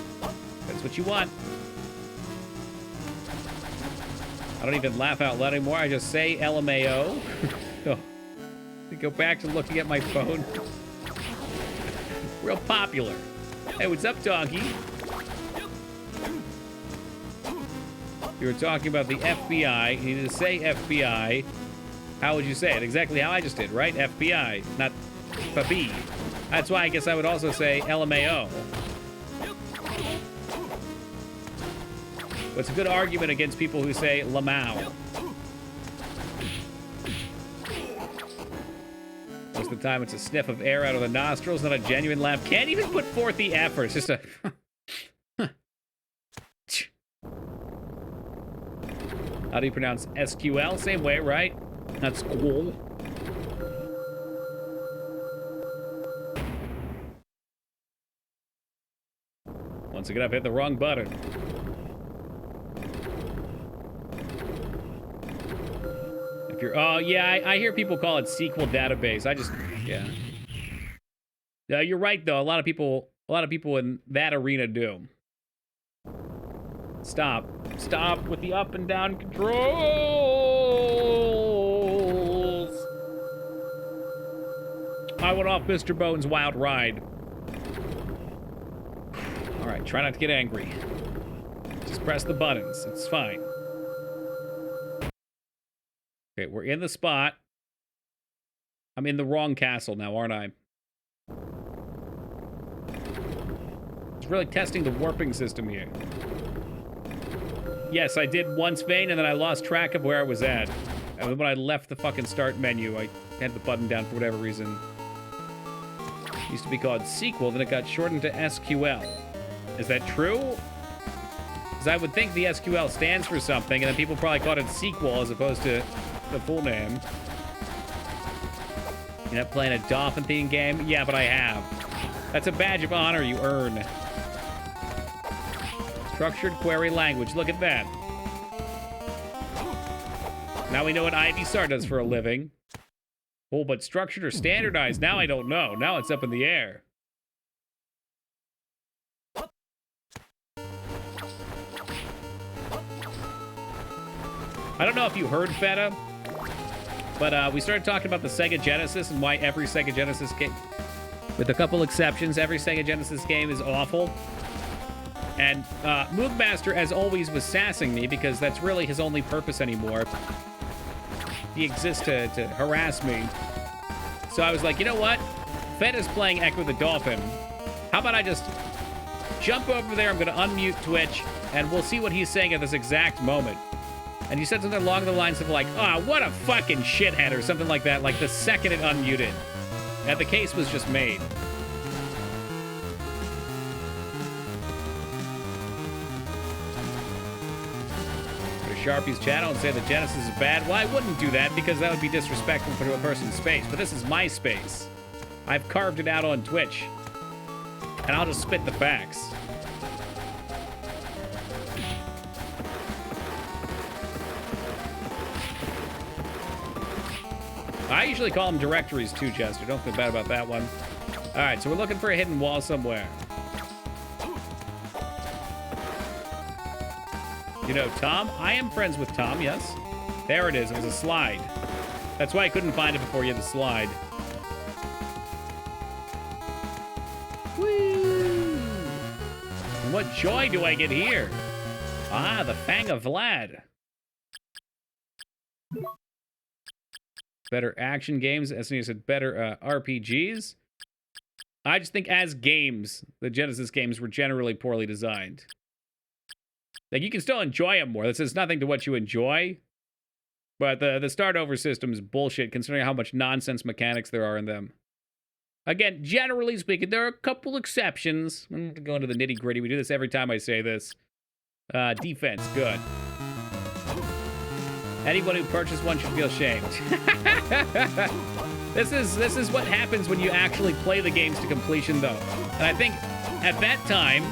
That's what you want. I don't even laugh out loud anymore. I just say LMAO. Oh. Go back to looking at my phone. Real popular. Hey, what's up, Donkey? You were talking about the FBI. You need to say FBI. How would you say it? Exactly how I just did, right? FBI, not FB. That's why I guess I would also say LMAO. It's a good argument against people who say Lamau. Most of the time, it's a sniff of air out of the nostrils, not a genuine laugh. Can't even put forth the effort. It's just a... How do you pronounce SQL? Same way, right? That's cool. Once again, I've hit the wrong button. If you're... Oh, yeah, I hear people call it SQL database. I just... Yeah. No, you're right, though. A lot of people in that arena do. Stop. Stop with the up and down controls. I went off Mr. Bones' wild ride. All right, try not to get angry. Just press the buttons. It's fine. Okay, we're in the spot. I'm in the wrong castle now, aren't I? It's really testing the warping system here. Yes, I did once vein, and then I lost track of where I was at. And then when I left the fucking start menu, I had the button down for whatever reason. It used to be called SQL, then it got shortened to SQL. Is that true? Because I would think the SQL stands for something, and then people probably called it SQL as opposed to the full name. You're not playing a dolphin-themed game? Yeah, but I have. That's a badge of honor you earn. Structured query language. Look at that. Now we know what Ivysaur does for a living. Oh, but structured or standardized? Now I don't know. Now it's up in the air. I don't know if you heard, Feta, but we started talking about the Sega Genesis and why every Sega Genesis game, with a couple exceptions, every Sega Genesis game is awful. And Moogmaster, as always, was sassing me because that's really his only purpose anymore. He exists to harass me. So I was like, you know what? Feta's playing Echo the Dolphin. How about I just jump over there? I'm going to unmute Twitch, and we'll see what he's saying at this exact moment. And he said something along the lines of like, oh, what a fucking shithead, or something like that, like the second it unmuted. And the case was just made. Sharpie's channel and say the Genesis is bad. Well, I wouldn't do that because that would be disrespectful to a person's space. But this is my space. I've carved it out on Twitch. And I'll just spit the facts. I usually call them directories too, Chester. Don't feel bad about that one. All right, so we're looking for a hidden wall somewhere. You know Tom? I am friends with Tom, yes. There it is. It was a slide. That's why I couldn't find it before you had the slide. Woo! And what joy do I get here? Ah, the Fang of Vlad. Better action games. As said, better RPGs. I just think as games, the Genesis games were generally poorly designed. Like, you can still enjoy them more. This is nothing to what you enjoy. But the start over system is bullshit, considering how much nonsense mechanics there are in them. Again, generally speaking, there are a couple exceptions. I'm not going to go into the nitty gritty. We do this every time I say this. Defense, good. Anyone who purchased one should feel shamed. This is what happens when you actually play the games to completion, though. And I think at that time,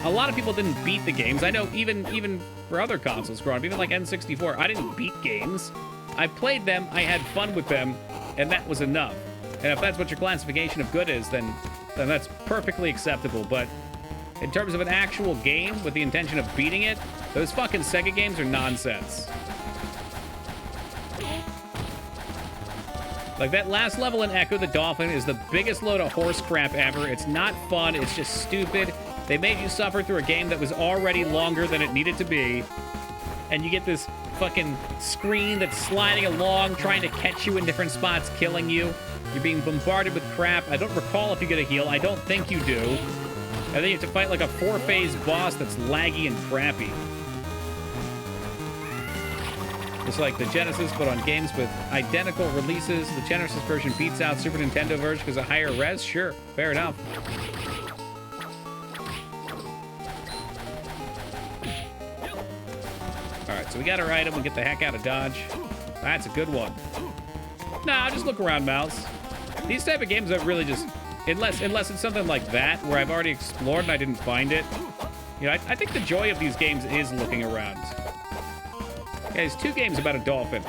a lot of people didn't beat the games. I know even for other consoles growing up, even like N64, I didn't beat games. I played them, I had fun with them, and that was enough. And if that's what your classification of good is, then that's perfectly acceptable. But in terms of an actual game with the intention of beating it, those fucking Sega games are nonsense. Like, that last level in Echo the Dolphin is the biggest load of horse crap ever. It's not fun, it's just stupid. They made you suffer through a game that was already longer than it needed to be. And you get this fucking screen that's sliding along, trying to catch you in different spots, killing you. You're being bombarded with crap. I don't recall if you get a heal. I don't think you do. And then you have to fight like a 4-phase boss that's laggy and crappy. It's like the Genesis, but on games with identical releases. The Genesis version beats out Super Nintendo version because of higher res. Sure, fair enough. All right, so we got our item. We get the heck out of Dodge. That's a good one. Nah, just look around, mouse. These type of games are really just, unless it's something like that where I've already explored and I didn't find it. You know, I think the joy of these games is looking around. Yeah, there's 2 games about a dolphin.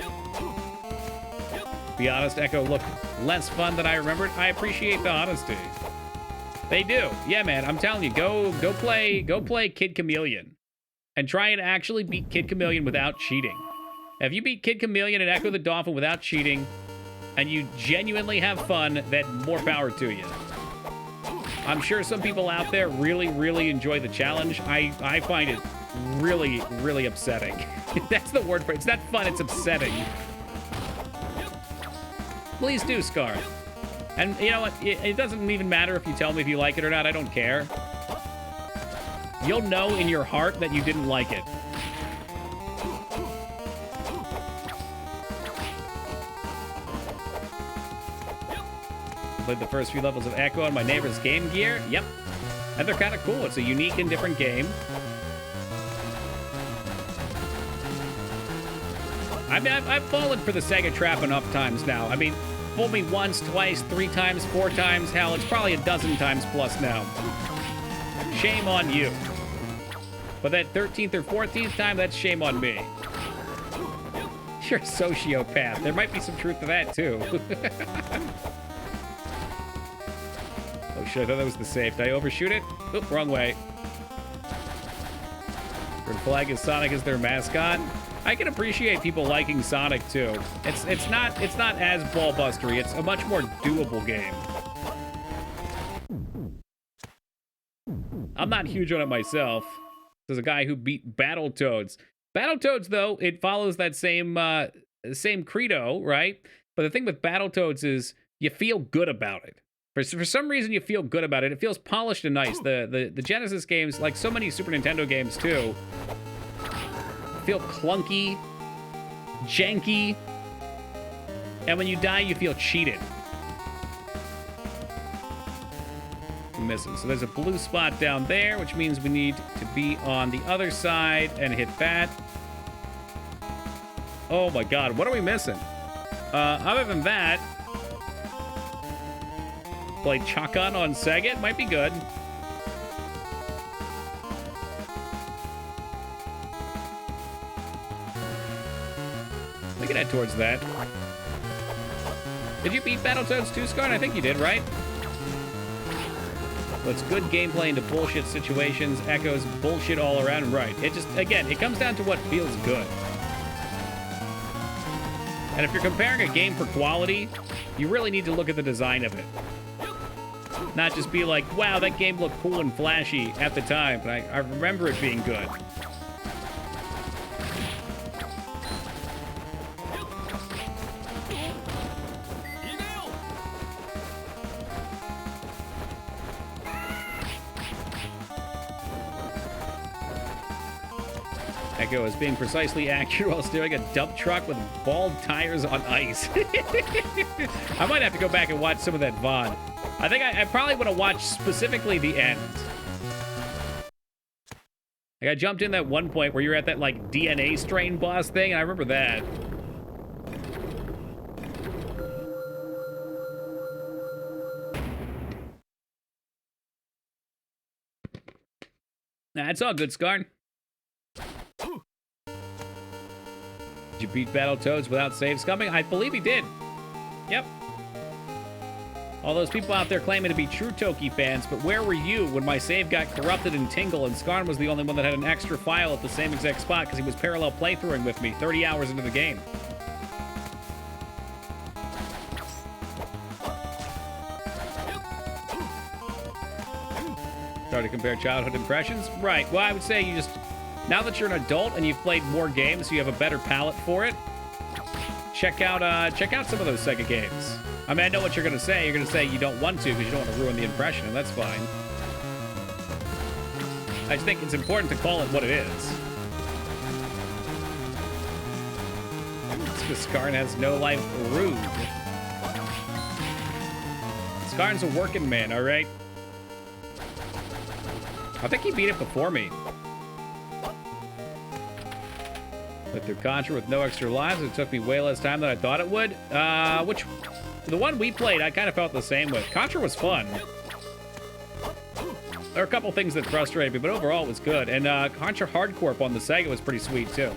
Be honest, Echo looked less fun than I remembered. I appreciate the honesty. They do. Yeah, man, I'm telling you, go play Kid Chameleon. And try and actually beat Kid Chameleon without cheating. If you beat Kid Chameleon and Echo the Dolphin without cheating, and you genuinely have fun, then more power to you. I'm sure some people out there really, really enjoy the challenge. I find it really, really upsetting. That's the word for it. It's not fun, it's upsetting. Please do, Scar. And you know what? It doesn't even matter if you tell me if you like it or not. I don't care. You'll know in your heart that you didn't like it. Played the first few levels of Echo on my neighbor's Game Gear. Yep. And they're kind of cool. It's a unique and different game. I mean, I've fallen for the Sega trap enough times now. I mean, fool me once, twice, 3 times, 4 times. Hell, it's probably a dozen times plus now. Shame on you. But that 13th or 14th time, that's shame on me. You're a sociopath. There might be some truth to that, too. Oh, shit, I thought that was the safe. Did I overshoot it? Oop, wrong way. Red flag is Sonic as their mascot. I can appreciate people liking Sonic, too. It's not as ball-bustery. It's a much more doable game. I'm not huge on it myself. There's a guy who beat Battletoads. Battletoads, though, it follows that same credo, right? But the thing with Battletoads is you feel good about it. For some reason, you feel good about it. It feels polished and nice. The Genesis games, like so many Super Nintendo games, too, feel clunky, janky, and when you die, you feel cheated. I'm missing. So there's a blue spot down there, which means we need to be on the other side and hit that. Oh my god, what are we missing? Other than that, play Chakan on Sega. It might be good. We can head towards that. Did you beat Battletoads 2, Scar? I think you did, right? Well, it's good gameplay into bullshit situations. Echoes bullshit all around. Right. It just, again, it comes down to what feels good. And if you're comparing a game for quality, you really need to look at the design of it. Not just be like, wow, that game looked cool and flashy at the time, but I remember it being good. Echo is being precisely accurate while steering a dump truck with bald tires on ice. I might have to go back and watch some of that VOD. I think I probably would have watched specifically the end. Like, I jumped in that one point where you're at that, like, DNA strain boss thing, and I remember that. Nah, it's all good, Scar. Did you beat Battletoads without saves coming? I believe he did. Yep. All those people out there claiming to be true Toki fans, but where were you when my save got corrupted in Tingle and Skarn was the only one that had an extra file at the same exact spot because he was parallel playthroughing with me 30 hours into the game? Started to compare childhood impressions? Right. Well, I would say you just... Now that you're an adult and you've played more games, so you have a better palate for it, check out some of those Sega games. I mean, I know what you're going to say. You're going to say you don't want to because you don't want to ruin the impression, and that's fine. I just think it's important to call it what it is. because Skarn has no life. Rude. Skarn's a working man, all right? I think he beat it before me. Went through Contra with no extra lives. It took me way less time than I thought it would. The one we played, I kind of felt the same with. Contra was fun. There are a couple things that frustrated me, but overall it was good. And Contra Hardcorp on the Sega was pretty sweet, too. One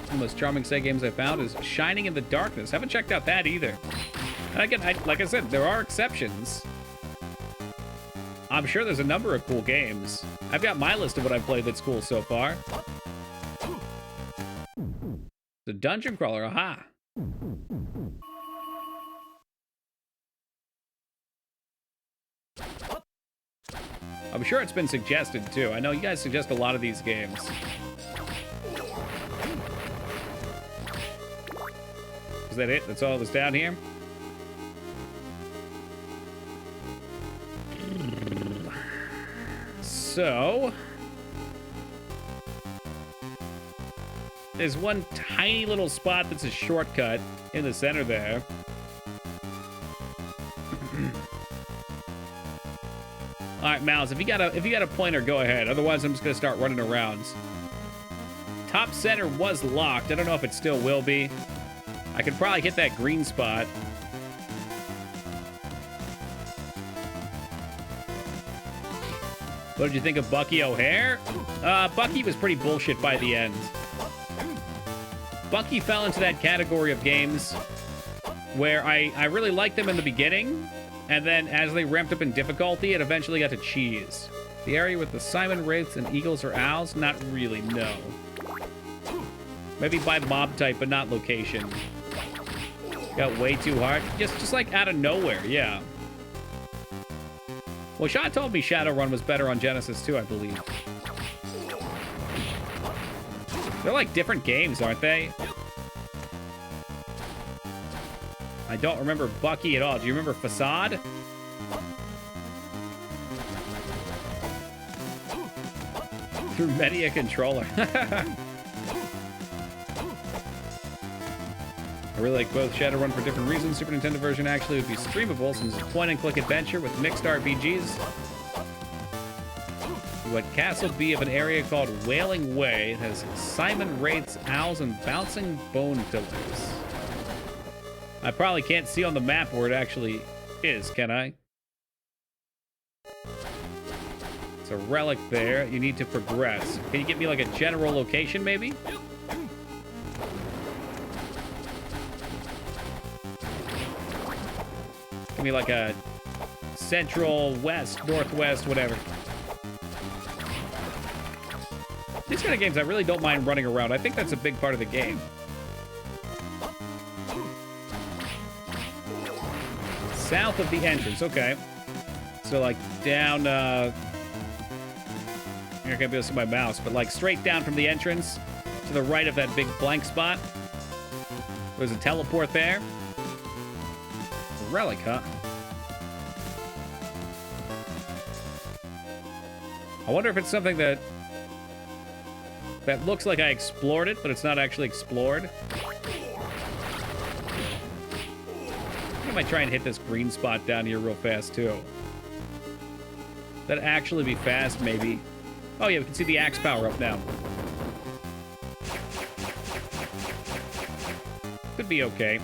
of the most charming Sega games I found is Shining in the Darkness. Haven't checked out that either. And again, like I said, there are exceptions. I'm sure there's a number of cool games. I've got my list of what I've played that's cool so far. The Dungeon Crawler, aha. I'm sure it's been suggested, too. I know you guys suggest a lot of these games. Is that it? That's all that's down here? So... there's one tiny little spot that's a shortcut in the center there. All right, Mouse, if you got a pointer, go ahead. Otherwise, I'm just gonna start running around. Top center was locked. I don't know if it still will be. I could probably hit that green spot. What did you think of Bucky O'Hare? Bucky was pretty bullshit by the end. Bucky fell into that category of games where I really liked them in the beginning, and then as they ramped up in difficulty, it eventually got to cheese. The area with the Simon Wraiths and Eagles or Owls? Not really, no. Maybe by mob type, but not location. Got way too hard. Just like out of nowhere, yeah. Well, Sean told me Shadowrun was better on Genesis too, I believe. They're like different games, aren't they? I don't remember Bucky at all. Do you remember Facade? Through Media Controller. I really like both. Shadowrun for different reasons. Super Nintendo version actually would be streamable since it's a point-and-click adventure with mixed RPGs. What Castle B of an area called Wailing Way. It has Simon Wraiths, Owls, and bouncing bone pillars. I probably can't see on the map where it actually is, can I? It's a relic there. You need to progress. Can you get me like a general location, maybe? Give me like a central, west, northwest, whatever. These kind of games, I really don't mind running around. I think that's a big part of the game. South of the entrance, okay. So like down, you're not gonna be able to see my mouse, but like straight down from the entrance to the right of that big blank spot. There's a teleport there. A relic, huh? I wonder if it's something that looks like I explored it, but it's not actually explored. I might try and hit this green spot down here real fast, too. That'd actually be fast, maybe. Oh, yeah, we can see the axe power up now. Could be okay.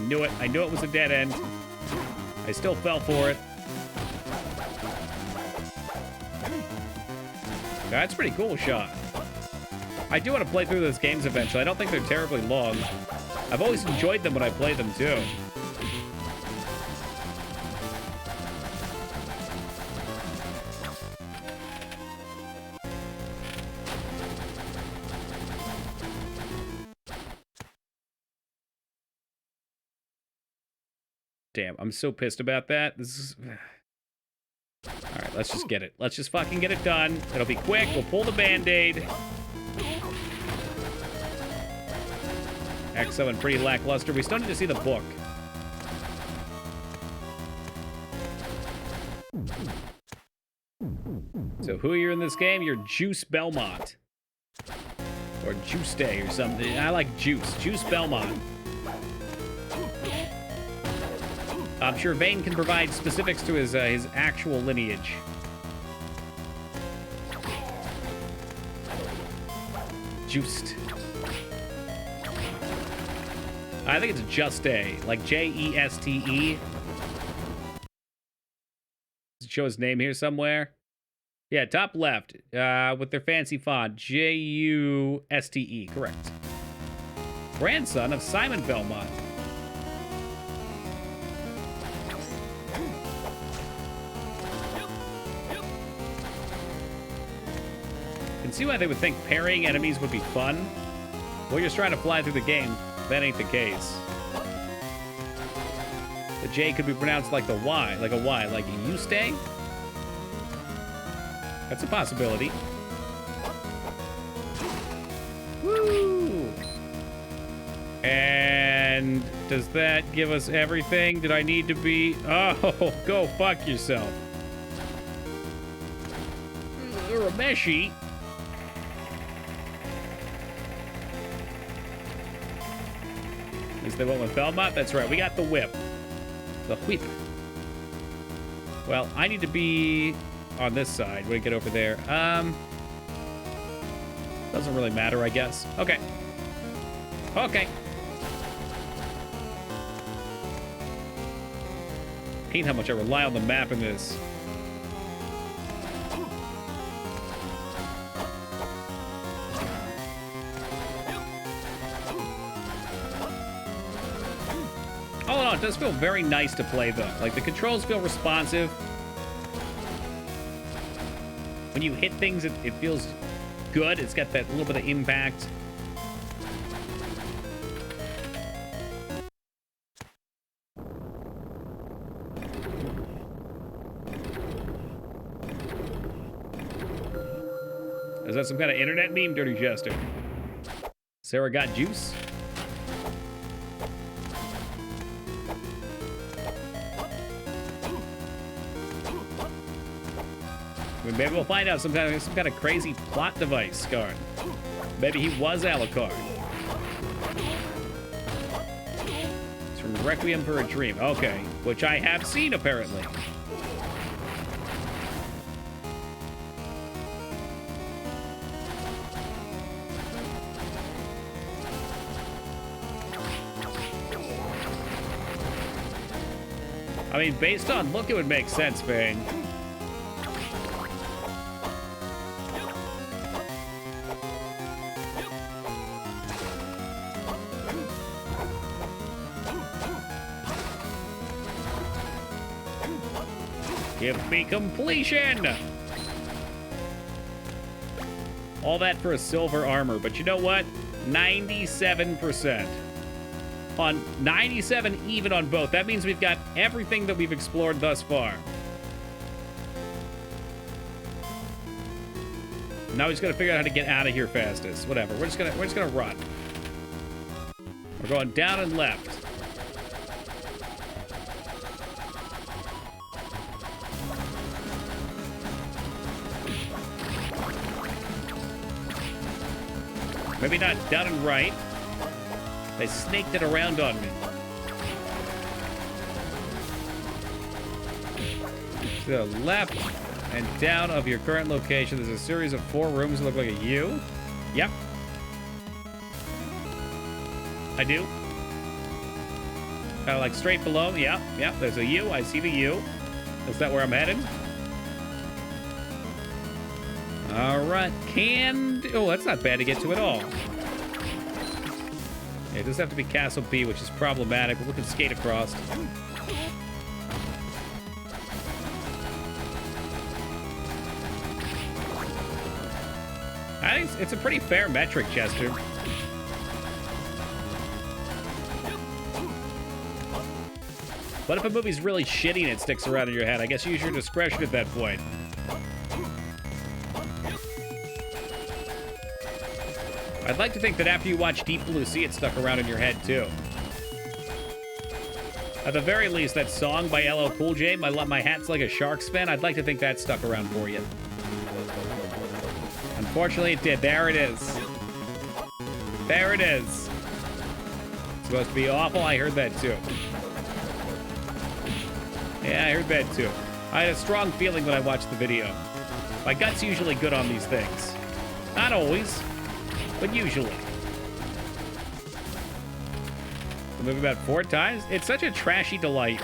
Knew it. I knew it was a dead end. I still fell for it. That's pretty cool shot. I do want to play through those games eventually. I don't think they're terribly long. I've always enjoyed them when I play them too. Damn, I'm so pissed about that. This is... Alright, let's just get it. Let's just fucking get it done. It'll be quick. We'll pull the Band-Aid. EXO and pretty lackluster. We still need to see the book. So who are you in this game? You're Juice Belmont. Or Juice Day or something. I like Juice. Juice Belmont. I'm sure Vane can provide specifics to his actual lineage. Juiced. I think it's Just A, like Jeste. Does it show his name here somewhere? Yeah, top left, with their fancy font, Juste, correct. Grandson of Simon Belmont. Can see why they would think parrying enemies would be fun. Well, you're just trying to fly through the game. That ain't the case. The J could be pronounced like the Y, like a Y, like you stay. That's a possibility. Woo! And does that give us everything? Did I need to be? Oh, go fuck yourself. Urameshi. Is they went with Belmont? That's right. We got the whip. The whip. Well, I need to be on this side. When I get over there. Doesn't really matter, I guess. Okay. Okay. Hate how much I rely on the map in this. Oh no, it does feel very nice to play though. Like the controls feel responsive. When you hit things, it feels good. It's got that little bit of impact. Is that some kind of internet meme, Dirty Jester? Sarah got juice? Maybe we'll find out some kind of crazy plot device, Scarn. Maybe he was Alucard. It's from Requiem for a Dream. Okay, which I have seen, apparently. I mean, based on look, it would make sense, Vane. Give me completion! All that for a silver armor, but you know what? 97%. On 97 even on both. That means we've got everything that we've explored thus far. Now we just gotta figure out how to get out of here fastest. Whatever. We're just gonna run. We're going down and left. Maybe not down and right. They snaked it around on me. To the left and down of your current location, there's a series of 4 rooms that look like a U. Yep. I do. Kind of like straight below. Yep, yep, there's a U. I see the U. Is that where I'm headed? All right, oh, that's not bad to get to at all. It does have to be Castle B, which is problematic, but we can skate across. I think it's a pretty fair metric, Chester. What if a movie's really shitty and it sticks around in your head? I guess use your discretion at that point. I'd like to think that after you watch Deep Blue Sea, it stuck around in your head, too. At the very least, that song by LL Cool J, My Hat's Like a Shark's Fin, I'd like to think that stuck around for you. Unfortunately, it did. There it is. There it is. It's supposed to be awful. I heard that too. Yeah, I heard that too. I had a strong feeling when I watched the video. My gut's usually good on these things. Not always, but usually. The movie about 4 times? It's such a trashy delight.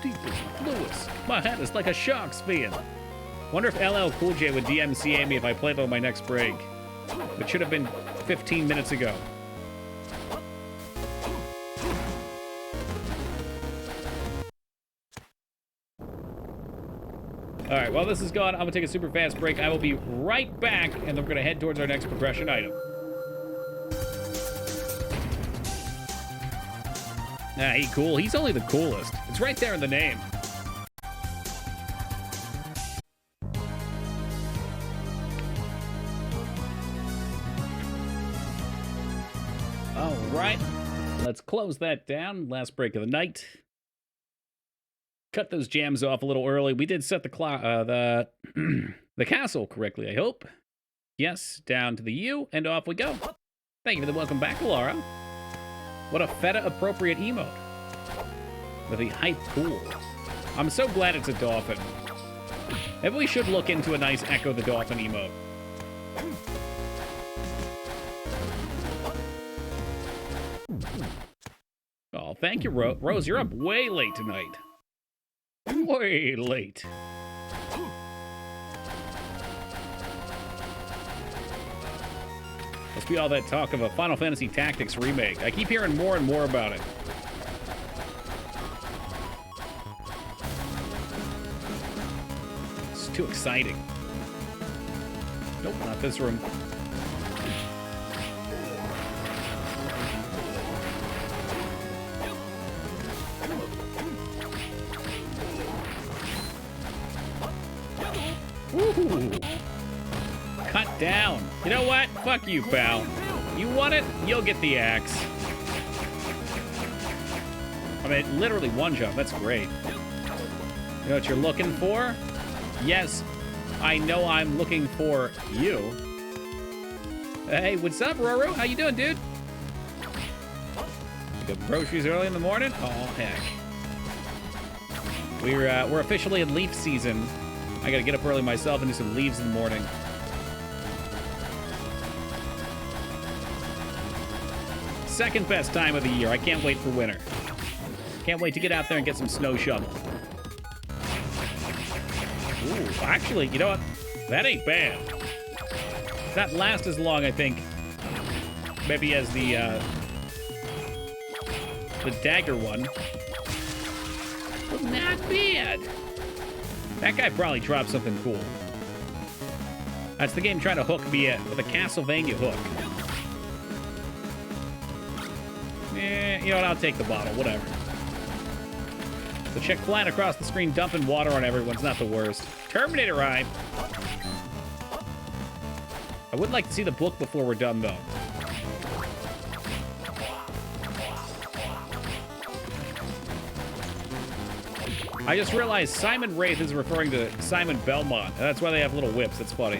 Deepest Lewis. My head is like a Sharks fan. Wonder if LL Cool J would DMCA me if I played on my next break. It should have been 15 minutes ago. All right, while this is going, I'm gonna take a super fast break. I will be right back, and then we're gonna head towards our next progression item. Nah, he cool. He's only the coolest. It's right there in the name. All right, let's close that down. Last break of the night. Cut those jams off a little early. We did set the the castle correctly, I hope. Yes, down to the U, and off we go. Thank you for the welcome back, Laura. What a feta-appropriate emote. With the hype cool. I'm so glad it's a dolphin. Maybe we should look into a nice Echo the Dolphin emote. Oh, thank you, Rose. You're up way late tonight. Way late. Must be all that talk of a Final Fantasy Tactics remake. I keep hearing more and more about it. It's too exciting. Nope, not this room. Woohoo! Cut down. You know what? Fuck you, pal. You want it? You'll get the axe. I mean, literally one jump. That's great. You know what you're looking for? Yes, I know I'm looking for you. Hey, what's up, Roro? How you doing, dude? Go groceries early in the morning? Oh, heck. We're officially in leaf season. I gotta get up early myself and do some leaves in the morning. Second best time of the year. I can't wait for winter. Can't wait to get out there and get some snow shovel. Ooh, actually, you know what? That ain't bad. That lasts as long, I think, maybe as the dagger one. But not bad. That guy probably dropped something cool. That's the game trying to hook me in with a Castlevania hook. You know what? I'll take the bottle. Whatever. The chick flying across the screen dumping water on everyone's not the worst. Terminator Eye. I would like to see the book before we're done, though. I just realized Simon Wraith is referring to Simon Belmont, and that's why they have little whips. That's funny.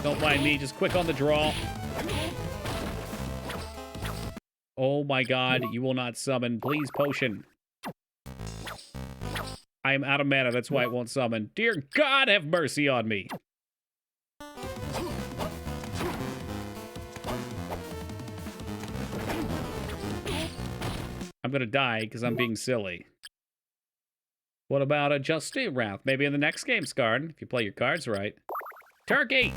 Don't mind me, just quick on the draw. Oh my god, you will not summon. Please, potion. I am out of mana, that's why it won't summon. Dear God, have mercy on me. I'm gonna die because I'm being silly. What about a Just Stay Wrath? Maybe in the next game, Scarred, if you play your cards right. Turkey!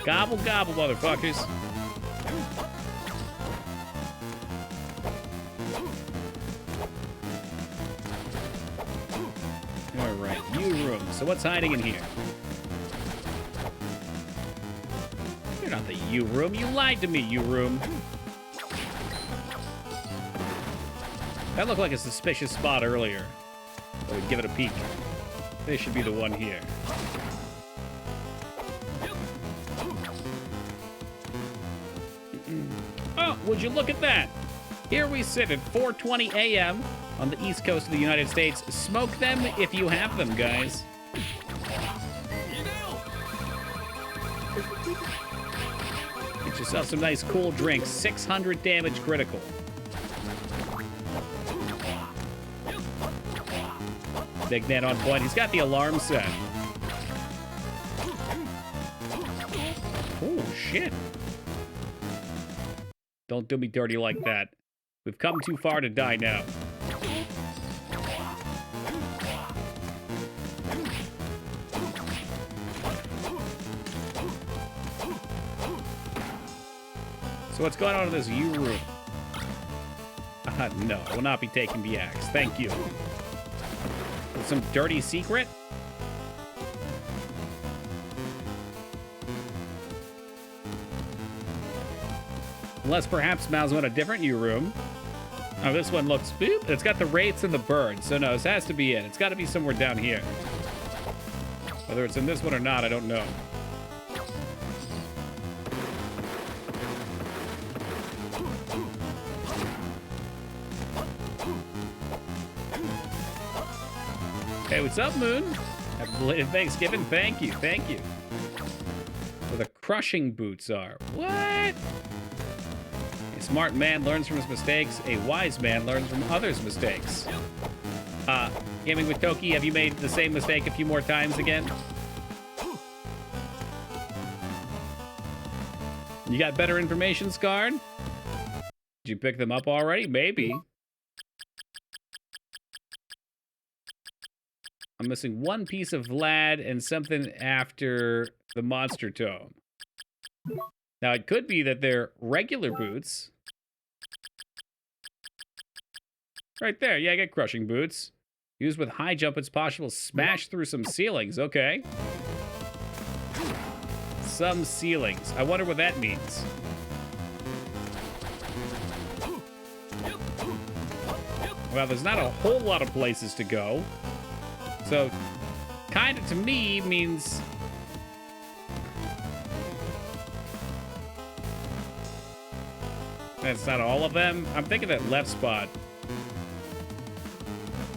Gobble, gobble, motherfuckers. Alright, U-Room. So what's hiding in here? You're not the U-Room. You lied to me, U-Room. That looked like a suspicious spot earlier. So we'd give it a peek. This should be the one here. Oh, would you look at that? Here we sit at 4:20 a.m. on the east coast of the United States. Smoke them if you have them, guys. Get yourself some nice cool drinks. 600 damage critical. Big Ned on point. He's got the alarm set. Oh, shit. Don't do me dirty like that. We've come too far to die now. So what's going on in this U room? No, I will not be taking the axe. Thank you. Some dirty secret? Unless perhaps Mal's in a different U room. Oh, this one looks... Boop, it's got the wraiths and the birds. So no, this has to be it. It's got to be somewhere down here. Whether it's in this one or not, I don't know. Hey, what's up, Moon? Happy belated Thanksgiving. Thank you, thank you. Where the crushing boots are. What? A smart man learns from his mistakes. A wise man learns from others' mistakes. Gaming with Toki, have you made the same mistake a few more times again? You got better information, Scarred? Did you pick them up already? Maybe. I'm missing one piece of Vlad and something after the monster tome. Now, it could be that they're regular boots. Right there. Yeah, I get crushing boots. Used with high jump, it's possible to smash through some ceilings. Okay. Some ceilings. I wonder what that means. Well, there's not a whole lot of places to go. So, kind of to me means... That's not all of them. I'm thinking that left spot.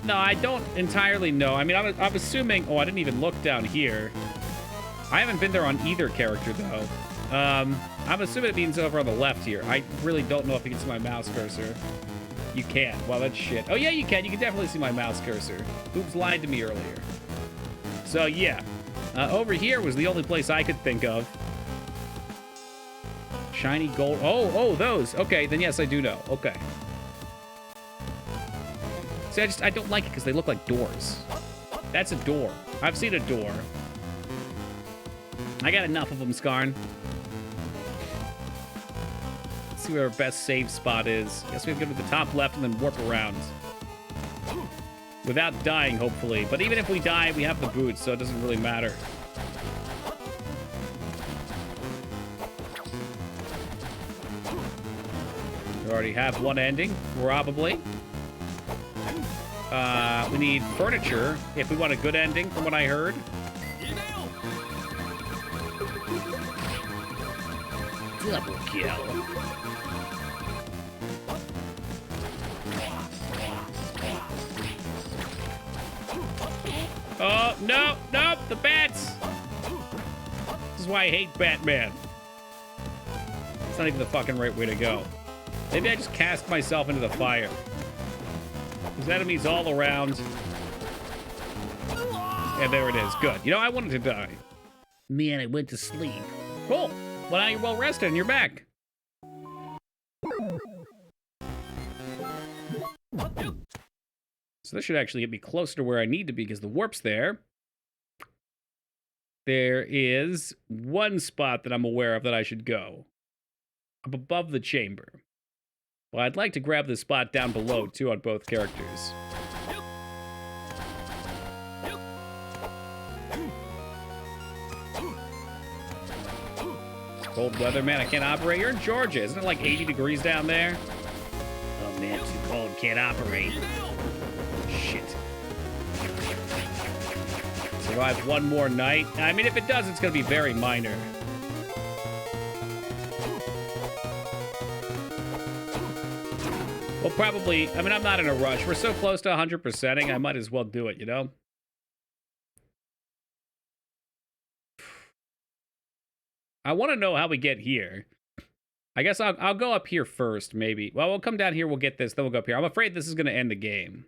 No, I don't entirely know. I mean, I'm assuming... Oh, I didn't even look down here. I haven't been there on either character, though. I'm assuming it means over on the left here. I really don't know if you can see my mouse cursor. You can't. Well, that's shit. Oh, yeah, you can. You can definitely see my mouse cursor. Oops, lied to me earlier. So, yeah. Over here was the only place I could think of. Shiny gold. Oh, those. Okay, then yes, I do know. Okay. See, I don't like it because they look like doors. That's a door. I've seen a door. I got enough of them, Skarn. Let's see where our best save spot is. Guess we have to go to the top left and then warp around. Without dying, hopefully. But even if we die, we have the boots, so it doesn't really matter. We already have one ending, probably. We need furniture if we want a good ending, from what I heard. Double kill. Oh, no, the bats! This is why I hate Batman. It's not even the fucking right way to go. Maybe I just cast myself into the fire. There's enemies all around. And there it is. Good. You know, I wanted to die. Man, I went to sleep. Cool. Well, now you're well rested and you're back. So this should actually get me closer to where I need to be because the warp's there. There is one spot that I'm aware of that I should go. Up above the chamber. Well, I'd like to grab the spot down below, too, on both characters. Cold weather, man, I can't operate. You're in Georgia. Isn't it like 80 degrees down there? Oh, man, too cold. Can't operate. Shit. Survive one more night. I mean, if it does, it's going to be very minor. Well, probably, I mean, I'm not in a rush. We're so close to 100%ing, I might as well do it, you know? I want to know how we get here. I guess I'll go up here first, maybe. Well, we'll come down here, we'll get this, then we'll go up here. I'm afraid this is going to end the game.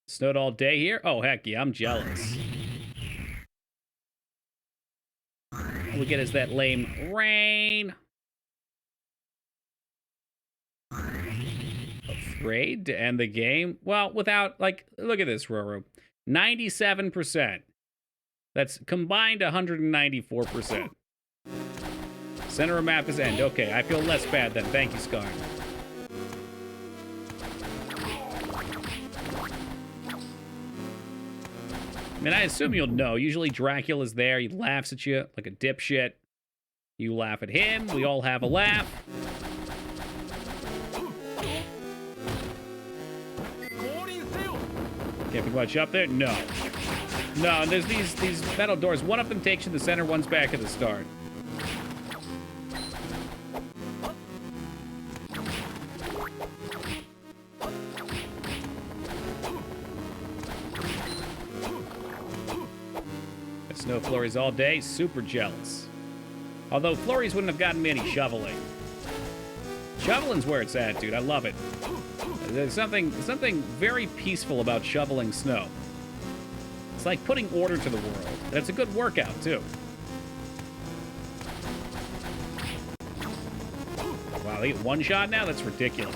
Snowed all day here? Oh, heck yeah, I'm jealous. All we get is that lame rain. Afraid to end the game? Well, without, like, look at this, Roro. 97%. That's combined 194%. Center of map is end. Okay, I feel less bad then. Thank you, Scar. I mean, I assume you'll know. Usually Dracula's there. He laughs at you like a dipshit. You laugh at him. We all have a laugh. Can't be much up there? No. No, and there's these metal doors. One of them takes you to the center, one's back at the start. Got snow flurries all day. Super jealous. Although flurries wouldn't have gotten me any shoveling. Shoveling's where it's at, dude. I love it. There's something very peaceful about shoveling snow. It's like putting order to the world. And it's a good workout, too. Wow, they get one shot now? That's ridiculous.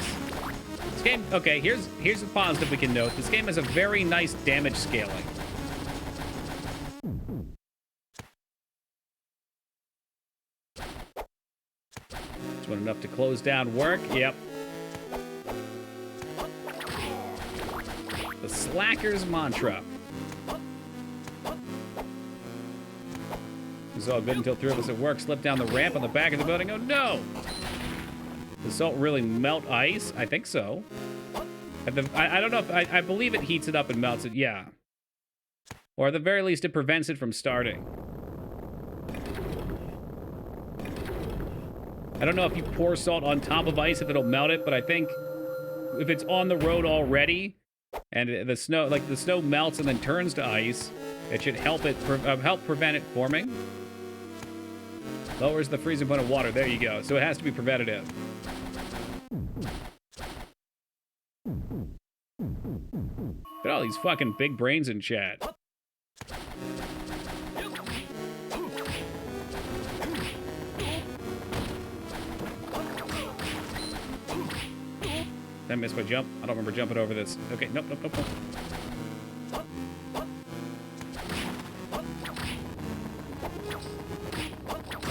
This game, okay, here's a positive we can note. This game has a very nice damage scaling. Just want enough to close down work. Yep. The Slacker's Mantra. This is all good until three of us at work slip down the ramp on the back of the building. Oh no! Does salt really melt ice? I think so. I don't know if... I believe it heats it up and melts it, yeah. Or at the very least, it prevents it from starting. I don't know if you pour salt on top of ice if it'll melt it, but I think if it's on the road already... and the snow, like the snow melts and then turns to ice, it should help it help prevent it forming. Lowers the freezing point of water. There you go. So it has to be preventative. Look at all these fucking big brains in chat. Did I miss my jump? I don't remember jumping over this. Okay, nope.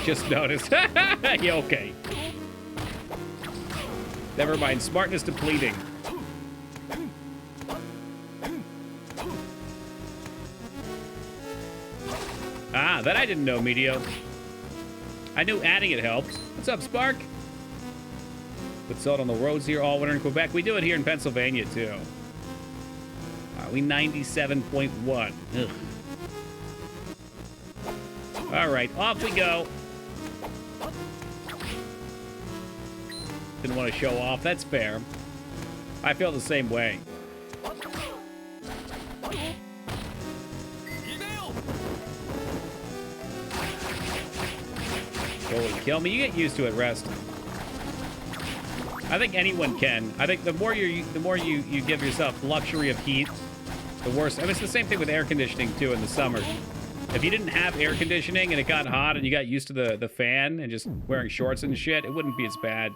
Just noticed. Yeah, okay. Never mind. Smartness depleting. Ah, that I didn't know, Medio. I knew adding it helped. What's up, Spark? Put salt on the roads here all winter in Quebec. We do it here in Pennsylvania, too. We 97.1. Ugh. All right, off we go. Didn't want to show off. That's fair. I feel the same way. Holy kill me. You get used to it, Rest. I think anyone can. I think the more you give yourself luxury of heat, the worse. I mean, it's the same thing with air conditioning too in the summer. If you didn't have air conditioning and it got hot and you got used to the fan and just wearing shorts and shit, it wouldn't be as bad.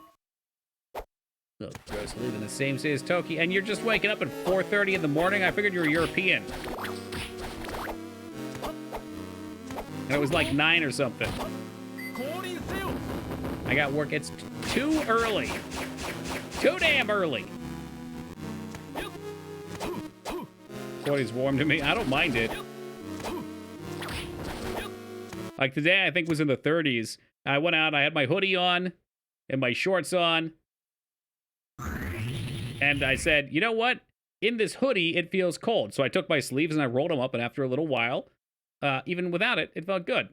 Oh, gross, living the same city as Toki, and you're just waking up at 4:30 in the morning. I figured you were European. And it was like 9 or something. I got work. It's too early. Too damn early. 40's warm to me. I don't mind it. Like today, I think was in the 30s. I went out, I had my hoodie on and my shorts on. And I said, you know what? In this hoodie, it feels cold. So I took my sleeves and I rolled them up. And after a little while, even without it, it felt good.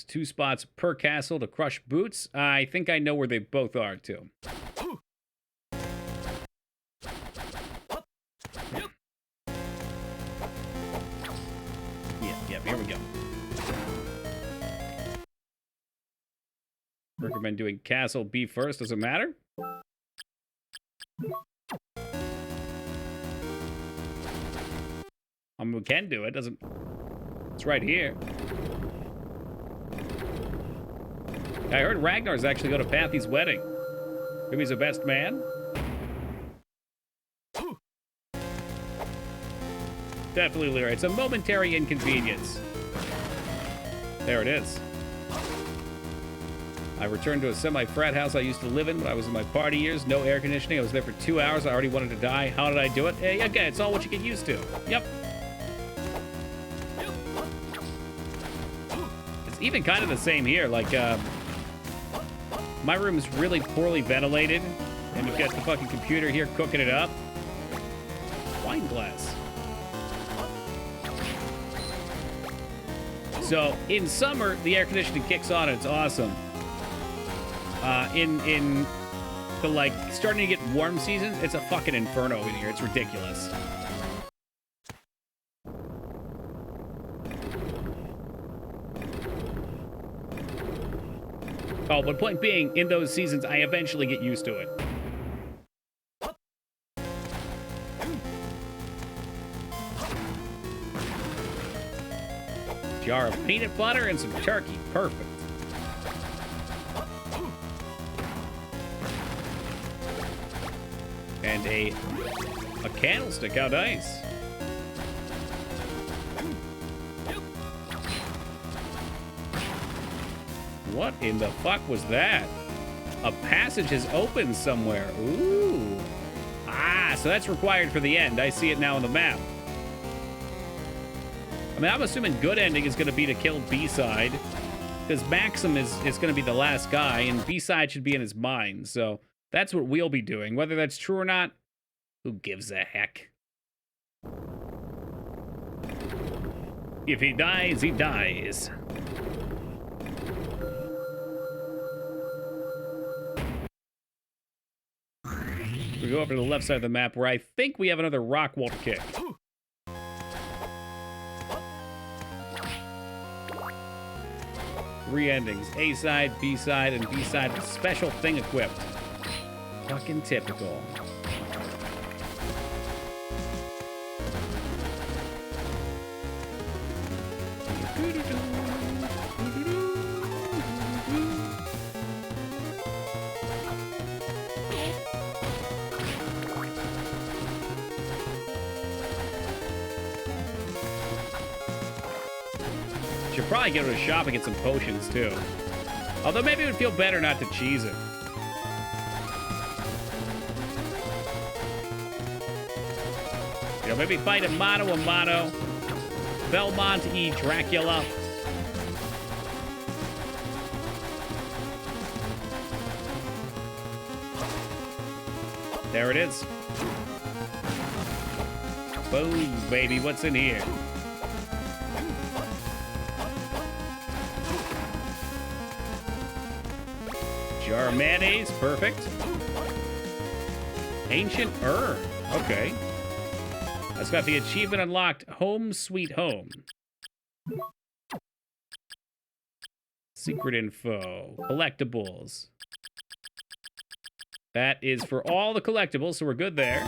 2 spots per castle to crush boots. I think I know where they both are, too. Yeah, here we go. Recommend doing Castle B first. Does it matter? We can do it. Doesn't. It's right here. I heard Ragnar's actually going to Pathy's wedding. Maybe he's the best man. Definitely Lyra. It's a momentary inconvenience. There it is. I returned to a semi-frat house I used to live in when I was in my party years. No air conditioning. I was there for 2 hours. I already wanted to die. How did I do it? Hey, okay, it's all what you get used to. Yep. It's even kind of the same here. Like, my room is really poorly ventilated, and we've got the fucking computer here cooking it up. Wine glass. So, in summer, the air conditioning kicks on and it's awesome. In the, like, starting to get warm seasons, it's a fucking inferno in here. It's ridiculous. Oh, but point being, in those seasons, I eventually get used to it. Jar of peanut butter and some turkey. Perfect. And a candlestick. How nice. What in the fuck was that? A passage has opened somewhere. Ooh. Ah, so that's required for the end. I see it now on the map. I mean, I'm assuming good ending is going to be to kill B-side, because Maxim is going to be the last guy, and B-side should be in his mind. So that's what we'll be doing. Whether that's true or not, who gives a heck? If he dies, he dies. We go over to the left side of the map where I think we have another rock wall to kick. Three endings. A side, B side, and B side with special thing equipped. Fucking typical. Should probably go to a shop and get some potions too. Although maybe it would feel better not to cheese it. You know, maybe fight a mano. Belmont E. Dracula. There it is. Boom, baby. What's in here? Jar of mayonnaise, perfect. Ancient urn, okay. That's got the achievement unlocked, Home Sweet Home. Secret info, collectibles. That is for all the collectibles, so we're good there.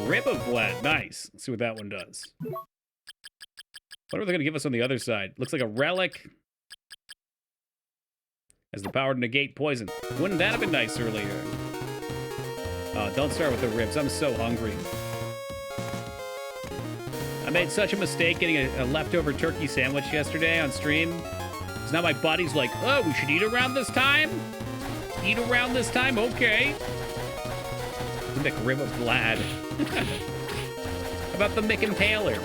Rib of Vlad, nice. Let's see what that one does. What are they going to give us on the other side? Looks like a relic. Has the power to negate poison. Wouldn't that have been nice earlier? Oh, don't start with the ribs. I'm so hungry. I made such a mistake getting a leftover turkey sandwich yesterday on stream. Because now my body's like, oh, we should eat around this time? Eat around this time? Okay. The McRib of Vlad. How about the Mick Impaler?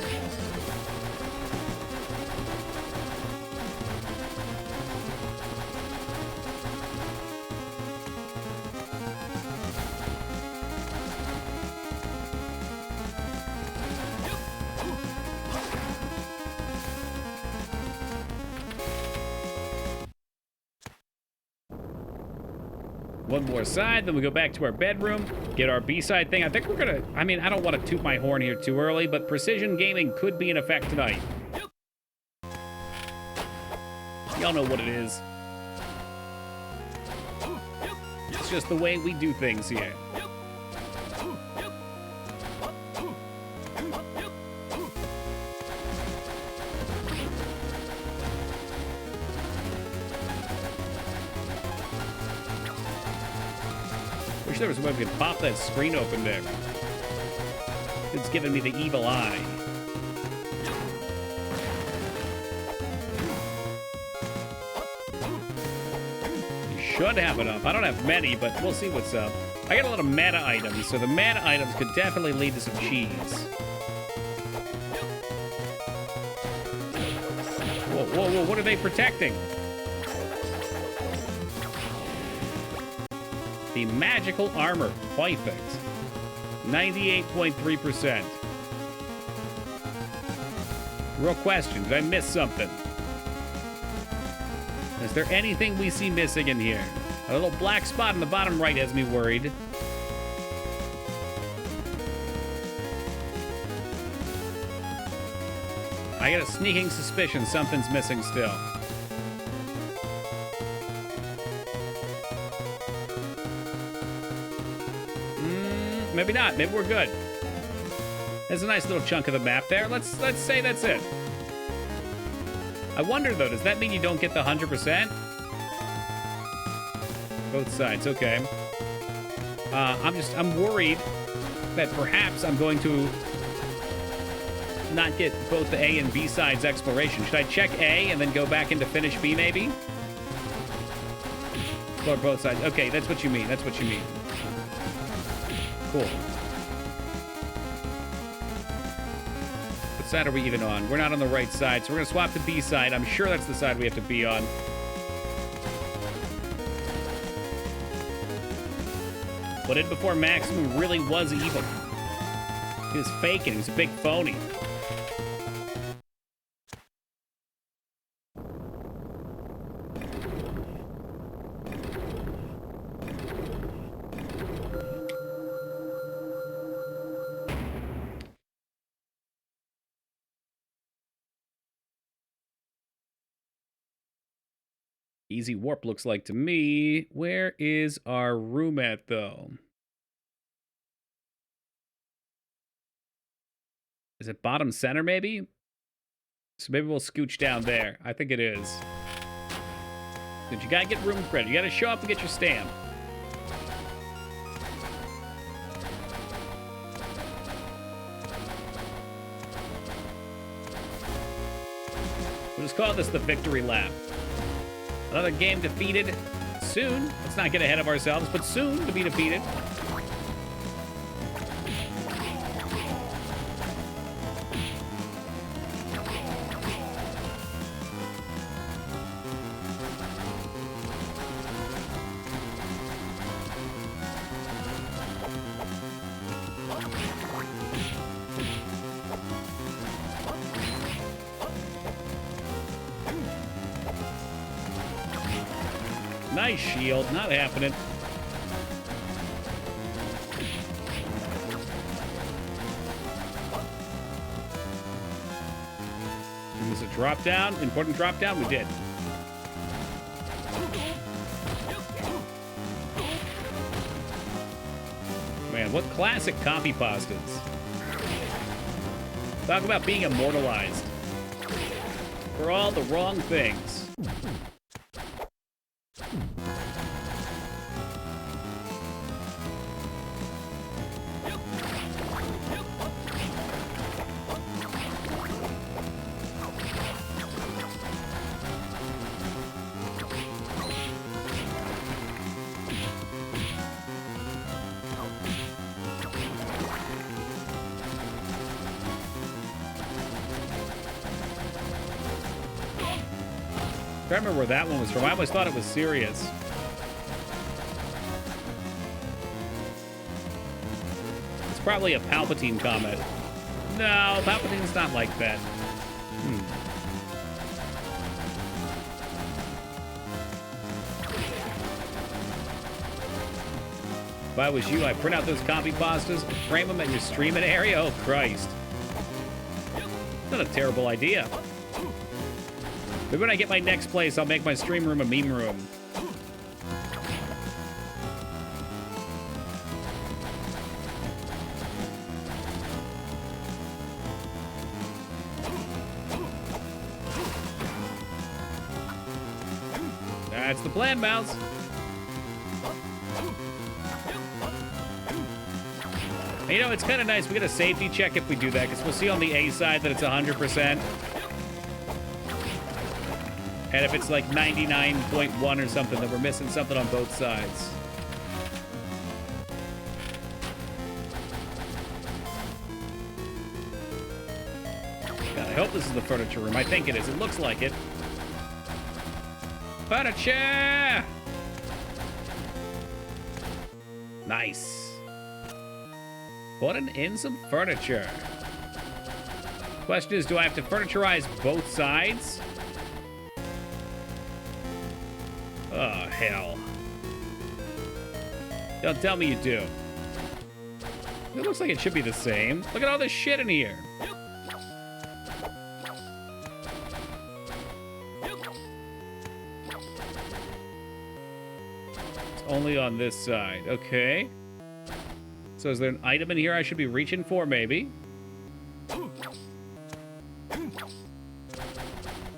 One more side, then we go back to our bedroom, get our B-side thing. I think we're gonna, I mean, I don't want to toot my horn here too early, but precision gaming could be in effect tonight. Y'all know what it is. It's just the way we do things here. Wish there was a way we could pop that screen open there. It's giving me the evil eye. You should have enough. I don't have many, but we'll see what's up. I got a lot of meta items, so the meta items could definitely lead to some cheese. Whoa, whoa, whoa, what are they protecting? The magical armor. Perfect. 98.3%. Real question, did I miss something? Is there anything we see missing in here? A little black spot in the bottom right has me worried. I got a sneaking suspicion something's missing still. Maybe not. Maybe we're good. There's a nice little chunk of the map there. Let's say that's it. I wonder though, does that mean you don't get the 100%? Both sides, okay. I'm worried that perhaps I'm going to not get both the A and B sides exploration. Should I check A and then go back into finish B maybe? Explore both sides. Okay, that's what you mean. That's what you mean. Cool. What side are we even on? We're not on the right side, so we're gonna swap to B side. I'm sure that's the side we have to be on. But in before Maximum really was evil. He was faking. He was a big phony. Easy warp looks like to me. Where is our room at, though? Is it bottom center, maybe? So maybe we'll scooch down there. I think it is. But you gotta get room credit. You gotta show up and get your stamp. We'll just call this the victory lap. Another game defeated soon. Let's not get ahead of ourselves, but soon to be defeated. Nice shield, not happening. And this is a drop down, important drop down, we did. Man, what classic copy pastas. Talk about being immortalized for all the wrong things. I remember where that one was from. I always thought it was serious. It's probably a Palpatine comment. No, Palpatine's not like that. If I was you, I'd print out those copy pastas, frame them at your streaming area. Oh, Christ. Not a terrible idea. Maybe when I get my next place, I'll make my stream room a meme room. That's the plan, Mouse. You know, it's kind of nice. We get a safety check if we do that, because we'll see on the A side that it's 100%. And if it's like 99.1 or something, then we're missing something on both sides. God, I hope this is the furniture room. I think it is. It looks like it. Furniture! Nice. Putting in some furniture. Question is, do I have to furniturize both sides? Oh, hell. Don't tell me you do. It looks like it should be the same. Look at all this shit in here. It's only on this side. Okay. So is there an item in here I should be reaching for, maybe?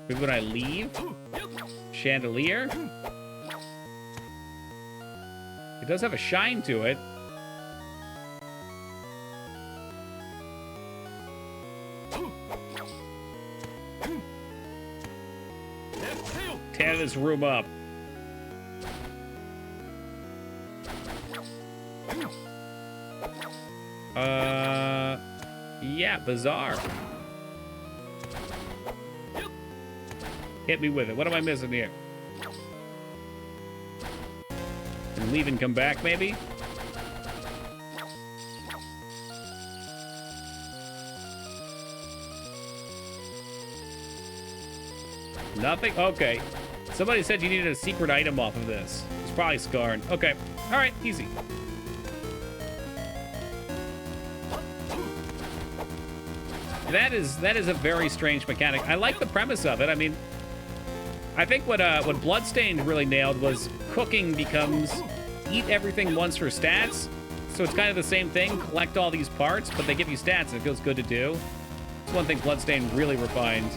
Maybe when I leave? Chandelier? It does have a shine to it. Tear this room up. Yeah, bizarre. Hit me with it. What am I missing here? And leave and come back, maybe? Nothing? Okay. Somebody said you needed a secret item off of this. It's probably Scarn. Okay. All right, easy. That is a very strange mechanic. I like the premise of it. I mean, I think what Bloodstained really nailed was cooking becomes eat everything once for stats. So it's kind of the same thing. Collect all these parts, but they give you stats and it feels good to do. It's one thing Bloodstained really refined.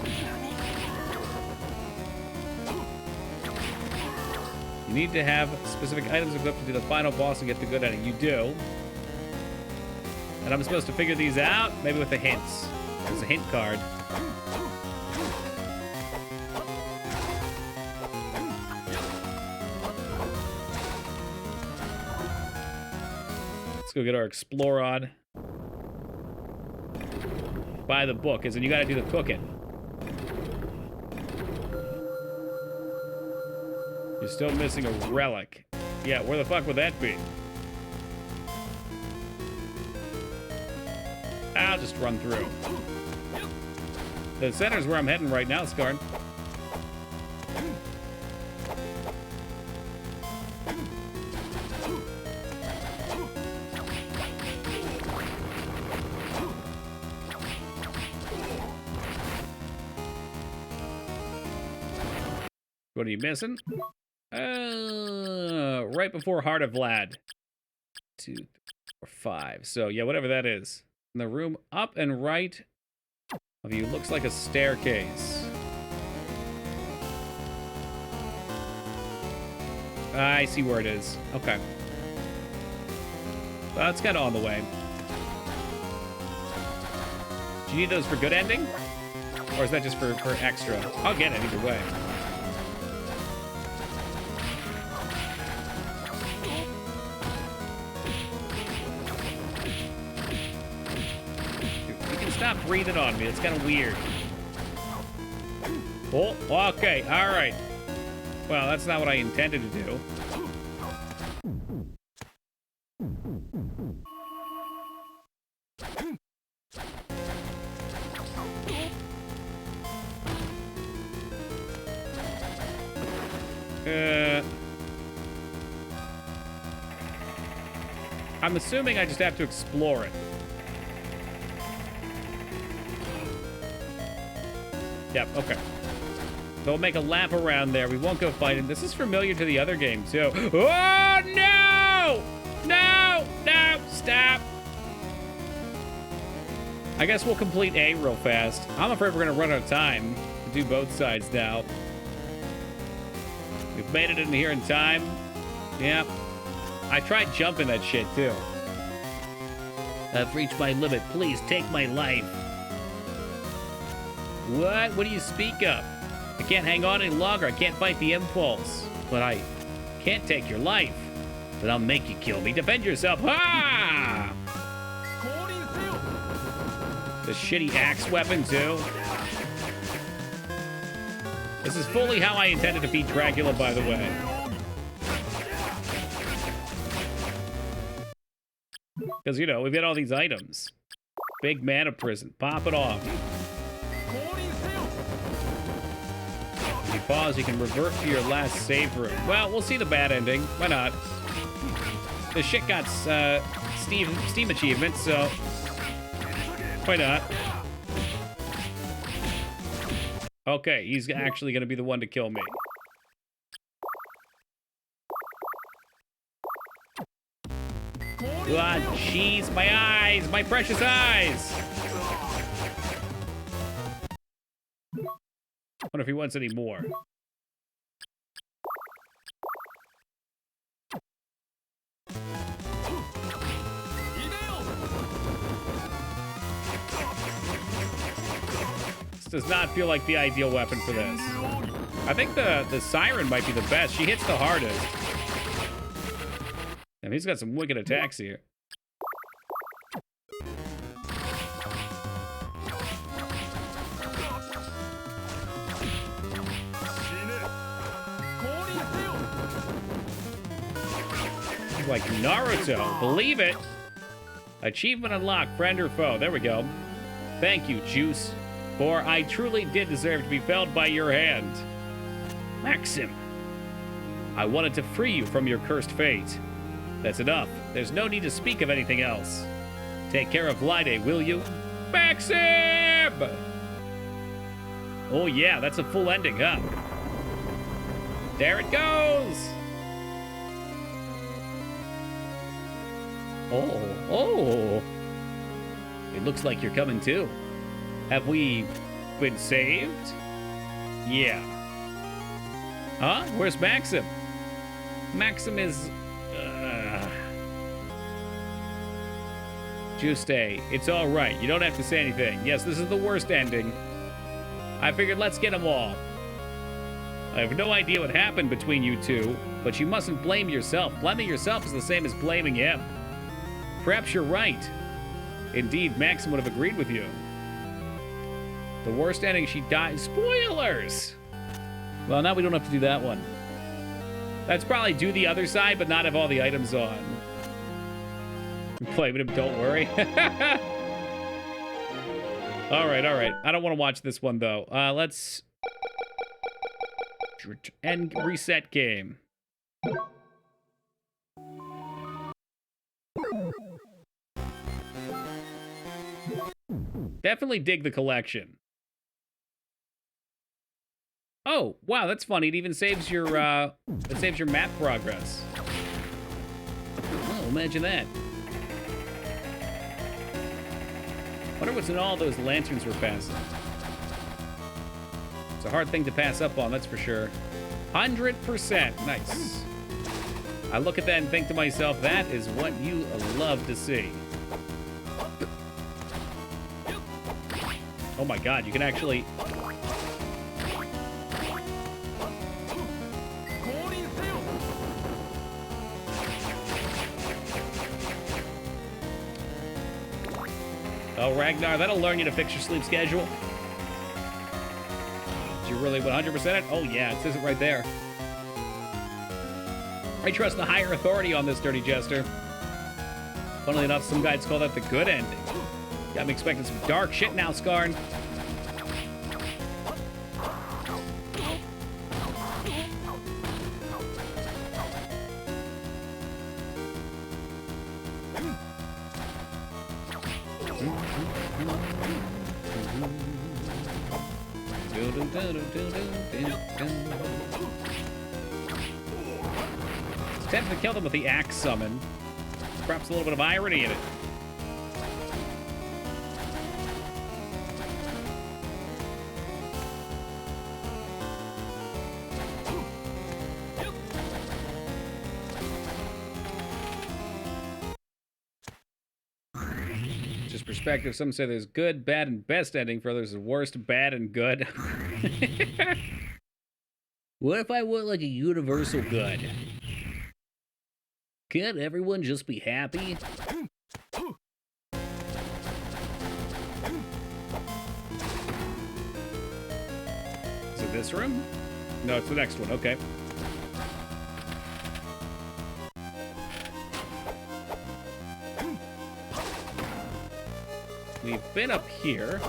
You need to have specific items equipped to do the final boss and get the good at it. You do. And I'm supposed to figure these out, maybe with the hints. There's a hint card. Let's go get our explore on. Buy the book, as in you gotta do the cooking. You're still missing a relic. Yeah, where the fuck would that be? I'll just run through. The center's where I'm heading right now, Scarn. What are you missing? Right before Heart of Vlad. 2, 3, 4, 5. So, yeah, whatever that is. And the room up and right of you looks like a staircase. I see where it is. Okay. Well, it's kind of on the way. Do you need those for good ending? Or is that just for extra? I'll get it either way. Stop breathing on me. It's kind of weird. Oh, okay. All right. Well, that's not what I intended to do. I'm assuming I just have to explore it. Yep, okay. So we'll make a lap around there. We won't go fighting. This is familiar to the other game, too. Oh, no! No! No! Stop! I guess we'll complete A real fast. I'm afraid we're going to run out of time to do both sides now. We've made it in here in time. Yep. I tried jumping that shit, too. I've reached my limit. Please take my life. What? What do you speak of? I can't hang on any longer. I can't fight the impulse. But I can't take your life. But I'll make you kill me. Defend yourself. Ha! The shitty axe weapon, too. This is fully how I intended to beat Dracula, by the way. Because, you know, we've got all these items. Big mana prison. Pop it off. If you pause, you can revert to your last save room. Well, we'll see the bad ending. Why not? The shit got Steam achievements, so why not? Okay, he's actually going to be the one to kill me. Ah, jeez, my eyes, my precious eyes. Wonder if he wants any more. This does not feel like the ideal weapon for this. I think the siren might be the best. She hits the hardest. And he's got some wicked attacks here. He's like Naruto. Believe it. Achievement unlocked, friend or foe. There we go. Thank you, Juice. For I truly did deserve to be felled by your hand. Maxim, I wanted to free you from your cursed fate. That's enough. There's no need to speak of anything else. Take care of Lide, will you? Maxim! Oh yeah, that's a full ending, huh? There it goes! Oh. It looks like you're coming too. Have we been saved? Yeah. Huh? Where's Maxim? Maxim is... Juste, it's all right. You don't have to say anything. Yes, this is the worst ending. I figured let's get them all. I have no idea what happened between you two, but you mustn't blame yourself. Blaming yourself is the same as blaming him. Perhaps you're right. Indeed, Maxim would have agreed with you. The worst ending, she died. Spoilers! Well, now we don't have to do that one. That's probably do the other side, but not have all the items on. Play with him, don't worry. All right. I don't want to watch this one, though. Let's... end reset game. Definitely dig the collection. Oh, wow, that's funny. It even saves your, map progress. Oh, imagine that. Wonder what's in all those lanterns we're passing. It's a hard thing to pass up on, that's for sure. 100%. Nice. I look at that and think to myself, that is what you love to see. Oh my god, you can actually... Oh, Ragnar, that'll learn you to fix your sleep schedule. Did you really 100% it? Oh, yeah, it says it right there. I trust the higher authority on this, Dirty Jester. Funnily enough, some guys call that the good ending. Got me expecting some dark shit now, Skarn. It's tempting to kill them with the axe summon. Perhaps a little bit of irony in it. Just perspective. Some say there's good, bad, and best ending. For others, the worst, bad, and good. What if I want like a universal good? Can't everyone just be happy? Is it this room? No, it's the next one. Okay. We've been up here.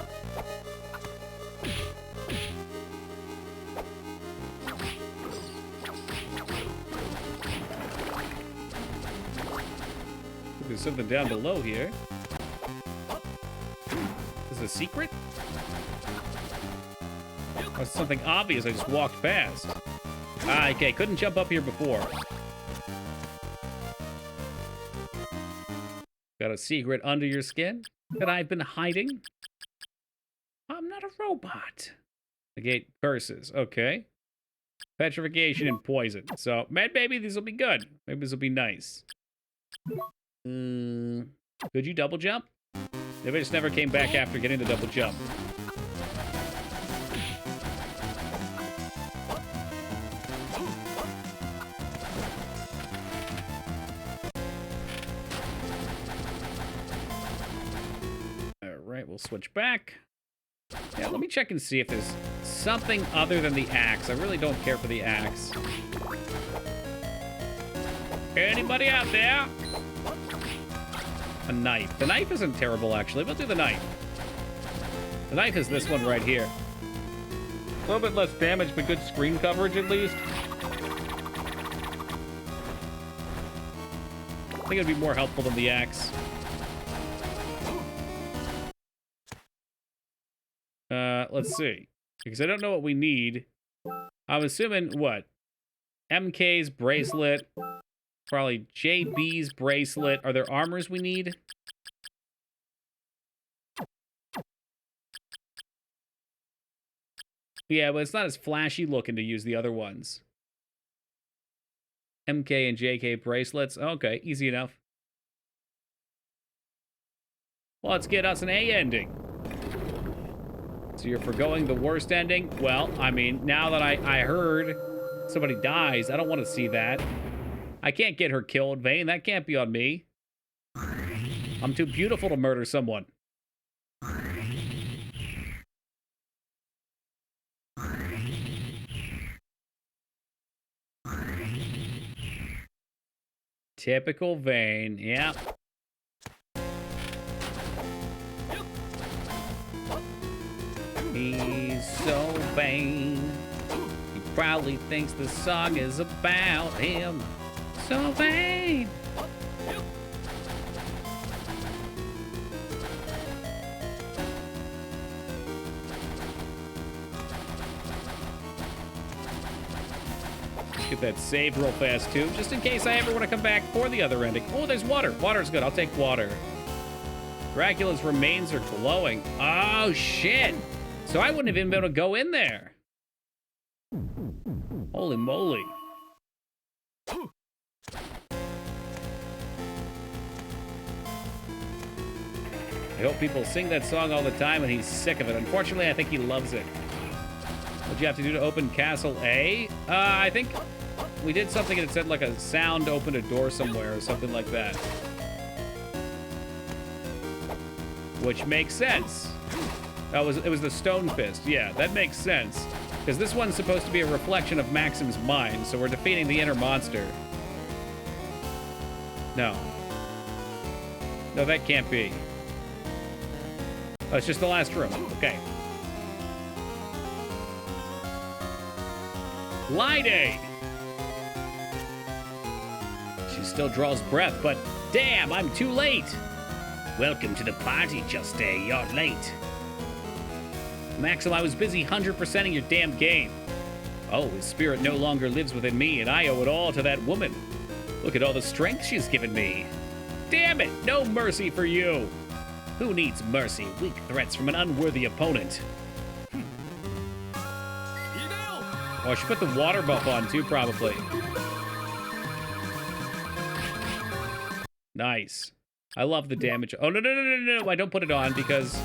There's something down below here. Is it a secret? Oh, it's something obvious I just walked past. Ah, okay, couldn't jump up here before. Got a secret under your skin that I've been hiding? I'm not a robot. Negate curses, okay. Petrification and poison. So, maybe these will be good. Maybe this will be nice. Could you double jump? Maybe I just never came back after getting the double jump. Alright, we'll switch back. Yeah, let me check and see if there's something other than the axe. I really don't care for the axe. Anybody out there? A knife. The knife isn't terrible, actually. We'll do the knife. The knife is this one right here. A little bit less damage, but good screen coverage at least. I think it'd be more helpful than the axe. Let's see. Because I don't know what we need. I'm assuming, what? MK's bracelet. Probably JB's bracelet. Are there armors we need? Yeah, but it's not as flashy looking to use the other ones. MK and JK bracelets. Okay, easy enough. Well, let's get us an A ending. So you're forgoing the worst ending? Well, I mean, now that I heard somebody dies, I don't want to see that. I can't get her killed, Vane. That can't be on me. I'm too beautiful to murder someone. Typical Vane, yeah. He's so vain. He probably thinks the song is about him. So vain. Get that save real fast too, just in case I ever want to come back for the other ending. Oh, there's water. Water's good. I'll take water. Dracula's remains are glowing. Oh, shit. So I wouldn't have even been able to go in there. Holy moly. I hope people sing that song all the time and he's sick of it. Unfortunately, I think he loves it. What'd you have to do to open Castle A? I think we did something and it said like a sound opened a door somewhere or something like that. Which makes sense. It was the Stone Fist. Yeah, that makes sense. Because this one's supposed to be a reflection of Maxim's mind, so we're defeating the inner monster. No. No, that can't be. Oh, it's just the last room. Okay. Lide. She's still draws breath, but damn, I'm too late. Welcome to the party, Juste. You're late. Maxim, I was busy 100%ing your damn game. Oh, his spirit no longer lives within me, and I owe it all to that woman. Look at all the strength she's given me. Damn it, no mercy for you. Who needs mercy? Weak threats from an unworthy opponent. Oh, I should put the water buff on too, probably. Nice. I love the damage. Oh, no. I don't put it on because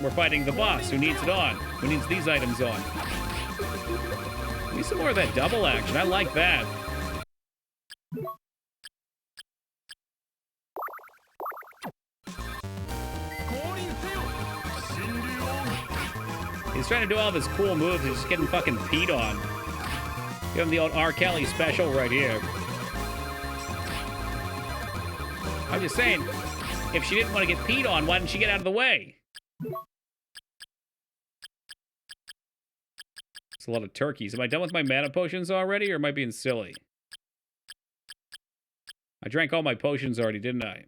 we're fighting the boss who needs it on. Who needs these items on. Need some more of that double action. I like that. He's trying to do all of his cool moves. He's just getting fucking peed on. Give him the old R. Kelly special right here. I'm just saying, if she didn't want to get peed on, why didn't she get out of the way? It's a lot of turkeys. Am I done with my mana potions already, or am I being silly? I drank all my potions already, didn't I?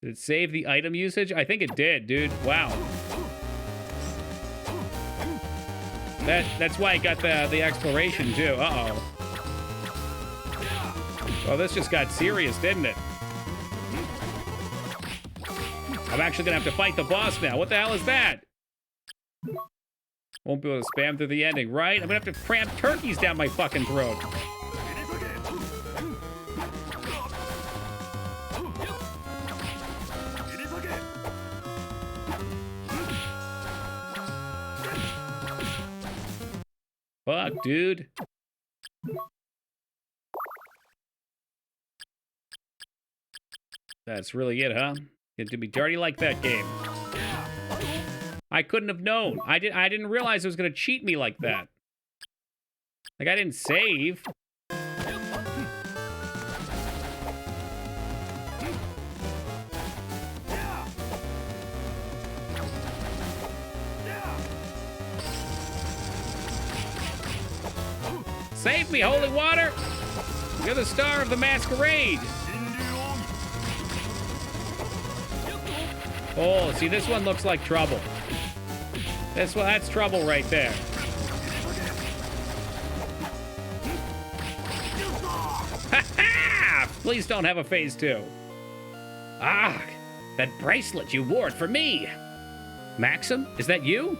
Did it save the item usage? I think it did, dude. Wow. That's why I got the exploration, too. Uh-oh. Oh, this just got serious, didn't it? I'm actually gonna have to fight the boss now. What the hell is that? Won't be able to spam through the ending, right? I'm gonna have to cram turkeys down my fucking throat. Fuck, dude. That's really it, huh? It did be dirty like that game. I couldn't have known. I didn't realize it was gonna cheat me like that. Like, I didn't save. Save me, holy water! You're the star of the masquerade! Oh, see, this one looks like trouble. That's trouble right there. Ha-ha! Please don't have a phase 2. Ah, that bracelet you wore it for me. Maxim, is that you?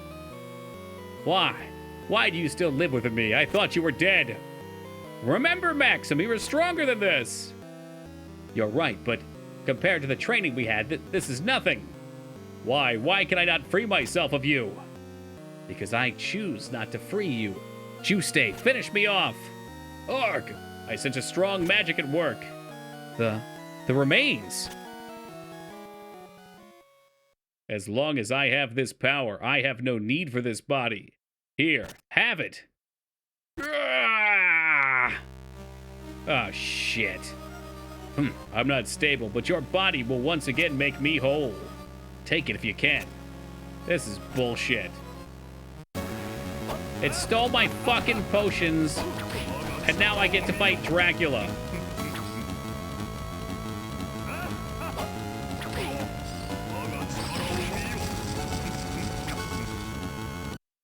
Why? Why do you still live with me? I thought you were dead. Remember, Maxim, you were stronger than this. You're right, but compared to the training we had, this is nothing. Why? Why can I not free myself of you? Because I choose not to free you. Juste, finish me off. Arg! I sense a strong magic at work. The remains. As long as I have this power, I have no need for this body. Here, have it. Ah! Oh, shit. I'm not stable, but your body will once again make me whole. Take it if you can. This is bullshit. It stole my fucking potions, and now I get to fight Dracula.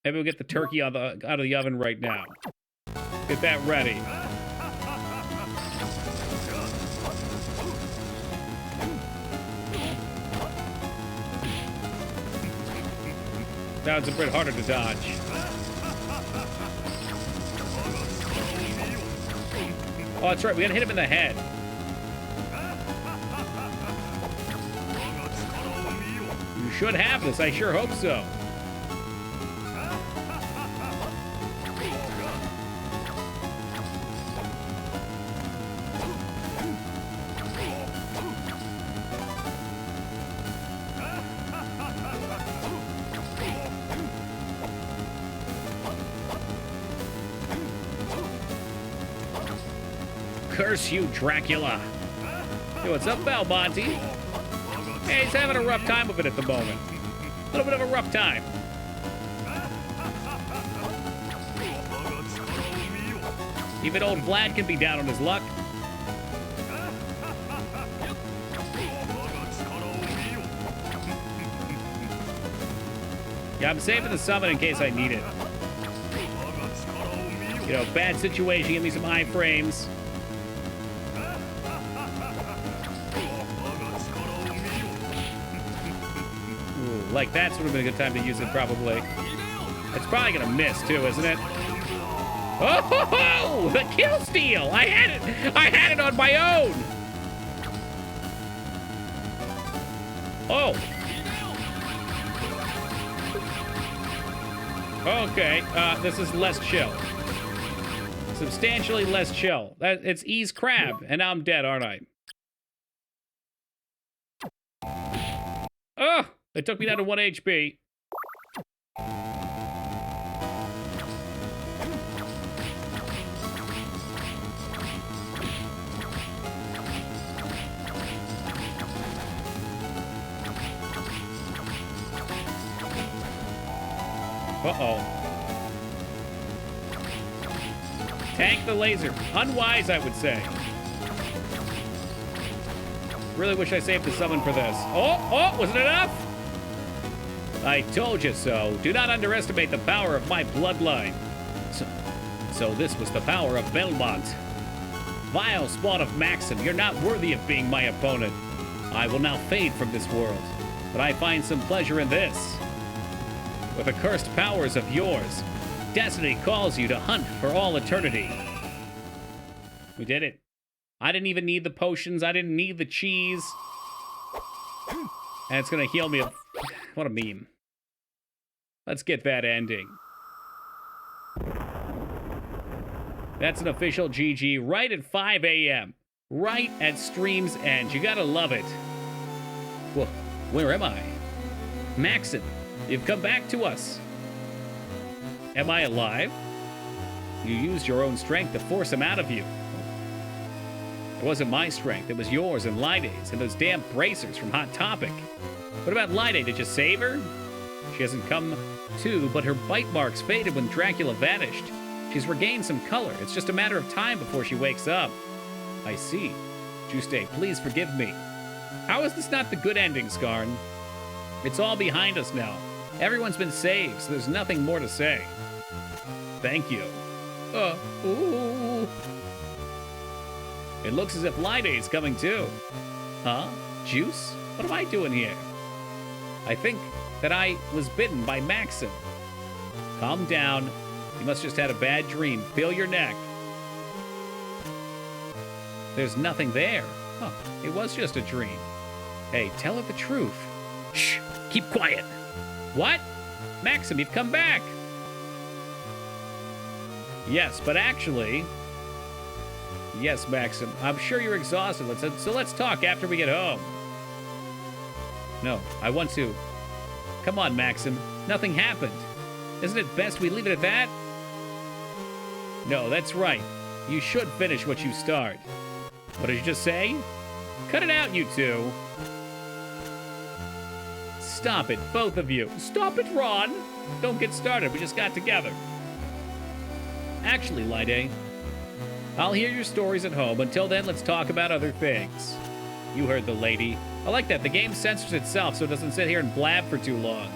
Maybe we'll get the turkey out of the oven right now. Get that ready. Now it's a bit harder to dodge. Oh, that's right. We gotta hit him in the head. You should have this. I sure hope so. Curse you, Dracula. Hey, what's up, Belmonte? Hey, he's having a rough time of it at the moment. A little bit of a rough time. Even old Vlad can be down on his luck. Yeah, I'm saving the summon in case I need it. You know, bad situation, give me some high frames. Ooh, like that's would have been a good time to use it, probably. It's probably gonna miss too, isn't it? Oh, ho, ho! The kill steal! I had it on my own! Oh. Okay, this is less chill. Substantially less chill. It's Ease Crab, and now I'm dead, aren't I? Oh, it took me down to 1 HP. Uh-oh. Tank the laser. Unwise, I would say. Really wish I saved the summon for this. Oh, was it enough? I told you so. Do not underestimate the power of my bloodline. So this was the power of Belmont. Vile spawn of Maxim, you're not worthy of being my opponent. I will now fade from this world, but I find some pleasure in this. With the cursed powers of yours, destiny calls you to hunt for all eternity. We did it. I didn't even need the potions. I didn't need the cheese. And it's gonna heal me. What a meme. Let's get that ending. That's an official GG right at 5 a.m. Right at stream's end. You gotta love it. Well, where am I? Maxim, you've come back to us. Am I alive? You used your own strength to force him out of you. It wasn't my strength, it was yours and Lyde's and those damn bracers from Hot Topic. What about Lyde? Did you save her? She hasn't come to, but her bite marks faded when Dracula vanished. She's regained some color. It's just a matter of time before she wakes up. I see. Juste, please forgive me. How is this not the good ending, Skarn? It's all behind us now. Everyone's been saved, so there's nothing more to say. Thank you. Ooh. It looks as if Lyde's coming too. Huh? Juice? What am I doing here? I think that I was bitten by Maxim. Calm down. You must just had a bad dream. Feel your neck. There's nothing there. Huh. It was just a dream. Hey, tell her the truth. Shh. Keep quiet. What? Maxim, you've come back. Yes, but actually... Yes, Maxim. I'm sure you're exhausted. So let's talk after we get home. No, I want to. Come on, Maxim. Nothing happened. Isn't it best we leave it at that? No, that's right. You should finish what you start. What did you just say? Cut it out, you two. Stop it, both of you. Stop it, Ron. Don't get started. We just got together. Actually, Lyde, I'll hear your stories at home. Until then, let's talk about other things. You heard the lady. I like that. The game censors itself so it doesn't sit here and blab for too long.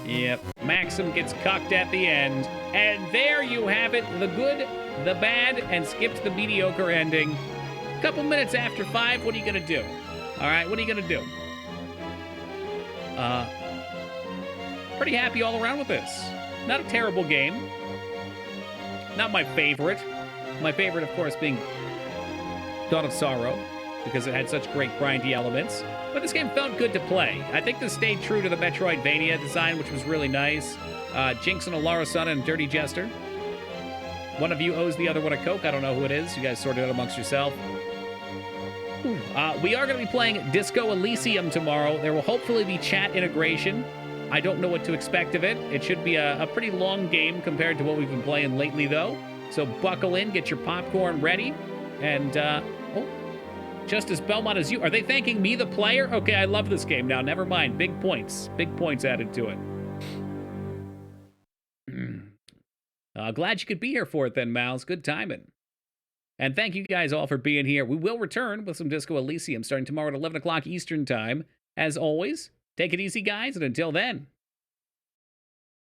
Yep, Maxim gets cucked at the end. And there you have it. The good, the bad, and skipped the mediocre ending. A couple minutes after 5, what are you going to do? All right, what are you going to do? Pretty happy all around with this. Not a terrible game. Not my favorite. My favorite, of course, being Dawn of Sorrow, because it had such great grindy elements. But this game felt good to play. I think this stayed true to the Metroidvania design, which was really nice. Jinx and Alara-san and Dirty Jester. One of you owes the other one a Coke. I don't know who it is. You guys sort it out amongst yourself. We are going to be playing Disco Elysium tomorrow. There will hopefully be chat integration. I don't know what to expect of it. It should be a pretty long game compared to what we've been playing lately, though. So buckle in, get your popcorn ready, and, just as Belmont as you. Are they thanking me, the player? Okay, I love this game now. Never mind. Big points. Big points added to it. Glad you could be here for it then, Miles. Good timing. And thank you guys all for being here. We will return with some Disco Elysium starting tomorrow at 11 o'clock Eastern Time. As always, take it easy, guys, and until then,